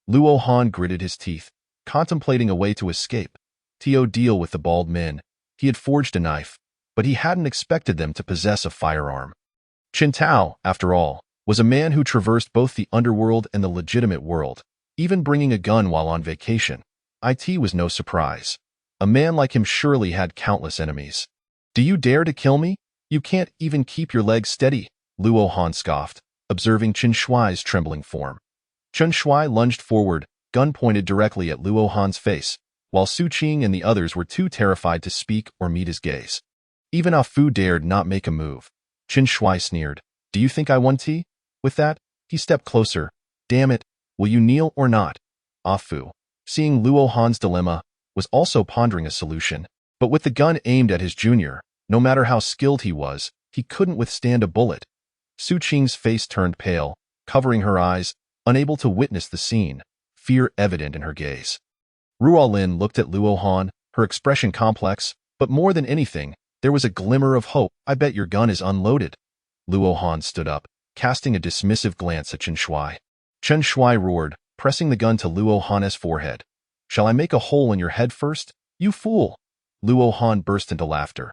Luo Han gritted his teeth, contemplating a way to escape. To deal with the bald men, he had forged a knife, but he hadn't expected them to possess a firearm. Chen Tao, after all, was a man who traversed both the underworld and the legitimate world, even bringing a gun while on vacation. It was no surprise. A man like him surely had countless enemies. Do you dare to kill me? You can't even keep your legs steady, Luo Han scoffed, observing Chen Shui's trembling form. Chen Shui lunged forward, gun pointed directly at Luo Han's face, while Su Qing and the others were too terrified to speak or meet his gaze. Even Ah Fu dared not make a move. Chen Shui sneered, Do you think I won tea? With that, he stepped closer. Damn it, will you kneel or not? Ah Fu, seeing Luo Han's dilemma, was also pondering a solution, but with the gun aimed at his junior, no matter how skilled he was, he couldn't withstand a bullet. Su Qing's face turned pale, covering her eyes, unable to witness the scene, fear evident in her gaze. Ruolin looked at Luo Han, her expression complex, but more than anything, there was a glimmer of hope. I bet your gun is unloaded. Luo Han stood up, casting a dismissive glance at Chen Shui. Chen Shui roared, pressing the gun to Luo Han's forehead. Shall I make a hole in your head first? You fool! Luo Han burst into laughter.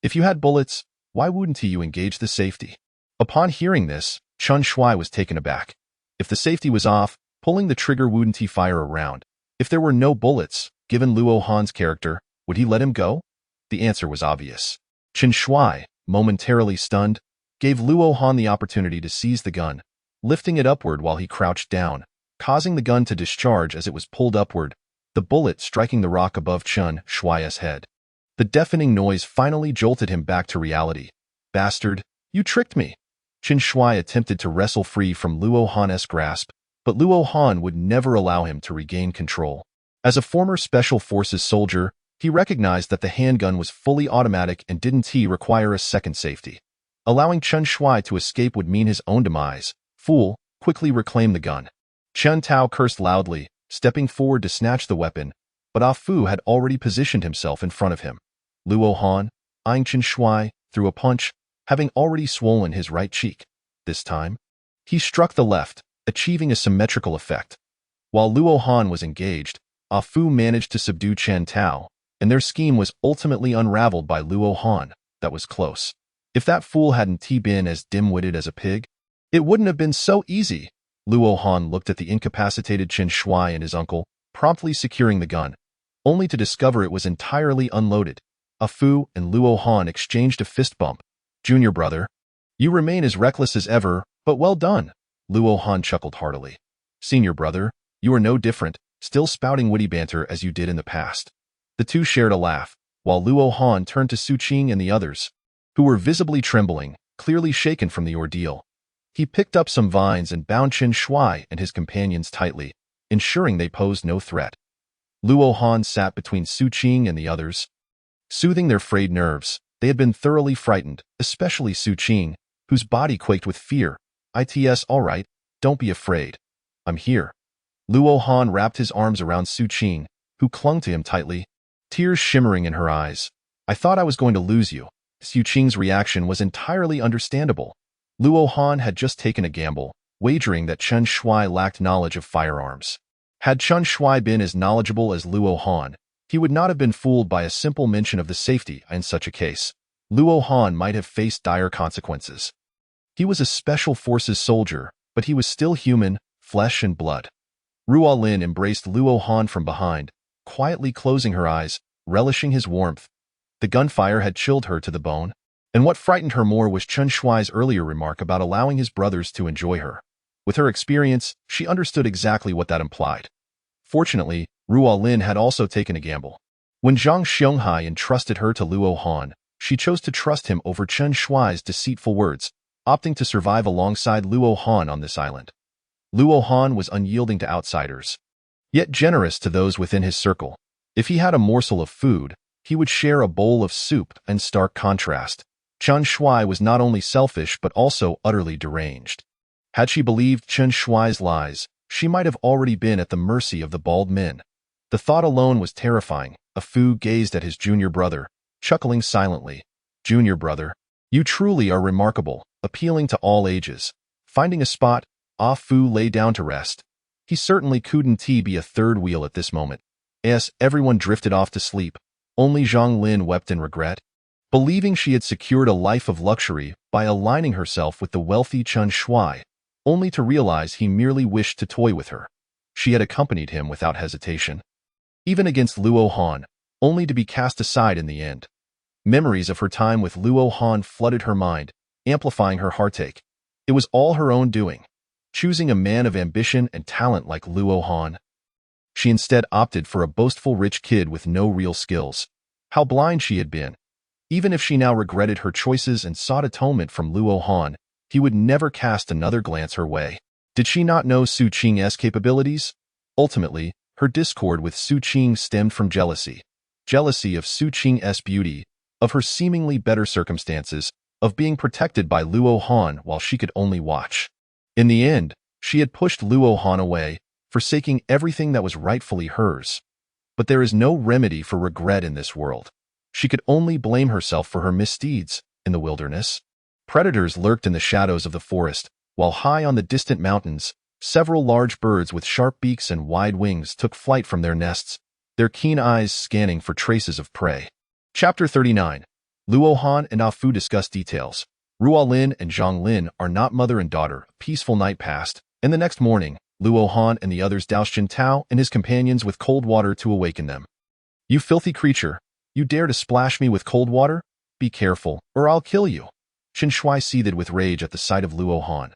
If you had bullets, why wouldn't you engage the safety? Upon hearing this, Chen Shui was taken aback. If the safety was off, pulling the trigger wouldn't he fire a round? If there were no bullets, given Luo Han's character, would he let him go? The answer was obvious. Chen Shui, momentarily stunned, gave Luo Han the opportunity to seize the gun, lifting it upward while he crouched down, causing the gun to discharge as it was pulled upward, the bullet striking the rock above Chen Shui's head. The deafening noise finally jolted him back to reality. Bastard, you tricked me! Chen Shui attempted to wrestle free from Luo Han's grasp, but Luo Han would never allow him to regain control. As a former Special Forces soldier, he recognized that the handgun was fully automatic and didn't require a second safety. Allowing Chen Shui to escape would mean his own demise. Fool, quickly reclaim the gun. Chen Tao cursed loudly, stepping forward to snatch the weapon, but Ah Fu had already positioned himself in front of him. Luo Han, eyeing Chen Shui, threw a punch, having already swollen his right cheek. This time, he struck the left, achieving a symmetrical effect. While Luo Han was engaged, Ah Fu managed to subdue Chen Tao, and their scheme was ultimately unraveled by Luo Han. That was close. If that fool hadn't been as dim-witted as a pig, it wouldn't have been so easy. Luo Han looked at the incapacitated Chen Shui and his uncle, promptly securing the gun. only to discover it was entirely unloaded. Ah Fu and Luo Han exchanged a fist bump. "Junior brother, you remain as reckless as ever, but well done." Luo Han chuckled heartily. "Senior brother, you are no different, still spouting witty banter as you did in the past." The two shared a laugh, while Luo Han turned to Su Qing and the others, who were visibly trembling, clearly shaken from the ordeal. He picked up some vines and bound Chen Shuai and his companions tightly, ensuring they posed no threat. Luo Han sat between Su Qing and the others, soothing their frayed nerves. They had been thoroughly frightened, especially Su Qing, whose body quaked with fear. "It's all right, don't be afraid. I'm here." Luo Han wrapped his arms around Su Qing, who clung to him tightly, tears shimmering in her eyes. "I thought I was going to lose you." Su Qing's reaction was entirely understandable. Luo Han had just taken a gamble, wagering that Chen Shuai lacked knowledge of firearms. Had Chen Shuai been as knowledgeable as Luo Han, he would not have been fooled by a simple mention of the safety in such a case. Luo Han might have faced dire consequences. He was a special forces soldier, but he was still human, flesh and blood. Ruo Lin embraced Luo Han from behind, quietly closing her eyes, relishing his warmth. The gunfire had chilled her to the bone, and what frightened her more was Chen Shuai's earlier remark about allowing his brothers to enjoy her. With her experience, she understood exactly what that implied. Fortunately, Ruo Lin had also taken a gamble. When Zhang Xianghai entrusted her to Luo Han, she chose to trust him over Chen Shuai's deceitful words, opting to survive alongside Luo Han on this island. Luo Han was unyielding to outsiders, yet generous to those within his circle. If he had a morsel of food, he would share a bowl of soup. In stark contrast, Chen Shuai was not only selfish but also utterly deranged. Had she believed Chen Shuai's lies, she might have already been at the mercy of the bald men. The thought alone was terrifying. Ah Fu gazed at his junior brother, chuckling silently. "Junior brother, you truly are remarkable, appealing to all ages." Finding a spot, Ah Fu lay down to rest. He certainly couldn't be a third wheel at this moment. As everyone drifted off to sleep, only Zhang Lin wept in regret, believing she had secured a life of luxury by aligning herself with the wealthy Chen Shuai, only to realize he merely wished to toy with her. She had accompanied him without hesitation, even against Luo Han, only to be cast aside in the end. Memories of her time with Luo Han flooded her mind, amplifying her heartache. It was all her own doing. Choosing a man of ambition and talent like Luo Han, she instead opted for a boastful rich kid with no real skills. How blind she had been. Even if she now regretted her choices and sought atonement from Luo Han, he would never cast another glance her way. Did she not know Su Qing's capabilities? Ultimately, her discord with Su Qing stemmed from jealousy. Jealousy of Su Qing's beauty, of her seemingly better circumstances, of being protected by Luo Han while she could only watch. In the end, she had pushed Luo Han away, forsaking everything that was rightfully hers. But there is no remedy for regret in this world. She could only blame herself for her misdeeds in the wilderness. Predators lurked in the shadows of the forest, while high on the distant mountains, several large birds with sharp beaks and wide wings took flight from their nests, their keen eyes scanning for traces of prey. Chapter 39. Luo Han and Ah Fu discuss details. Ruo Lin and Zhang Lin are not mother and daughter. A peaceful night passed, and the next morning, Luo Han and the others doused Jin Tao and his companions with cold water to awaken them. "You filthy creature! You dare to splash me with cold water? Be careful, or I'll kill you." Chen Shuai seethed with rage at the sight of Luo Han.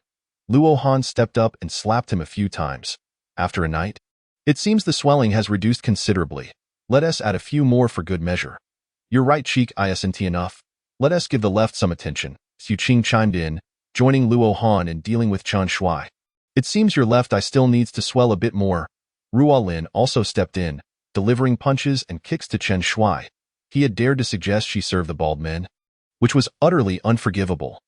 Luo Han stepped up and slapped him a few times. "After a night? It seems the swelling has reduced considerably. Let us add a few more for good measure." "Your right cheek isn't enough. Let us give the left some attention," Su Qing chimed in, joining Luo Han in dealing with Chen Shuai. "It seems your left eye still needs to swell a bit more." Ruo Lin also stepped in, delivering punches and kicks to Chen Shuai. He had dared to suggest she serve the bald men, which was utterly unforgivable.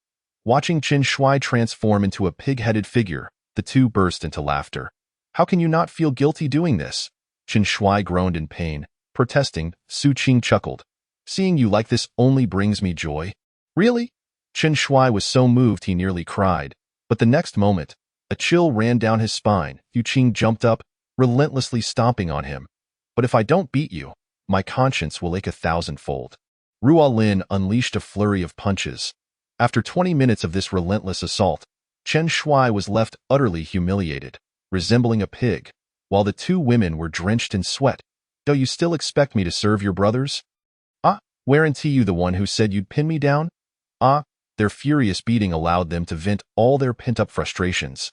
Watching Chen Shuai transform into a pig-headed figure, the two burst into laughter. "How can you not feel guilty doing this?" Chen Shuai groaned in pain, protesting. Su Qing chuckled. "Seeing you like this only brings me joy." "Really?" Chen Shuai was so moved he nearly cried, but the next moment, a chill ran down his spine. Su Qing jumped up, relentlessly stomping on him. "But if I don't beat you, my conscience will ache 1,000-fold." Ruo Lin unleashed a flurry of punches. After 20 minutes of this relentless assault, Chen Shuai was left utterly humiliated, resembling a pig, while the two women were drenched in sweat. Do you still expect me to serve your brothers? Ah, weren't you the one who said you'd pin me down? Ah, their furious beating allowed them to vent all their pent-up frustrations.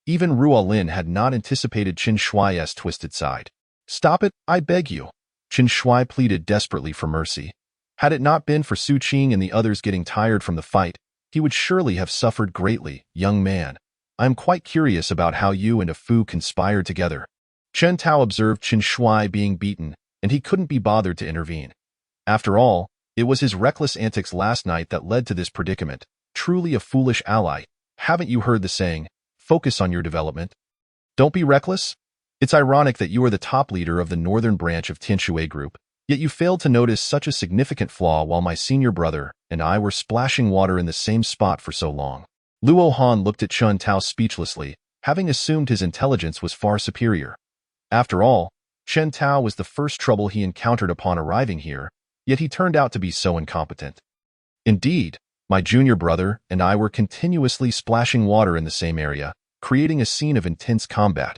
Even Ruolin had not anticipated Qin Shuai's twisted side. Stop it, I beg you. Qin Shuai pleaded desperately for mercy. Had it not been for Su Qing and the others getting tired from the fight, he would surely have suffered greatly. Young man, I am quite curious about how you and a Fu conspired together. Chen Tao observed Qin Shuai being beaten, and he couldn't be bothered to intervene. After all, it was his reckless antics last night that led to this predicament. Truly a foolish ally. Haven't you heard the saying, focus on your development? Don't be reckless? It's ironic that you are the top leader of the northern branch of Tianshui Group, yet you failed to notice such a significant flaw while my senior brother and I were splashing water in the same spot for so long. Luo Han looked at Chen Tao speechlessly, having assumed his intelligence was far superior. After all, Chen Tao was the first trouble he encountered upon arriving here, yet he turned out to be so incompetent. Indeed, my junior brother and I were continuously splashing water in the same area, creating a scene of intense combat.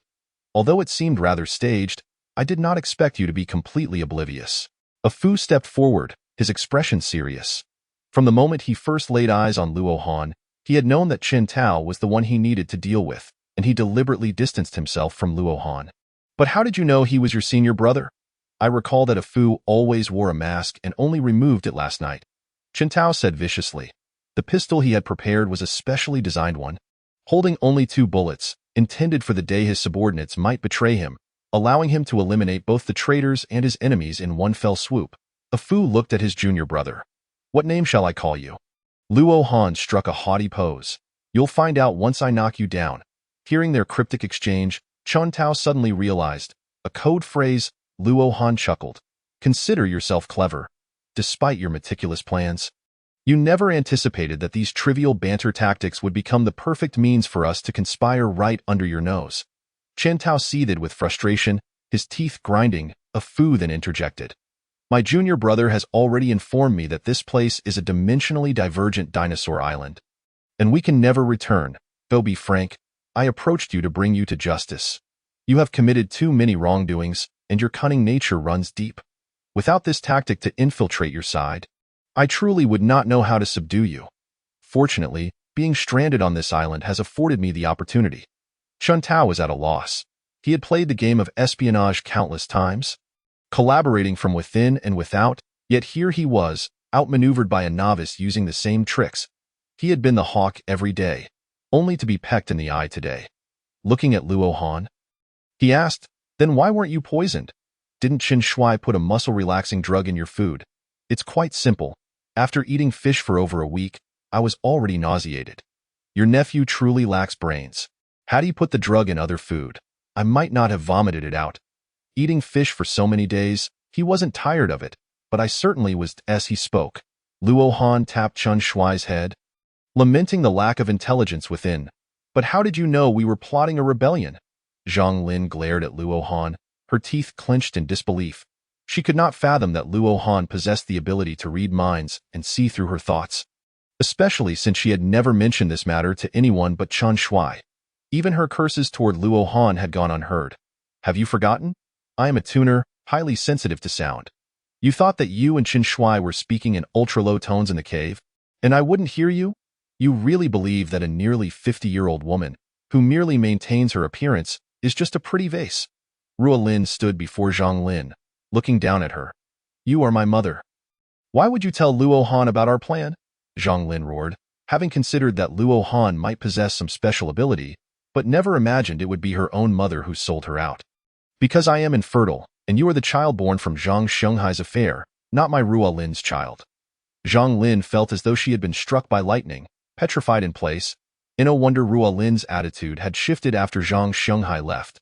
Although it seemed rather staged, I did not expect you to be completely oblivious. A Fu stepped forward, his expression serious. From the moment he first laid eyes on Luo Han, he had known that Chen Tao was the one he needed to deal with, and he deliberately distanced himself from Luo Han. But how did you know he was your senior brother? I recall that a Fu always wore a mask and only removed it last night. Chen Tao said viciously. The pistol he had prepared was a specially designed one, holding only 2 bullets, intended for the day his subordinates might betray him, allowing him to eliminate both the traitors and his enemies in one fell swoop. A Fu looked at his junior brother. What name shall I call you? Luo Han struck a haughty pose. You'll find out once I knock you down. Hearing their cryptic exchange, Chen Tao suddenly realized. A code phrase. Luo Han chuckled. Consider yourself clever. Despite your meticulous plans, you never anticipated that these trivial banter tactics would become the perfect means for us to conspire right under your nose. Chen Tao seethed with frustration, his teeth grinding. A Fu then interjected. My junior brother has already informed me that this place is a dimensionally divergent dinosaur island, and we can never return. Go be frank, I approached you to bring you to justice. You have committed too many wrongdoings, and your cunning nature runs deep. Without this tactic to infiltrate your side, I truly would not know how to subdue you. Fortunately, being stranded on this island has afforded me the opportunity. Chen Tao was at a loss. He had played the game of espionage countless times, collaborating from within and without, yet here he was, outmaneuvered by a novice using the same tricks. He had been the hawk every day, only to be pecked in the eye today. Looking at Luo Han, he asked, then why weren't you poisoned? Didn't Qin Shuai put a muscle-relaxing drug in your food? It's quite simple. After eating fish for over a week, I was already nauseated. Your nephew truly lacks brains. Had he put the drug in other food, I might not have vomited it out. Eating fish for so many days, he wasn't tired of it, but I certainly was. As he spoke, Luo Han tapped Qin Shuai's head, lamenting the lack of intelligence within. But how did you know we were plotting a rebellion? Zhang Lin glared at Luo Han, her teeth clenched in disbelief. She could not fathom that Luo Han possessed the ability to read minds and see through her thoughts, especially since she had never mentioned this matter to anyone but Qin Shuai. Even her curses toward Luo Han had gone unheard. Have you forgotten? I am a tuner, highly sensitive to sound. You thought that you and Qin Shuai were speaking in ultra-low tones in the cave, and I wouldn't hear you? You really believe that a nearly 50-year-old woman, who merely maintains her appearance, is just a pretty vase? Ruolin stood before Zhang Lin, looking down at her. You are my mother. Why would you tell Luo Han about our plan? Zhang Lin roared, having considered that Luo Han might possess some special ability, but never imagined it would be her own mother who sold her out. Because I am infertile, and you are the child born from Zhang Shenghai's affair, not my Ruolin's child. Zhang Lin felt as though she had been struck by lightning, petrified in place. No wonder Ruolin's attitude had shifted after Zhang Shenghai left.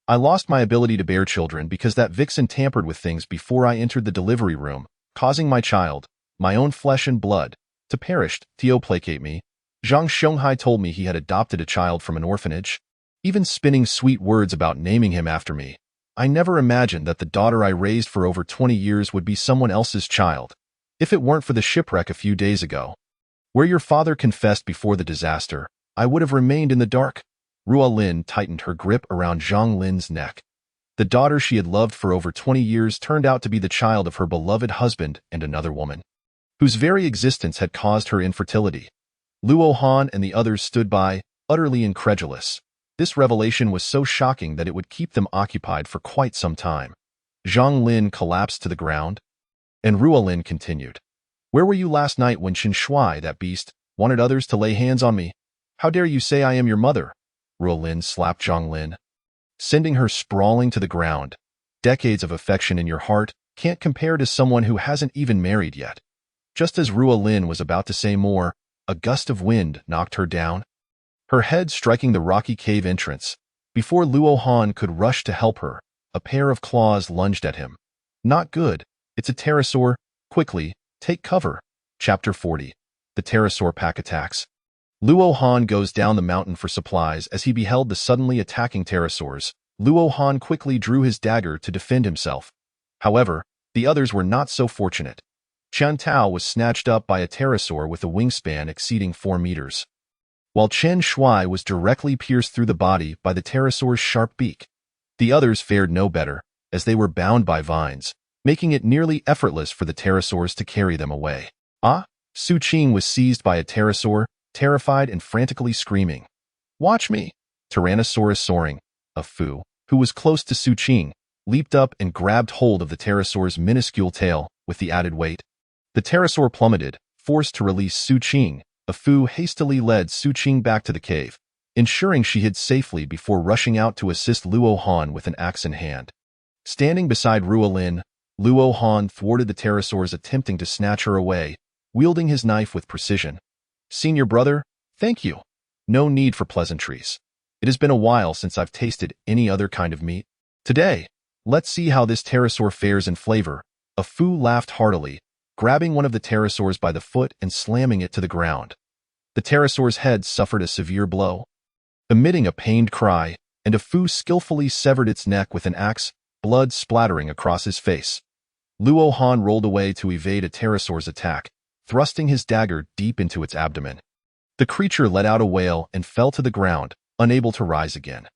I lost my ability to bear children because that vixen tampered with things before I entered the delivery room, causing my child, my own flesh and blood, to perish. To placate me, Zhang Shenghai told me he had adopted a child from an orphanage, even spinning sweet words about naming him after me. I never imagined that the daughter I raised for over 20 years would be someone else's child, if it weren't for the shipwreck a few days ago, where your father confessed before the disaster. I would have remained in the dark. Ruolin tightened her grip around Zhang Lin's neck. The daughter she had loved for over 20 years turned out to be the child of her beloved husband and another woman, whose very existence had caused her infertility. Luo Han and the others stood by, utterly incredulous. This revelation was so shocking that it would keep them occupied for quite some time. Zhang Lin collapsed to the ground, and Ruo Lin continued. Where were you last night when Qin Shuai, that beast, wanted others to lay hands on me? How dare you say I am your mother? Ruo Lin slapped Zhang Lin, sending her sprawling to the ground. Decades of affection in your heart can't compare to someone who hasn't even married yet. Just as Ruo Lin was about to say more, a gust of wind knocked her down, her head striking the rocky cave entrance. Before Luo Han could rush to help her, a pair of claws lunged at him. Not good. It's a pterosaur. Quickly, take cover. Chapter 40. The pterosaur pack attacks. Luo Han goes down the mountain for supplies as he beheld the suddenly attacking pterosaurs. Luo Han quickly drew his dagger to defend himself. However, the others were not so fortunate. Chen Tao was snatched up by a pterosaur with a wingspan exceeding 4 meters, while Chen Shuai was directly pierced through the body by the pterosaur's sharp beak. The others fared no better, as they were bound by vines, making it nearly effortless for the pterosaurs to carry them away. Su Qing was seized by a pterosaur, terrified and frantically screaming. Watch me! Tyrannosaurus soaring, a Fu, who was close to Su Qing, leaped up and grabbed hold of the pterosaur's minuscule tail with the added weight. The pterosaur plummeted, forced to release Su Qing. A Fu hastily led Su Qing back to the cave, ensuring she hid safely before rushing out to assist Luo Han with an axe in hand. Standing beside Ruo Lin, Luo Han thwarted the pterosaurs attempting to snatch her away, wielding his knife with precision. Senior brother, thank you. No need for pleasantries. It has been a while since I've tasted any other kind of meat. Today, let's see how this pterosaur fares in flavor. A Fu laughed heartily, grabbing one of the pterosaurs by the foot and slamming it to the ground. The pterosaur's head suffered a severe blow, emitting a pained cry, and a Fu skillfully severed its neck with an axe, blood splattering across his face. Luo Han rolled away to evade a pterosaur's attack, thrusting his dagger deep into its abdomen. The creature let out a wail and fell to the ground, unable to rise again.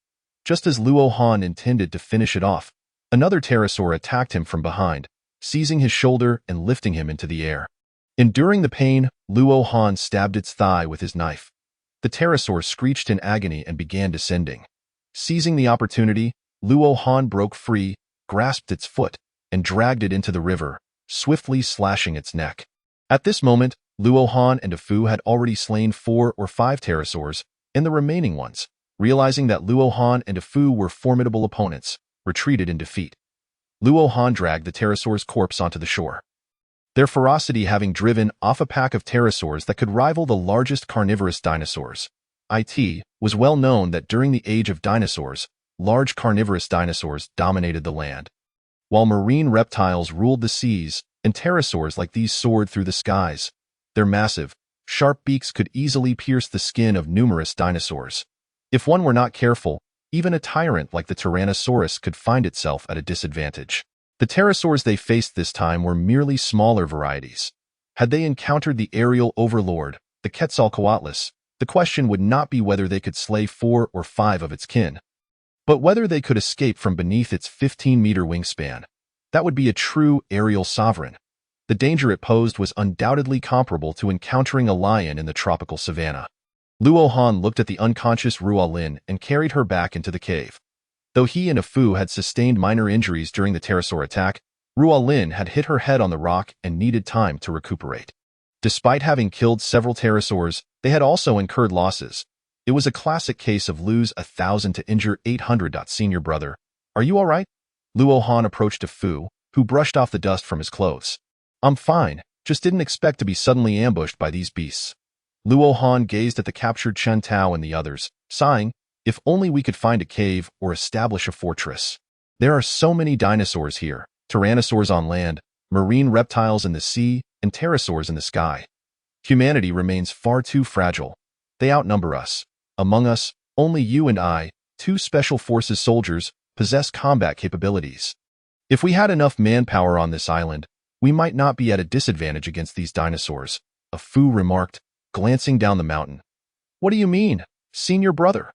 Just as Luo Han intended to finish it off, another pterosaur attacked him from behind, seizing his shoulder and lifting him into the air. Enduring the pain, Luo Han stabbed its thigh with his knife. The pterosaur screeched in agony and began descending. Seizing the opportunity, Luo Han broke free, grasped its foot, and dragged it into the river, swiftly slashing its neck. At this moment, Luo Han and a Fu had already slain 4 or 5 pterosaurs, and the remaining ones, realizing that Luo Han and a Fu were formidable opponents, retreated in defeat. Luo Han dragged the pterosaur's corpse onto the shore, their ferocity having driven off a pack of pterosaurs that could rival the largest carnivorous dinosaurs. It was well known that during the age of dinosaurs, large carnivorous dinosaurs dominated the land, while marine reptiles ruled the seas, and pterosaurs like these soared through the skies. Their massive, sharp beaks could easily pierce the skin of numerous dinosaurs. If one were not careful, even a tyrant like the Tyrannosaurus could find itself at a disadvantage. The pterosaurs they faced this time were merely smaller varieties. Had they encountered the aerial overlord, the Quetzalcoatlus, the question would not be whether they could slay 4 or 5 of its kin, but whether they could escape from beneath its 15-meter wingspan. That would be a true aerial sovereign. The danger it posed was undoubtedly comparable to encountering a lion in the tropical savanna. Luo Han looked at the unconscious Ruo Lin and carried her back into the cave. Though he and a Fu had sustained minor injuries during the pterosaur attack, Ruo Lin had hit her head on the rock and needed time to recuperate. Despite having killed several pterosaurs, they had also incurred losses. It was a classic case of lose 1,000 to injure 800. Senior brother, are you all right? Luo Han approached a Fu, who brushed off the dust from his clothes. I'm fine, just didn't expect to be suddenly ambushed by these beasts. Luo Han gazed at the captured Chen Tao and the others, sighing, if only we could find a cave or establish a fortress. There are so many dinosaurs here, tyrannosaurs on land, marine reptiles in the sea, and pterosaurs in the sky. Humanity remains far too fragile. They outnumber us. Among us, only you and I, 2 special forces soldiers, possess combat capabilities. If we had enough manpower on this island, we might not be at a disadvantage against these dinosaurs, a Fu remarked, glancing down the mountain. What do you mean, senior brother?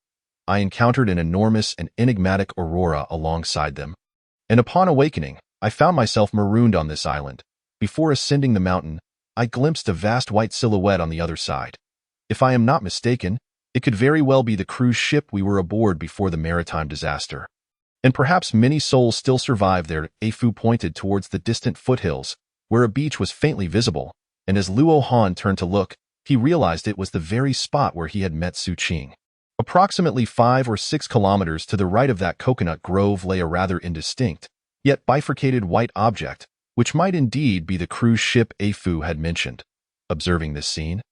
I encountered an enormous and enigmatic aurora alongside them. And upon awakening, I found myself marooned on this island. Before ascending the mountain, I glimpsed a vast white silhouette on the other side. If I am not mistaken, it could very well be the cruise ship we were aboard before the maritime disaster. And perhaps many souls still survive there. Afu pointed towards the distant foothills, where a beach was faintly visible, and as Luo Han turned to look, he realized it was the very spot where he had met Su Qing. Approximately 5 or 6 kilometers to the right of that coconut grove lay a rather indistinct, yet bifurcated white object, which might indeed be the cruise ship Afu had mentioned. Observing this scene,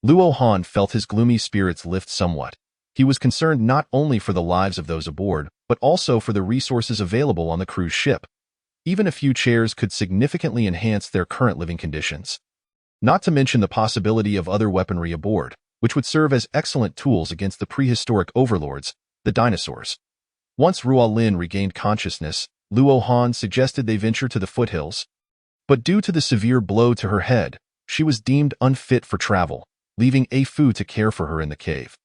Luo Han felt his gloomy spirits lift somewhat. He was concerned not only for the lives of those aboard, but also for the resources available on the cruise ship. Even a few chairs could significantly enhance their current living conditions. Not to mention the possibility of other weaponry aboard, which would serve as excellent tools against the prehistoric overlords, the dinosaurs. Once Ruo Lin regained consciousness, Luo Han suggested they venture to the foothills. But due to the severe blow to her head, she was deemed unfit for travel, leaving Afu to care for her in the cave.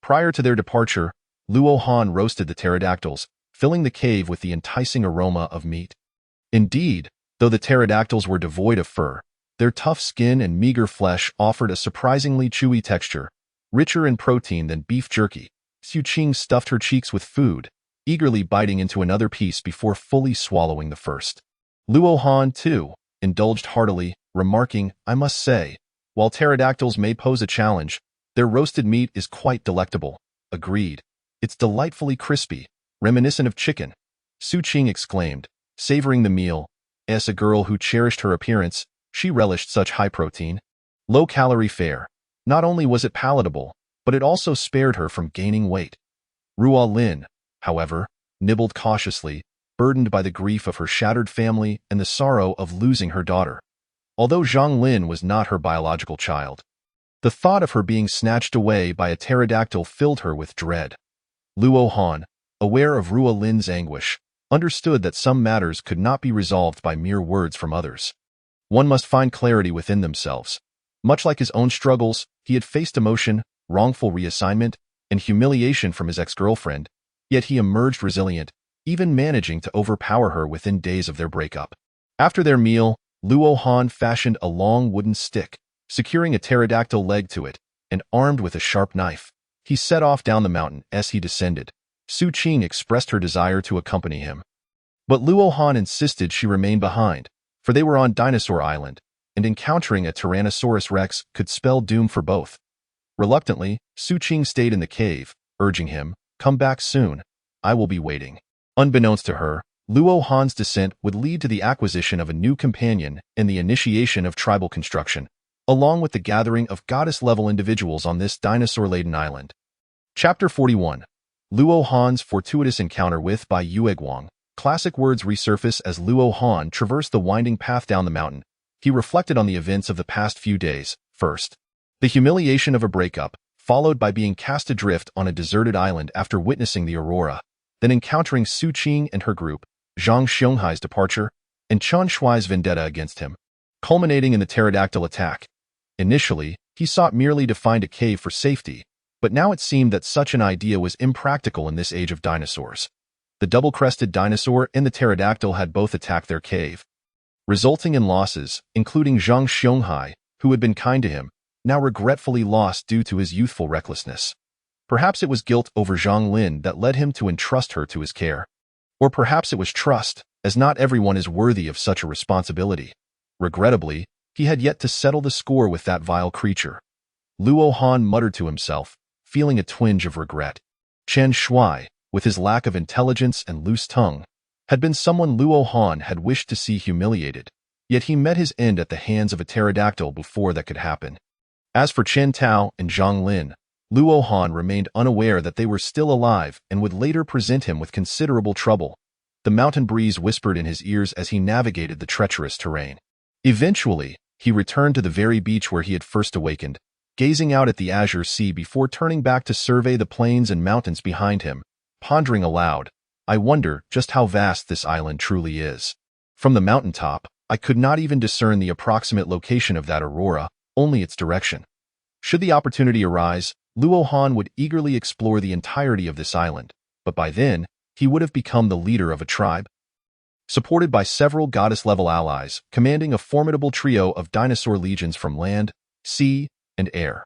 Prior to their departure, Luo Han roasted the pterodactyls, filling the cave with the enticing aroma of meat. Indeed, though the pterodactyls were devoid of fur, their tough skin and meager flesh offered a surprisingly chewy texture, richer in protein than beef jerky. Su Qing stuffed her cheeks with food, eagerly biting into another piece before fully swallowing the first. Luo Han, too, indulged heartily, remarking, "I must say, while pterodactyls may pose a challenge, their roasted meat is quite delectable." Agreed. "It's delightfully crispy, reminiscent of chicken," Su Qing exclaimed, savoring the meal. As a girl who cherished her appearance, she relished such high protein, low-calorie fare. Not only was it palatable, but it also spared her from gaining weight. Ruo Lin, however, nibbled cautiously, burdened by the grief of her shattered family and the sorrow of losing her daughter. Although Zhang Lin was not her biological child, the thought of her being snatched away by a pterodactyl filled her with dread. Luo Han, aware of Ruo Lin's anguish, understood that some matters could not be resolved by mere words from others. One must find clarity within themselves. Much like his own struggles, he had faced emotion, wrongful reassignment, and humiliation from his ex-girlfriend, yet he emerged resilient, even managing to overpower her within days of their breakup. After their meal, Luo Han fashioned a long wooden stick, securing a pterodactyl leg to it, and armed with a sharp knife, he set off down the mountain. As he descended, Su Qing expressed her desire to accompany him. But Luo Han insisted she remain behind, for they were on Dinosaur Island, and encountering a Tyrannosaurus Rex could spell doom for both. Reluctantly, Su Qing stayed in the cave, urging him, "Come back soon. I will be waiting." Unbeknownst to her, Luo Han's descent would lead to the acquisition of a new companion and the initiation of tribal construction, along with the gathering of goddess-level individuals on this dinosaur-laden island. Chapter 41. Luo Han's fortuitous encounter with Bai Yueguang. Classic words resurface as Luo Han traversed the winding path down the mountain. He reflected on the events of the past few days. First, the humiliation of a breakup, followed by being cast adrift on a deserted island after witnessing the aurora, then encountering Su Qing and her group, Zhang Xianghai's departure, and Chen Shuai's vendetta against him, culminating in the pterodactyl attack. Initially, he sought merely to find a cave for safety, but now it seemed that such an idea was impractical in this age of dinosaurs. The double-crested dinosaur and the pterodactyl had both attacked their cave, resulting in losses, including Zhang Xianghai, who had been kind to him, now regretfully lost due to his youthful recklessness. Perhaps it was guilt over Zhang Lin that led him to entrust her to his care. Or perhaps it was trust, as not everyone is worthy of such a responsibility. Regrettably, he had yet to settle the score with that vile creature. Luo Han muttered to himself, feeling a twinge of regret. Chen Shuai, with his lack of intelligence and loose tongue, had been someone Luo Han had wished to see humiliated, yet he met his end at the hands of a pterodactyl before that could happen. As for Chen Tao and Zhang Lin, Luo Han remained unaware that they were still alive and would later present him with considerable trouble. The mountain breeze whispered in his ears as he navigated the treacherous terrain. Eventually, he returned to the very beach where he had first awakened, gazing out at the azure sea before turning back to survey the plains and mountains behind him, pondering aloud, "I wonder just how vast this island truly is. From the mountaintop, I could not even discern the approximate location of that aurora, only its direction. Should the opportunity arise, Luo Han would eagerly explore the entirety of this island, but by then, he would have become the leader of a tribe. Supported by several goddess-level allies, commanding a formidable trio of dinosaur legions from land, sea, and air.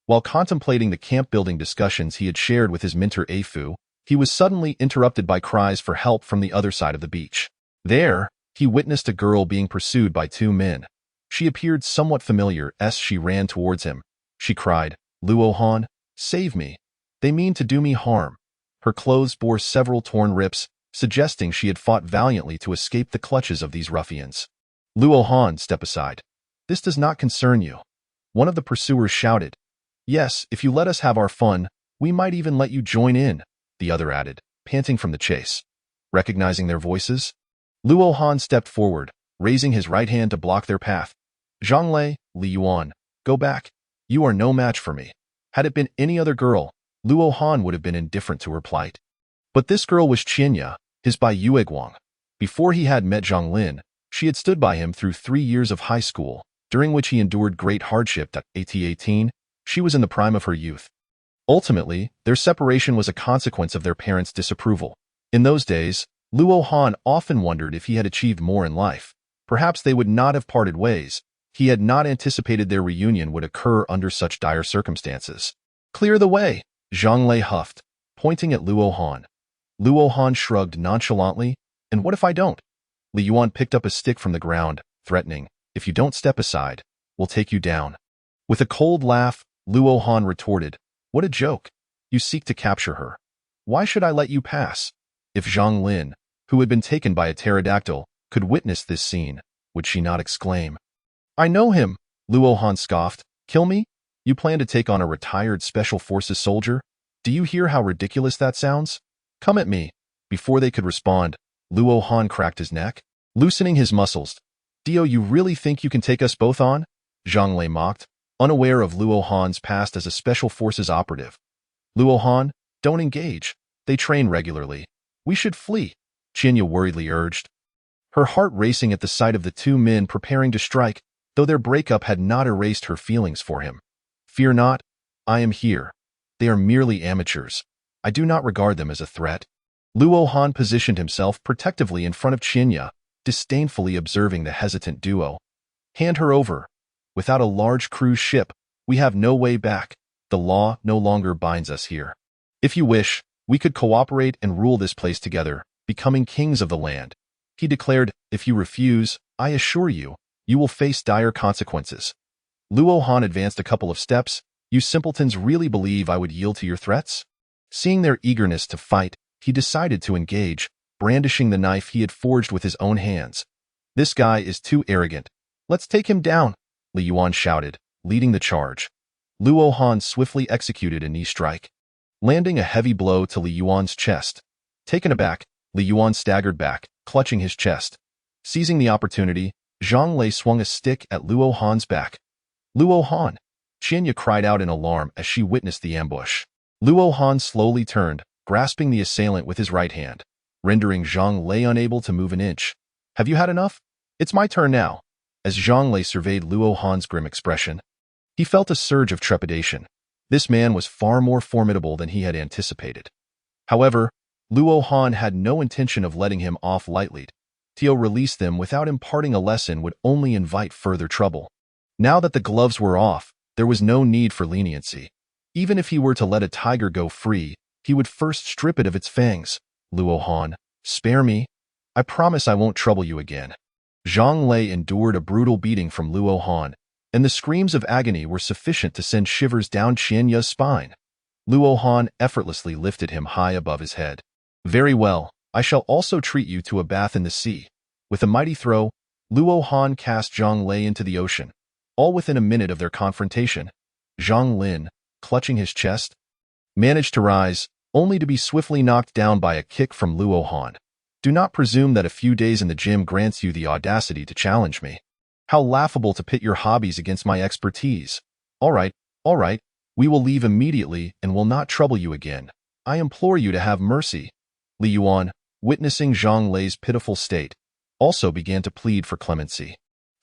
While contemplating the camp-building discussions he had shared with his mentor Afu, he was suddenly interrupted by cries for help from the other side of the beach. There, he witnessed a girl being pursued by two men. She appeared somewhat familiar as she ran towards him. She cried, "Luo Han, save me. They mean to do me harm." Her clothes bore several torn rips, suggesting she had fought valiantly to escape the clutches of these ruffians. "Luo Han, step aside. This does not concern you." One of the pursuers shouted. "Yes, if you let us have our fun, we might even let you join in," the other added, panting from the chase. Recognizing their voices, Luo Han stepped forward, raising his right hand to block their path. "Zhonglei, Li Yuan, go back. You are no match for me." Had it been any other girl, Luo Han would have been indifferent to her plight. But this girl was Qianya, his Bai Yueguang. Before he had met Zhang Lin, she had stood by him through 3 years of high school, during which he endured great hardship. At 18, she was in the prime of her youth. Ultimately, their separation was a consequence of their parents' disapproval. In those days, Luo Han often wondered if he had achieved more in life. Perhaps they would not have parted ways. He had not anticipated their reunion would occur under such dire circumstances. "Clear the way," Zhonglei huffed, pointing at Luo Han. Luo Han shrugged nonchalantly. "And what if I don't?" Li Yuan picked up a stick from the ground, threatening, "If you don't step aside, we'll take you down." With a cold laugh, Luo Han retorted, "What a joke. You seek to capture her. Why should I let you pass?" If Zhang Lin, who had been taken by a pterodactyl, could witness this scene, would she not exclaim, "I know him," Luo Han scoffed. "Kill me? You plan to take on a retired Special Forces soldier? Do you hear how ridiculous that sounds? Come at me." Before they could respond, Luo Han cracked his neck, loosening his muscles. "Dio, you really think you can take us both on?" Zhonglei mocked, unaware of Luo Han's past as a Special Forces operative. "Luo Han, don't engage. They train regularly. We should flee," Qianya worriedly urged, her heart racing at the sight of the two men preparing to strike, though their breakup had not erased her feelings for him. "Fear not. I am here. They are merely amateurs. I do not regard them as a threat." Luo Han positioned himself protectively in front of Qianya, disdainfully observing the hesitant duo. "Hand her over. Without a large cruise ship, we have no way back. The law no longer binds us here. If you wish, we could cooperate and rule this place together, becoming kings of the land," he declared. "If you refuse, I assure you, you will face dire consequences." Luo Han advanced a couple of steps. "You simpletons really believe I would yield to your threats?" Seeing their eagerness to fight, he decided to engage, brandishing the knife he had forged with his own hands. "This guy is too arrogant. Let's take him down," Li Yuan shouted, leading the charge. Luo Han swiftly executed a knee strike, landing a heavy blow to Li Yuan's chest. Taken aback, Li Yuan staggered back, clutching his chest. Seizing the opportunity, Zhonglei swung a stick at Luo Han's back. "Luo Han!" Qianya cried out in alarm as she witnessed the ambush. Luo Han slowly turned, grasping the assailant with his right hand, rendering Zhonglei unable to move an inch. "Have you had enough? It's my turn now." As Zhonglei surveyed Luo Han's grim expression, he felt a surge of trepidation. This man was far more formidable than he had anticipated. However, Luo Han had no intention of letting him off lightly. To release them without imparting a lesson would only invite further trouble. Now that the gloves were off, there was no need for leniency. Even if he were to let a tiger go free, he would first strip it of its fangs. "Luo Han, spare me. I promise I won't trouble you again." Zhonglei endured a brutal beating from Luo Han, and the screams of agony were sufficient to send shivers down Qianya's spine. Luo Han effortlessly lifted him high above his head. "Very well, I shall also treat you to a bath in the sea." With a mighty throw, Luo Han cast Zhonglei into the ocean. All within a minute of their confrontation, Zhang Lin, clutching his chest, managed to rise, only to be swiftly knocked down by a kick from Luo Han. "Do not presume that a few days in the gym grants you the audacity to challenge me. How laughable to pit your hobbies against my expertise. All right, we will leave immediately and will not trouble you again. I implore you to have mercy." Li Yuan, witnessing Zhonglei's pitiful state, also began to plead for clemency.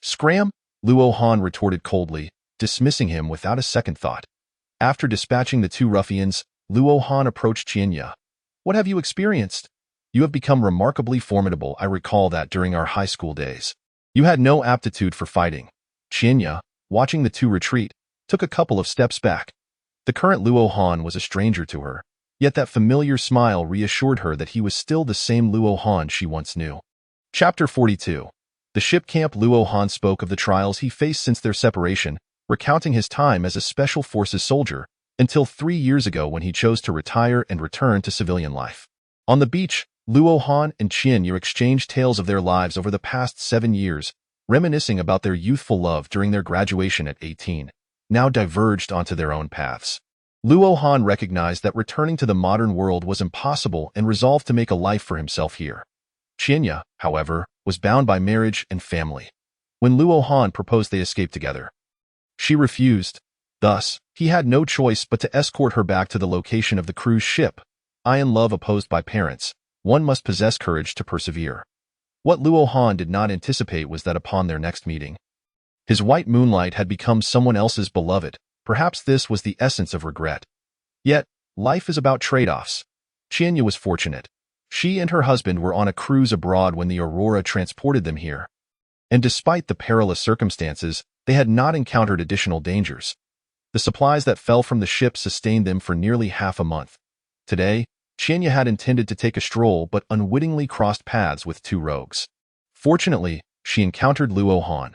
"Scram!" Luo Han retorted coldly, dismissing him without a second thought. After dispatching the two ruffians, Luo Han approached Qianya. "What have you experienced? You have become remarkably formidable. I recall that during our high school days. You had no aptitude for fighting." Qianya, watching the two retreat, took a couple of steps back. The current Luo Han was a stranger to her, yet that familiar smile reassured her that he was still the same Luo Han she once knew. Chapter 42. The ship camp. Luo Han spoke of the trials he faced since their separation, recounting his time as a Special Forces soldier, until 3 years ago when he chose to retire and return to civilian life. On the beach, Luo Han and Qianya exchanged tales of their lives over the past 7 years, reminiscing about their youthful love during their graduation at 18, now diverged onto their own paths. Luo Han recognized that returning to the modern world was impossible and resolved to make a life for himself here. Qianya, however, was bound by marriage and family. When Luo Han proposed they escape together, she refused. Thus, he had no choice but to escort her back to the location of the cruise ship. In love opposed by parents, one must possess courage to persevere. What Luo Han did not anticipate was that upon their next meeting, his white moonlight had become someone else's beloved. Perhaps this was the essence of regret. Yet, life is about trade-offs. Qianya was fortunate. She and her husband were on a cruise abroad when the Aurora transported them here. And despite the perilous circumstances, they had not encountered additional dangers. The supplies that fell from the ship sustained them for nearly half a month. Today, Qianya had intended to take a stroll but unwittingly crossed paths with two rogues. Fortunately, she encountered Luo Han.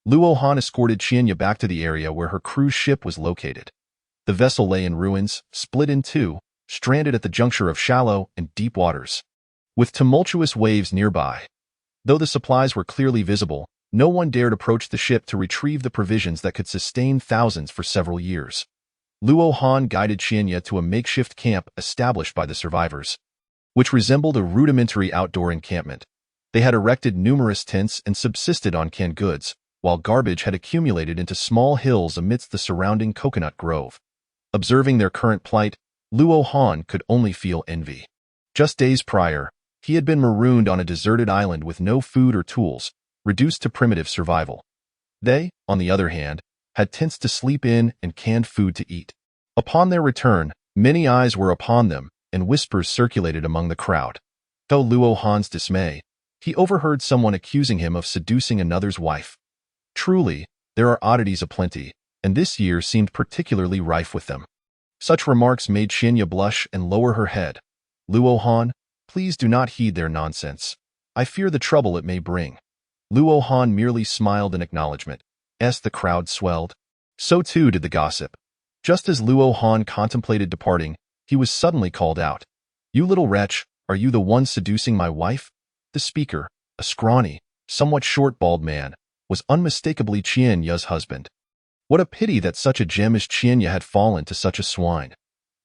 Luo Han escorted Qianya back to the area where her cruise ship was located. The vessel lay in ruins, split in two, stranded at the juncture of shallow and deep waters, with tumultuous waves nearby. Though the supplies were clearly visible, no one dared approach the ship to retrieve the provisions that could sustain thousands for several years. Luo Han guided Qianya to a makeshift camp established by the survivors, which resembled a rudimentary outdoor encampment. They had erected numerous tents and subsisted on canned goods, while garbage had accumulated into small hills amidst the surrounding coconut grove. Observing their current plight, Luo Han could only feel envy. Just days prior, he had been marooned on a deserted island with no food or tools, reduced to primitive survival. They, on the other hand, had tents to sleep in and canned food to eat. Upon their return, many eyes were upon them, and whispers circulated among the crowd. To Luo Han's dismay, he overheard someone accusing him of seducing another's wife. Truly, there are oddities aplenty, and this year seemed particularly rife with them. Such remarks made Qianya blush and lower her head. "Luo Han, please do not heed their nonsense. I fear the trouble it may bring." Luo Han merely smiled in acknowledgement. As the crowd swelled, so too did the gossip. Just as Luo Han contemplated departing, he was suddenly called out. "You little wretch, are you the one seducing my wife?" The speaker, a scrawny, somewhat short bald man, was unmistakably Qianya's husband. What a pity that such a gem as Qianya had fallen to such a swine.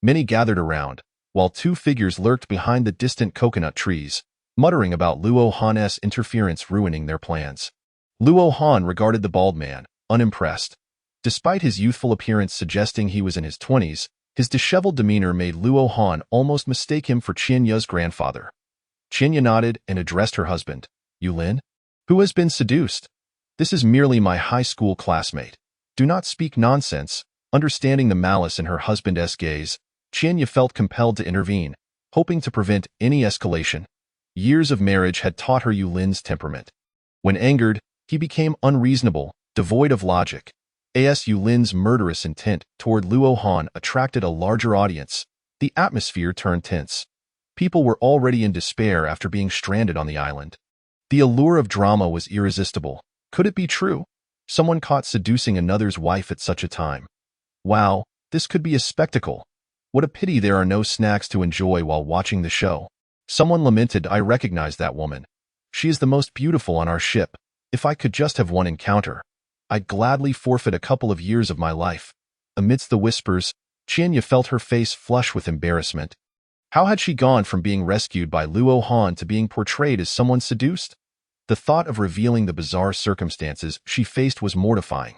Many gathered around, while two figures lurked behind the distant coconut trees, muttering about Luo Han's interference ruining their plans. Luo Han regarded the bald man, unimpressed. Despite his youthful appearance suggesting he was in his 20s, his disheveled demeanor made Luo Han almost mistake him for Qianya's grandfather. Qianya nodded and addressed her husband. "Yulin? Who has been seduced? This is merely my high school classmate. Do not speak nonsense." Understanding the malice in her husband's gaze, Qianya felt compelled to intervene, hoping to prevent any escalation. Years of marriage had taught her Yulin's temperament. When angered, he became unreasonable, devoid of logic. Yulin's murderous intent toward Luo Han attracted a larger audience. The atmosphere turned tense. People were already in despair after being stranded on the island. The allure of drama was irresistible. Could it be true? Someone caught seducing another's wife at such a time. Wow, this could be a spectacle. What a pity there are no snacks to enjoy while watching the show. Someone lamented. "I recognize that woman. She is the most beautiful on our ship. If I could just have one encounter, I'd gladly forfeit a couple of years of my life." Amidst the whispers, Qianya felt her face flush with embarrassment. How had she gone from being rescued by Luo Han to being portrayed as someone seduced? The thought of revealing the bizarre circumstances she faced was mortifying.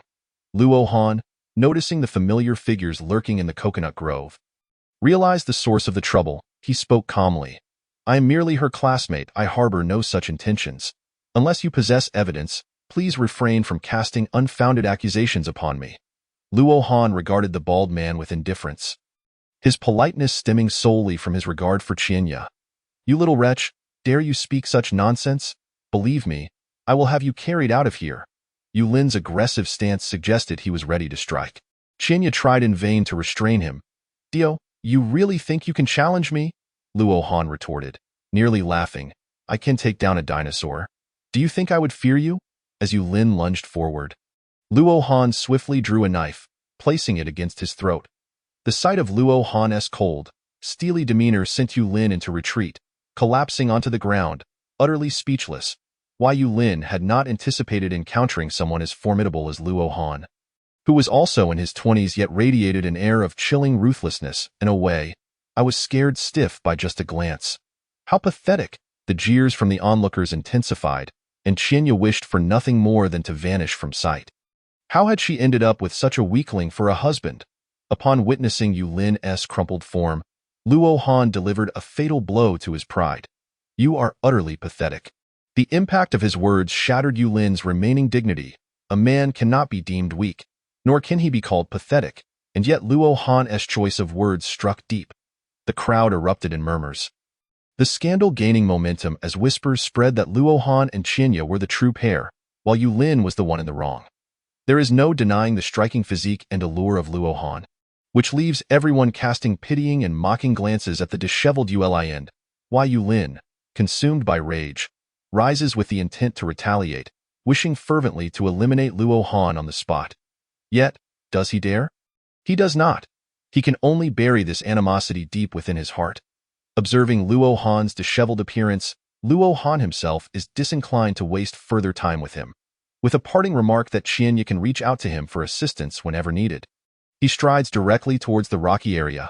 Luo Han, noticing the familiar figures lurking in the coconut grove, realized the source of the trouble. He spoke calmly. "I am merely her classmate. I harbor no such intentions. Unless you possess evidence, please refrain from casting unfounded accusations upon me." Luo Han regarded the bald man with indifference, his politeness stemming solely from his regard for Qianya. "You little wretch, dare you speak such nonsense? Believe me, I will have you carried out of here." Yu Lin's aggressive stance suggested he was ready to strike. Qianya tried in vain to restrain him. "Dio, you really think you can challenge me?" Luo Han retorted, nearly laughing. "I can take down a dinosaur. Do you think I would fear you?" As Yu Lin lunged forward, Luo Han swiftly drew a knife, placing it against his throat. The sight of Luo Han's cold, steely demeanor sent Yu Lin into retreat, collapsing onto the ground, utterly speechless. Why Yu Lin had not anticipated encountering someone as formidable as Luo Han, who was also in his 20s yet radiated an air of chilling ruthlessness. In a way, I was scared stiff by just a glance. How pathetic! The jeers from the onlookers intensified, and Qianya wished for nothing more than to vanish from sight. How had she ended up with such a weakling for a husband? Upon witnessing Yu Lin's crumpled form, Luo Han delivered a fatal blow to his pride. "You are utterly pathetic." The impact of his words shattered Yu Lin's remaining dignity. A man cannot be deemed weak, nor can he be called pathetic, and yet Luo Han's choice of words struck deep. The crowd erupted in murmurs, the scandal gaining momentum as whispers spread that Luo Han and Qianya were the true pair, while Yu Lin was the one in the wrong. There is no denying the striking physique and allure of Luo Han, which leaves everyone casting pitying and mocking glances at the disheveled Ulin. Why Yu Lin, consumed by rage, rises with the intent to retaliate, wishing fervently to eliminate Luo Han on the spot. Yet, does he dare? He does not. He can only bury this animosity deep within his heart. Observing Luo Han's disheveled appearance, Luo Han himself is disinclined to waste further time with him. With a parting remark that Qianya can reach out to him for assistance whenever needed, he strides directly towards the rocky area.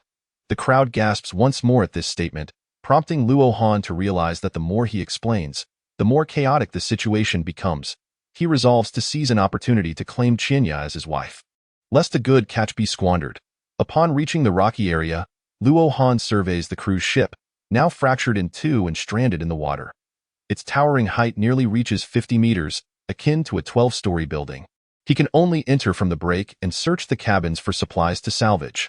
The crowd gasps once more at this statement, prompting Luo Han to realize that the more he explains, the more chaotic the situation becomes. He resolves to seize an opportunity to claim Qianya as his wife, lest a good catch be squandered. Upon reaching the rocky area, Luo Han surveys the cruise ship, now fractured in two and stranded in the water. Its towering height nearly reaches 50 meters, akin to a 12-story building. He can only enter from the break and search the cabins for supplies to salvage.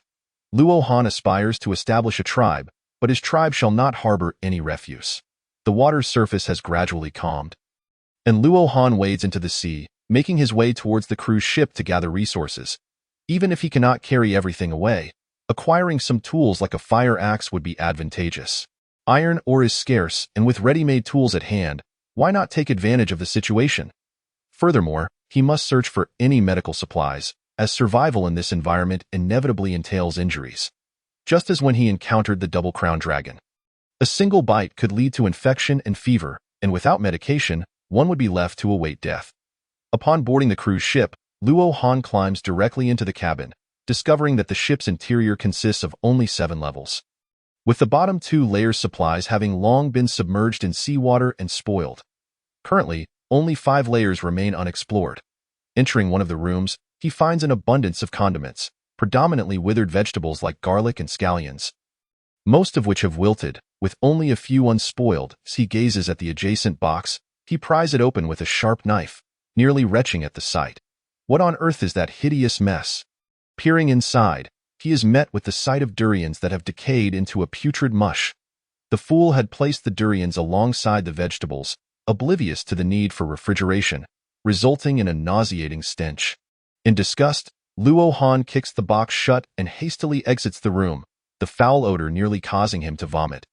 Luo Han aspires to establish a tribe, but his tribe shall not harbor any refuse. The water's surface has gradually calmed, and Luo Han wades into the sea, making his way towards the cruise ship to gather resources. Even if he cannot carry everything away, acquiring some tools like a fire axe would be advantageous. Iron ore is scarce, and with ready-made tools at hand, why not take advantage of the situation? Furthermore, he must search for any medical supplies, as survival in this environment inevitably entails injuries. Just as when he encountered the double-crowned dragon. A single bite could lead to infection and fever, and without medication, one would be left to await death. Upon boarding the cruise ship, Luo Han climbs directly into the cabin, discovering that the ship's interior consists of only 7 levels, with the bottom 2 layers supplies having long been submerged in seawater and spoiled. Currently, only 5 layers remain unexplored. Entering one of the rooms, he finds an abundance of condiments, predominantly withered vegetables like garlic and scallions, most of which have wilted, with only a few unspoiled. As he gazes at the adjacent box, he pries it open with a sharp knife, nearly retching at the sight. What on earth is that hideous mess? Peering inside, he is met with the sight of durians that have decayed into a putrid mush. The fool had placed the durians alongside the vegetables, oblivious to the need for refrigeration, resulting in a nauseating stench. In disgust, Luo Han kicks the box shut and hastily exits the room, the foul odor nearly causing him to vomit.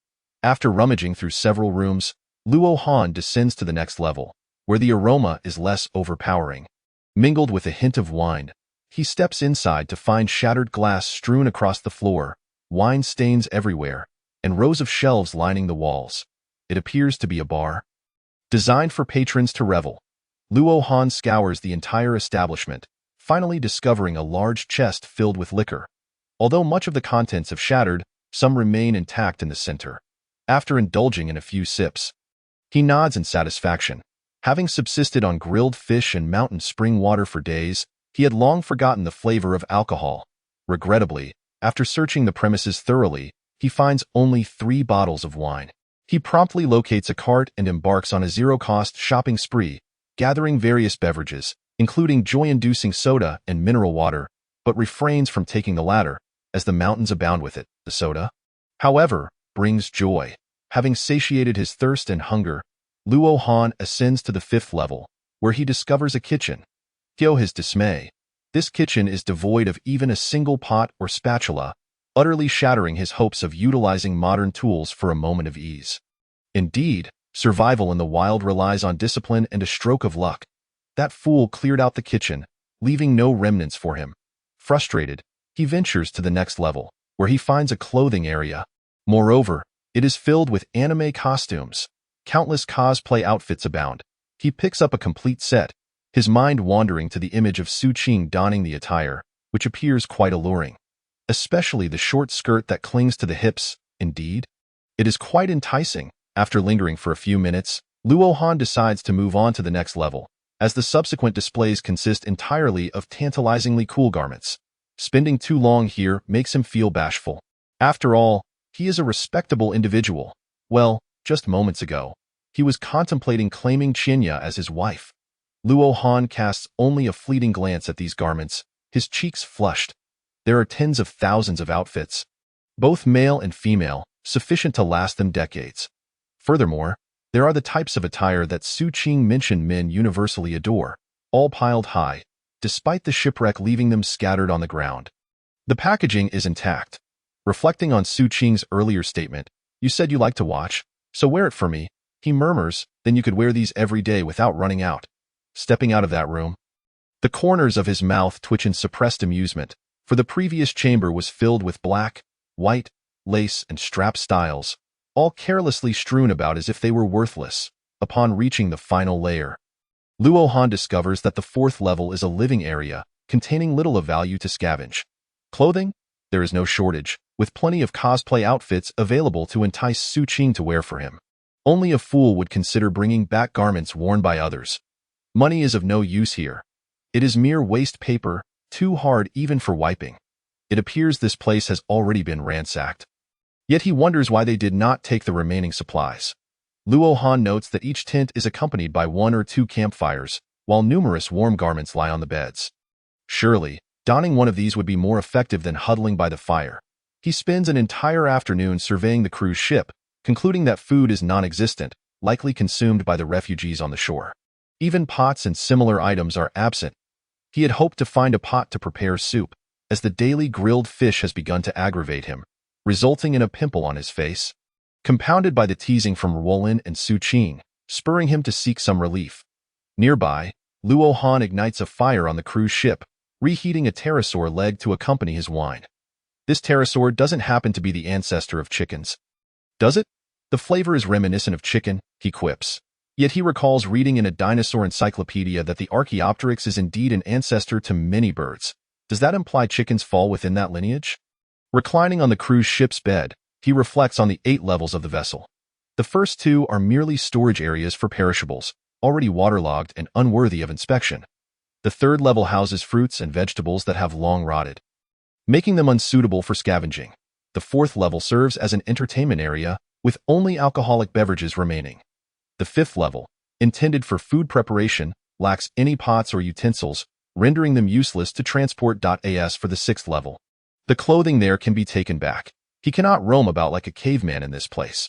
After rummaging through several rooms, Luo Han descends to the next level, where the aroma is less overpowering. Mingled with a hint of wine, he steps inside to find shattered glass strewn across the floor, wine stains everywhere, and rows of shelves lining the walls. It appears to be a bar, designed for patrons to revel. Luo Han scours the entire establishment, finally discovering a large chest filled with liquor. Although much of the contents have shattered, some remain intact in the center. After indulging in a few sips, he nods in satisfaction. Having subsisted on grilled fish and mountain spring water for days, he had long forgotten the flavor of alcohol. Regrettably, after searching the premises thoroughly, he finds only 3 bottles of wine. He promptly locates a cart and embarks on a zero-cost shopping spree, gathering various beverages, including joy-inducing soda and mineral water, but refrains from taking the latter, as the mountains abound with it. The soda, however, brings joy. Having satiated his thirst and hunger, Luo Han ascends to the 5th level, where he discovers a kitchen. To his dismay, this kitchen is devoid of even a single pot or spatula, utterly shattering his hopes of utilizing modern tools for a moment of ease. Indeed, survival in the wild relies on discipline and a stroke of luck. That fool cleared out the kitchen, leaving no remnants for him. Frustrated, he ventures to the next level, where he finds a clothing area. Moreover, it is filled with anime costumes. Countless cosplay outfits abound. He picks up a complete set, his mind wandering to the image of Su Qing donning the attire, which appears quite alluring. Especially the short skirt that clings to the hips. Indeed, it is quite enticing. After lingering for a few minutes, Luo Han decides to move on to the next level, as the subsequent displays consist entirely of tantalizingly cool garments. Spending too long here makes him feel bashful. After all, he is a respectable individual. Well, just moments ago, he was contemplating claiming Qinya as his wife. Luo Han casts only a fleeting glance at these garments, his cheeks flushed. There are tens of thousands of outfits, both male and female, sufficient to last them decades. Furthermore, there are the types of attire that Su Qing mentioned men universally adore, all piled high, despite the shipwreck leaving them scattered on the ground. The packaging is intact. Reflecting on Su Qing's earlier statement, "You said you like to watch, so wear it for me," he murmurs, "then you could wear these every day without running out." Stepping out of that room, the corners of his mouth twitch in suppressed amusement, for the previous chamber was filled with black, white, lace, and strap styles, all carelessly strewn about as if they were worthless. Upon reaching the final layer, Luo Han discovers that the 4th level is a living area, containing little of value to scavenge. Clothing? There is no shortage, with plenty of cosplay outfits available to entice Su Qing to wear for him. Only a fool would consider bringing back garments worn by others. Money is of no use here. It is mere waste paper, too hard even for wiping. It appears this place has already been ransacked. Yet he wonders why they did not take the remaining supplies. Luo Han notes that each tent is accompanied by 1 or 2 campfires, while numerous warm garments lie on the beds. Surely, donning one of these would be more effective than huddling by the fire. He spends an entire afternoon surveying the cruise ship, concluding that food is non-existent, likely consumed by the refugees on the shore. Even pots and similar items are absent. He had hoped to find a pot to prepare soup, as the daily grilled fish has begun to aggravate him, resulting in a pimple on his face, compounded by the teasing from Roland and Su Qing, spurring him to seek some relief. Nearby, Luo Han ignites a fire on the cruise ship, reheating a pterosaur leg to accompany his wine. This pterosaur doesn't happen to be the ancestor of chickens. Does it? The flavor is reminiscent of chicken, he quips. Yet he recalls reading in a dinosaur encyclopedia that the Archaeopteryx is indeed an ancestor to many birds. Does that imply chickens fall within that lineage? Reclining on the cruise ship's bed, he reflects on the 8 levels of the vessel. The first 2 are merely storage areas for perishables, already waterlogged and unworthy of inspection. The 3rd level houses fruits and vegetables that have long rotted, making them unsuitable for scavenging. The 4th level serves as an entertainment area, with only alcoholic beverages remaining. The 5th level, intended for food preparation, lacks any pots or utensils, rendering them useless to transport. As for the 6th level, the clothing there can be taken back. He cannot roam about like a caveman in this place.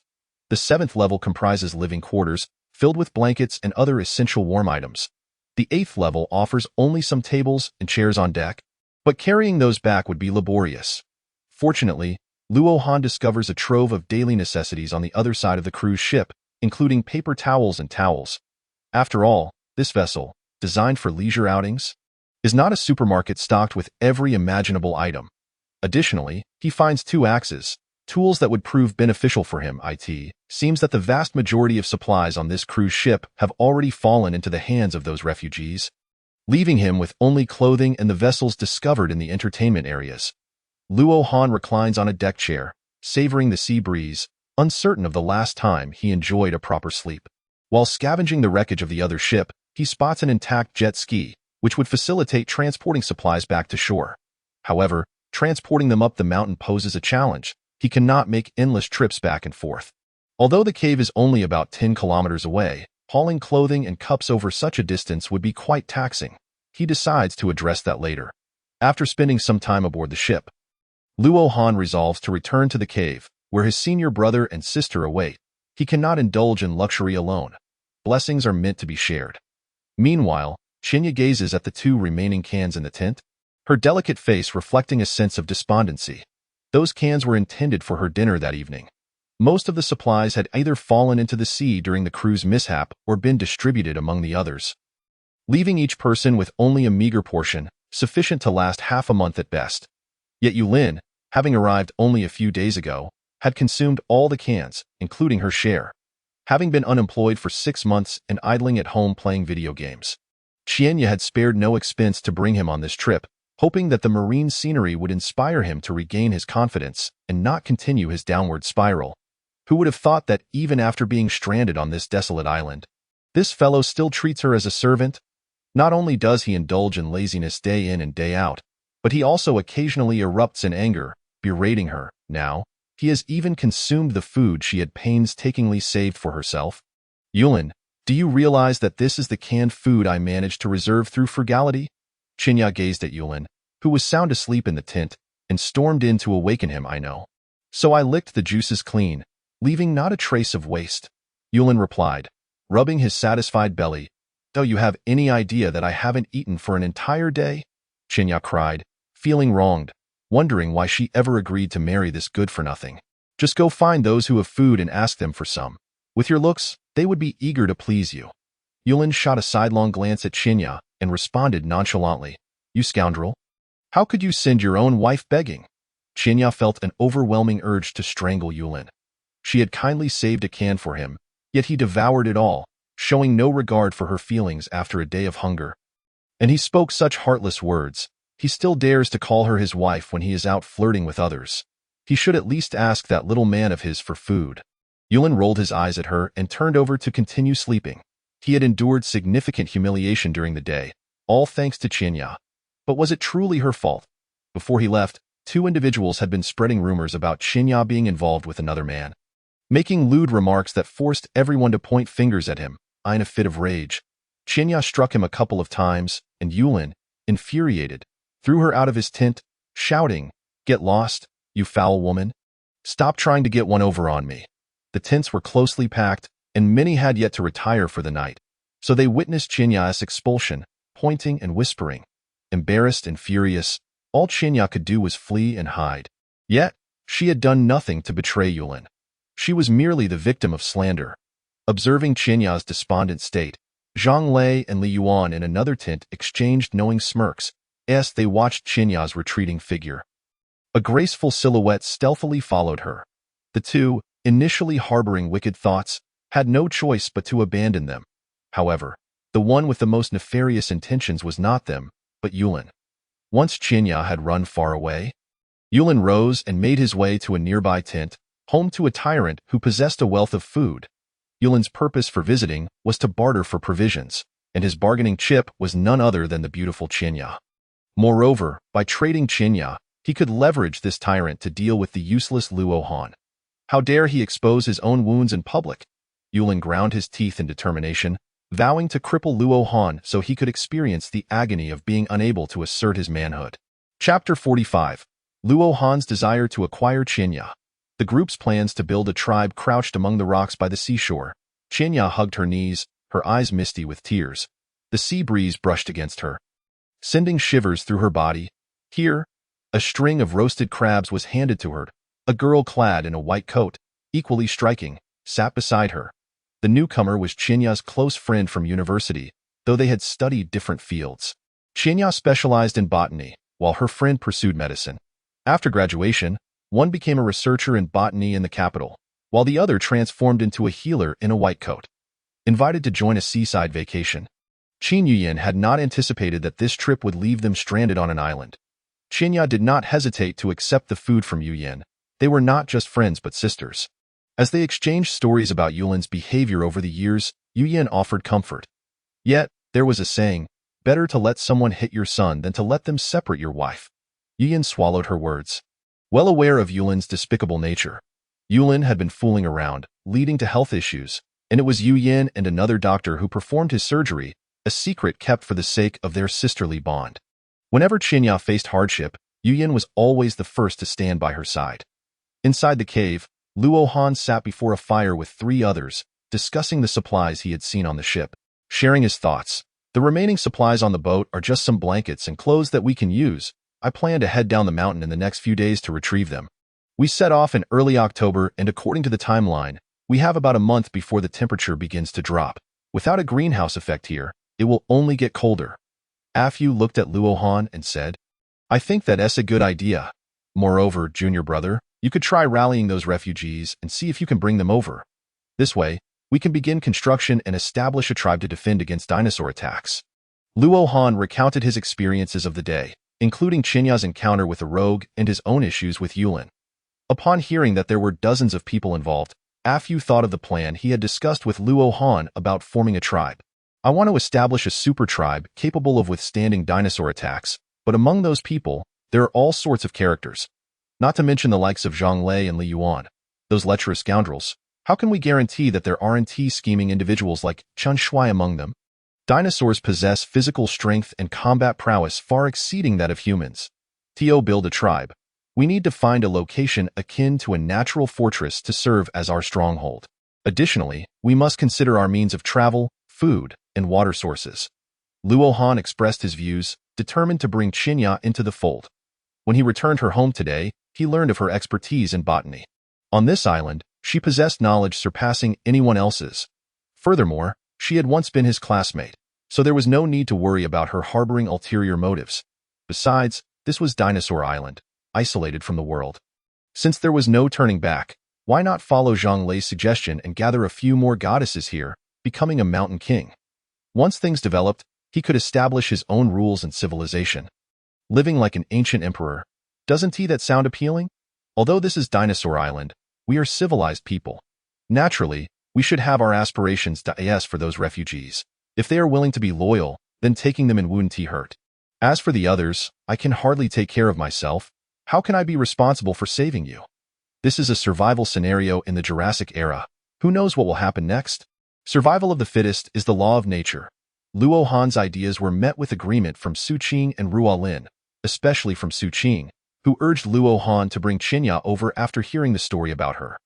The 7th level comprises living quarters, filled with blankets and other essential warm items. The 8th level offers only some tables and chairs on deck, but carrying those back would be laborious. Fortunately, Luo Han discovers a trove of daily necessities on the other side of the cruise ship, including paper towels and towels. After all, this vessel, designed for leisure outings, is not a supermarket stocked with every imaginable item. Additionally, he finds 2 axes, tools that would prove beneficial for him. It seems that the vast majority of supplies on this cruise ship have already fallen into the hands of those refugees, leaving him with only clothing and the vessels discovered in the entertainment areas. Luo Han reclines on a deck chair, savoring the sea breeze, uncertain of the last time he enjoyed a proper sleep. While scavenging the wreckage of the other ship, he spots an intact jet ski, which would facilitate transporting supplies back to shore. However, transporting them up the mountain poses a challenge. He cannot make endless trips back and forth. Although the cave is only about 10 kilometers away, hauling clothing and cups over such a distance would be quite taxing. He decides to address that later. After spending some time aboard the ship, Luo Han resolves to return to the cave, where his senior brother and sister await. He cannot indulge in luxury alone. Blessings are meant to be shared. Meanwhile, Qinya gazes at the 2 remaining cans in the tent, her delicate face reflecting a sense of despondency. Those cans were intended for her dinner that evening. Most of the supplies had either fallen into the sea during the crew's mishap or been distributed among the others, leaving each person with only a meager portion, sufficient to last half a month at best. Yet Yulin, having arrived only a few days ago, had consumed all the cans, including her share, having been unemployed for 6 months and idling at home playing video games. Qianya had spared no expense to bring him on this trip, hoping that the marine scenery would inspire him to regain his confidence and not continue his downward spiral. Who would have thought that even after being stranded on this desolate island, this fellow still treats her as a servant? Not only does he indulge in laziness day in and day out, but he also occasionally erupts in anger, berating her. Now, he has even consumed the food she had painstakingly saved for herself. Yulin, do you realize that this is the canned food I managed to reserve through frugality? Qinya gazed at Yulin, who was sound asleep in the tent, and stormed in to awaken him. I know. So I licked the juices clean, leaving not a trace of waste. Yulin replied, rubbing his satisfied belly. Do you have any idea that I haven't eaten for an entire day? Qinya cried, feeling wronged, wondering why she ever agreed to marry this good-for-nothing. Just go find those who have food and ask them for some. With your looks, they would be eager to please you. Yulin shot a sidelong glance at Qinya and responded nonchalantly, You scoundrel! How could you send your own wife begging? Qinya felt an overwhelming urge to strangle Yulin. She had kindly saved a can for him, yet he devoured it all, showing no regard for her feelings after a day of hunger. And he spoke such heartless words. He still dares to call her his wife when he is out flirting with others. He should at least ask that little man of his for food. Yulin rolled his eyes at her and turned over to continue sleeping. He had endured significant humiliation during the day, all thanks to Qinya. But was it truly her fault? Before he left, 2 individuals had been spreading rumors about Qinya being involved with another man, making lewd remarks that forced everyone to point fingers at him. In a fit of rage, Qinya struck him a couple of times, and Yulin, infuriated, threw her out of his tent, shouting, Get lost, you foul woman! Stop trying to get one over on me. The tents were closely packed, and many had yet to retire for the night, so they witnessed Qinya's expulsion, pointing and whispering. Embarrassed and furious, all Qinya could do was flee and hide. Yet, she had done nothing to betray Yulin. She was merely the victim of slander. Observing Qinya's despondent state, Zhang Lei and Li Yuan in another tent exchanged knowing smirks as they watched Qinya's retreating figure. A graceful silhouette stealthily followed her. The 2, initially harboring wicked thoughts, had no choice but to abandon them. However, the one with the most nefarious intentions was not them, but Yulin. Once Qinya had run far away, Yulin rose and made his way to a nearby tent, home to a tyrant who possessed a wealth of food. Yulin's purpose for visiting was to barter for provisions, and his bargaining chip was none other than the beautiful Qinya. Moreover, by trading Qinya, he could leverage this tyrant to deal with the useless Luo Han. How dare he expose his own wounds in public? Yulin ground his teeth in determination, vowing to cripple Luo Han so he could experience the agony of being unable to assert his manhood. Chapter 45. Luo Han's desire to acquire Qinya. The group's plans to build a tribe crouched among the rocks by the seashore. Qinya hugged her knees, her eyes misty with tears. The sea breeze brushed against her, sending shivers through her body. Here, a string of roasted crabs was handed to her. A girl clad in a white coat, equally striking, sat beside her. The newcomer was Qinya's close friend from university, though they had studied different fields. Qinya specialized in botany, while her friend pursued medicine. After graduation, one became a researcher in botany in the capital, while the other transformed into a healer in a white coat. Invited to join a seaside vacation, Qin Yuyan had not anticipated that this trip would leave them stranded on an island. Qinya did not hesitate to accept the food from Yuyan. They were not just friends but sisters. As they exchanged stories about Yulin's behavior over the years, Yuyan offered comfort. Yet, there was a saying, better to let someone hit your son than to let them separate your wife. Yuyan swallowed her words. Well aware of Yulin's despicable nature, Yulin had been fooling around, leading to health issues, and it was Yuyan and another doctor who performed his surgery, a secret kept for the sake of their sisterly bond. Whenever Qinya faced hardship, Yuyin was always the first to stand by her side. Inside the cave, Luo Han sat before a fire with 3 others, discussing the supplies he had seen on the ship. Sharing his thoughts, "The remaining supplies on the boat are just some blankets and clothes that we can use. I plan to head down the mountain in the next few days to retrieve them. We set off in early October, and according to the timeline, we have about a month before the temperature begins to drop. Without a greenhouse effect here, it will only get colder." Afu looked at Luo Han and said, "I think that's a good idea. Moreover, junior brother, you could try rallying those refugees and see if you can bring them over. This way, we can begin construction and establish a tribe to defend against dinosaur attacks." Luo Han recounted his experiences of the day, including Chinya's encounter with a rogue and his own issues with Yulin. Upon hearing that there were dozens of people involved, Afu thought of the plan he had discussed with Luo Han about forming a tribe. "I want to establish a super tribe capable of withstanding dinosaur attacks, but among those people, there are all sorts of characters. Not to mention the likes of Zhang Lei and Li Yuan, those lecherous scoundrels. How can we guarantee that there aren't scheming individuals like Chen Shui among them? Dinosaurs possess physical strength and combat prowess far exceeding that of humans. To build a tribe, we need to find a location akin to a natural fortress to serve as our stronghold. Additionally, we must consider our means of travel, food, and water sources." Luo Han expressed his views, determined to bring Qinya into the fold. When he returned her home today, he learned of her expertise in botany. On this island, she possessed knowledge surpassing anyone else's. Furthermore, she had once been his classmate, so there was no need to worry about her harboring ulterior motives. Besides, this was Dinosaur Island, isolated from the world. Since there was no turning back, why not follow Zhang Lei's suggestion and gather a few more goddesses here, becoming a mountain king? Once things developed, he could establish his own rules and civilization. Living like an ancient emperor. Doesn't that sound appealing? Although this is Dinosaur Island, we are civilized people. Naturally, we should have our aspirations for those refugees. If they are willing to be loyal, then taking them in wouldn't hurt. As for the others, I can hardly take care of myself. How can I be responsible for saving you? This is a survival scenario in the Jurassic era. Who knows what will happen next? Survival of the fittest is the law of nature. Luo Han's ideas were met with agreement from Su Qing and Ruo Lin, especially from Su Qing, who urged Luo Han to bring Qinya over after hearing the story about her.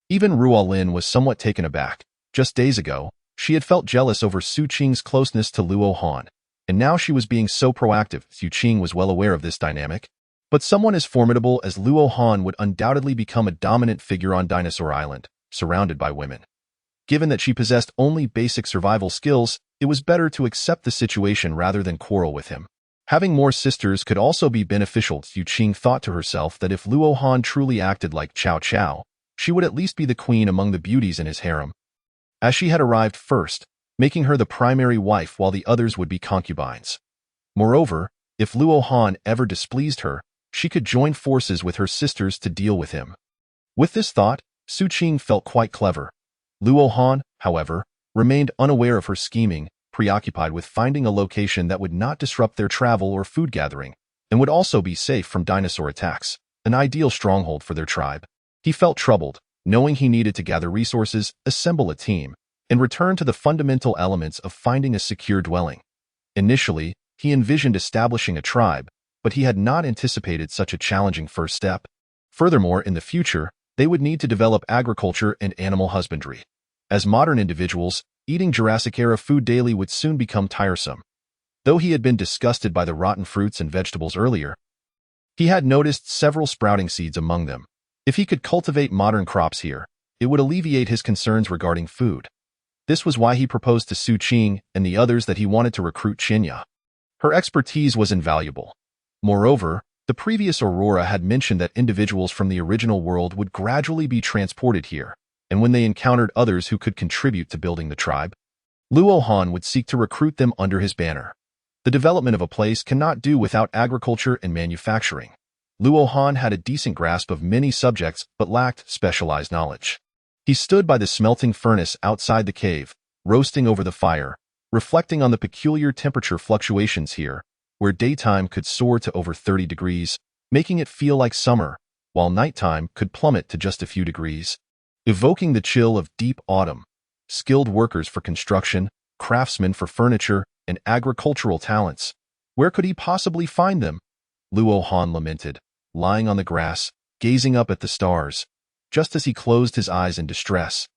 Even Ruo Lin was somewhat taken aback. Just days ago, she had felt jealous over Su Qing's closeness to Luo Han, and now she was being so proactive. Su Qing was well aware of this dynamic. But someone as formidable as Luo Han would undoubtedly become a dominant figure on Dinosaur Island, surrounded by women. Given that she possessed only basic survival skills, it was better to accept the situation rather than quarrel with him. Having more sisters could also be beneficial. Su Qing thought to herself that if Luo Han truly acted like Cao Cao, she would at least be the queen among the beauties in his harem, as she had arrived first, making her the primary wife while the others would be concubines. Moreover, if Luo Han ever displeased her, she could join forces with her sisters to deal with him. With this thought, Su Qing felt quite clever. Luo Han, however, remained unaware of her scheming, preoccupied with finding a location that would not disrupt their travel or food gathering, and would also be safe from dinosaur attacks, an ideal stronghold for their tribe. He felt troubled, knowing he needed to gather resources, assemble a team, and return to the fundamental elements of finding a secure dwelling. Initially, he envisioned establishing a tribe, but he had not anticipated such a challenging first step. Furthermore, in the future, they would need to develop agriculture and animal husbandry. As modern individuals, eating Jurassic-era food daily would soon become tiresome. Though he had been disgusted by the rotten fruits and vegetables earlier, he had noticed several sprouting seeds among them. If he could cultivate modern crops here, it would alleviate his concerns regarding food. This was why he proposed to Su Qing and the others that he wanted to recruit Qinya. Her expertise was invaluable. Moreover, the previous Aurora had mentioned that individuals from the original world would gradually be transported here, and when they encountered others who could contribute to building the tribe, Luo Han would seek to recruit them under his banner. The development of a place cannot do without agriculture and manufacturing. Luo Han had a decent grasp of many subjects but lacked specialized knowledge. He stood by the smelting furnace outside the cave, roasting over the fire, reflecting on the peculiar temperature fluctuations here, where daytime could soar to over 30 degrees, making it feel like summer, while nighttime could plummet to just a few degrees, evoking the chill of deep autumn. Skilled workers for construction, craftsmen for furniture, and agricultural talents. Where could he possibly find them? Luo Han lamented, lying on the grass, gazing up at the stars. Just as he closed his eyes in distress,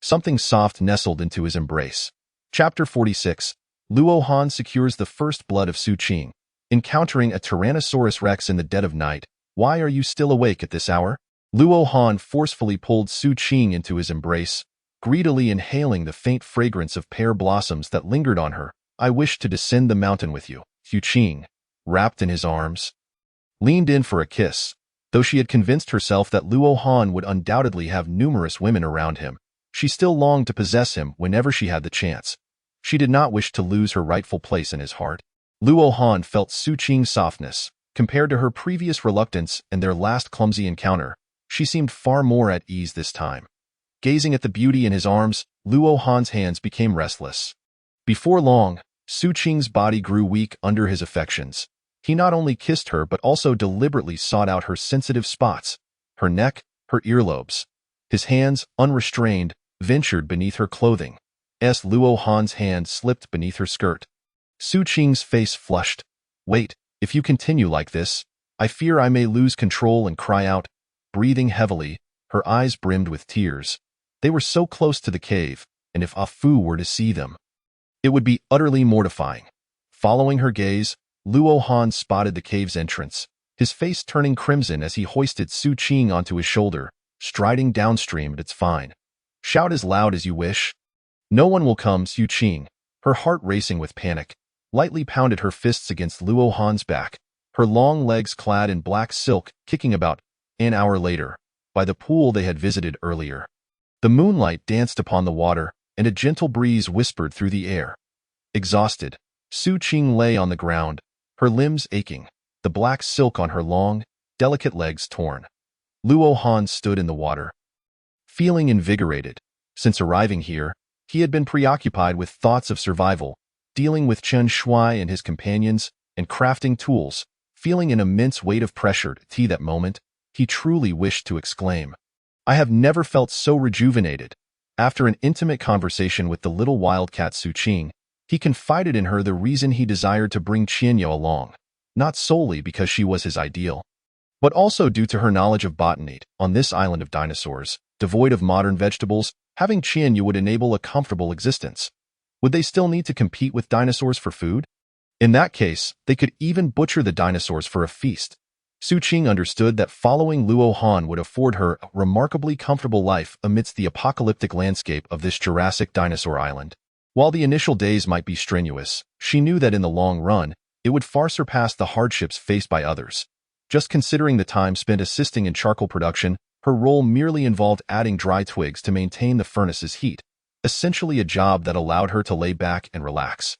something soft nestled into his embrace. Chapter 46. Luo Han secures the first blood of Su Qing. Encountering a Tyrannosaurus Rex in the dead of night. Why are you still awake at this hour? Luo Han forcefully pulled Su Qing into his embrace, greedily inhaling the faint fragrance of pear blossoms that lingered on her. I wish to descend the mountain with you. Su Qing, wrapped in his arms, leaned in for a kiss. Though she had convinced herself that Luo Han would undoubtedly have numerous women around him, she still longed to possess him whenever she had the chance. She did not wish to lose her rightful place in his heart. Luo Han felt Su Qing's softness. Compared to her previous reluctance and their last clumsy encounter, she seemed far more at ease this time. Gazing at the beauty in his arms, Luo Han's hands became restless. Before long, Su Qing's body grew weak under his affections. He not only kissed her but also deliberately sought out her sensitive spots, her neck, her earlobes. His hands, unrestrained, ventured beneath her clothing. Luo Han's hand slipped beneath her skirt. Su Qing's face flushed. Wait, if you continue like this, I fear I may lose control and cry out. Breathing heavily, her eyes brimmed with tears. They were so close to the cave, and if Ah Fu were to see them, it would be utterly mortifying. Following her gaze, Luo Han spotted the cave's entrance, his face turning crimson as he hoisted Su Qing onto his shoulder, striding downstream at its fine. Shout as loud as you wish. No one will come. Su Qing, her heart racing with panic, lightly pounded her fists against Luo Han's back, her long legs clad in black silk kicking about. An hour later, by the pool they had visited earlier. The moonlight danced upon the water, and a gentle breeze whispered through the air. Exhausted, Su Qing lay on the ground, her limbs aching, the black silk on her long, delicate legs torn. Luo Han stood in the water, feeling invigorated. Since arriving here, he had been preoccupied with thoughts of survival, dealing with Chen Shui and his companions, and crafting tools, feeling an immense weight of pressure. At that moment, he truly wished to exclaim, I have never felt so rejuvenated. After an intimate conversation with the little wildcat Su Qing, he confided in her the reason he desired to bring Qianyu along, not solely because she was his ideal, but also due to her knowledge of botany. On this island of dinosaurs, devoid of modern vegetables, having Qianyu would enable a comfortable existence. Would they still need to compete with dinosaurs for food? In that case, they could even butcher the dinosaurs for a feast. Su Qing understood that following Luo Han would afford her a remarkably comfortable life amidst the apocalyptic landscape of this Jurassic dinosaur island. While the initial days might be strenuous, she knew that in the long run, it would far surpass the hardships faced by others. Just considering the time spent assisting in charcoal production, her role merely involved adding dry twigs to maintain the furnace's heat, essentially a job that allowed her to lay back and relax.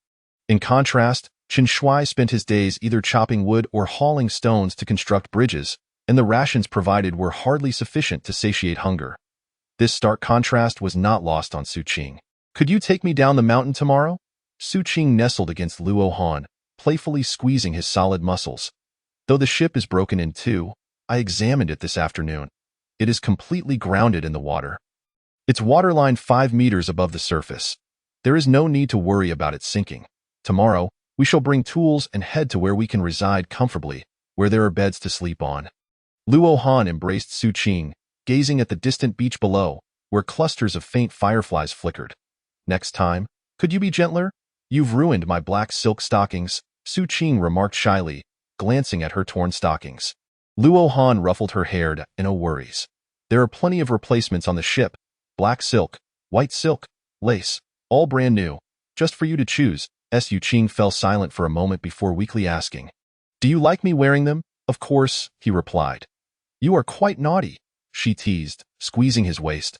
In contrast, Chen Shui spent his days either chopping wood or hauling stones to construct bridges, and the rations provided were hardly sufficient to satiate hunger. This stark contrast was not lost on Su Qing. Could you take me down the mountain tomorrow? Su Qing nestled against Luo Han, playfully squeezing his solid muscles. Though the ship is broken in two, I examined it this afternoon. It is completely grounded in the water. Its waterline 5 meters above the surface. There is no need to worry about it sinking. Tomorrow, we shall bring tools and head to where we can reside comfortably, where there are beds to sleep on. Luo Han embraced Su Qing, gazing at the distant beach below, where clusters of faint fireflies flickered. Next time, could you be gentler? You've ruined my black silk stockings, Su Qing remarked shyly, glancing at her torn stockings. Luo Han ruffled her hair. No worries. There are plenty of replacements on the ship. Black silk, white silk, lace, all brand new, just for you to choose. Su Qing fell silent for a moment before weakly asking, Do you like me wearing them? Of course, he replied. You are quite naughty, she teased, squeezing his waist.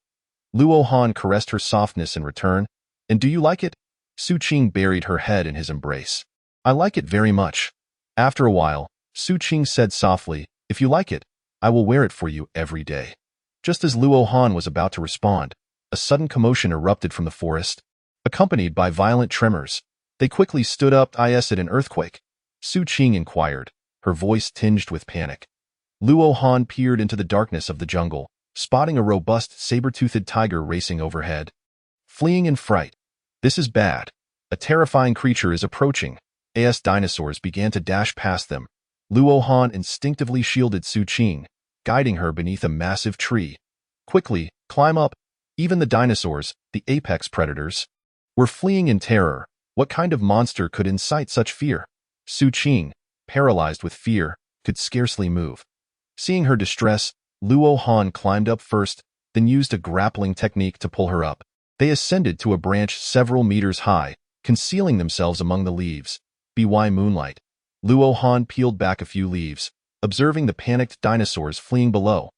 Luo Han caressed her softness in return. And do you like it? Su Qing buried her head in his embrace. I like it very much. After a while, Su Qing said softly, If you like it, I will wear it for you every day. Just as Luo Han was about to respond, a sudden commotion erupted from the forest, accompanied by violent tremors. They quickly stood up. Is it an earthquake? Su Qing inquired, her voice tinged with panic. Luo Han peered into the darkness of the jungle, spotting a robust saber-toothed tiger racing overhead. Fleeing in fright. This is bad. A terrifying creature is approaching. as dinosaurs began to dash past them. Luo Han instinctively shielded Su Qing, guiding her beneath a massive tree. Quickly, climb up. Even the dinosaurs, the apex predators, were fleeing in terror. What kind of monster could incite such fear? Su Qing, paralyzed with fear, could scarcely move. Seeing her distress, Luo Han climbed up first, then used a grappling technique to pull her up. They ascended to a branch several meters high, concealing themselves among the leaves. By moonlight, Luo Han peeled back a few leaves, observing the panicked dinosaurs fleeing below.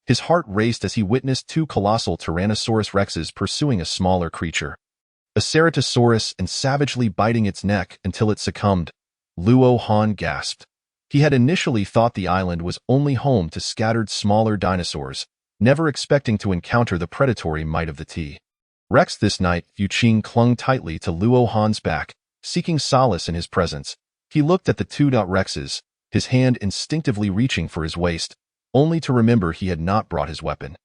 His heart raced as he witnessed two colossal Tyrannosaurus rexes pursuing a smaller creature, a ceratosaurus, and savagely biting its neck until it succumbed. Luo Han gasped. He had initially thought the island was only home to scattered smaller dinosaurs, never expecting to encounter the predatory might of the T-Rex. This night, Yu Qing clung tightly to Luo Han's back, seeking solace in his presence. He looked at the two Rexes, his hand instinctively reaching for his waist, only to remember he had not brought his weapon.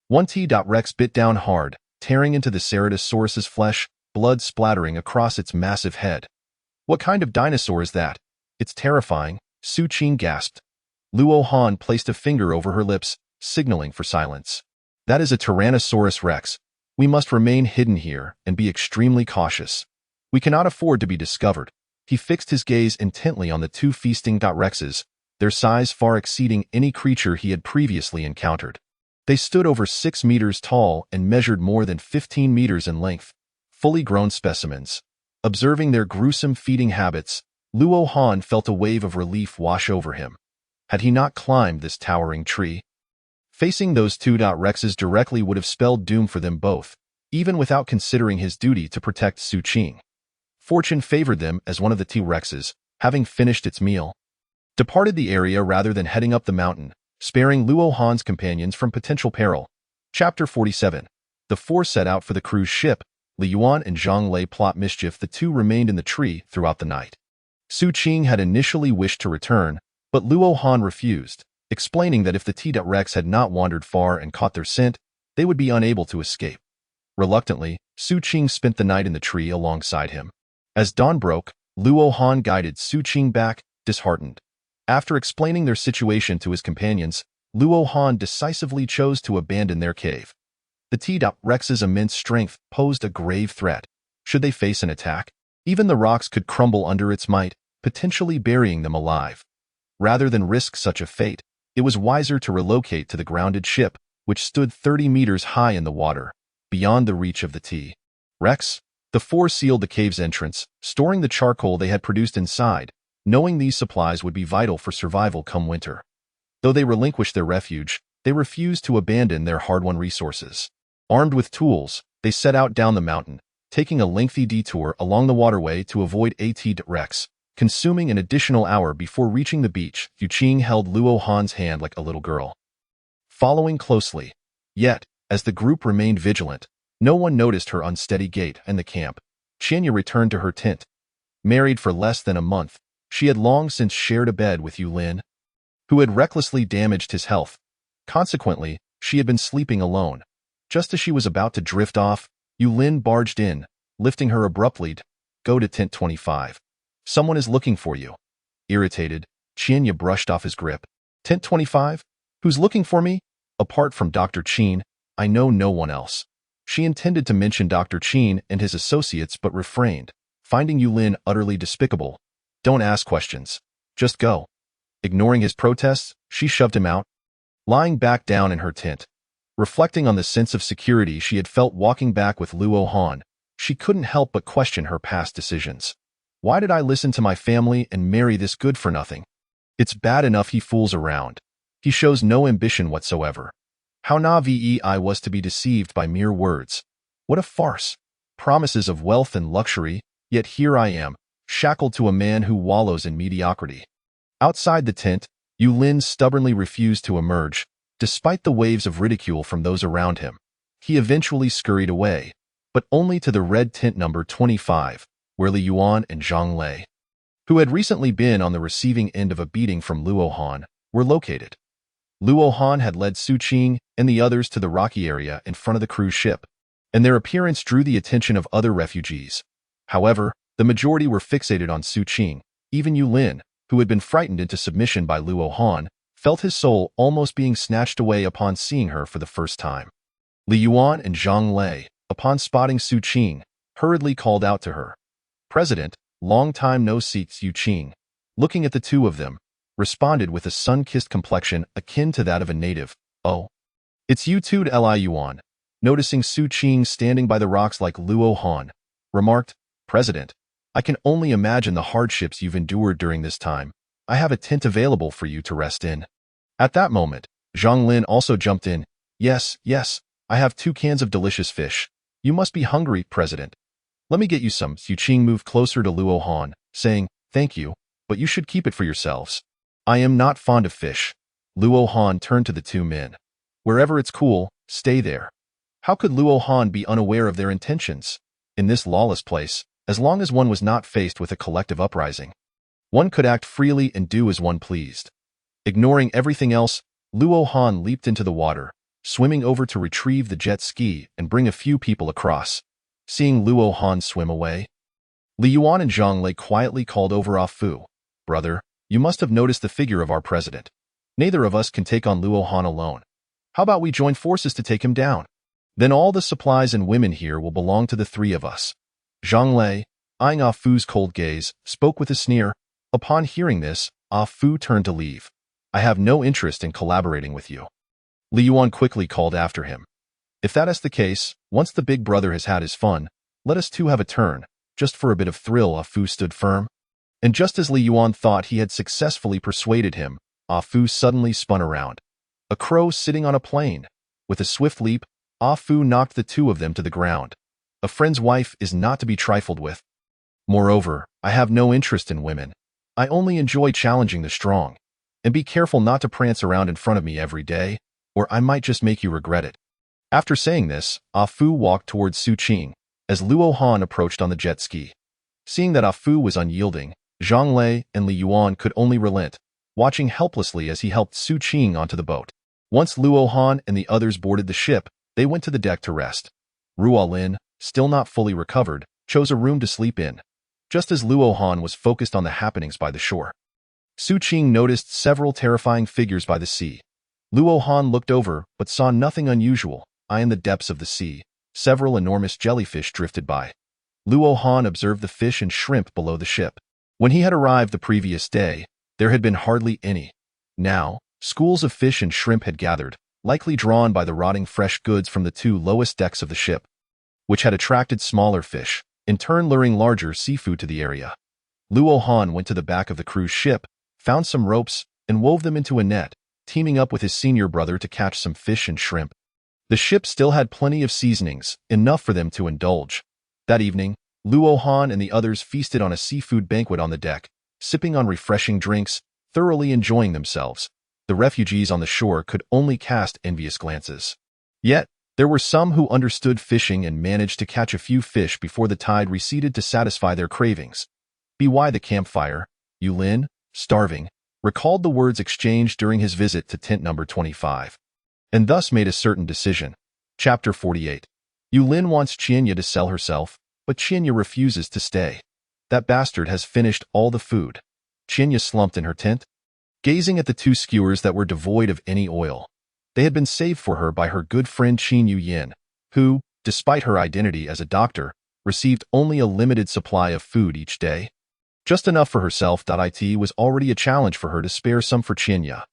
One T-Rex bit down hard, tearing into the ceratosaurus's flesh, blood splattering across its massive head. What kind of dinosaur is that? It's terrifying, Su Qing gasped. Luo Han placed a finger over her lips, signaling for silence. That is a Tyrannosaurus Rex. We must remain hidden here and be extremely cautious. We cannot afford to be discovered. He fixed his gaze intently on the two feasting Rexes, their size far exceeding any creature he had previously encountered. They stood over 6 meters tall and measured more than 15 meters in length, fully grown specimens. Observing their gruesome feeding habits, Luo Han felt a wave of relief wash over him. Had he not climbed this towering tree? Facing those two Rexes directly would have spelled doom for them both, even without considering his duty to protect Su Qing. Fortune favored them as one of the T-Rexes, having finished its meal, departed the area rather than heading up the mountain, sparing Luo Han's companions from potential peril. Chapter 47. The four set out for the cruise ship. Li Yuan and Zhang Lei plot mischief. The two remained in the tree throughout the night. Su Qing had initially wished to return, but Luo Han refused, explaining that if the T-Rex had not wandered far and caught their scent, they would be unable to escape. Reluctantly, Su Qing spent the night in the tree alongside him. As dawn broke, Luo Han guided Su Qing back, disheartened. After explaining their situation to his companions, Luo Han decisively chose to abandon their cave. The T-Rex's immense strength posed a grave threat. Should they face an attack, even the rocks could crumble under its might, potentially burying them alive. Rather than risk such a fate, it was wiser to relocate to the grounded ship, which stood 30 meters high in the water, beyond the reach of the T-Rex. The four sealed the cave's entrance, storing the charcoal they had produced inside, knowing these supplies would be vital for survival come winter. Though they relinquished their refuge, they refused to abandon their hard-won resources. Armed with tools, they set out down the mountain, taking a lengthy detour along the waterway to avoid a T-Rex, consuming an additional hour before reaching the beach. Yu Qing held Luo Han's hand like a little girl, following closely. Yet, as the group remained vigilant, no one noticed her unsteady gait in the camp. Qianya returned to her tent. Married for less than a month, she had long since shared a bed with Yulin, who had recklessly damaged his health. Consequently, she had been sleeping alone. Just as she was about to drift off, Yulin barged in, lifting her abruptly. Go to tent 25. Someone is looking for you. Irritated, Qianya brushed off his grip. Tent 25? Who's looking for me? Apart from Dr. Qin, I know no one else. She intended to mention Dr. Qin and his associates but refrained, finding Yulin utterly despicable. Don't ask questions. Just go. Ignoring his protests, she shoved him out, lying back down in her tent. Reflecting on the sense of security she had felt walking back with Luo Han, she couldn't help but question her past decisions. Why did I listen to my family and marry this good-for-nothing? It's bad enough he fools around. He shows no ambition whatsoever. How naive I was to be deceived by mere words. What a farce. Promises of wealth and luxury, yet here I am, shackled to a man who wallows in mediocrity. Outside the tent, Yulin stubbornly refused to emerge, despite the waves of ridicule from those around him. He eventually scurried away, but only to the red tent number 25, where Li Yuan and Zhang Lei, who had recently been on the receiving end of a beating from Luo Han, were located. Luo Han had led Su Qing and the others to the rocky area in front of the cruise ship, and their appearance drew the attention of other refugees. However, The majority were fixated on Su Qing. Even Yu Lin, who had been frightened into submission by Luo Han, felt his soul almost being snatched away upon seeing her for the first time. Li Yuan and Zhang Lei, upon spotting Su Qing, hurriedly called out to her. President, long time no see, Su Qing, looking at the two of them, responded with a sun-kissed complexion akin to that of a native. Oh. It's you too, Li Yuan, noticing Su Qing standing by the rocks like Luo Han, remarked, President, I can only imagine the hardships you've endured during this time. I have a tent available for you to rest in. At that moment, Zhang Lin also jumped in. Yes, I have 2 cans of delicious fish. You must be hungry, President. Let me get you some. Su Qing moved closer to Luo Han, saying, Thank you, but you should keep it for yourselves. I am not fond of fish. Luo Han turned to the 2 men. Wherever it's cool, stay there. How could Luo Han be unaware of their intentions? In this lawless place, as long as one was not faced with a collective uprising, one could act freely and do as one pleased. Ignoring everything else, Luo Han leaped into the water, swimming over to retrieve the jet ski and bring a few people across. Seeing Luo Han swim away, Li Yuan and Zhang Lei quietly called over Ah Fu. Brother, you must have noticed the figure of our president. Neither of us can take on Luo Han alone. How about we join forces to take him down? Then all the supplies and women here will belong to the 3 of us. Zhang Lei, eyeing Ah Fu's cold gaze, spoke with a sneer. Upon hearing this, Ah Fu turned to leave. I have no interest in collaborating with you. Li Yuan quickly called after him. If that is the case, once the big brother has had his fun, let us too have a turn, just for a bit of thrill. Ah Fu stood firm. And just as Li Yuan thought he had successfully persuaded him, Ah Fu suddenly spun around. A crow sitting on a plane. With a swift leap, Ah Fu knocked the 2 of them to the ground. A friend's wife is not to be trifled with. Moreover, I have no interest in women. I only enjoy challenging the strong. And be careful not to prance around in front of me every day, or I might just make you regret it. After saying this, Ah Fu walked towards Su Qing, as Luo Han approached on the jet ski. Seeing that Ah Fu was unyielding, Zhang Lei and Li Yuan could only relent, watching helplessly as he helped Su Qing onto the boat. Once Luo Han and the others boarded the ship, they went to the deck to rest. Ruo Lin, still not fully recovered, chose a room to sleep in. Just as Luo Han was focused on the happenings by the shore, Su Qing noticed several terrifying figures by the sea. Luo Han looked over but saw nothing unusual. In the depths of the sea, several enormous jellyfish drifted by. Luo Han observed the fish and shrimp below the ship. When he had arrived the previous day, there had been hardly any. Now, schools of fish and shrimp had gathered, likely drawn by the rotting fresh goods from the 2 lowest decks of the ship, which had attracted smaller fish, in turn luring larger seafood to the area. Luo Han went to the back of the cruise ship, found some ropes, and wove them into a net, teaming up with his senior brother to catch some fish and shrimp. The ship still had plenty of seasonings, enough for them to indulge. That evening, Luo Han and the others feasted on a seafood banquet on the deck, sipping on refreshing drinks, thoroughly enjoying themselves. The refugees on the shore could only cast envious glances. Yet, there were some who understood fishing and managed to catch a few fish before the tide receded to satisfy their cravings. By the campfire, Yu Lin, starving, recalled the words exchanged during his visit to tent number 25. And thus made a certain decision. Chapter 48. Yu Lin wants Qianya to sell herself, but Qianya refuses to stay. That bastard has finished all the food. Qianya slumped in her tent, gazing at the 2 skewers that were devoid of any oil. They had been saved for her by her good friend Qin Yu Yin, who, despite her identity as a doctor, received only a limited supply of food each day. Just enough for herself. It was already a challenge for her to spare some for Qianya.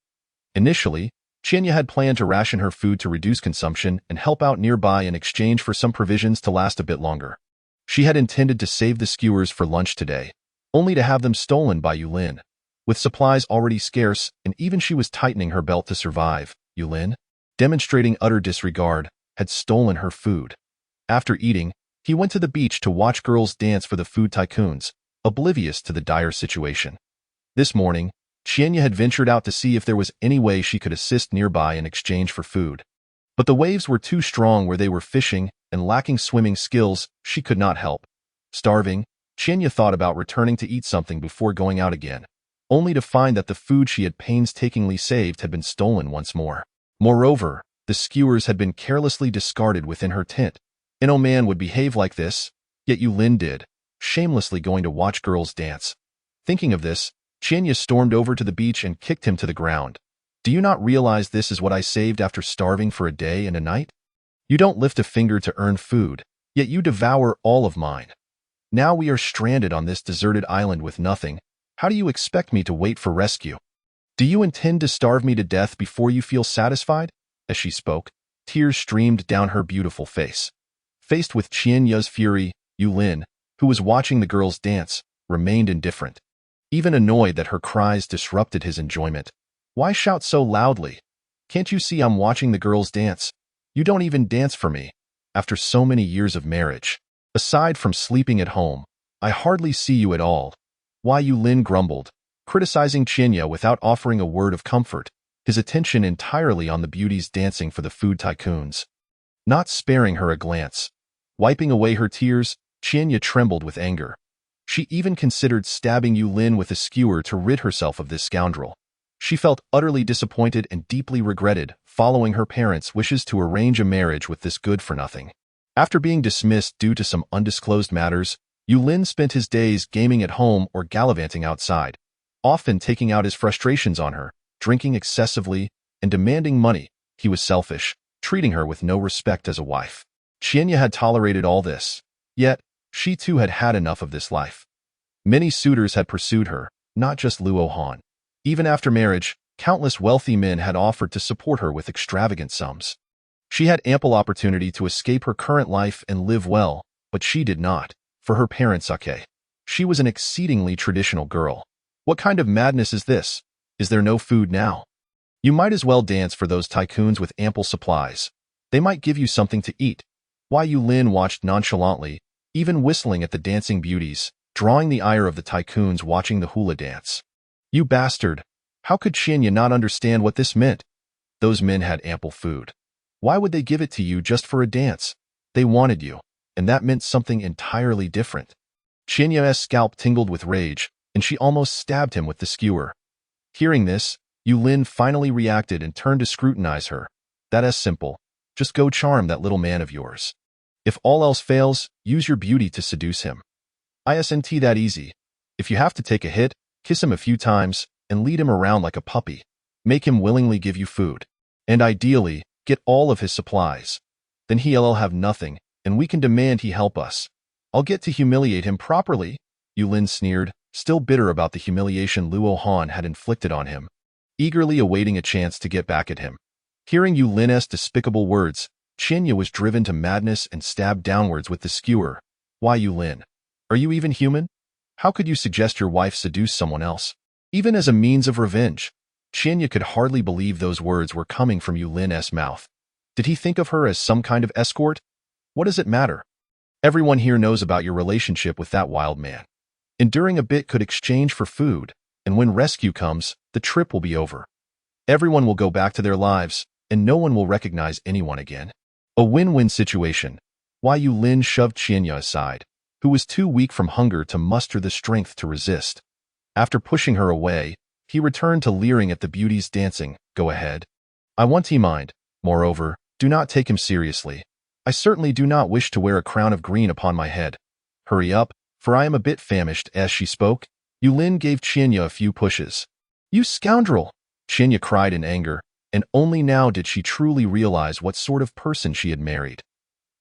Initially, Qianya had planned to ration her food to reduce consumption and help out nearby in exchange for some provisions to last a bit longer. She had intended to save the skewers for lunch today, only to have them stolen by Yu Lin. With supplies already scarce, and even she was tightening her belt to survive, Yu Lin, demonstrating utter disregard, had stolen her food. After eating, he went to the beach to watch girls dance for the food tycoons, oblivious to the dire situation. This morning, Qianya had ventured out to see if there was any way she could assist nearby in exchange for food. But the waves were too strong where they were fishing, and lacking swimming skills, she could not help. Starving, Qianya thought about returning to eat something before going out again, only to find that the food she had painstakingly saved had been stolen once more. Moreover, the skewers had been carelessly discarded within her tent. No man would behave like this, yet Yu Lin did. shamelessly going to watch girls dance. Thinking of this, Qianya stormed over to the beach and kicked him to the ground. Do you not realize this is what I saved after starving for a day and a night? You don't lift a finger to earn food, yet you devour all of mine. Now we are stranded on this deserted island with nothing. How do you expect me to wait for rescue? Do you intend to starve me to death before you feel satisfied? As she spoke, tears streamed down her beautiful face. Faced with Qianya's fury, Yulin, who was watching the girls dance, remained indifferent. Even annoyed that her cries disrupted his enjoyment. Why shout so loudly? Can't you see I'm watching the girls dance? You don't even dance for me. After so many years of marriage, aside from sleeping at home, I hardly see you at all. Why, Yulin grumbled, criticizing Qianya without offering a word of comfort, his attention entirely on the beauties dancing for the food tycoons. Not sparing her a glance. Wiping away her tears, Qianya trembled with anger. She even considered stabbing Yulin with a skewer to rid herself of this scoundrel. She felt utterly disappointed and deeply regretted following her parents' wishes to arrange a marriage with this good-for-nothing. After being dismissed due to some undisclosed matters, Yulin spent his days gaming at home or gallivanting outside, often taking out his frustrations on her, drinking excessively, and demanding money. He was selfish, treating her with no respect as a wife. Qianya had tolerated all this, yet she too had had enough of this life. Many suitors had pursued her, not just Luo Han. Even after marriage, countless wealthy men had offered to support her with extravagant sums. She had ample opportunity to escape her current life and live well, but she did not. For her parents, she was an exceedingly traditional girl. What kind of madness is this? Is there no food now? You might as well dance for those tycoons with ample supplies. They might give you something to eat. Why, Yulin watched nonchalantly, even whistling at the dancing beauties, drawing the ire of the tycoons watching the hula dance. You bastard! How could Qianya not understand what this meant? Those men had ample food. Why would they give it to you just for a dance? They wanted you, and that meant something entirely different. Qianya's scalp tingled with rage, and she almost stabbed him with the skewer. Hearing this, Yulin finally reacted and turned to scrutinize her. That's simple. Just go charm that little man of yours. If all else fails, use your beauty to seduce him. Isn't that easy? If you have to take a hit, kiss him a few times, and lead him around like a puppy. Make him willingly give you food. And ideally, get all of his supplies. Then he'll have nothing, and we can demand he help us. I'll get to humiliate him properly, Yulin sneered, still bitter about the humiliation Luo Han had inflicted on him, eagerly awaiting a chance to get back at him. Hearing Yulin's despicable words, Qianya was driven to madness and stabbed downwards with the skewer. Why, Yulin? Are you even human? How could you suggest your wife seduce someone else? Even as a means of revenge? Qianya could hardly believe those words were coming from Yulin's mouth. Did he think of her as some kind of escort? What does it matter? Everyone here knows about your relationship with that wild man. Enduring a bit could exchange for food, and when rescue comes, the trip will be over. Everyone will go back to their lives, and no one will recognize anyone again. A win-win situation. Why, Yulin shoved Qianya aside, who was too weak from hunger to muster the strength to resist. After pushing her away, he returned to leering at the beauties dancing. Go ahead. I won't mind. Moreover, do not take him seriously. I certainly do not wish to wear a crown of green upon my head. Hurry up, for I am a bit famished. As she spoke, Yulin gave Qianya a few pushes. You scoundrel! Qianya cried in anger, and only now did she truly realize what sort of person she had married.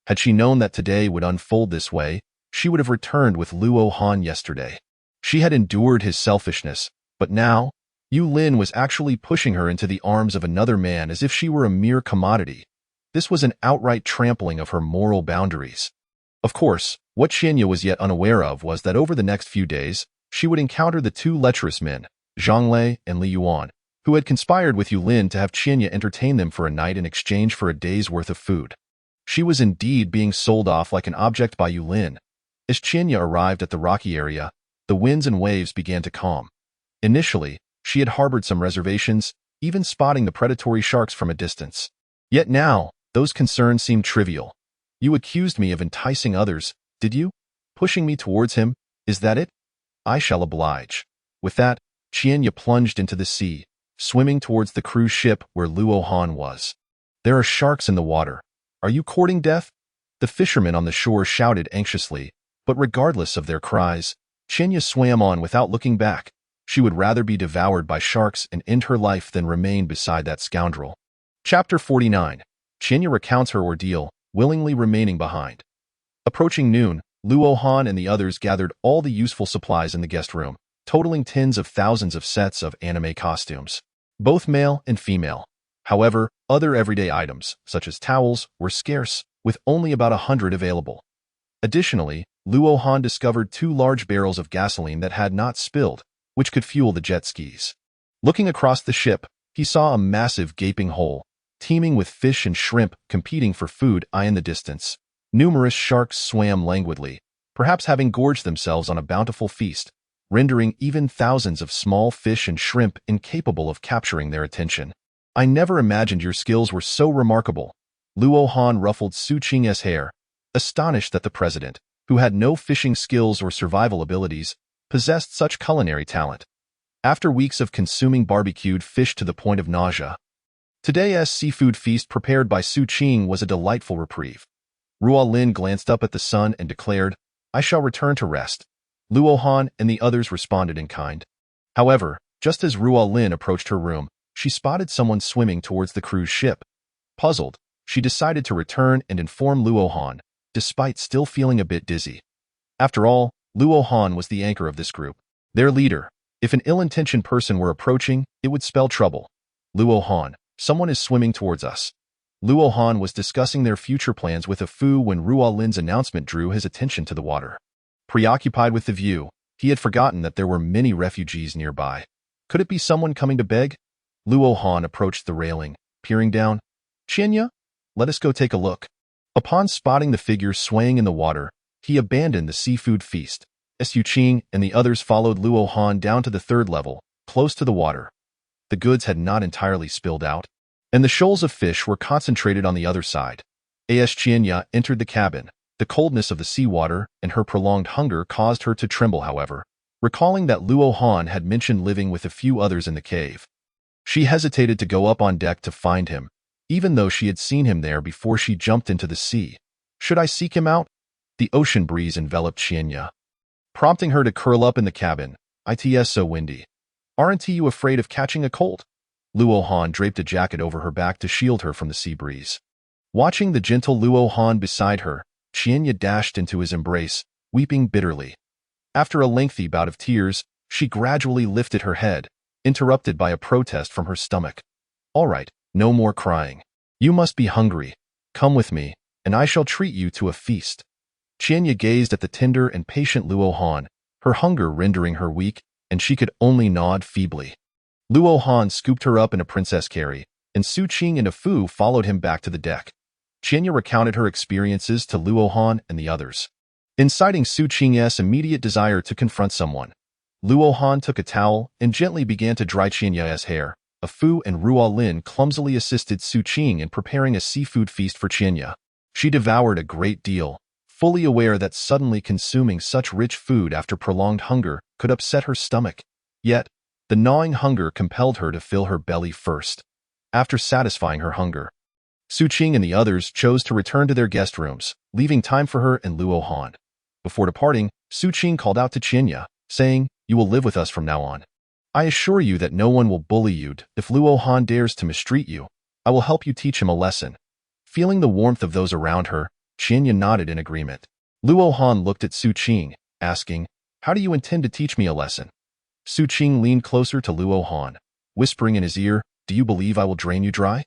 Had she known that today would unfold this way, she would have returned with Luo Han yesterday. She had endured his selfishness, but now, Yulin was actually pushing her into the arms of another man as if she were a mere commodity. This was an outright trampling of her moral boundaries. Of course, what Qianya was yet unaware of was that over the next few days, she would encounter the two lecherous men, Zhang and Li Yuan, who had conspired with Yulin to have Qianya entertain them for a night in exchange for a day's worth of food. She was indeed being sold off like an object by Yulin. As Qianya arrived at the rocky area, the winds and waves began to calm. Initially, she had harbored some reservations, even spotting the predatory sharks from a distance. Yet now, those concerns seemed trivial. You accused me of enticing others, did you? Pushing me towards him, is that it? I shall oblige. With that, Qianya plunged into the sea, swimming towards the cruise ship where Luo Han was. There are sharks in the water. Are you courting death? The fishermen on the shore shouted anxiously, But regardless of their cries, Qianya swam on without looking back. She would rather be devoured by sharks and end her life than remain beside that scoundrel. Chapter 49. Qianya recounts her ordeal, willingly remaining behind. Approaching noon, Luo Han and the others gathered all the useful supplies in the guest room, totaling tens of thousands of sets of anime costumes, both male and female. However, other everyday items, such as towels, were scarce, with only about 100 available. Additionally, Luo Han discovered 2 large barrels of gasoline that had not spilled, which could fuel the jet skis. Looking across the ship, he saw a massive gaping hole, teeming with fish and shrimp competing for food in the distance. Numerous sharks swam languidly, perhaps having gorged themselves on a bountiful feast, rendering even thousands of small fish and shrimp incapable of capturing their attention. I never imagined your skills were so remarkable. Luo Han ruffled Su Qing's hair, astonished that the president, who had no fishing skills or survival abilities, possessed such culinary talent. After weeks of consuming barbecued fish to the point of nausea, today's seafood feast prepared by Su Qing was a delightful reprieve. Ruo Lin glanced up at the sun and declared, "I shall return to rest." Luo Han and the others responded in kind. However, just as Ruo Lin approached her room, she spotted someone swimming towards the cruise ship. Puzzled, she decided to return and inform Luo Han, despite still feeling a bit dizzy. After all, Luo Han was the anchor of this group, their leader. If an ill-intentioned person were approaching, it would spell trouble. Luo Han, someone is swimming towards us. Luo Han was discussing their future plans with a Fu when Ruo Lin's announcement drew his attention to the water. Preoccupied with the view, he had forgotten that there were many refugees nearby. Could it be someone coming to beg? Luo Han approached the railing, peering down. "Qianya, let us go take a look." Upon spotting the figure swaying in the water, he abandoned the seafood feast. Su Qing and the others followed Luo Han down to the 3rd level, close to the water. The goods had not entirely spilled out, and the shoals of fish were concentrated on the other side. As Qianya entered the cabin, the coldness of the seawater and her prolonged hunger caused her to tremble, however, recalling that Luo Han had mentioned living with a few others in the cave. She hesitated to go up on deck to find him, even though she had seen him there before she jumped into the sea. Should I seek him out? The ocean breeze enveloped Qianya, prompting her to curl up in the cabin. "It's so windy. Aren't you afraid of catching a cold?" Luo Han draped a jacket over her back to shield her from the sea breeze. Watching the gentle Luo Han beside her, Qianya dashed into his embrace, weeping bitterly. After a lengthy bout of tears, she gradually lifted her head, interrupted by a protest from her stomach. "All right, no more crying. You must be hungry. Come with me, and I shall treat you to a feast." Qianya gazed at the tender and patient Luo Han, her hunger rendering her weak, and she could only nod feebly. Luo Han scooped her up in a princess carry, and Su Qing and a Fu followed him back to the deck. Qianya recounted her experiences to Luo Han and the others, inciting Su Qing's immediate desire to confront someone. Luo Han took a towel and gently began to dry Qianya's hair. A Fu and Ruo Lin clumsily assisted Su Qing in preparing a seafood feast for Qianya. She devoured a great deal, fully aware that suddenly consuming such rich food after prolonged hunger could upset her stomach. Yet, the gnawing hunger compelled her to fill her belly first. After satisfying her hunger, Su Qing and the others chose to return to their guest rooms, leaving time for her and Luo Han. Before departing, Su Qing called out to Qianya, saying, "You will live with us from now on. I assure you that no one will bully you. If Luo Han dares to mistreat you, I will help you teach him a lesson." Feeling the warmth of those around her, Qianya nodded in agreement. Luo Han looked at Su Qing, asking, "How do you intend to teach me a lesson?" Su Qing leaned closer to Luo Han, whispering in his ear, "Do you believe I will drain you dry?"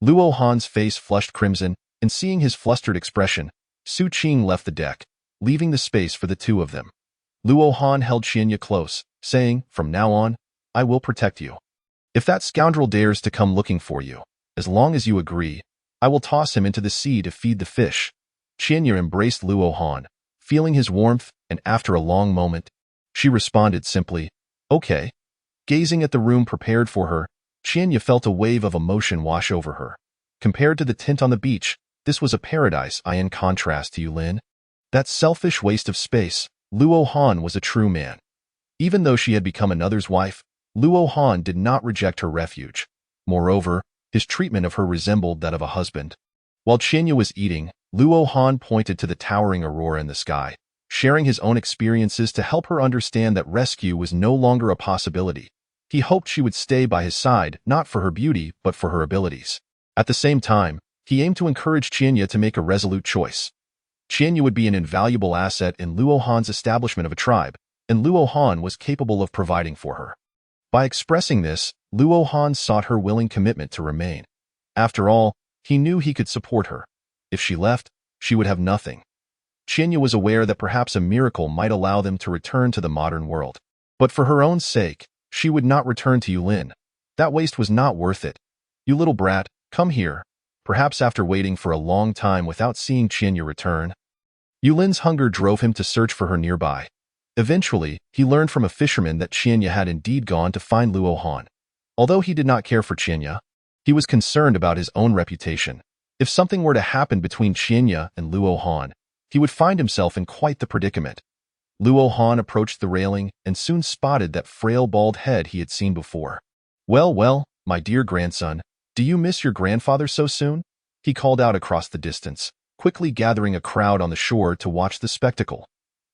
Luo Han's face flushed crimson, and seeing his flustered expression, Su Qing left the deck, leaving the space for the two of them. Luo Han held Qianya close, saying, "From now on, I will protect you. If that scoundrel dares to come looking for you, as long as you agree, I will toss him into the sea to feed the fish." Qianya embraced Luo Han, feeling his warmth, and after a long moment, she responded simply, "Okay." Gazing at the room prepared for her, Qianya felt a wave of emotion wash over her. Compared to the tent on the beach, this was a paradise. In contrast to Yulin, that selfish waste of space, Luo Han was a true man. Even though she had become another's wife, Luo Han did not reject her refuge. Moreover, his treatment of her resembled that of a husband. While Qianya was eating, Luo Han pointed to the towering aurora in the sky. sharing his own experiences to help her understand that rescue was no longer a possibility. He hoped she would stay by his side, not for her beauty, but for her abilities. At the same time, he aimed to encourage Qianya to make a resolute choice. Qianya would be an invaluable asset in Luo Han's establishment of a tribe, and Luo Han was capable of providing for her. By expressing this, Luo Han sought her willing commitment to remain. After all, he knew he could support her. If she left, she would have nothing. Qianya was aware that perhaps a miracle might allow them to return to the modern world. But for her own sake, she would not return to Yulin. That waste was not worth it. You little brat, come here. Perhaps after waiting for a long time without seeing Qianya return. Yulin's hunger drove him to search for her nearby. Eventually, he learned from a fisherman that Qianya had indeed gone to find Luo Han. Although he did not care for Qianya, he was concerned about his own reputation. If something were to happen between Qianya and Luo Han, he would find himself in quite the predicament. Luo Han approached the railing and soon spotted that frail bald head he had seen before. Well, well, my dear grandson, do you miss your grandfather so soon? He called out across the distance, quickly gathering a crowd on the shore to watch the spectacle.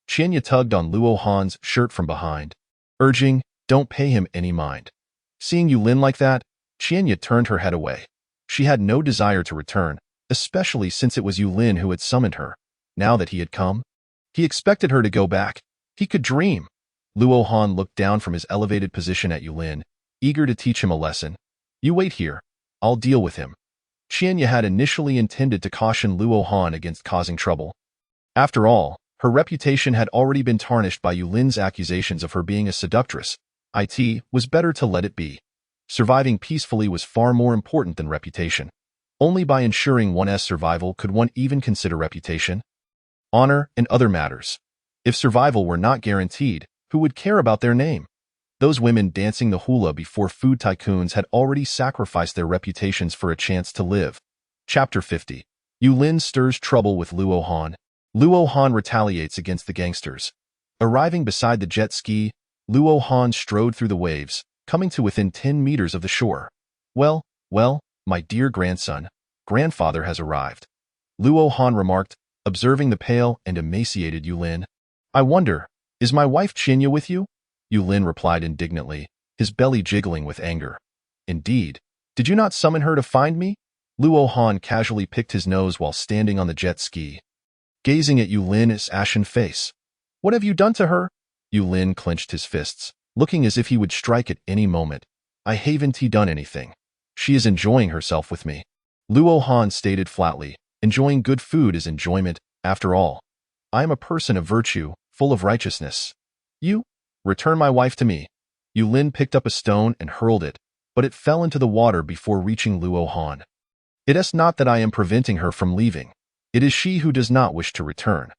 Qianya tugged on Luo Han's shirt from behind, urging, don't pay him any mind. Seeing Yulin like that, Qianya turned her head away. She had no desire to return, especially since it was Yulin who had summoned her. Now that he had come, he expected her to go back. He could dream. Luo Han looked down from his elevated position at Yulin, eager to teach him a lesson. You wait here. I'll deal with him. Qianya had initially intended to caution Luo Han against causing trouble. After all, her reputation had already been tarnished by Yulin's accusations of her being a seductress. It was better to let it be. Surviving peacefully was far more important than reputation. Only by ensuring one's survival could one even consider reputation, honor, and other matters. If survival were not guaranteed, who would care about their name? Those women dancing the hula before food tycoons had already sacrificed their reputations for a chance to live. Chapter 50. Yulin stirs trouble with Luo Han. Luo Han retaliates against the gangsters. Arriving beside the jet ski, Luo Han strode through the waves, coming to within 10 meters of the shore. Well, my dear grandson, grandfather has arrived. Luo Han remarked, observing the pale and emaciated Yulin. I wonder, is my wife Qianya with you? Yulin replied indignantly, his belly jiggling with anger. Indeed, did you not summon her to find me? Luo Han casually picked his nose while standing on the jet ski, gazing at Yulin's ashen face. What have you done to her? Yulin clenched his fists, looking as if he would strike at any moment. I haven't done anything. She is enjoying herself with me. Luo Han stated flatly, enjoying good food is enjoyment, after all. I am a person of virtue, full of righteousness. You? Return my wife to me. Yulin picked up a stone and hurled it, but it fell into the water before reaching Luo Han. It is not that I am preventing her from leaving. It is she who does not wish to return.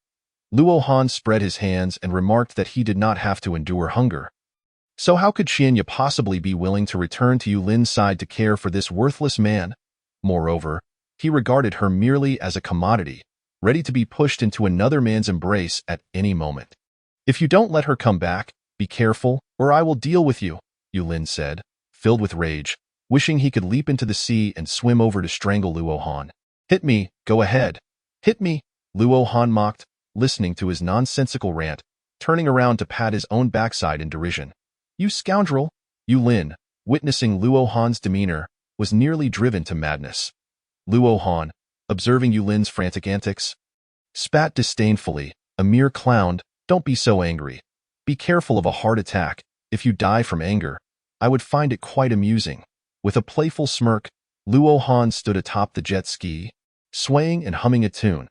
Luo Han spread his hands and remarked that he did not have to endure hunger. So how could Qianya possibly be willing to return to Yulin's side to care for this worthless man? Moreover, he regarded her merely as a commodity, ready to be pushed into another man's embrace at any moment. If you don't let her come back, be careful, or I will deal with you, Yulin said, filled with rage, wishing he could leap into the sea and swim over to strangle Luo Han. Hit me, go ahead. Hit me, Luo Han mocked, listening to his nonsensical rant, turning around to pat his own backside in derision. You scoundrel! Yulin, witnessing Luo Han's demeanor, was nearly driven to madness. Luo Han, observing Yulin's frantic antics, spat disdainfully, a mere clown, don't be so angry. Be careful of a heart attack. If you die from anger, I would find it quite amusing. With a playful smirk, Luo Han stood atop the jet ski, swaying and humming a tune.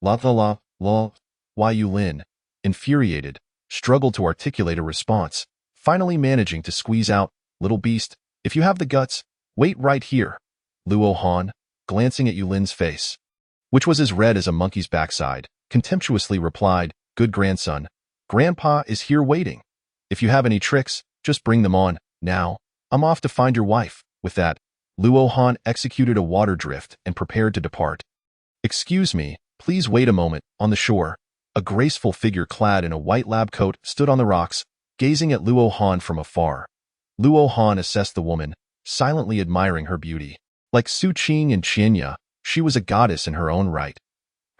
La la la, la. Why Yulin, infuriated, struggled to articulate a response, finally managing to squeeze out, little beast, if you have the guts, wait right here. Luo Han, glancing at Yulin's face, which was as red as a monkey's backside, contemptuously replied, good grandson, Grandpa is here waiting. If you have any tricks, just bring them on. Now, I'm off to find your wife. With that, Luo Han executed a water drift and prepared to depart. Excuse me, please wait a moment. On the shore, a graceful figure clad in a white lab coat stood on the rocks, gazing at Luo Han from afar. Luo Han assessed the woman, silently admiring her beauty. Like Su Qing and Qianya, she was a goddess in her own right.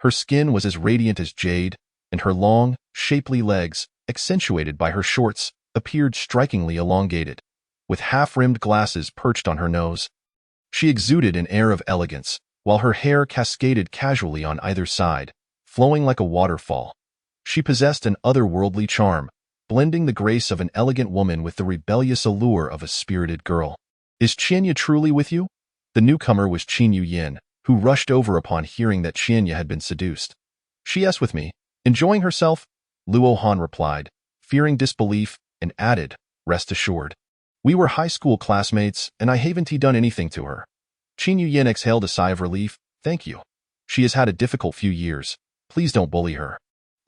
Her skin was as radiant as jade, and her long, shapely legs, accentuated by her shorts, appeared strikingly elongated. With half-rimmed glasses perched on her nose, she exuded an air of elegance, while her hair cascaded casually on either side, flowing like a waterfall. She possessed an otherworldly charm, blending the grace of an elegant woman with the rebellious allure of a spirited girl. "Is Qianya truly with you?" The newcomer was Qin Yin, who rushed over upon hearing that Qianya had been seduced. "She is with me, enjoying herself," Luo Han replied, fearing disbelief, and added, "Rest assured. We were high school classmates, and I haven't done anything to her." Qin Yin exhaled a sigh of relief. "Thank you. She has had a difficult few years. Please don't bully her."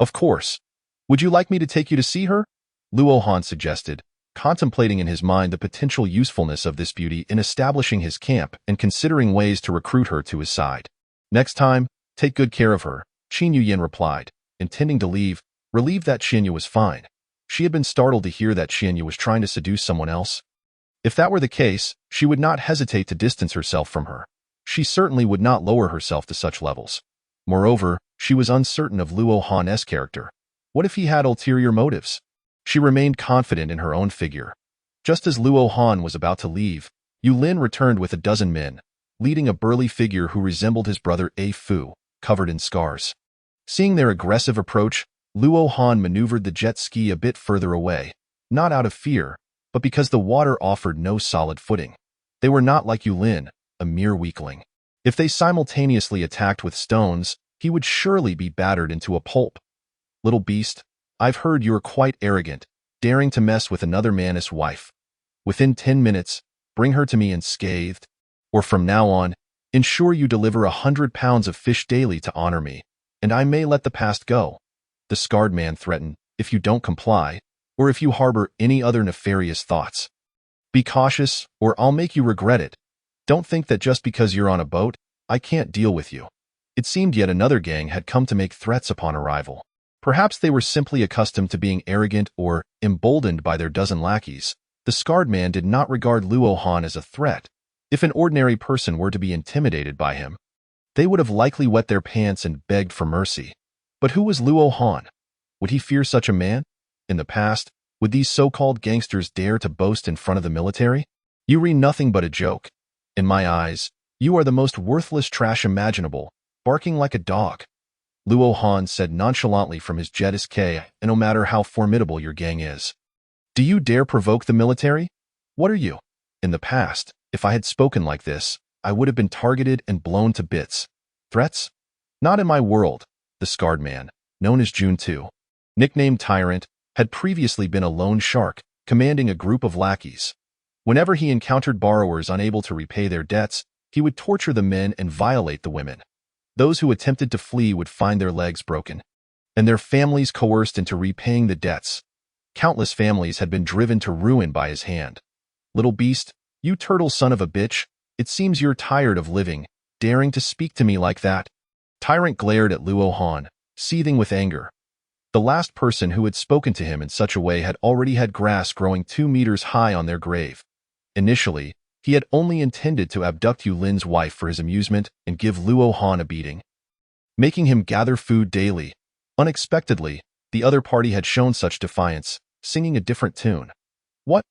"Of course. Would you like me to take you to see her?" Luo Han suggested, contemplating in his mind the potential usefulness of this beauty in establishing his camp and considering ways to recruit her to his side. "Next time, take good care of her," Qin Yin replied, intending to leave, relieved that Qianya was fine. She had been startled to hear that Qianya was trying to seduce someone else. If that were the case, she would not hesitate to distance herself from her. She certainly would not lower herself to such levels. Moreover, she was uncertain of Luo Han's character. What if he had ulterior motives? She remained confident in her own figure. Just as Luo Han was about to leave, Yulin returned with a dozen men, leading a burly figure who resembled his brother A Fu, covered in scars. Seeing their aggressive approach, Luo Han maneuvered the jet ski a bit further away, not out of fear, but because the water offered no solid footing. They were not like Yulin, a mere weakling. If they simultaneously attacked with stones, he would surely be battered into a pulp. "Little beast, I've heard you're quite arrogant, daring to mess with another man's wife. Within 10 minutes, bring her to me unscathed, or from now on, ensure you deliver 100 pounds of fish daily to honor me, and I may let the past go," the scarred man threatened, "if you don't comply, or if you harbor any other nefarious thoughts. Be cautious, or I'll make you regret it. Don't think that just because you're on a boat, I can't deal with you." It seemed yet another gang had come to make threats upon arrival. Perhaps they were simply accustomed to being arrogant or emboldened by their dozen lackeys. The scarred man did not regard Luo Han as a threat. If an ordinary person were to be intimidated by him, they would have likely wet their pants and begged for mercy. But who was Luo Han? Would he fear such a man? In the past, would these so-called gangsters dare to boast in front of the military? "You read nothing but a joke. In my eyes, you are the most worthless trash imaginable, barking like a dog," Luo Han said nonchalantly from his jet ski, "and no matter how formidable your gang is. Do you dare provoke the military? What are you?" In the past, if I had spoken like this, I would have been targeted and blown to bits. Threats? Not in my world. The scarred man, known as Jun Tu, nicknamed Tyrant, had previously been a lone shark, commanding a group of lackeys. Whenever he encountered borrowers unable to repay their debts, he would torture the men and violate the women. Those who attempted to flee would find their legs broken, and their families coerced into repaying the debts. Countless families had been driven to ruin by his hand. "Little beast, you turtle son of a bitch, it seems you're tired of living, daring to speak to me like that." Tyrant glared at Luo Han, seething with anger. The last person who had spoken to him in such a way had already had grass growing 2 meters high on their grave. Initially, he had only intended to abduct Yulin's wife for his amusement and give Luo Han a beating, making him gather food daily. Unexpectedly, the other party had shown such defiance, singing a different tune. "What?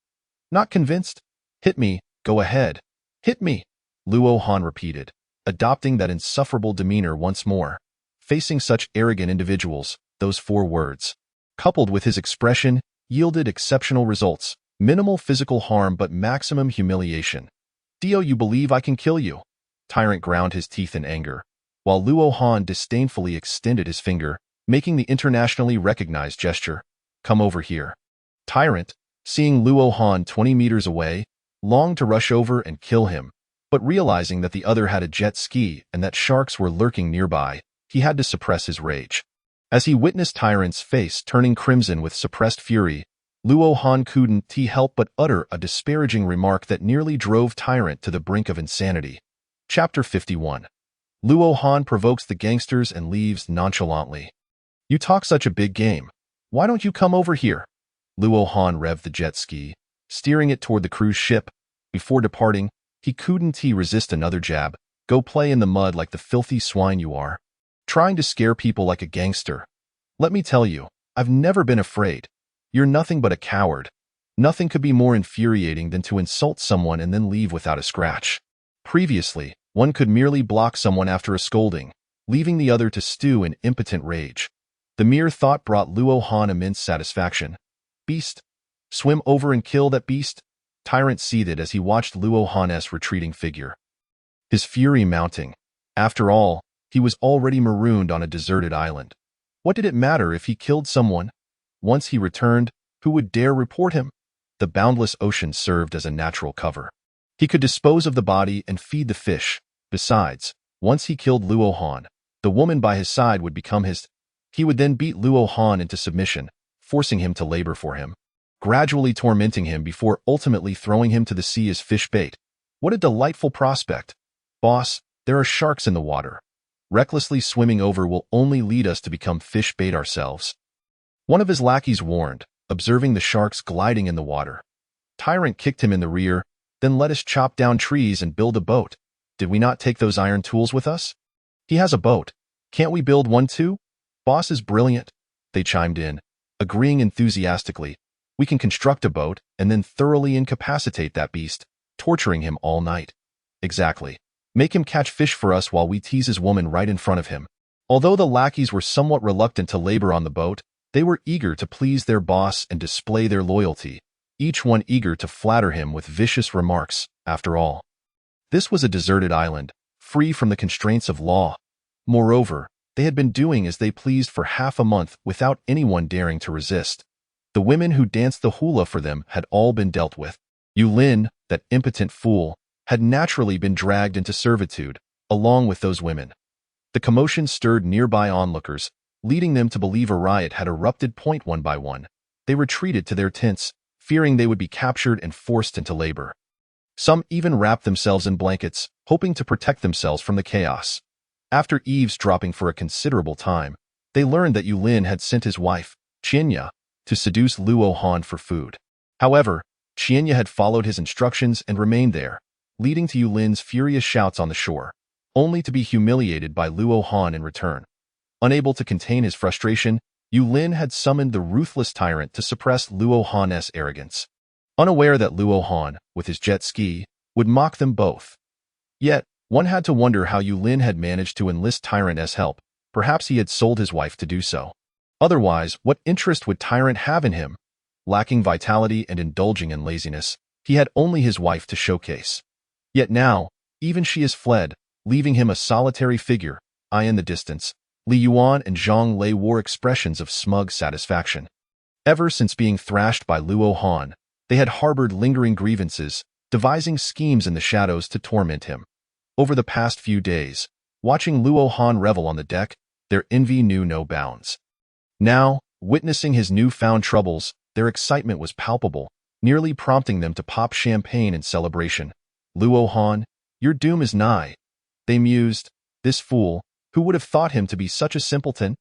Not convinced? Hit me, go ahead. Hit me," Luo Han repeated, adopting that insufferable demeanor once more. Facing such arrogant individuals, those 4 words, coupled with his expression, yielded exceptional results. Minimal physical harm but maximum humiliation. "Do you believe I can kill you?" Tyrant ground his teeth in anger, while Luo Han disdainfully extended his finger, making the internationally recognized gesture. "Come over here." Tyrant, seeing Luo Han 20 meters away, longed to rush over and kill him, but realizing that the other had a jet ski and that sharks were lurking nearby, he had to suppress his rage. As he witnessed Tyrant's face turning crimson with suppressed fury, Luo Han couldn't help but utter a disparaging remark that nearly drove Tyrant to the brink of insanity. Chapter 51. Luo Han provokes the gangsters and leaves nonchalantly. "You talk such a big game. Why don't you come over here?" Luo Han revved the jet ski, steering it toward the cruise ship. Before departing, he couldn't resist another jab. "Go play in the mud like the filthy swine you are. Trying to scare people like a gangster. Let me tell you, I've never been afraid. You're nothing but a coward. Nothing could be more infuriating than to insult someone and then leave without a scratch. Previously, one could merely block someone after a scolding, leaving the other to stew in impotent rage. The mere thought brought Luo Han immense satisfaction. Beast! Swim over and kill that beast! Tyrant seethed as he watched Luo Han's retreating figure. His fury mounting. After all, he was already marooned on a deserted island. What did it matter if he killed someone? Once he returned, who would dare report him? The boundless ocean served as a natural cover. He could dispose of the body and feed the fish. Besides, once he killed Luo Han, the woman by his side would become his. He would then beat Luo Han into submission, forcing him to labor for him, gradually tormenting him before ultimately throwing him to the sea as fish bait. What a delightful prospect! Boss, there are sharks in the water. Recklessly swimming over will only lead us to become fish bait ourselves. One of his lackeys warned, observing the sharks gliding in the water. Tyrant kicked him in the rear, then let us chop down trees and build a boat. Did we not take those iron tools with us? He has a boat. Can't we build one too? Boss is brilliant, they chimed in, agreeing enthusiastically. We can construct a boat and then thoroughly incapacitate that beast, torturing him all night. Exactly. Make him catch fish for us while we tease his woman right in front of him. Although the lackeys were somewhat reluctant to labor on the boat, they were eager to please their boss and display their loyalty, each one eager to flatter him with vicious remarks. After all, this was a deserted island, free from the constraints of law. Moreover, they had been doing as they pleased for half a month without anyone daring to resist. The women who danced the hula for them had all been dealt with. Yulin, that impotent fool, had naturally been dragged into servitude, along with those women. The commotion stirred nearby onlookers, leading them to believe a riot had erupted. One by one, they retreated to their tents, fearing they would be captured and forced into labor. Some even wrapped themselves in blankets, hoping to protect themselves from the chaos. After eavesdropping for a considerable time, they learned that Yulin had sent his wife, Qianya, to seduce Luo Han for food. However, Qianya had followed his instructions and remained there, leading to Yulin's furious shouts on the shore, only to be humiliated by Luo Han in return. Unable to contain his frustration, Yulin had summoned the ruthless tyrant to suppress Luo Han's arrogance, unaware that Luo Han, with his jet ski, would mock them both. Yet, one had to wonder how Yulin had managed to enlist Tyrant's help. Perhaps he had sold his wife to do so. Otherwise, what interest would Tyrant have in him? Lacking vitality and indulging in laziness, he had only his wife to showcase. Yet now, even she has fled, leaving him a solitary figure. In the distance, Li Yuan and Zhang Lei wore expressions of smug satisfaction. Ever since being thrashed by Luo Han, they had harbored lingering grievances, devising schemes in the shadows to torment him. Over the past few days, watching Luo Han revel on the deck, their envy knew no bounds. Now, witnessing his newfound troubles, their excitement was palpable, nearly prompting them to pop champagne in celebration. Luo Han, your doom is nigh. They mused, this fool, who would have thought him to be such a simpleton?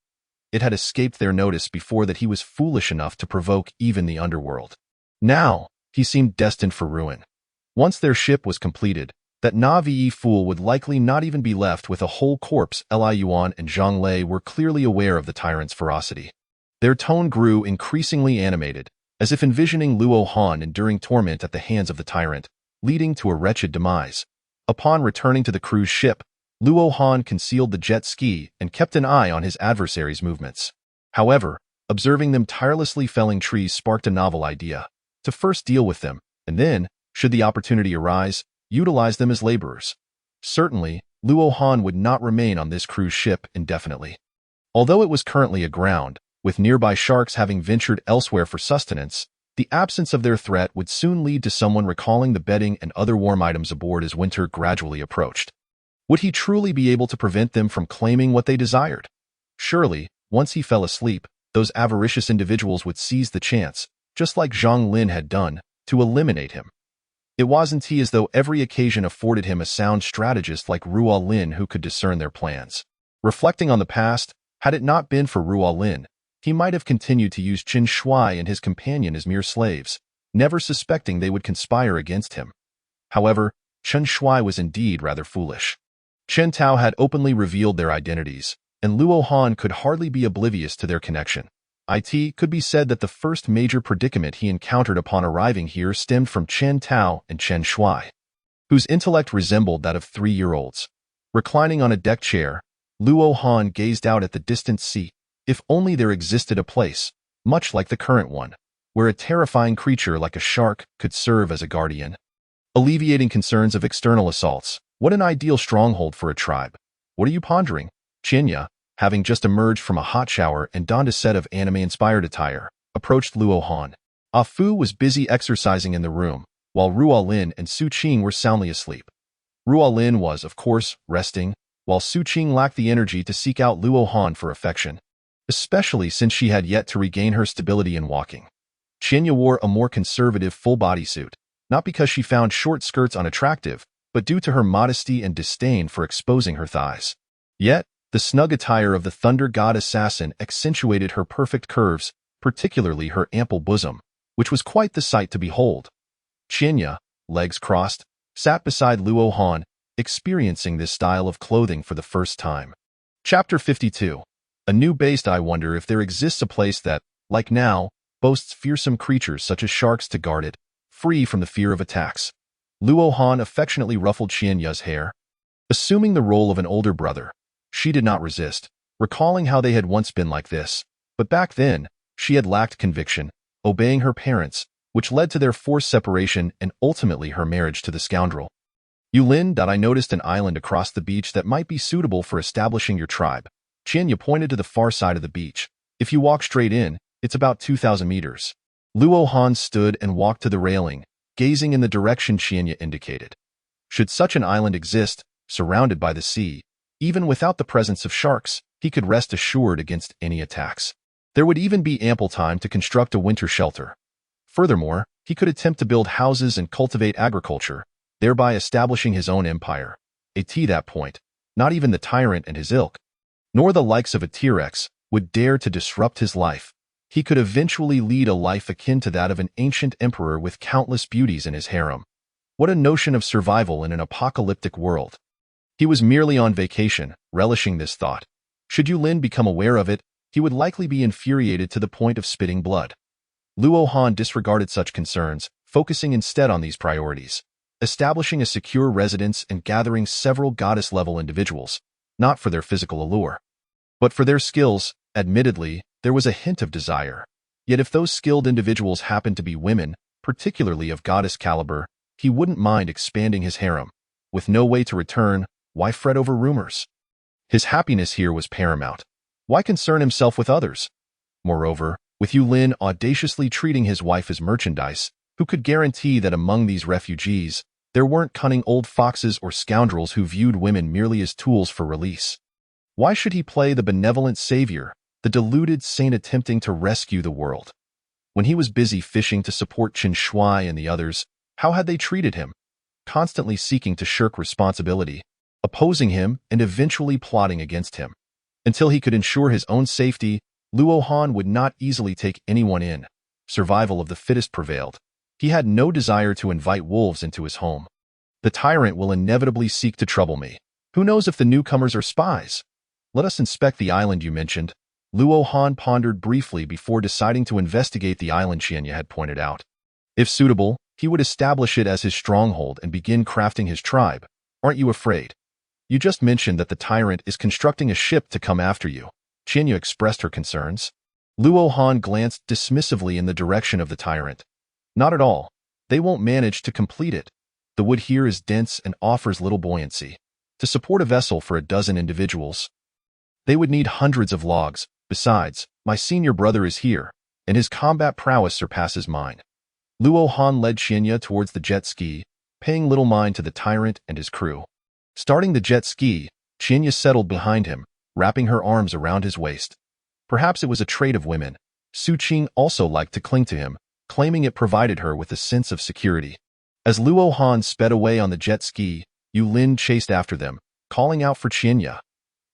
It had escaped their notice before that he was foolish enough to provoke even the underworld. Now, he seemed destined for ruin. Once their ship was completed, that Na'vi fool would likely not even be left with a whole corpse. Li Yuan and Zhang Lei were clearly aware of the tyrant's ferocity. Their tone grew increasingly animated, as if envisioning Luo Han enduring torment at the hands of the tyrant, leading to a wretched demise. Upon returning to the cruise ship, Luo Han concealed the jet ski and kept an eye on his adversaries' movements. However, observing them tirelessly felling trees sparked a novel idea: to first deal with them, and then, should the opportunity arise, utilize them as laborers. Certainly, Luo Han would not remain on this cruise ship indefinitely. Although it was currently aground, with nearby sharks having ventured elsewhere for sustenance, the absence of their threat would soon lead to someone recalling the bedding and other warm items aboard as winter gradually approached. Would he truly be able to prevent them from claiming what they desired? Surely, once he fell asleep, those avaricious individuals would seize the chance, just like Zhang Lin had done, to eliminate him. It wasn't as though every occasion afforded him a sound strategist like Ruo Lin who could discern their plans. Reflecting on the past, had it not been for Ruo Lin, he might have continued to use Chen Shui and his companion as mere slaves, never suspecting they would conspire against him. However, Chen Shui was indeed rather foolish. Chen Tao had openly revealed their identities, and Luo Han could hardly be oblivious to their connection. It could be said that the first major predicament he encountered upon arriving here stemmed from Chen Tao and Chen Shui, whose intellect resembled that of 3-year-olds. Reclining on a deck chair, Luo Han gazed out at the distant sea. If only there existed a place, much like the current one, where a terrifying creature like a shark could serve as a guardian, alleviating concerns of external assaults. What an ideal stronghold for a tribe. What are you pondering? Qianya, having just emerged from a hot shower and donned a set of anime-inspired attire, approached Luo Han. Ah Fu was busy exercising in the room, while Ruo Lin and Su Qing were soundly asleep. Ruo Lin was, of course, resting, while Su Qing lacked the energy to seek out Luo Han for affection, especially since she had yet to regain her stability in walking. Qianya wore a more conservative full bodysuit, not because she found short skirts unattractive, but due to her modesty and disdain for exposing her thighs. Yet, the snug attire of the Thunder God assassin accentuated her perfect curves, particularly her ample bosom, which was quite the sight to behold. Qianya, legs crossed, sat beside Luo Han, experiencing this style of clothing for the first time. Chapter 52. A new base. I wonder if there exists a place that, like now, boasts fearsome creatures such as sharks to guard it, free from the fear of attacks. Luo Han affectionately ruffled Qianya's hair. Assuming the role of an older brother, she did not resist, recalling how they had once been like this. But back then, she had lacked conviction, obeying her parents, which led to their forced separation and ultimately her marriage to the scoundrel. Yulin, I noticed an island across the beach that might be suitable for establishing your tribe. Qianya pointed to the far side of the beach. If you walk straight in, it's about 2,000 meters. Luo Han stood and walked to the railing, gazing in the direction Qianya indicated. Should such an island exist, surrounded by the sea, even without the presence of sharks, he could rest assured against any attacks. There would even be ample time to construct a winter shelter. Furthermore, he could attempt to build houses and cultivate agriculture, thereby establishing his own empire. At that point, not even the tyrant and his ilk, nor the likes of a T-Rex, would dare to disrupt his life. He could eventually lead a life akin to that of an ancient emperor with countless beauties in his harem. What a notion of survival in an apocalyptic world. He was merely on vacation, relishing this thought. Should Yulin become aware of it, he would likely be infuriated to the point of spitting blood. Luo Han disregarded such concerns, focusing instead on these priorities, establishing a secure residence and gathering several goddess-level individuals, not for their physical allure, but for their skills. Admittedly, there was a hint of desire. Yet if those skilled individuals happened to be women, particularly of goddess caliber, he wouldn't mind expanding his harem. With no way to return, why fret over rumors? His happiness here was paramount. Why concern himself with others? Moreover, with Yulin audaciously treating his wife as merchandise, who could guarantee that among these refugees, there weren't cunning old foxes or scoundrels who viewed women merely as tools for release? Why should he play the benevolent savior, the deluded saint attempting to rescue the world? When he was busy fishing to support Chen Shui and the others, how had they treated him? Constantly seeking to shirk responsibility, opposing him and eventually plotting against him. Until he could ensure his own safety, Luo Han would not easily take anyone in. Survival of the fittest prevailed. He had no desire to invite wolves into his home. The tyrant will inevitably seek to trouble me. Who knows if the newcomers are spies? Let us inspect the island you mentioned. Luo Han pondered briefly before deciding to investigate the island Qianya had pointed out. If suitable, he would establish it as his stronghold and begin crafting his tribe. Aren't you afraid? You just mentioned that the tyrant is constructing a ship to come after you. Qianya expressed her concerns. Luo Han glanced dismissively in the direction of the tyrant. Not at all. They won't manage to complete it. The wood here is dense and offers little buoyancy. To support a vessel for a dozen individuals, they would need hundreds of logs. Besides, my senior brother is here, and his combat prowess surpasses mine. Luo Han led Qianya towards the jet ski, paying little mind to the tyrant and his crew. Starting the jet ski, Qianya settled behind him, wrapping her arms around his waist. Perhaps it was a trait of women. Su Qing also liked to cling to him, claiming it provided her with a sense of security. As Luo Han sped away on the jet ski, Yulin chased after them, calling out for Qianya.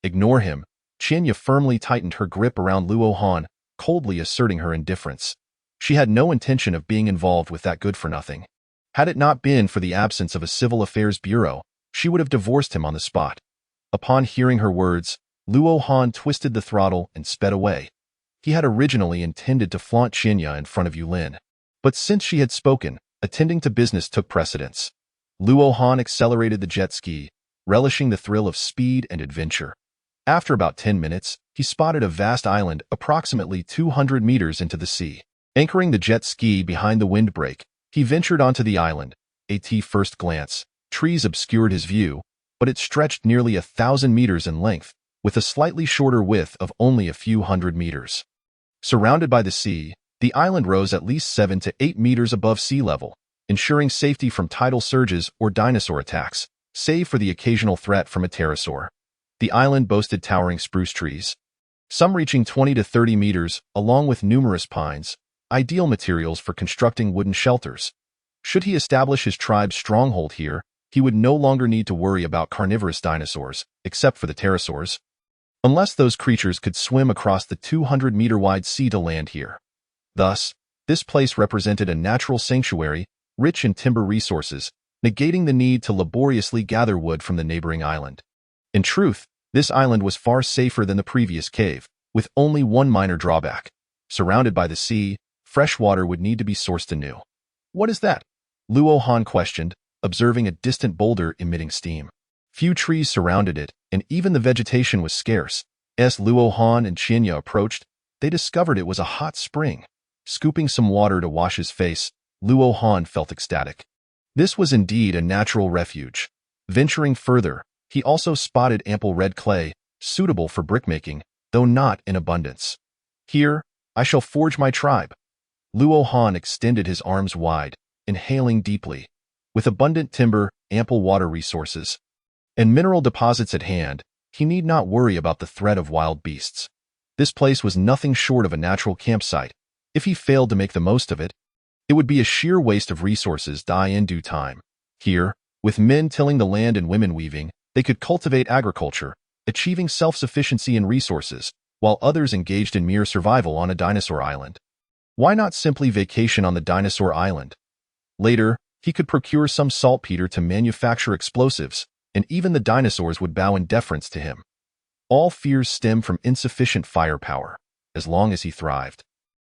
Ignore him. Qianya firmly tightened her grip around Luo Han, coldly asserting her indifference. She had no intention of being involved with that good-for-nothing. Had it not been for the absence of a civil affairs bureau, she would have divorced him on the spot. Upon hearing her words, Luo Han twisted the throttle and sped away. He had originally intended to flaunt Xinya in front of Yulin, but since she had spoken, attending to business took precedence. Luo Han accelerated the jet ski, relishing the thrill of speed and adventure. After about 10 minutes, he spotted a vast island approximately 200 meters into the sea. Anchoring the jet ski behind the windbreak, he ventured onto the island. At first glance, trees obscured his view, but it stretched nearly 1,000 meters in length, with a slightly shorter width of only a few hundred meters. Surrounded by the sea, the island rose at least 7 to 8 meters above sea level, ensuring safety from tidal surges or dinosaur attacks, save for the occasional threat from a pterosaur. The island boasted towering spruce trees, some reaching 20 to 30 meters, along with numerous pines, ideal materials for constructing wooden shelters. Should he establish his tribe's stronghold here, he would no longer need to worry about carnivorous dinosaurs, except for the pterosaurs, unless those creatures could swim across the 200-meter-wide sea to land here. Thus, this place represented a natural sanctuary, rich in timber resources, negating the need to laboriously gather wood from the neighboring island. In truth, this island was far safer than the previous cave, with only one minor drawback. Surrounded by the sea, fresh water would need to be sourced anew. "What is that?" Luo Han questioned, observing a distant boulder emitting steam. Few trees surrounded it, and even the vegetation was scarce. As Luo Han and Xinya approached, they discovered it was a hot spring. Scooping some water to wash his face, Luo Han felt ecstatic. This was indeed a natural refuge. Venturing further, he also spotted ample red clay, suitable for brickmaking, though not in abundance. "Here, I shall forge my tribe." Luo Han extended his arms wide, inhaling deeply. With abundant timber, ample water resources, and mineral deposits at hand, he need not worry about the threat of wild beasts. This place was nothing short of a natural campsite. If he failed to make the most of it, it would be a sheer waste of resources die in due time. Here, with men tilling the land and women weaving, they could cultivate agriculture, achieving self-sufficiency in resources, while others engaged in mere survival on a dinosaur island. Why not simply vacation on the dinosaur island? Later, he could procure some saltpeter to manufacture explosives, and even the dinosaurs would bow in deference to him. All fears stem from insufficient firepower. As long as he thrived,